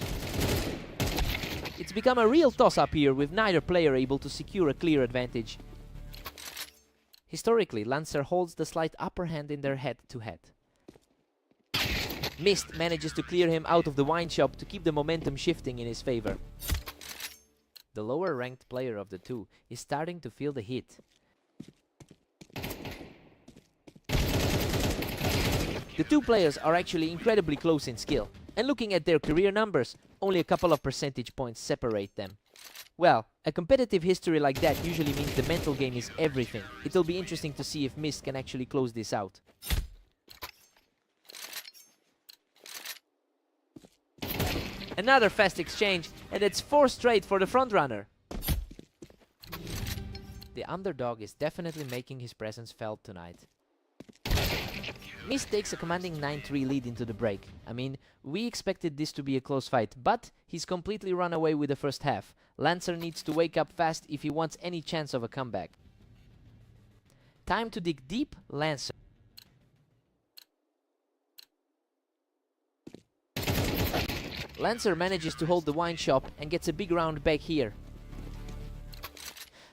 Speaker 1: It's become a real toss-up here, with neither player able to secure a clear advantage. Historically, Lancer holds the slight upper hand in their head-to-head. Mist manages to clear him out of the wine shop to keep the momentum shifting in his favor. The lower-ranked player of the two is starting to feel the heat. The two players are actually incredibly close in skill, and looking at their career numbers, only a couple of percentage points separate them. Well, a competitive history like that usually means the mental game is everything. It'll be interesting to see if Mist can actually close this out. Another fast exchange, and it's 4 straight for the frontrunner. The underdog is definitely making his presence felt tonight. Mist takes a commanding 9-3 lead into the break. I mean, we expected this to be a close fight, but he's completely run away with the first half. Lancer needs to wake up fast if he wants any chance of a comeback. Time to dig deep, Lancer. Lancer manages to hold the wine shop and gets a big round back here.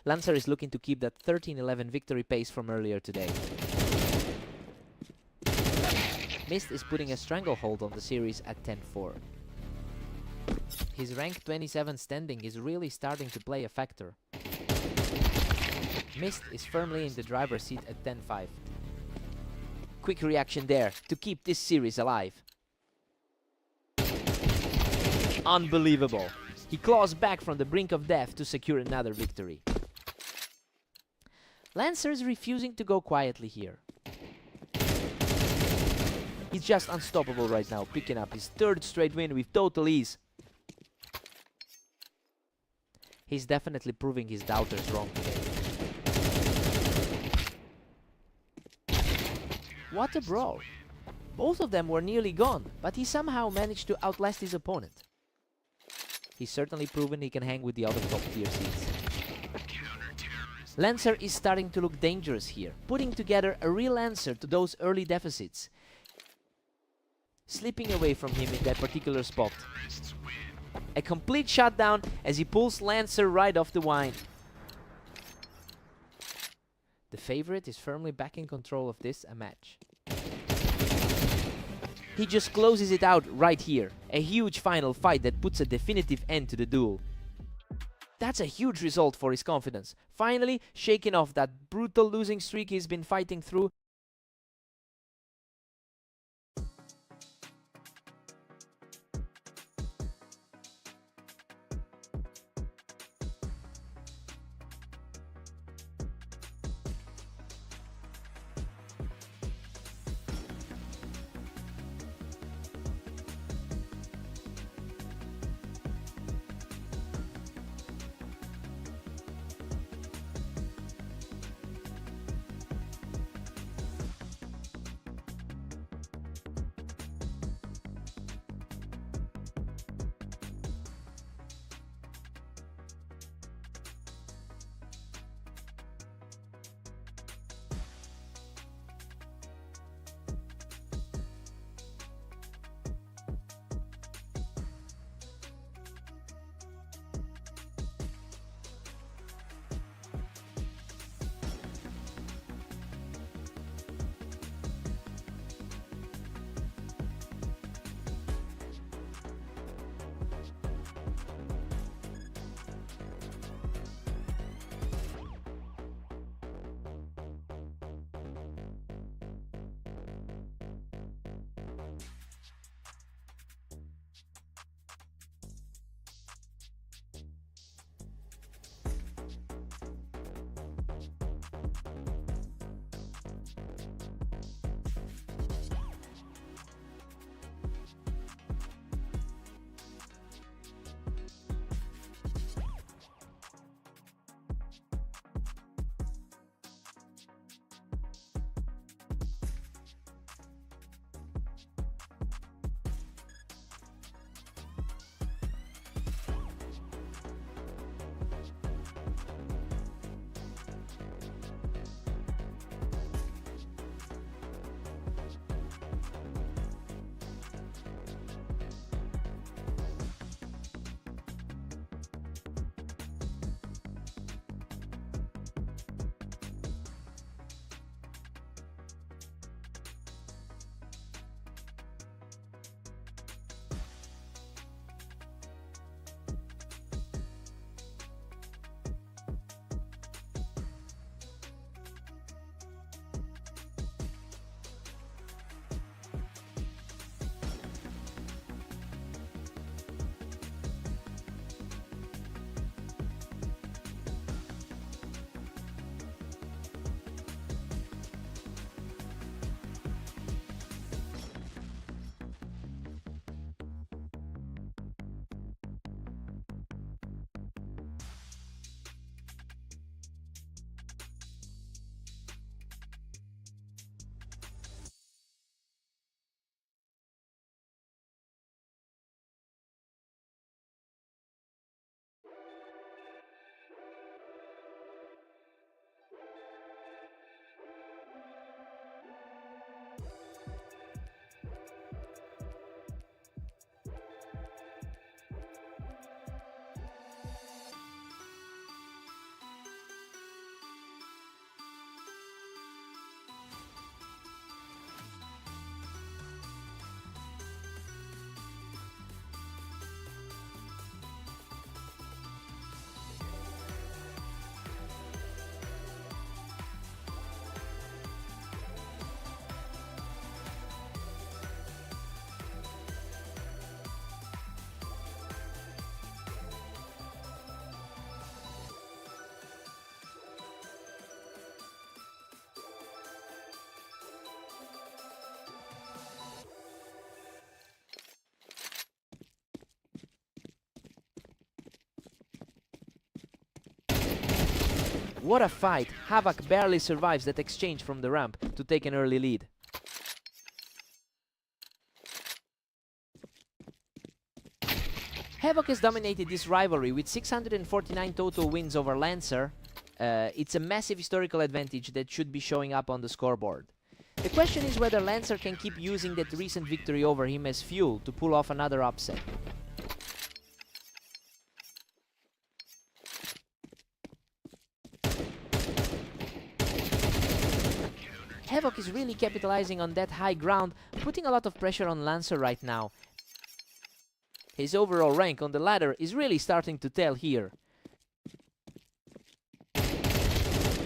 Speaker 1: Lancer is looking to keep that 13-11 victory pace from earlier today. Mist is putting a stranglehold on the series at 10-4. His rank 27 standing is really starting to play a factor. Mist is firmly in the driver's seat at 10-5. Quick reaction there to keep this series alive. Unbelievable. He claws back from the brink of death to secure another victory. Lancer's refusing to go quietly here. He's just unstoppable right now, picking up his 3rd straight win with total ease. He's definitely proving his doubters wrong today. What a brawl. Both of them were nearly gone, but he somehow managed to outlast his opponent. He's certainly proven he can hang with the other top tier seeds. Lancer is starting to look dangerous here, putting together a real answer to those early deficits. Slipping away from him in that particular spot. A complete shutdown as he pulls Lancer right off the wine. The favorite is firmly back in control of this match. He just closes it out right here. A huge final fight that puts a definitive end to the duel. That's a huge result for his confidence. Finally shaking off that brutal losing streak he's been fighting through. What a fight! Havoc barely survives that exchange from the ramp to take an early lead. Havoc has dominated this rivalry with 649 total wins over Lancer. It's a massive historical advantage that should be showing up on the scoreboard. The question is whether Lancer can keep using that recent victory over him as fuel to pull off another upset. Havoc is really capitalizing on that high ground, putting a lot of pressure on Lancer right now. His overall rank on the ladder is really starting to tell here.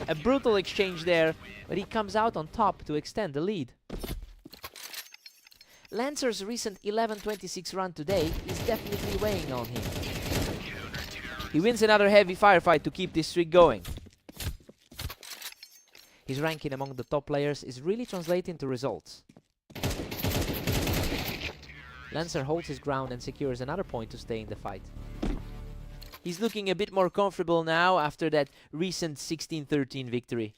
Speaker 1: A brutal exchange there, but he comes out on top to extend the lead. Lancer's recent 11-26 run today is definitely weighing on him. He wins another heavy firefight to keep this streak going. His ranking among the top players is really translating to results. Lancer holds his ground and secures another point to stay in the fight. He's looking a bit more comfortable now after that recent 16-13 victory.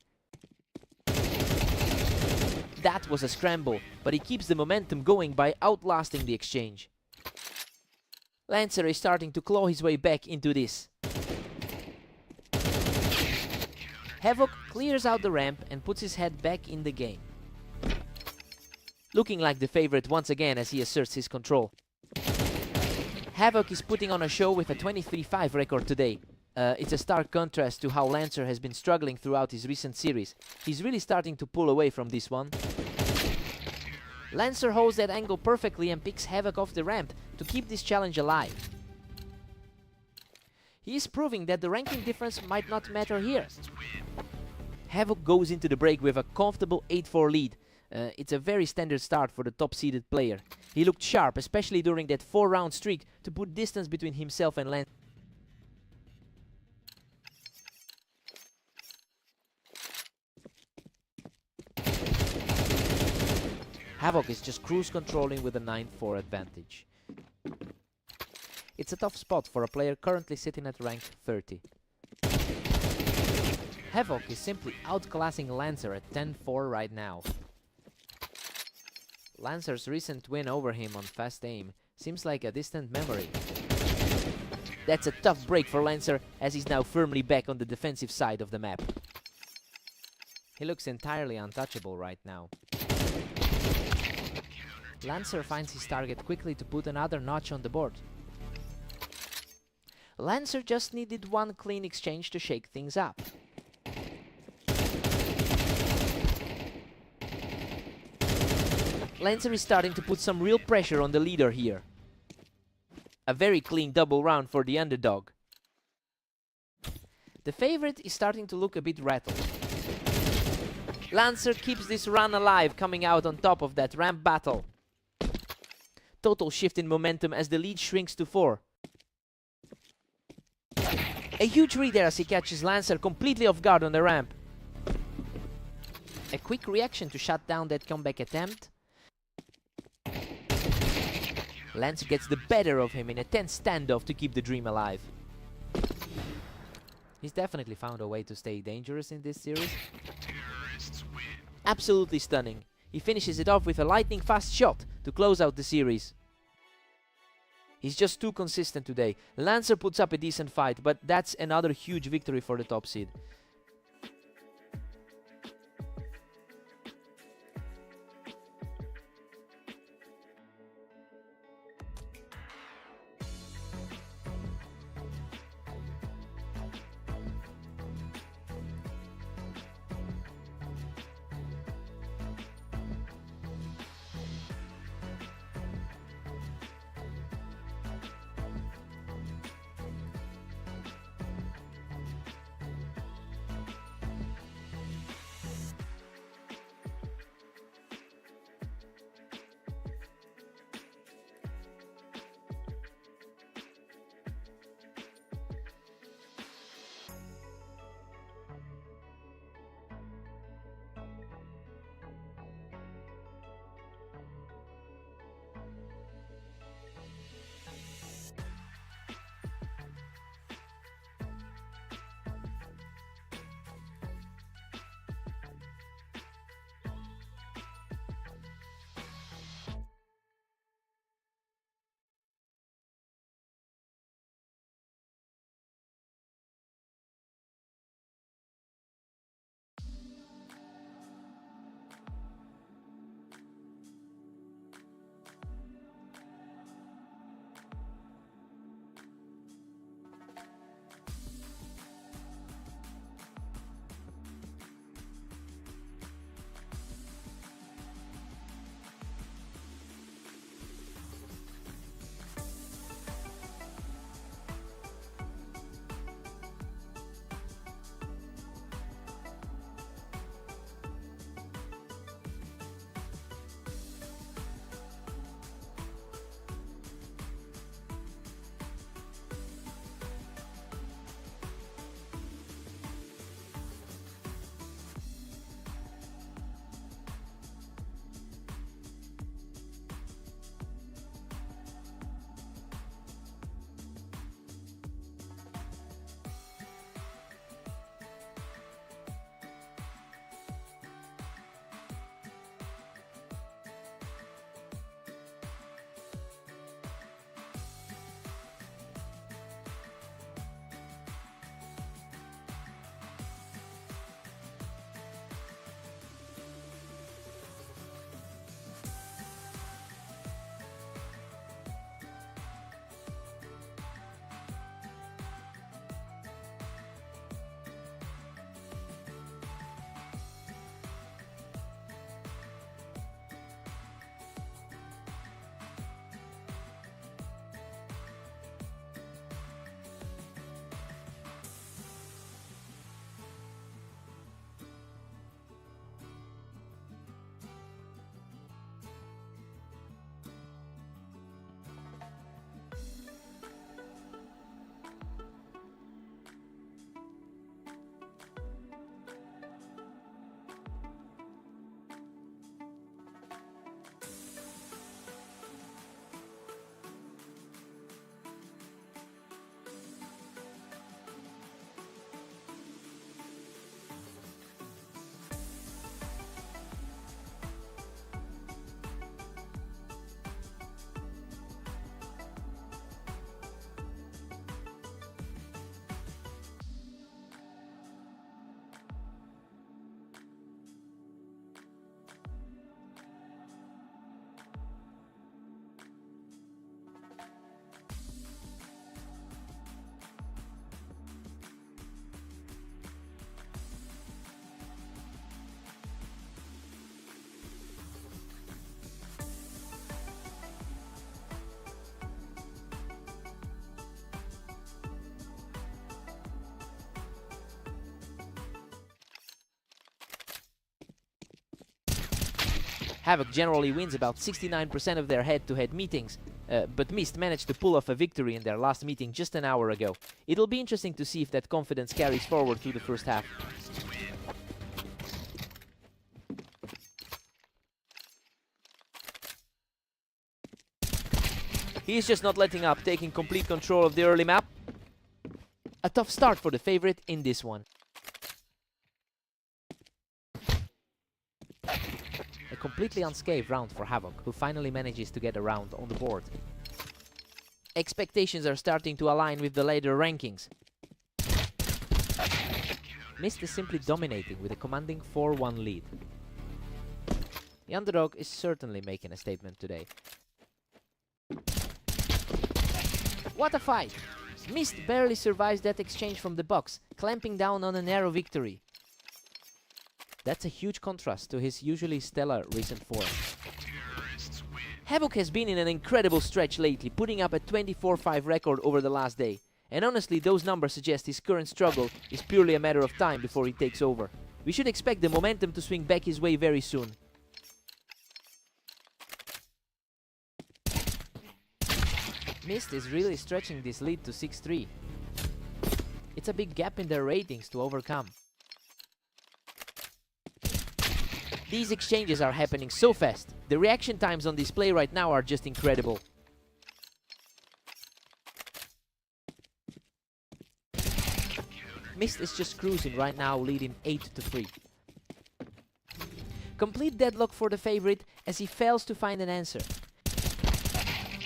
Speaker 1: That was a scramble, but he keeps the momentum going by outlasting the exchange. Lancer is starting to claw his way back into this. Havoc clears out the ramp and puts his head back in the game. Looking like the favorite once again as he asserts his control. Havoc is putting on a show with a 23-5 record today. It's a stark contrast to how Lancer has been struggling throughout his recent series. He's really starting to pull away from this one. Lancer holds that angle perfectly and picks Havoc off the ramp to keep this challenge alive. He is proving that the ranking difference might not matter here. Havoc goes into the break with a comfortable 8-4 lead. It's a very standard start for the top-seeded player. He looked sharp, especially during that 4-round streak, to put distance between himself and Lancer. Havoc is just cruise controlling with a 9-4 advantage. It's a tough spot for a player currently sitting at rank 30. Havoc is simply outclassing Lancer at 10-4 right now. Lancer's recent win over him on fast aim seems like a distant memory. That's a tough break for Lancer as he's now firmly back on the defensive side of the map. He looks entirely untouchable right now. Lancer finds his target quickly to put another notch on the board. Lancer just needed one clean exchange to shake things up. Lancer is starting to put some real pressure on the leader here. A very clean double round for the underdog. The favorite is starting to look a bit rattled. Lancer keeps this run alive, coming out on top of that ramp battle. Total shift in momentum as the lead shrinks to 4. A huge read there as he catches Lancer completely off guard on the ramp. A quick reaction to shut down that comeback attempt. Lancer gets the better of him in a tense standoff to keep the dream alive. He's definitely found a way to stay dangerous in this series. Absolutely stunning. He finishes it off with a lightning fast shot to close out the series. He's just too consistent today. Lancer puts up a decent fight, but that's another huge victory for the top seed. Havoc generally wins about 69% of their head-to-head meetings, but Mist managed to pull off a victory in their last meeting just an hour ago. It'll be interesting to see if that confidence carries forward through the first half. He's just not letting up, taking complete control of the early map. A tough start for the favorite in this one. A completely unscathed round for Havoc, who finally manages to get a round on the board. Expectations are starting to align with the later rankings. Mist is simply dominating with a commanding 4-1 lead. The underdog is certainly making a statement today. What a fight! Mist barely survives that exchange from the box, clamping down on a narrow victory. That's a huge contrast to his usually stellar recent form. Havoc has been in an incredible stretch lately, putting up a 24-5 record over the last day. And honestly, those numbers suggest his current struggle is purely a matter of time before he takes over. We should expect the momentum to swing back his way very soon. Mist is really stretching this lead to 6-3. It's a big gap in their ratings to overcome. These exchanges are happening so fast. The reaction times on display right now are just incredible. Mist is just cruising right now, leading 8-3. Complete deadlock for the favorite as he fails to find an answer.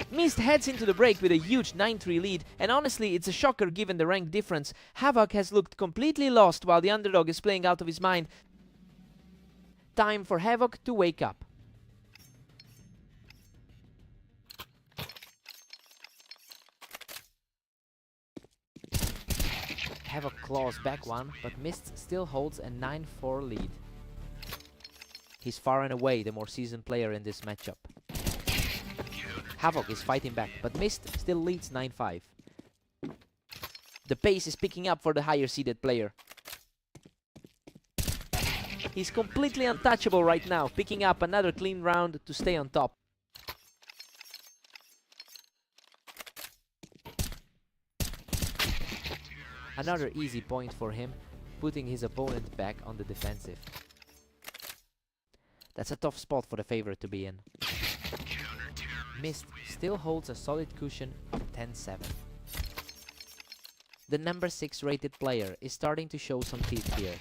Speaker 1: Mist heads into the break with a huge 9-3 lead, and honestly it's a shocker given the rank difference. Havoc has looked completely lost while the underdog is playing out of his mind. Time for Havoc to wake up. Havoc claws back one, but Mist still holds a 9-4 lead. He's far and away the more seasoned player in this matchup. Havoc is fighting back, but Mist still leads 9-5. The pace is picking up for the higher seeded player. He's completely untouchable right now, picking up another clean round to stay on top. Another easy point for him, putting his opponent back on the defensive. That's a tough spot for the favorite to be in. Mist still holds a solid cushion of 10-7. The number 6 rated player is starting to show some teeth here.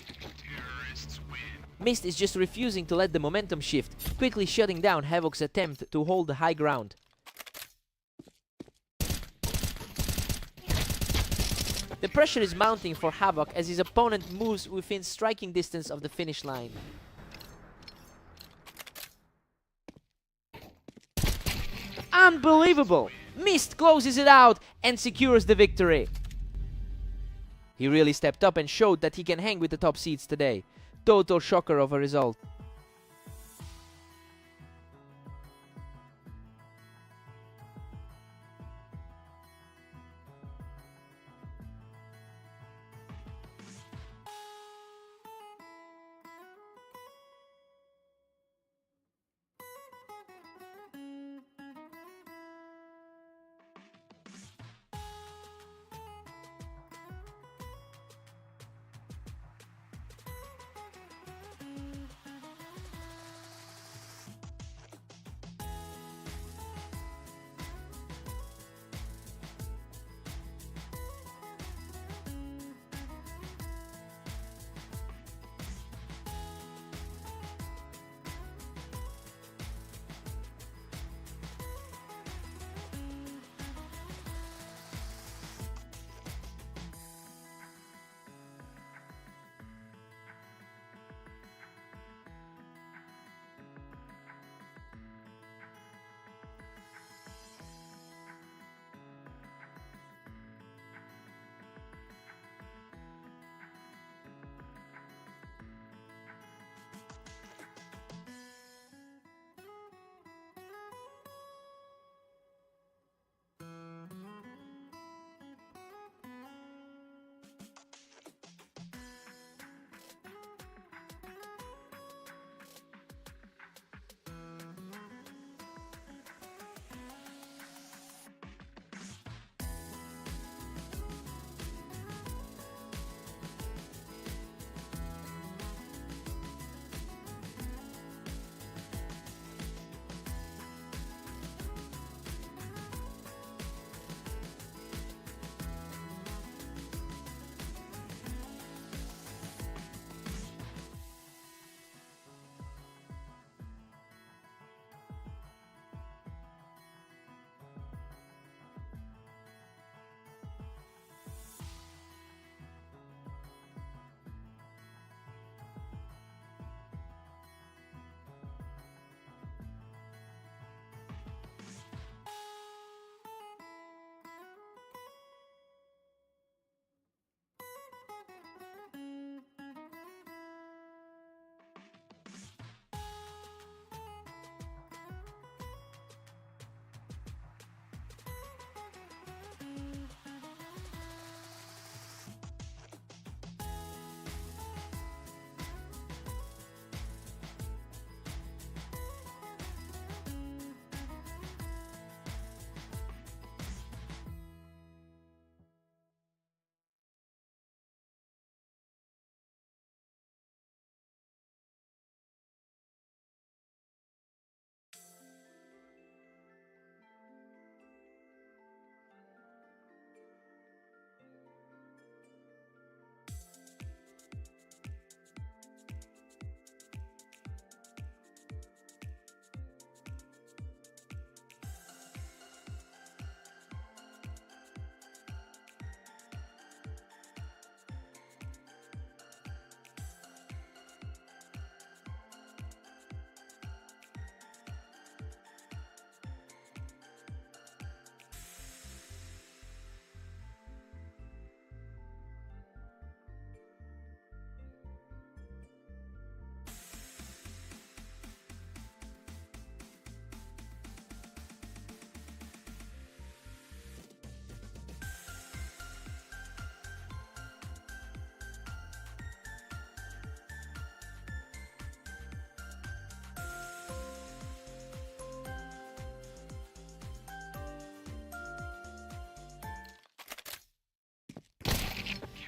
Speaker 1: Mist is just refusing to let the momentum shift, quickly shutting down Havoc's attempt to hold the high ground. The pressure is mounting for Havoc as his opponent moves within striking distance of the finish line. Unbelievable! Mist closes it out and secures the victory. He really stepped up and showed that he can hang with the top seeds today. Total shocker of a result.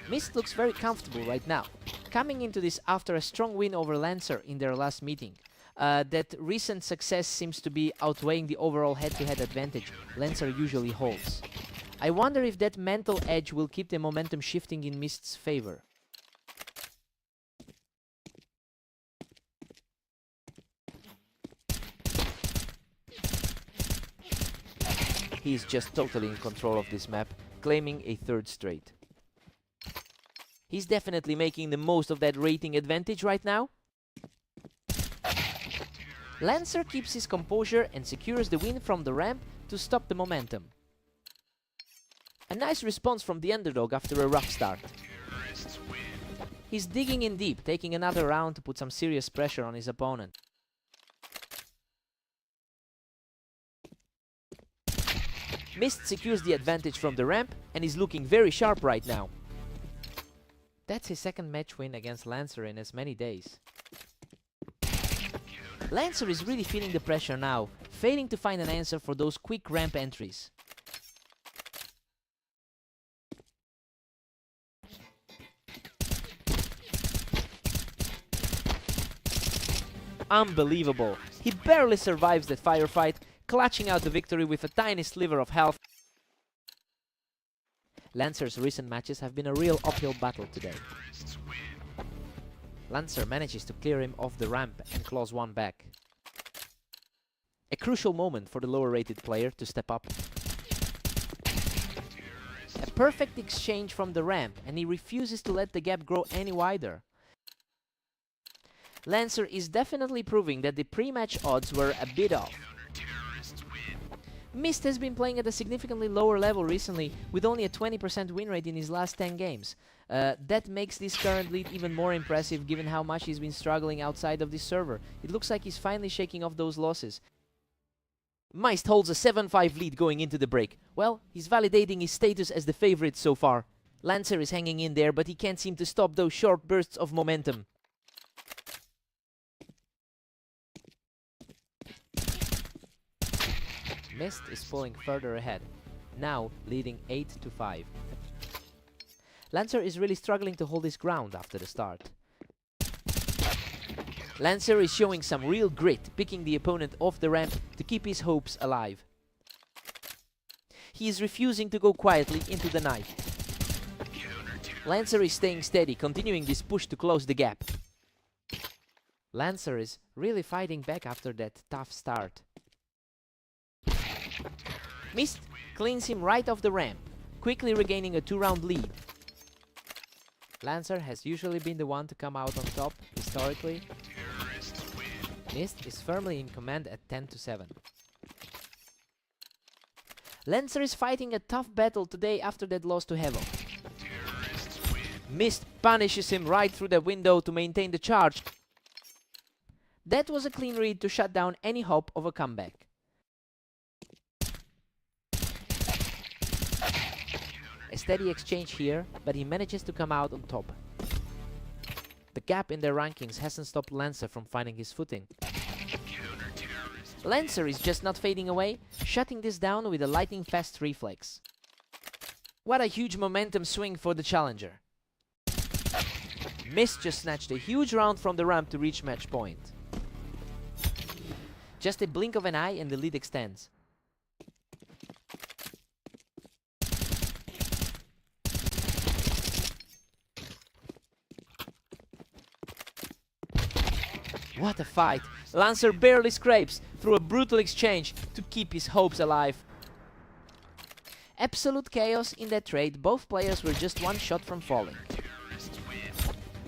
Speaker 1: Mist looks very comfortable right now, coming into this after a strong win over Lancer in their last meeting. That recent success seems to be outweighing the overall head-to-head advantage Lancer usually holds. I wonder if that mental edge will keep the momentum shifting in Mist's favor. He is just totally in control of this map, claiming a third straight. He's definitely making the most of that rating advantage right now. Lancer keeps his composure and secures the win from the ramp to stop the momentum. A nice response from the underdog after a rough start. He's digging in deep, taking another round to put some serious pressure on his opponent. Mist secures the advantage from the ramp and is looking very sharp right now. That's his second match win against Lancer in as many days. Lancer is really feeling the pressure now, failing to find an answer for those quick ramp entries. Unbelievable! He barely survives that firefight, clutching out the victory with a tiny sliver of health. Lancer's recent matches have been a real uphill battle today. Lancer manages to clear him off the ramp and claws one back. A crucial moment for the lower rated player to step up. A perfect exchange from the ramp, and he refuses to let the gap grow any wider. Lancer is definitely proving that the pre-match odds were a bit off. Mist has been playing at a significantly lower level recently, with only a 20% win rate in his last 10 games. That makes this current lead even more impressive given how much he's been struggling outside of this server. It looks like he's finally shaking off those losses. Mist holds a 7-5 lead going into the break. Well, he's validating his status as the favorite so far. Lancer is hanging in there, but he can't seem to stop those short bursts of momentum. Mist is pulling further ahead, now leading 8-5. Lancer is really struggling to hold his ground after the start. Lancer is showing some real grit, picking the opponent off the ramp to keep his hopes alive. He is refusing to go quietly into the night. Lancer is staying steady, continuing this push to close the gap. Lancer is really fighting back after that tough start. Mist cleans him right off the ramp, quickly regaining a 2-round lead. Lancer has usually been the one to come out on top, historically. Mist is firmly in command at 10-7. Lancer is fighting a tough battle today after that loss to Hevo. Mist punishes him right through the window to maintain the charge. That was a clean read to shut down any hope of a comeback. A steady exchange here, but he manages to come out on top. The gap in their rankings hasn't stopped Lancer from finding his footing. Lancer is just not fading away, shutting this down with a lightning-fast reflex. What a huge momentum swing for the challenger. Mist just snatched a huge round from the ramp to reach match point. Just a blink of an eye and the lead extends. What a fight! Lancer barely scrapes through a brutal exchange to keep his hopes alive. Absolute chaos in that trade, both players were just one shot from falling.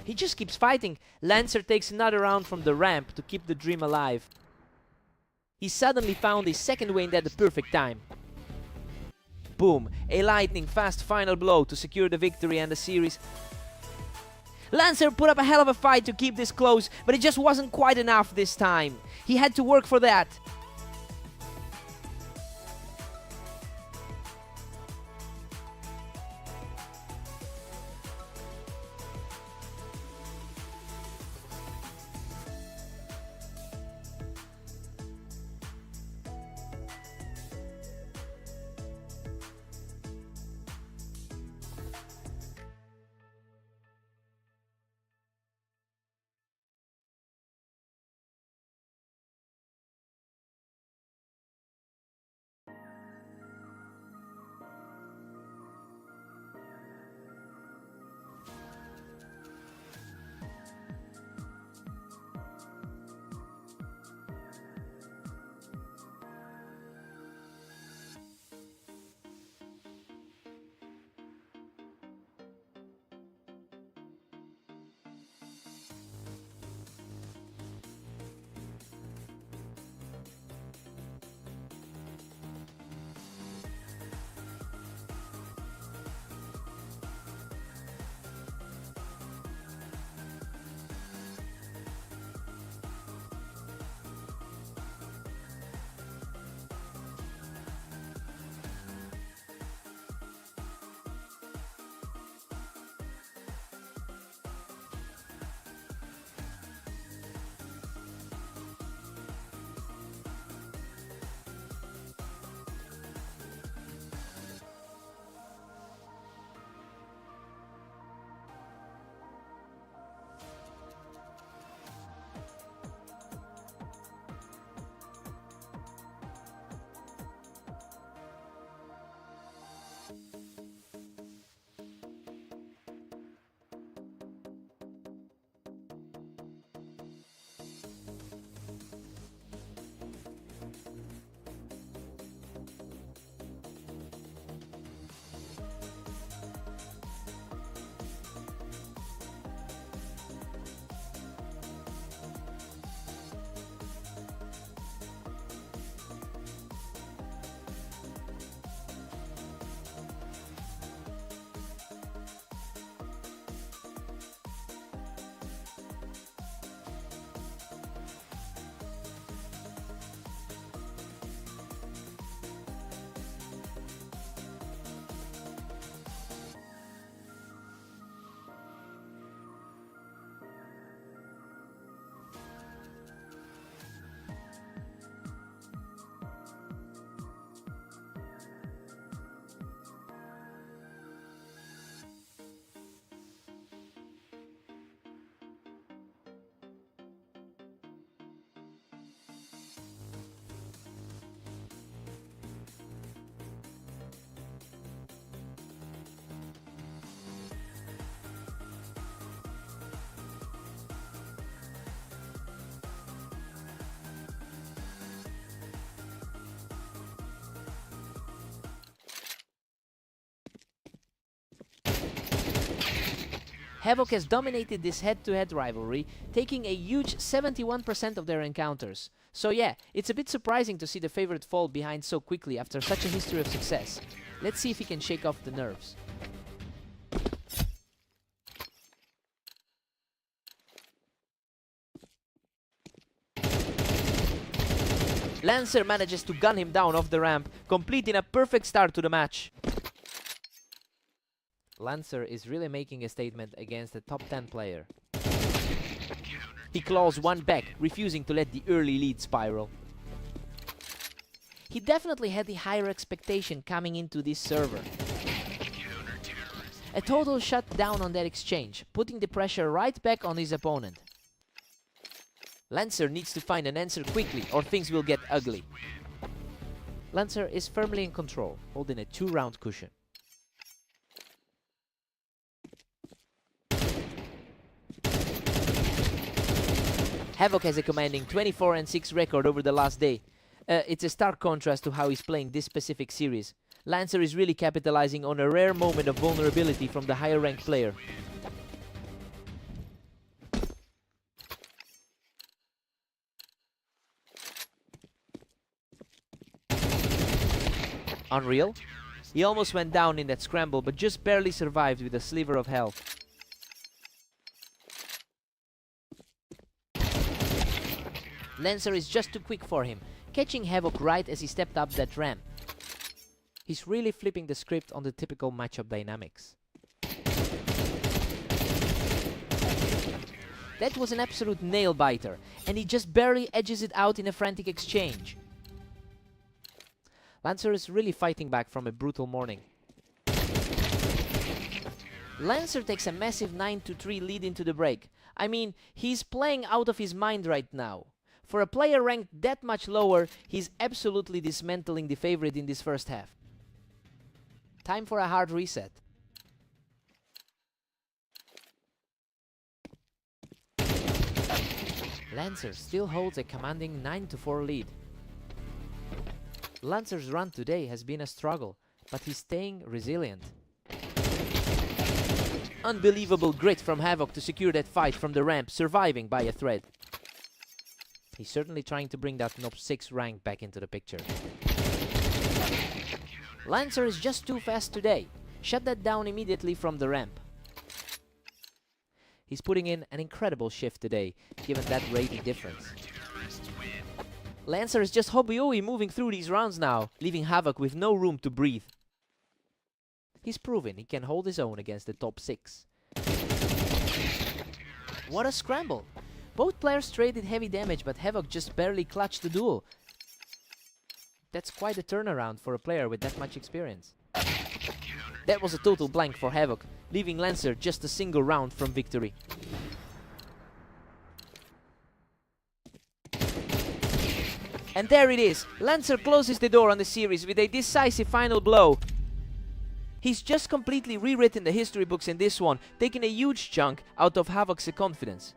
Speaker 1: He just keeps fighting. Lancer takes another round from the ramp to keep the dream alive. He suddenly found his second win at the perfect time. Boom! A lightning fast final blow to secure the victory and the series. Lancer put up a hell of a fight to keep this close, but it just wasn't quite enough this time. He had to work for that. Havoc has dominated this head-to-head rivalry, taking a huge 71% of their encounters. So yeah, it's a bit surprising to see the favorite fall behind so quickly after such a history of success. Let's see if he can shake off the nerves. Lancer manages to gun him down off the ramp, completing a perfect start to the match. Lancer is really making a statement against a top 10 player. He claws one back, refusing to let the early lead spiral. He definitely had the higher expectation coming into this server. A total shutdown on that exchange, putting the pressure right back on his opponent. Lancer needs to find an answer quickly or things will get ugly. Lancer is firmly in control, holding a 2-round cushion. Havoc has a commanding 24-6 record over the last day. It's a stark contrast to how he's playing this specific series. Lancer is really capitalizing on a rare moment of vulnerability from the higher ranked player. Unreal. He almost went down in that scramble, but just barely survived with a sliver of health. Lancer is just too quick for him, catching Havoc right as he stepped up that ramp. He's really flipping the script on the typical matchup dynamics. That was an absolute nail-biter, and he just barely edges it out in a frantic exchange. Lancer is really fighting back from a brutal morning. Lancer takes a massive 9-3 lead into the break. I mean, he's playing out of his mind right now. For a player ranked that much lower, he's absolutely dismantling the favorite in this first half. Time for a hard reset. Lancer still holds a commanding 9-4 lead. Lancer's run today has been a struggle, but he's staying resilient. Unbelievable grit from Havoc to secure that fight from the ramp, surviving by a thread. He's certainly trying to bring that top 6 rank back into the picture. Lancer is just too fast today. Shut that down immediately from the ramp. He's putting in an incredible shift today, given that rating difference. Lancer is just hobby-oy moving through these rounds now, leaving Havoc with no room to breathe. He's proven he can hold his own against the top 6. What a scramble! Both players traded heavy damage, but Havoc just barely clutched the duel. That's quite a turnaround for a player with that much experience. That was a total blank for Havoc, leaving Lancer just a single round from victory. And there it is, Lancer closes the door on the series with a decisive final blow. He's just completely rewritten the history books in this one, taking a huge chunk out of Havoc's confidence.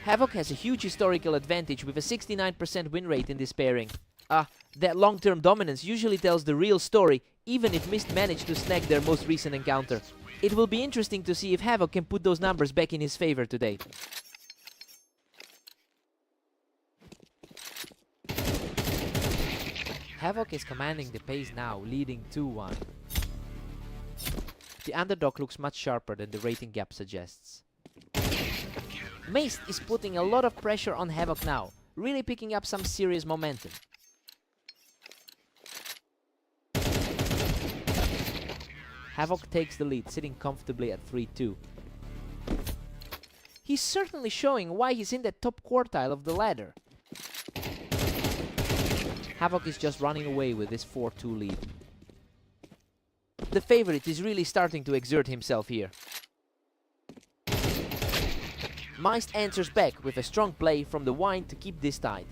Speaker 1: Havoc has a huge historical advantage with a 69% win rate in this pairing. That long-term dominance usually tells the real story, even if Mist managed to snag their most recent encounter. It will be interesting to see if Havoc can put those numbers back in his favor today. Havoc is commanding the pace now, leading 2-1. The underdog looks much sharper than the rating gap suggests. Mist is putting a lot of pressure on Havoc now, really picking up some serious momentum. Havoc takes the lead, sitting comfortably at 3-2. He's certainly showing why he's in the top quartile of the ladder. Havoc is just running away with this 4-2 lead. The favorite is really starting to exert himself here. Mist answers back with a strong play from the wine to keep this tied.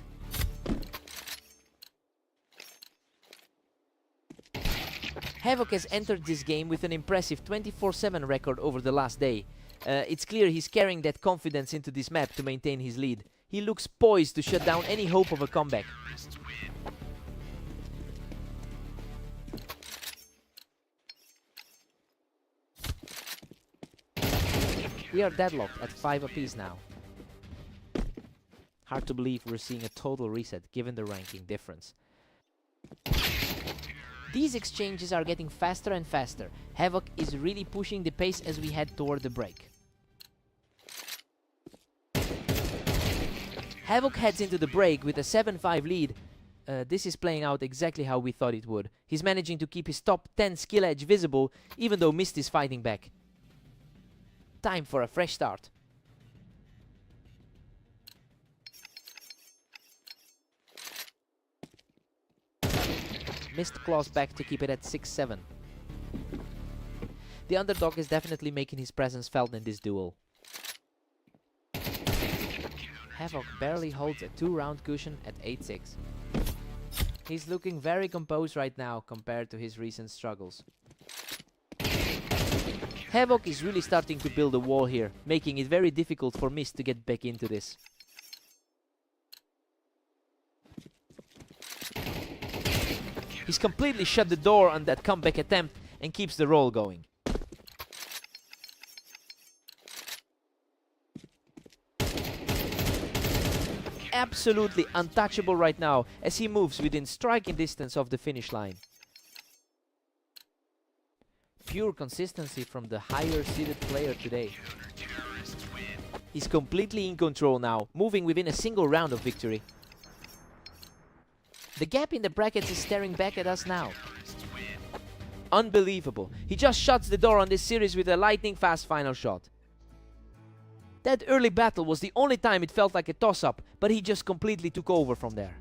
Speaker 1: Havoc has entered this game with an impressive 24-7 record over the last day. It's clear he's carrying that confidence into this map to maintain his lead. He looks poised to shut down any hope of a comeback. We are deadlocked at 5 apiece now. Hard to believe we're seeing a total reset given the ranking difference. These exchanges are getting faster and faster. Havoc is really pushing the pace as we head toward the break. Havoc heads into the break with a 7-5 lead. This is playing out exactly how we thought it would. He's managing to keep his top 10 skill edge visible, even though Mist is fighting back. Time for a fresh start. Mist claws back to keep it at 6-7. The underdog is definitely making his presence felt in this duel. Havoc barely holds a 2-round cushion at 8-6. He's looking very composed right now compared to his recent struggles. Havoc is really starting to build a wall here, making it very difficult for Mist to get back into this. He's completely shut the door on that comeback attempt and keeps the roll going. Absolutely untouchable right now as he moves within striking distance of the finish line. Pure consistency from the higher seeded player today. He's completely in control now, moving within a single round of victory. The gap in the brackets is staring back at us now. Unbelievable. He just shuts the door on this series with a lightning fast final shot. That early battle was the only time it felt like a toss-up, but he just completely took over from there.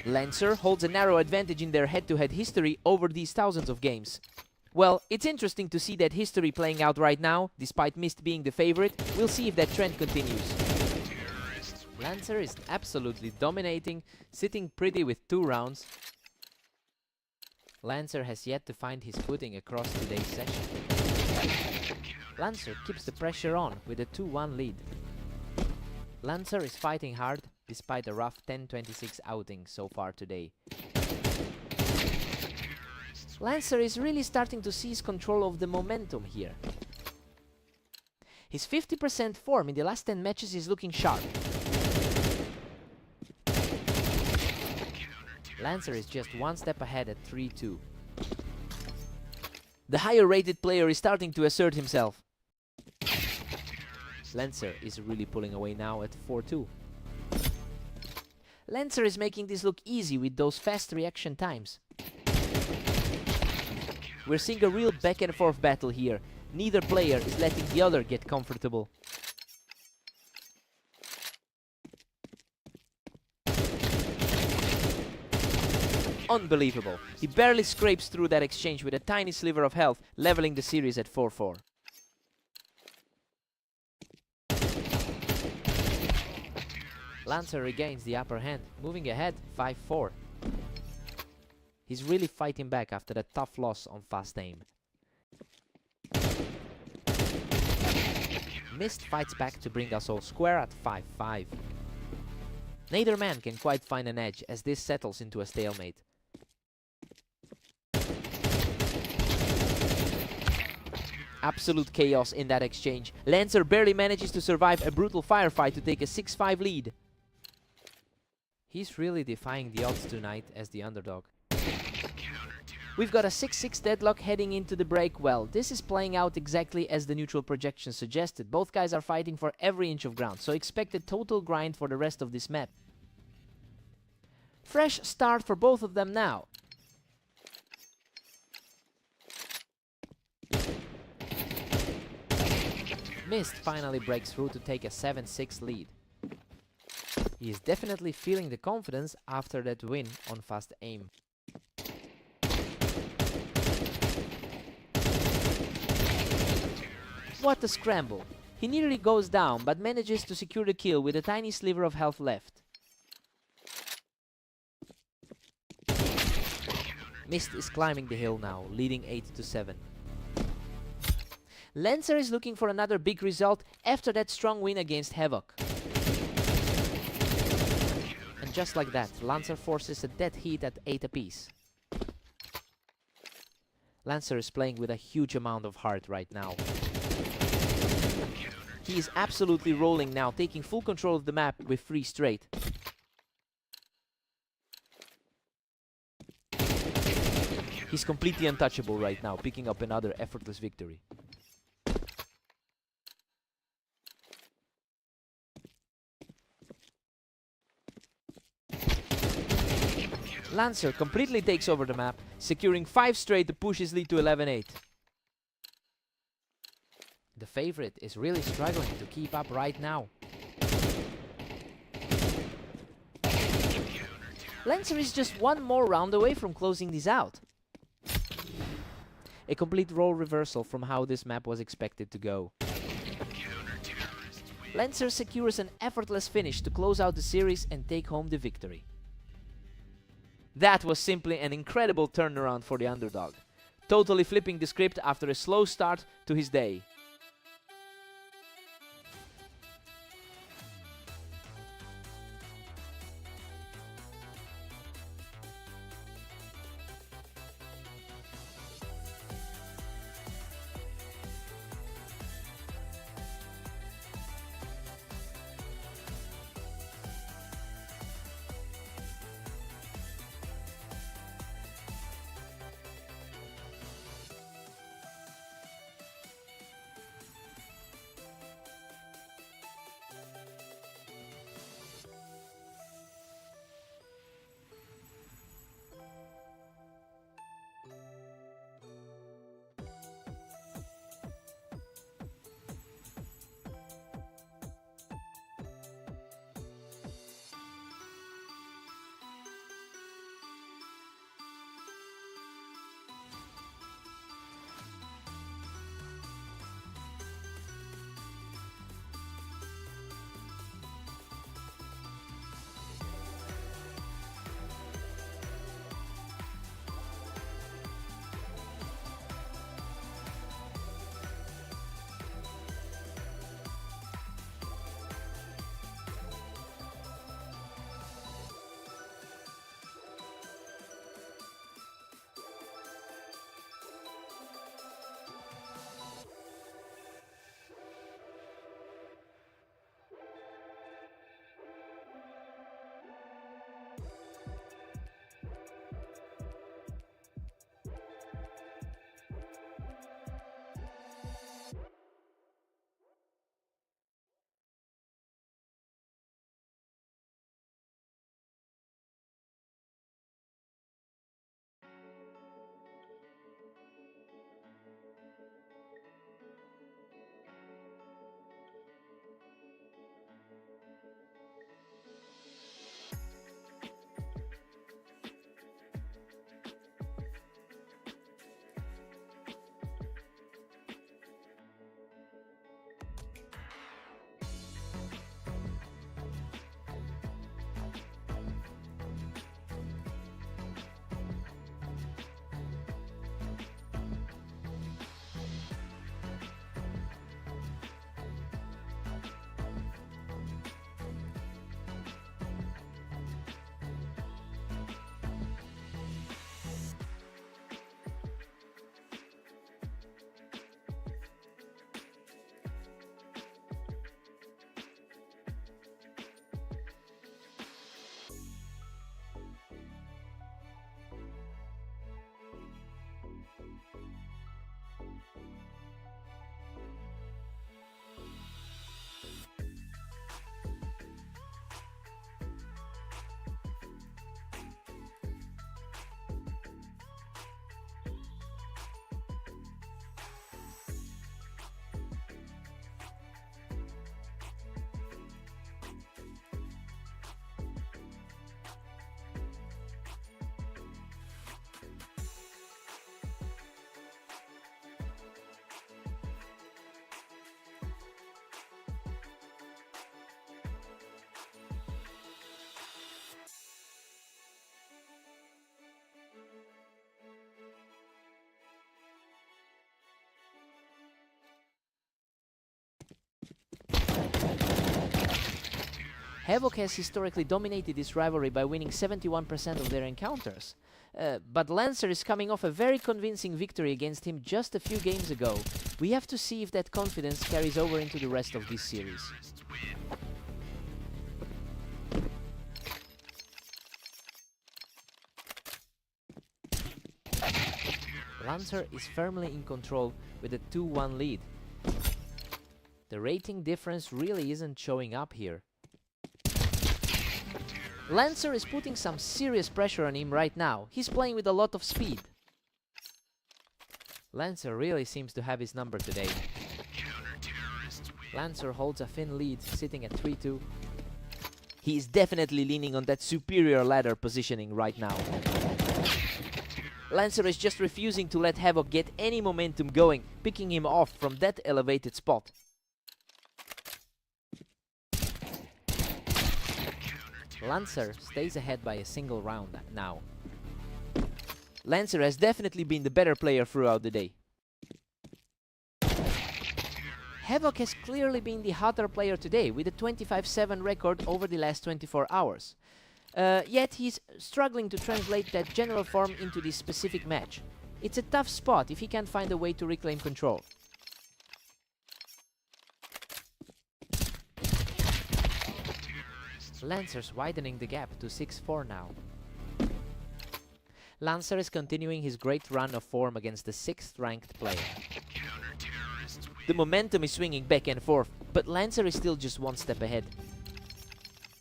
Speaker 1: Lancer holds a narrow advantage in their head-to-head history over these thousands of games. Well, it's interesting to see that history playing out right now, despite Mist being the favorite. We'll see if that trend continues. Lancer is absolutely dominating, sitting pretty with 2 rounds. Lancer has yet to find his footing across today's session. Lancer keeps the pressure on with a 2-1 lead. Lancer is fighting hard despite a rough 10-26 outing so far today. Lancer is really starting to seize control of the momentum here. His 50% form in the last 10 matches is looking sharp. Lancer is just 1 step ahead at 3-2. The higher rated player is starting to assert himself. Lancer is really pulling away now at 4-2. Lancer is making this look easy with those fast reaction times. We're seeing a real back and forth battle here. Neither player is letting the other get comfortable. Unbelievable. He barely scrapes through that exchange with a tiny sliver of health, leveling the series at 4-4. Lancer regains the upper hand, moving ahead 5-4. He's really fighting back after that tough loss on fast aim. Mist fights back to bring us all square at 5-5. Neither man can quite find an edge as this settles into a stalemate. Absolute chaos in that exchange. Lancer barely manages to survive a brutal firefight to take a 6-5 lead. He's really defying the odds tonight as the underdog. We've got a 6-6 deadlock heading into the break. Well, this is playing out exactly as the neutral projection suggested. Both guys are fighting for every inch of ground, so expect a total grind for the rest of this map. Fresh start for both of them now. Mist finally breaks through to take a 7-6 lead. He is definitely feeling the confidence after that win on fast aim. What a scramble! He nearly goes down but manages to secure the kill with a tiny sliver of health left. Mist is climbing the hill now, leading 8-7. Lancer is looking for another big result after that strong win against Havoc. And just like that, Lancer forces a dead heat at 8 apiece. Lancer is playing with a huge amount of heart right now. He is absolutely rolling now, taking full control of the map with 3 straight. He's completely untouchable right now, picking up another effortless victory. Lancer completely takes over the map, securing 5 straight to push his lead to 11-8. The favorite is really struggling to keep up right now. Lancer is just 1 more round away from closing this out. A complete role reversal from how this map was expected to go. Lancer secures an effortless finish to close out the series and take home the victory. That was simply an incredible turnaround for the underdog, totally flipping the script after a slow start to his day. Havoc has historically dominated this rivalry by winning 71% of their encounters. But Lancer is coming off a very convincing victory against him just a few games ago. We have to see if that confidence carries over into the rest of this series. Lancer is firmly in control with a 2-1 lead. The rating difference really isn't showing up here. Lancer is putting some serious pressure on him right now. He's playing with a lot of speed. Lancer really seems to have his number today. Lancer holds a thin lead, sitting at 3-2. He is definitely leaning on that superior ladder positioning right now. Lancer is just refusing to let Havoc get any momentum going, picking him off from that elevated spot. Lancer stays ahead by a single round now. Lancer has definitely been the better player throughout the day. Havoc has clearly been the hotter player today, with a 25-7 record over the last 24 hours. Yet he's struggling to translate that general form into this specific match. It's a tough spot if he can't find a way to reclaim control. Lancer's widening the gap to 6-4 now. Lancer is continuing his great run of form against the 6th ranked player. The momentum is swinging back and forth, but Lancer is still just one step ahead.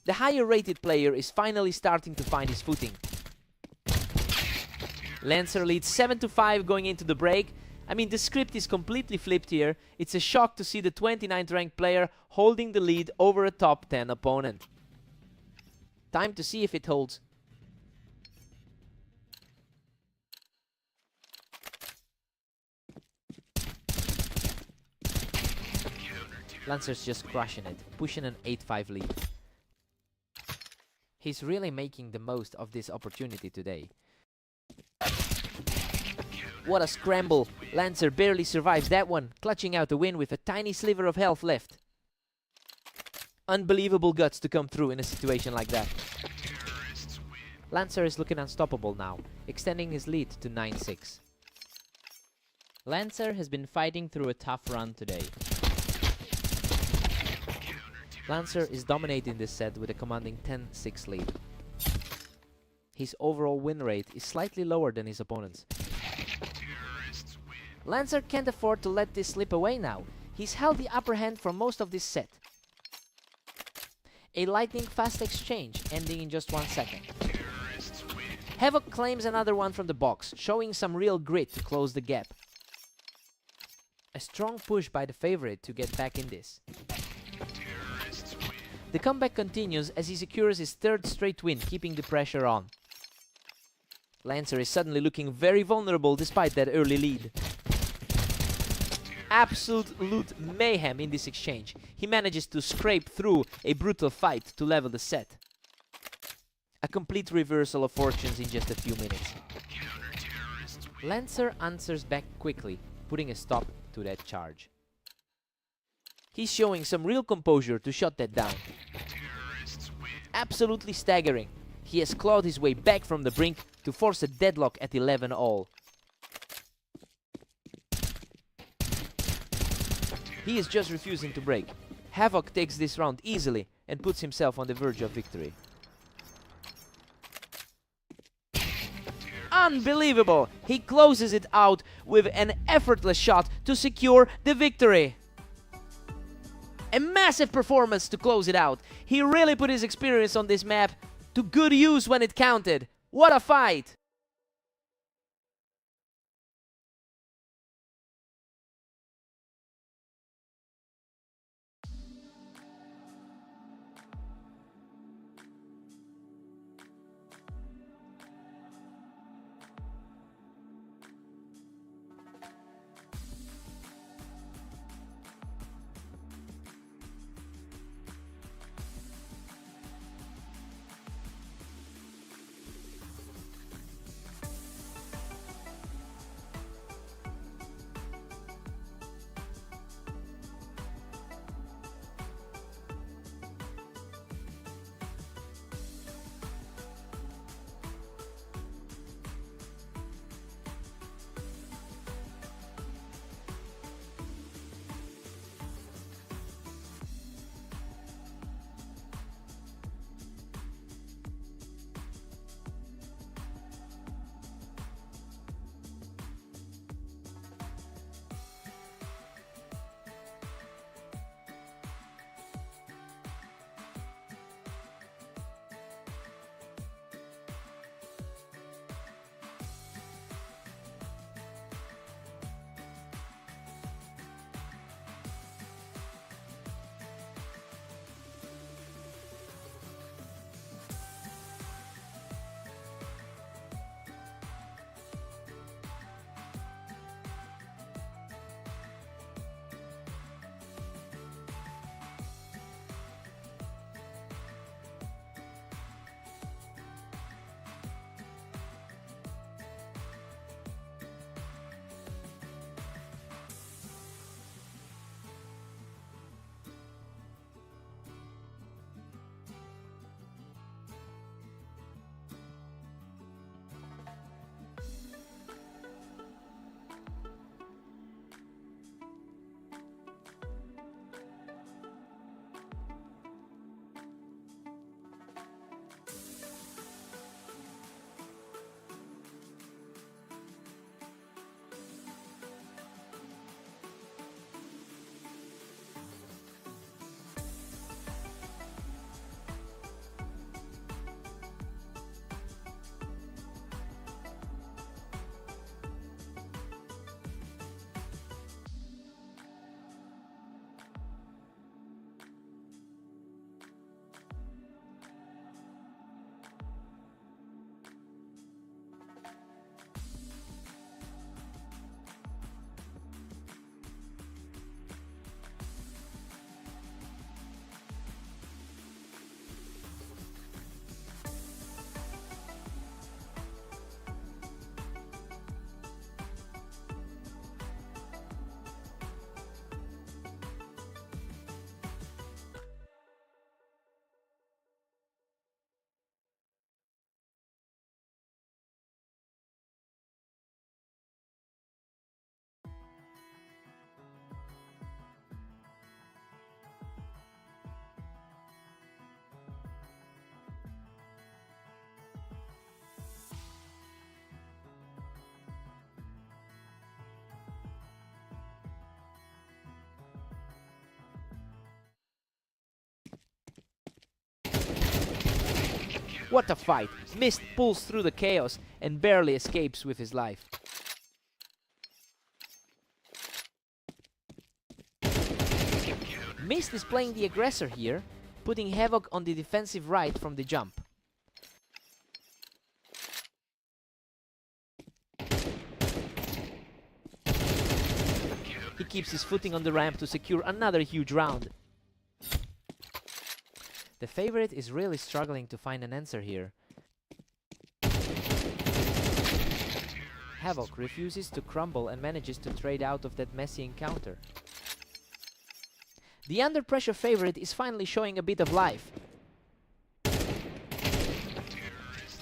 Speaker 1: The higher rated player is finally starting to find his footing. Lancer leads 7-5 going into the break. I mean, the script is completely flipped here. It's a shock to see the 29th ranked player holding the lead over a top 10 opponent. Time to see if it holds. Lancer's just crushing it, pushing an 8-5 lead. He's really making the most of this opportunity today. What a scramble! Lancer barely survives that one, clutching out the win with a tiny sliver of health left. Unbelievable guts to come through in a situation like that. Lancer is looking unstoppable now, extending his lead to 9-6. Lancer has been fighting through a tough run today. Lancer is dominating this set with a commanding 10-6 lead. His overall win rate is slightly lower than his opponent's. Lancer can't afford to let this slip away now. He's held the upper hand for most of this set. A lightning fast exchange ending in just 1 second. Havoc claims another one from the box, showing some real grit to close the gap. A strong push by the favorite to get back in this. The comeback continues as he secures his 3rd straight win, keeping the pressure on. Lancer is suddenly looking very vulnerable despite that early lead. Absolute mayhem in this exchange. He manages to scrape through a brutal fight to level the set. A complete reversal of fortunes in just a few minutes. Lancer answers back quickly, putting a stop to that charge. He's showing some real composure to shut that down. Absolutely staggering. He has clawed his way back from the brink to force a deadlock at 11 all. He is just refusing to break. Havoc takes this round easily and puts himself on the verge of victory. Unbelievable! He closes it out with an effortless shot to secure the victory. A massive performance to close it out. He really put his experience on this map to good use when it counted. What a fight! What a fight! Mist pulls through the chaos and barely escapes with his life. Mist is playing the aggressor here, putting Havoc on the defensive right from the jump. He keeps his footing on the ramp to secure another huge round. The favorite is really struggling to find an answer here. Havoc refuses to crumble and manages to trade out of that messy encounter. The under pressure favorite is finally showing a bit of life.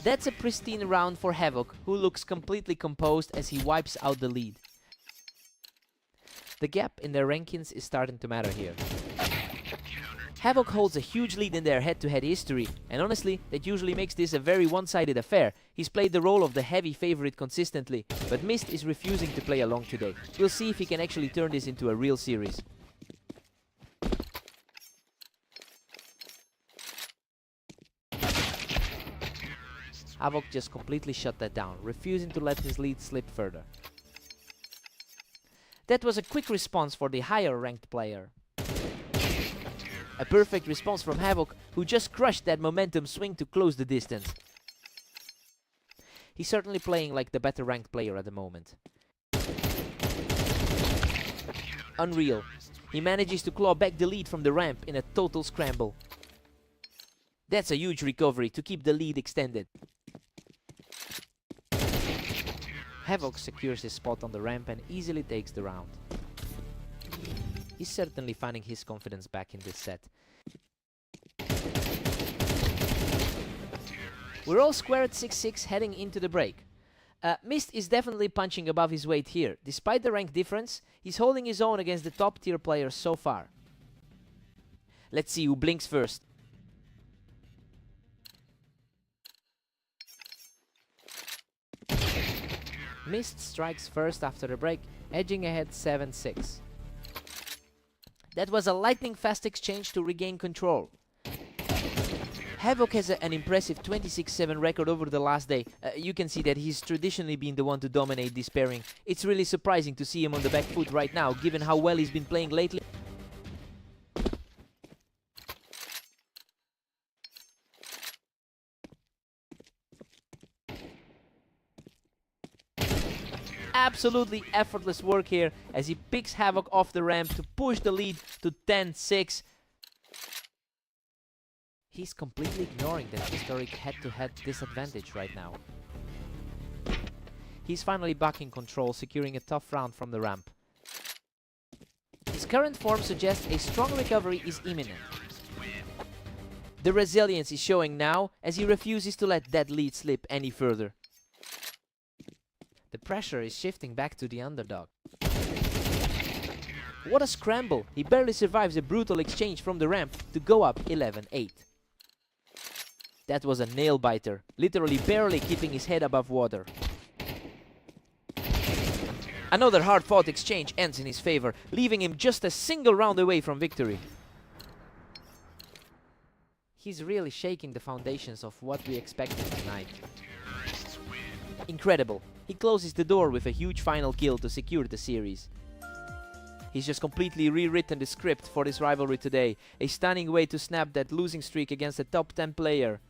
Speaker 1: That's a pristine round for Havoc, who looks completely composed as he wipes out the lead. The gap in their rankings is starting to matter here. Havoc holds a huge lead in their head-to-head history, and honestly, that usually makes this a very one-sided affair. He's played the role of the heavy favorite consistently, but Mist is refusing to play along today. We'll see if he can actually turn this into a real series. Havoc just completely shut that down, refusing to let his lead slip further. That was a quick response for the higher ranked player. A perfect response from Havoc, who just crushed that momentum swing to close the distance. He's certainly playing like the better ranked player at the moment. Unreal. He manages to claw back the lead from the ramp in a total scramble. That's a huge recovery to keep the lead extended. Havoc secures his spot on the ramp and easily takes the round. He's certainly finding his confidence back in this set. We're all square at 6-6 heading into the break. Mist is definitely punching above his weight here. Despite the rank difference, he's holding his own against the top tier players so far. Let's see who blinks first. Mist strikes first after the break, edging ahead 7-6. That was a lightning-fast exchange to regain control. Havoc has an impressive 26-7 record over the last day. You can see that he's traditionally been the one to dominate this pairing. It's really surprising to see him on the back foot right now, given how well he's been playing lately. Absolutely effortless work here as he picks Havoc off the ramp to push the lead to 10-6. He's completely ignoring that historic head-to-head disadvantage right now. He's finally back in control, securing a tough round from the ramp. His current form suggests a strong recovery is imminent. The resilience is showing now as he refuses to let that lead slip any further. The pressure is shifting back to the underdog. What a scramble! He barely survives a brutal exchange from the ramp to go up 11-8. That was a nail-biter, literally barely keeping his head above water. Another hard-fought exchange ends in his favor, leaving him just a single round away from victory. He's really shaking the foundations of what we expected tonight. Incredible. He closes the door with a huge final kill to secure the series. He's just completely rewritten the script for this rivalry today. A stunning way to snap that losing streak against a top 10 player.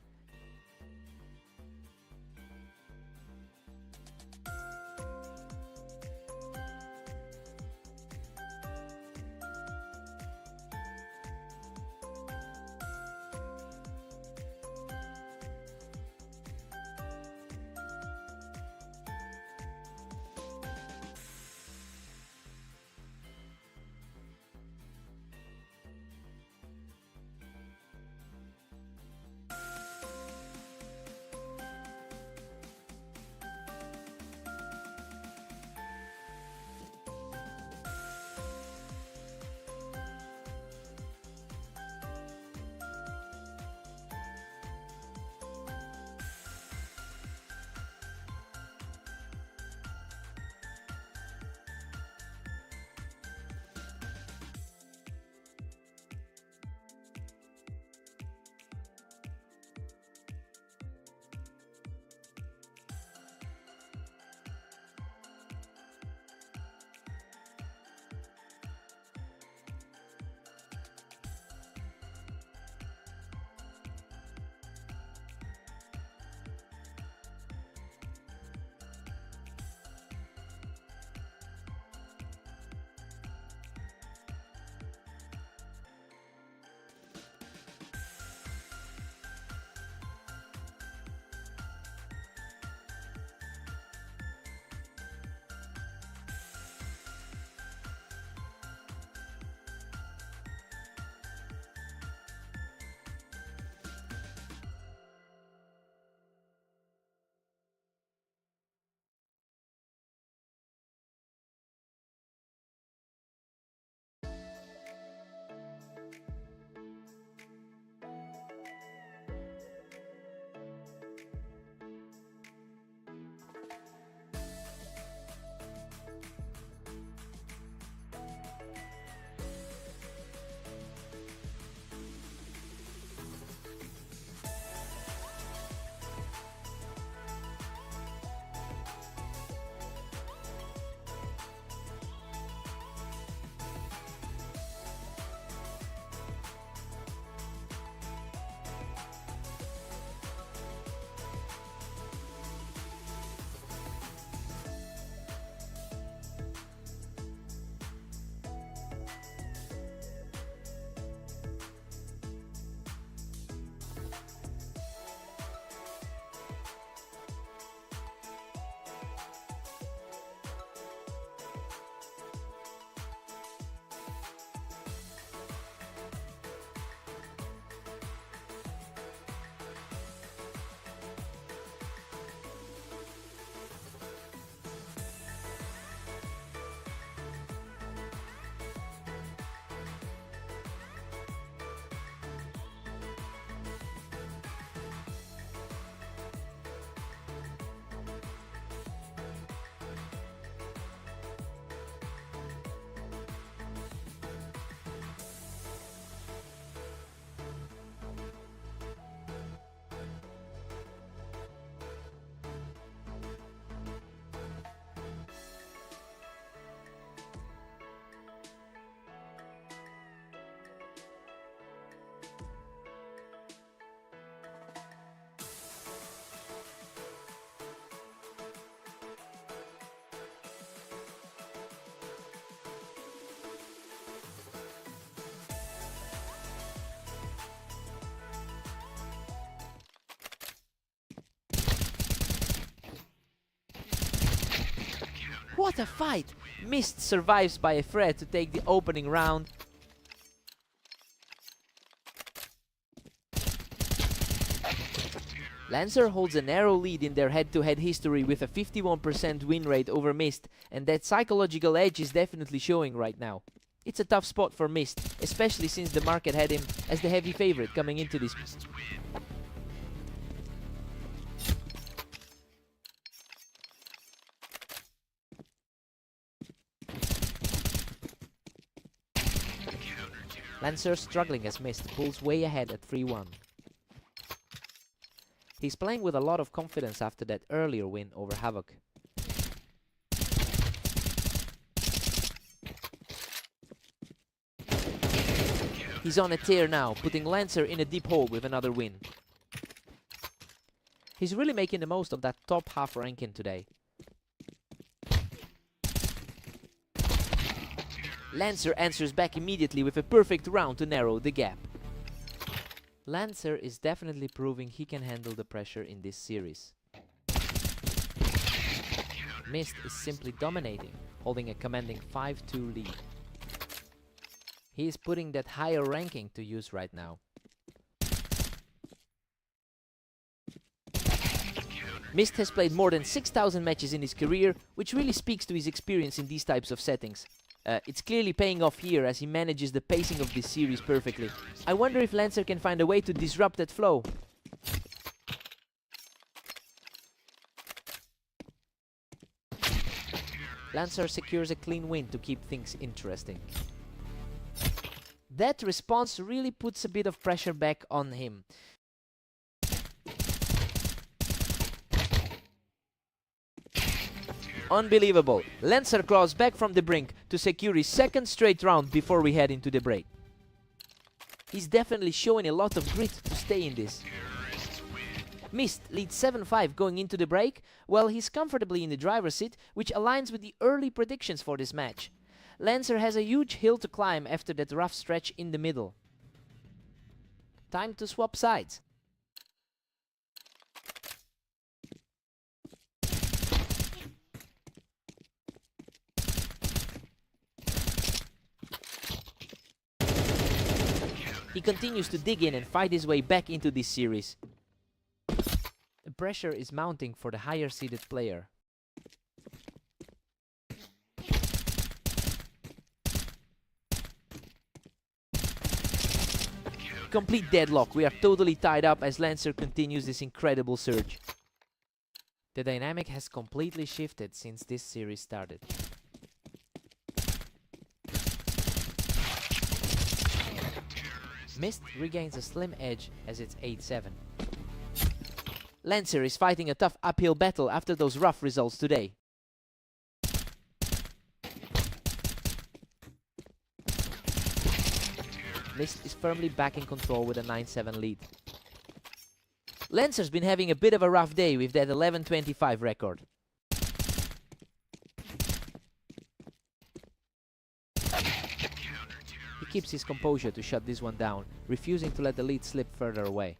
Speaker 1: What a fight! Mist survives by a thread to take the opening round. Lancer holds a narrow lead in their head-to-head history with a 51% win rate over Mist, and that psychological edge is definitely showing right now. It's a tough spot for Mist, especially since the market had him as the heavy favorite coming into this. Lancer, struggling as Mist, pulls way ahead at 3-1. He's playing with a lot of confidence after that earlier win over Havoc. He's on a tear now, putting Lancer in a deep hole with another win. He's really making the most of that top half ranking today. Lancer answers back immediately with a perfect round to narrow the gap. Lancer is definitely proving he can handle the pressure in this series. Mist is simply dominating, holding a commanding 5-2 lead. He is putting that higher ranking to use right now. Mist has played more than 6,000 matches in his career, which really speaks to his experience in these types of settings. It's clearly paying off here as he manages the pacing of this series perfectly. I wonder if Lancer can find a way to disrupt that flow. Lancer secures a clean win to keep things interesting. That response really puts a bit of pressure back on him. Unbelievable. Lancer claws back from the brink to secure his second straight round before we head into the break. He's definitely showing a lot of grit to stay in this. Mist leads 7-5 going into the break, while he's comfortably in the driver's seat, which aligns with the early predictions for this match. Lancer has a huge hill to climb after that rough stretch in the middle. Time to swap sides. He continues to dig in and fight his way back into this series. The pressure is mounting for the higher seeded player. Complete deadlock. We are totally tied up as Lancer continues this incredible surge. The dynamic has completely shifted since this series started. Mist regains a slim edge as it's 8-7. Lancer is fighting a tough uphill battle after those rough results today. Mist is firmly back in control with a 9-7 lead. Lancer's been having a bit of a rough day with that 11-25 record. He keeps his composure to shut this one down, refusing to let the lead slip further away.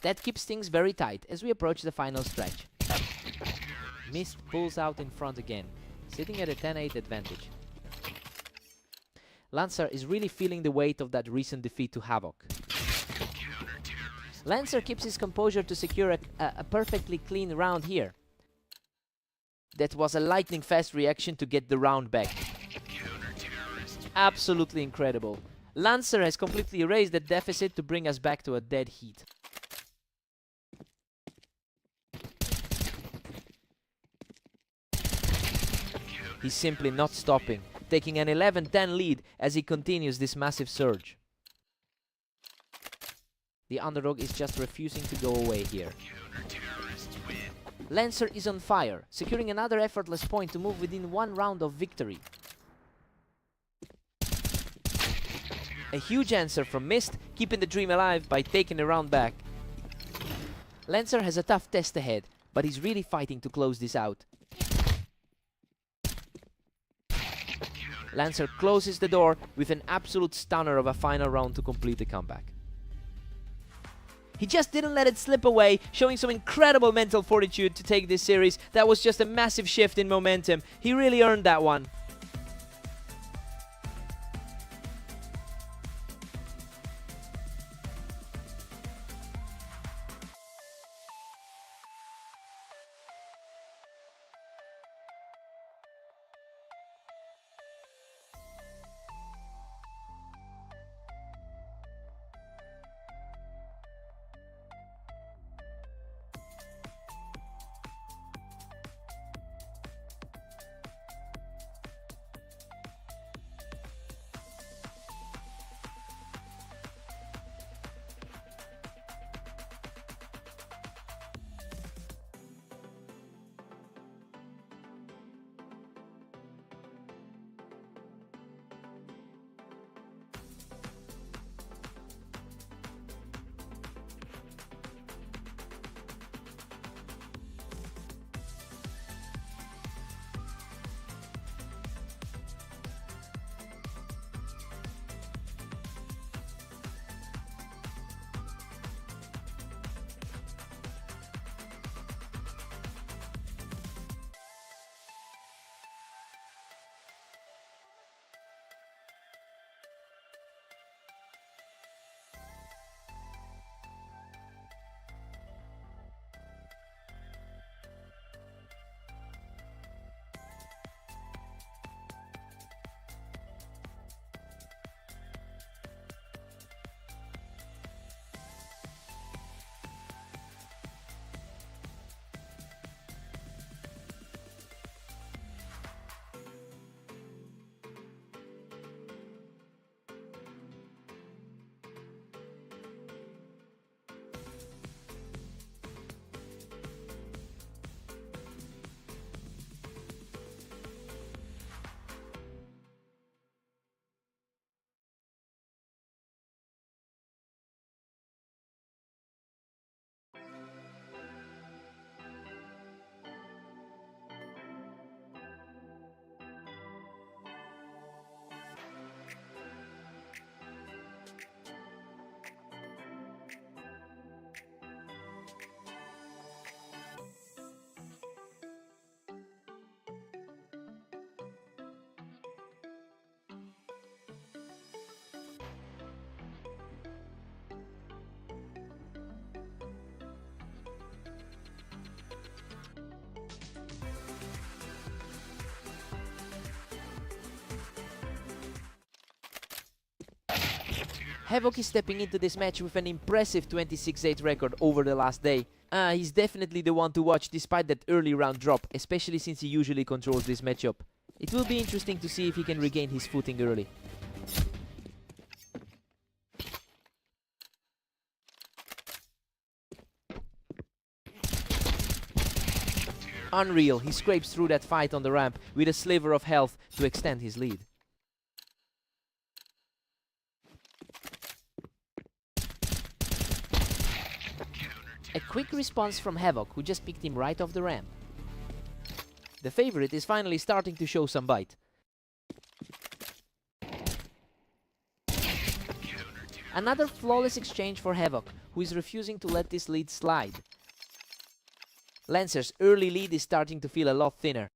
Speaker 1: That keeps things very tight as we approach the final stretch. Mist pulls out in front again, sitting at a 10-8 advantage. Lancer is really feeling the weight of that recent defeat to Havoc. Lancer keeps his composure to secure a perfectly clean round here. That was a lightning fast reaction to get the round back. Absolutely incredible. Lancer has completely erased that deficit to bring us back to a dead heat. He's simply not stopping, taking an 11-10 lead as he continues this massive surge. The underdog is just refusing to go away here. Lancer is on fire, securing another effortless point to move within one round of victory. A huge answer from Mist, keeping the dream alive by taking the round back. Lancer has a tough test ahead, but he's really fighting to close this out. Lancer closes the door with an absolute stunner of a final round to complete the comeback. He just didn't let it slip away, showing some incredible mental fortitude to take this series. That was just a massive shift in momentum. He really earned that one. Havoc is stepping into this match with an impressive 26-8 record over the last day. He's definitely the one to watch despite that early round drop, especially since he usually controls this matchup. It will be interesting to see if he can regain his footing early. Unreal, he scrapes through that fight on the ramp with a sliver of health to extend his lead. A quick response from Havoc, who just picked him right off the ramp. The favorite is finally starting to show some bite. Another flawless exchange for Havoc, who is refusing to let this lead slide. Lancer's early lead is starting to feel a lot thinner.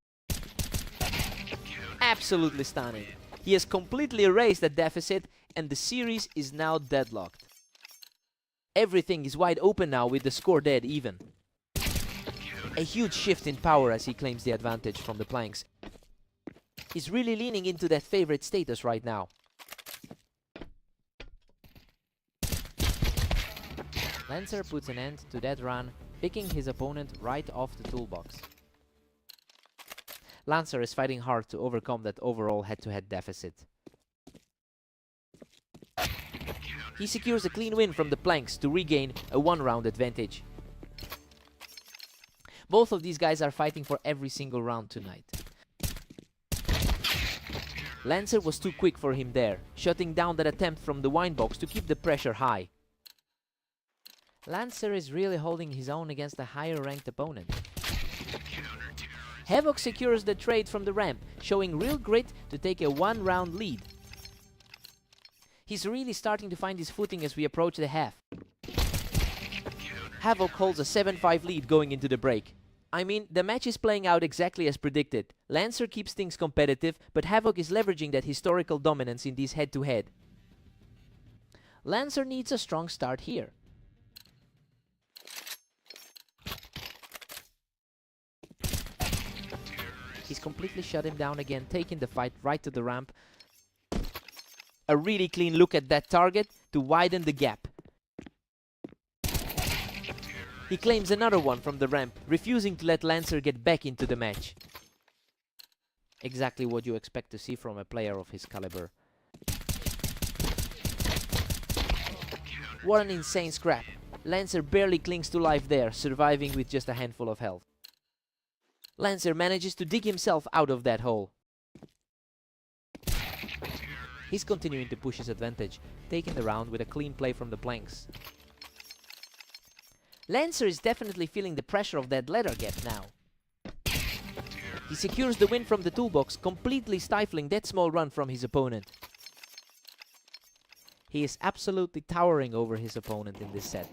Speaker 1: Absolutely stunning. He has completely erased that deficit and the series is now deadlocked. Everything is wide open now with the score dead even. A huge shift in power as he claims the advantage from the planks. He's really leaning into that favorite status right now. Lancer puts an end to that run, picking his opponent right off the toolbox. Lancer is fighting hard to overcome that overall head-to-head deficit. He secures a clean win from the planks to regain a one-round advantage. Both of these guys are fighting for every single round tonight. Lancer was too quick for him there, shutting down that attempt from the wine box to keep the pressure high. Lancer is really holding his own against a higher-ranked opponent. Havoc secures the trade from the ramp, showing real grit to take a one-round lead. He's really starting to find his footing as we approach the half. Havoc holds a 7-5 lead going into the break. I mean, the match is playing out exactly as predicted. Lancer keeps things competitive, but Havoc is leveraging that historical dominance in these head-to-head. Lancer needs a strong start here. He's completely shut him down again, taking the fight right to the ramp. A really clean look at that target to widen the gap. He claims another one from the ramp, refusing to let Lancer get back into the match. Exactly what you expect to see from a player of his caliber. What an insane scrap. Lancer barely clings to life there, surviving with just a handful of health. Lancer manages to dig himself out of that hole. He's continuing to push his advantage, taking the round with a clean play from the planks. Lancer is definitely feeling the pressure of that ladder gap now. He secures the win from the toolbox, completely stifling that small run from his opponent. He is absolutely towering over his opponent in this set.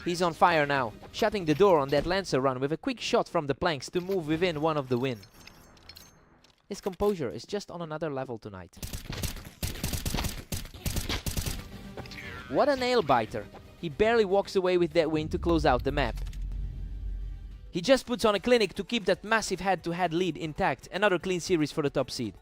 Speaker 1: He's on fire now, shutting the door on that Lancer run with a quick shot from the planks to move within one of the win. His composure is just on another level tonight. What a nail biter. He barely walks away with that win to close out the map. He just puts on a clinic to keep that massive head-to-head lead intact. Another clean series for the top seed.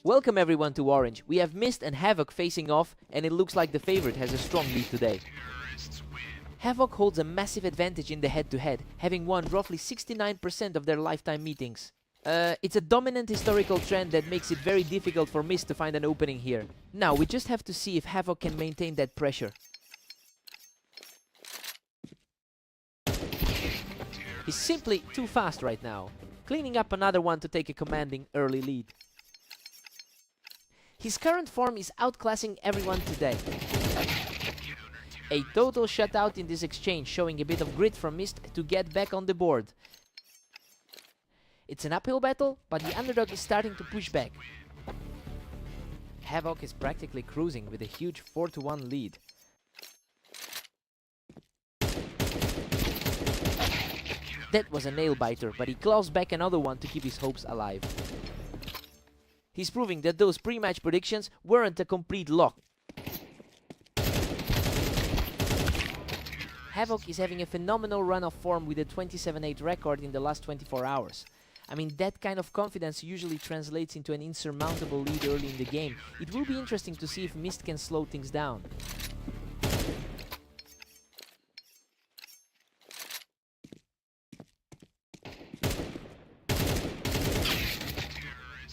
Speaker 1: Welcome everyone to Orange. We have Mist and Havoc facing off, and it looks like the favorite has a strong lead today. Havoc holds a massive advantage in the head-to-head, having won roughly 69% of their lifetime meetings. It's a dominant historical trend that makes it very difficult for Mist to find an opening here. Now, we just have to see if Havoc can maintain that pressure. He's simply too fast right now, cleaning up another one to take a commanding early lead. His current form is outclassing everyone today. A total shutout in this exchange, showing a bit of grit from Mist to get back on the board. It's an uphill battle, but the underdog is starting to push back. Havoc is practically cruising with a huge 4-1 lead. That was a nail-biter, but he claws back another one to keep his hopes alive. He's proving that those pre-match predictions weren't a complete lock. Havoc is having a phenomenal run of form with a 27-8 record in the last 24 hours. I mean, that kind of confidence usually translates into an insurmountable lead early in the game. It will be interesting to see if Mist can slow things down.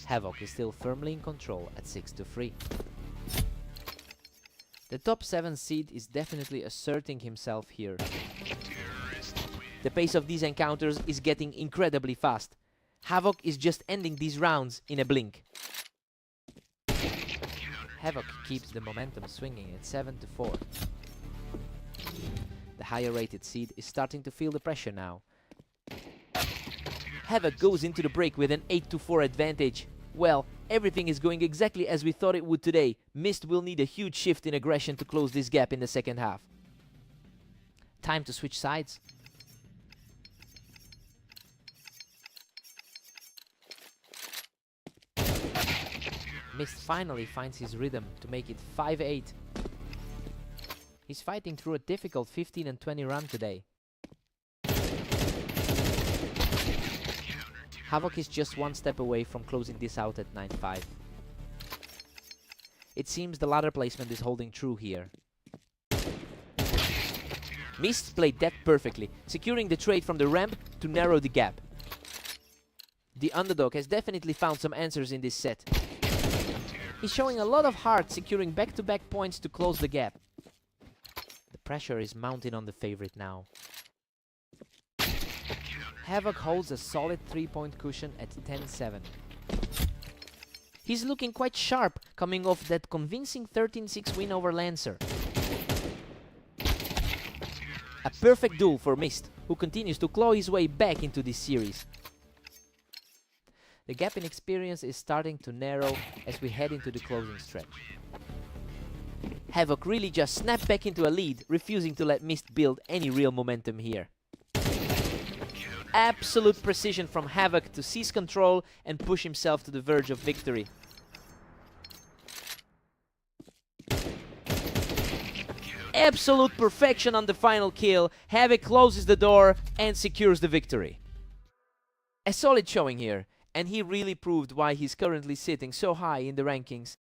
Speaker 1: Havoc is still firmly in control at 6-3. The top 7 seed is definitely asserting himself here. The pace of these encounters is getting incredibly fast. Havoc is just ending these rounds in a blink. Havoc keeps the momentum swinging at 7-4. The higher rated seed is starting to feel the pressure now. Havoc goes into the break with an 8-4 advantage. Well, everything is going exactly as we thought it would today. Mist will need a huge shift in aggression to close this gap in the second half. Time to switch sides. Mist finally finds his rhythm to make it 5-8. He's fighting through a difficult 15-20 run today. Havoc is just one step away from closing this out at 9-5. It seems the ladder placement is holding true here. Mist played that perfectly, securing the trade from the ramp to narrow the gap. The underdog has definitely found some answers in this set. He's showing a lot of heart, securing back-to-back points to close the gap. The pressure is mounting on the favorite now. Havoc holds a solid 3-point cushion at 10-7. He's looking quite sharp, coming off that convincing 13-6 win over Lancer. A perfect duel for Mist, who continues to claw his way back into this series. The gap in experience is starting to narrow as we head into the closing stretch. Havoc really just snapped back into a lead, refusing to let Mist build any real momentum here. Absolute precision from Havoc to seize control and push himself to the verge of victory. Absolute perfection on the final kill. Havoc closes the door and secures the victory. A solid showing here, and he really proved why he's currently sitting so high in the rankings.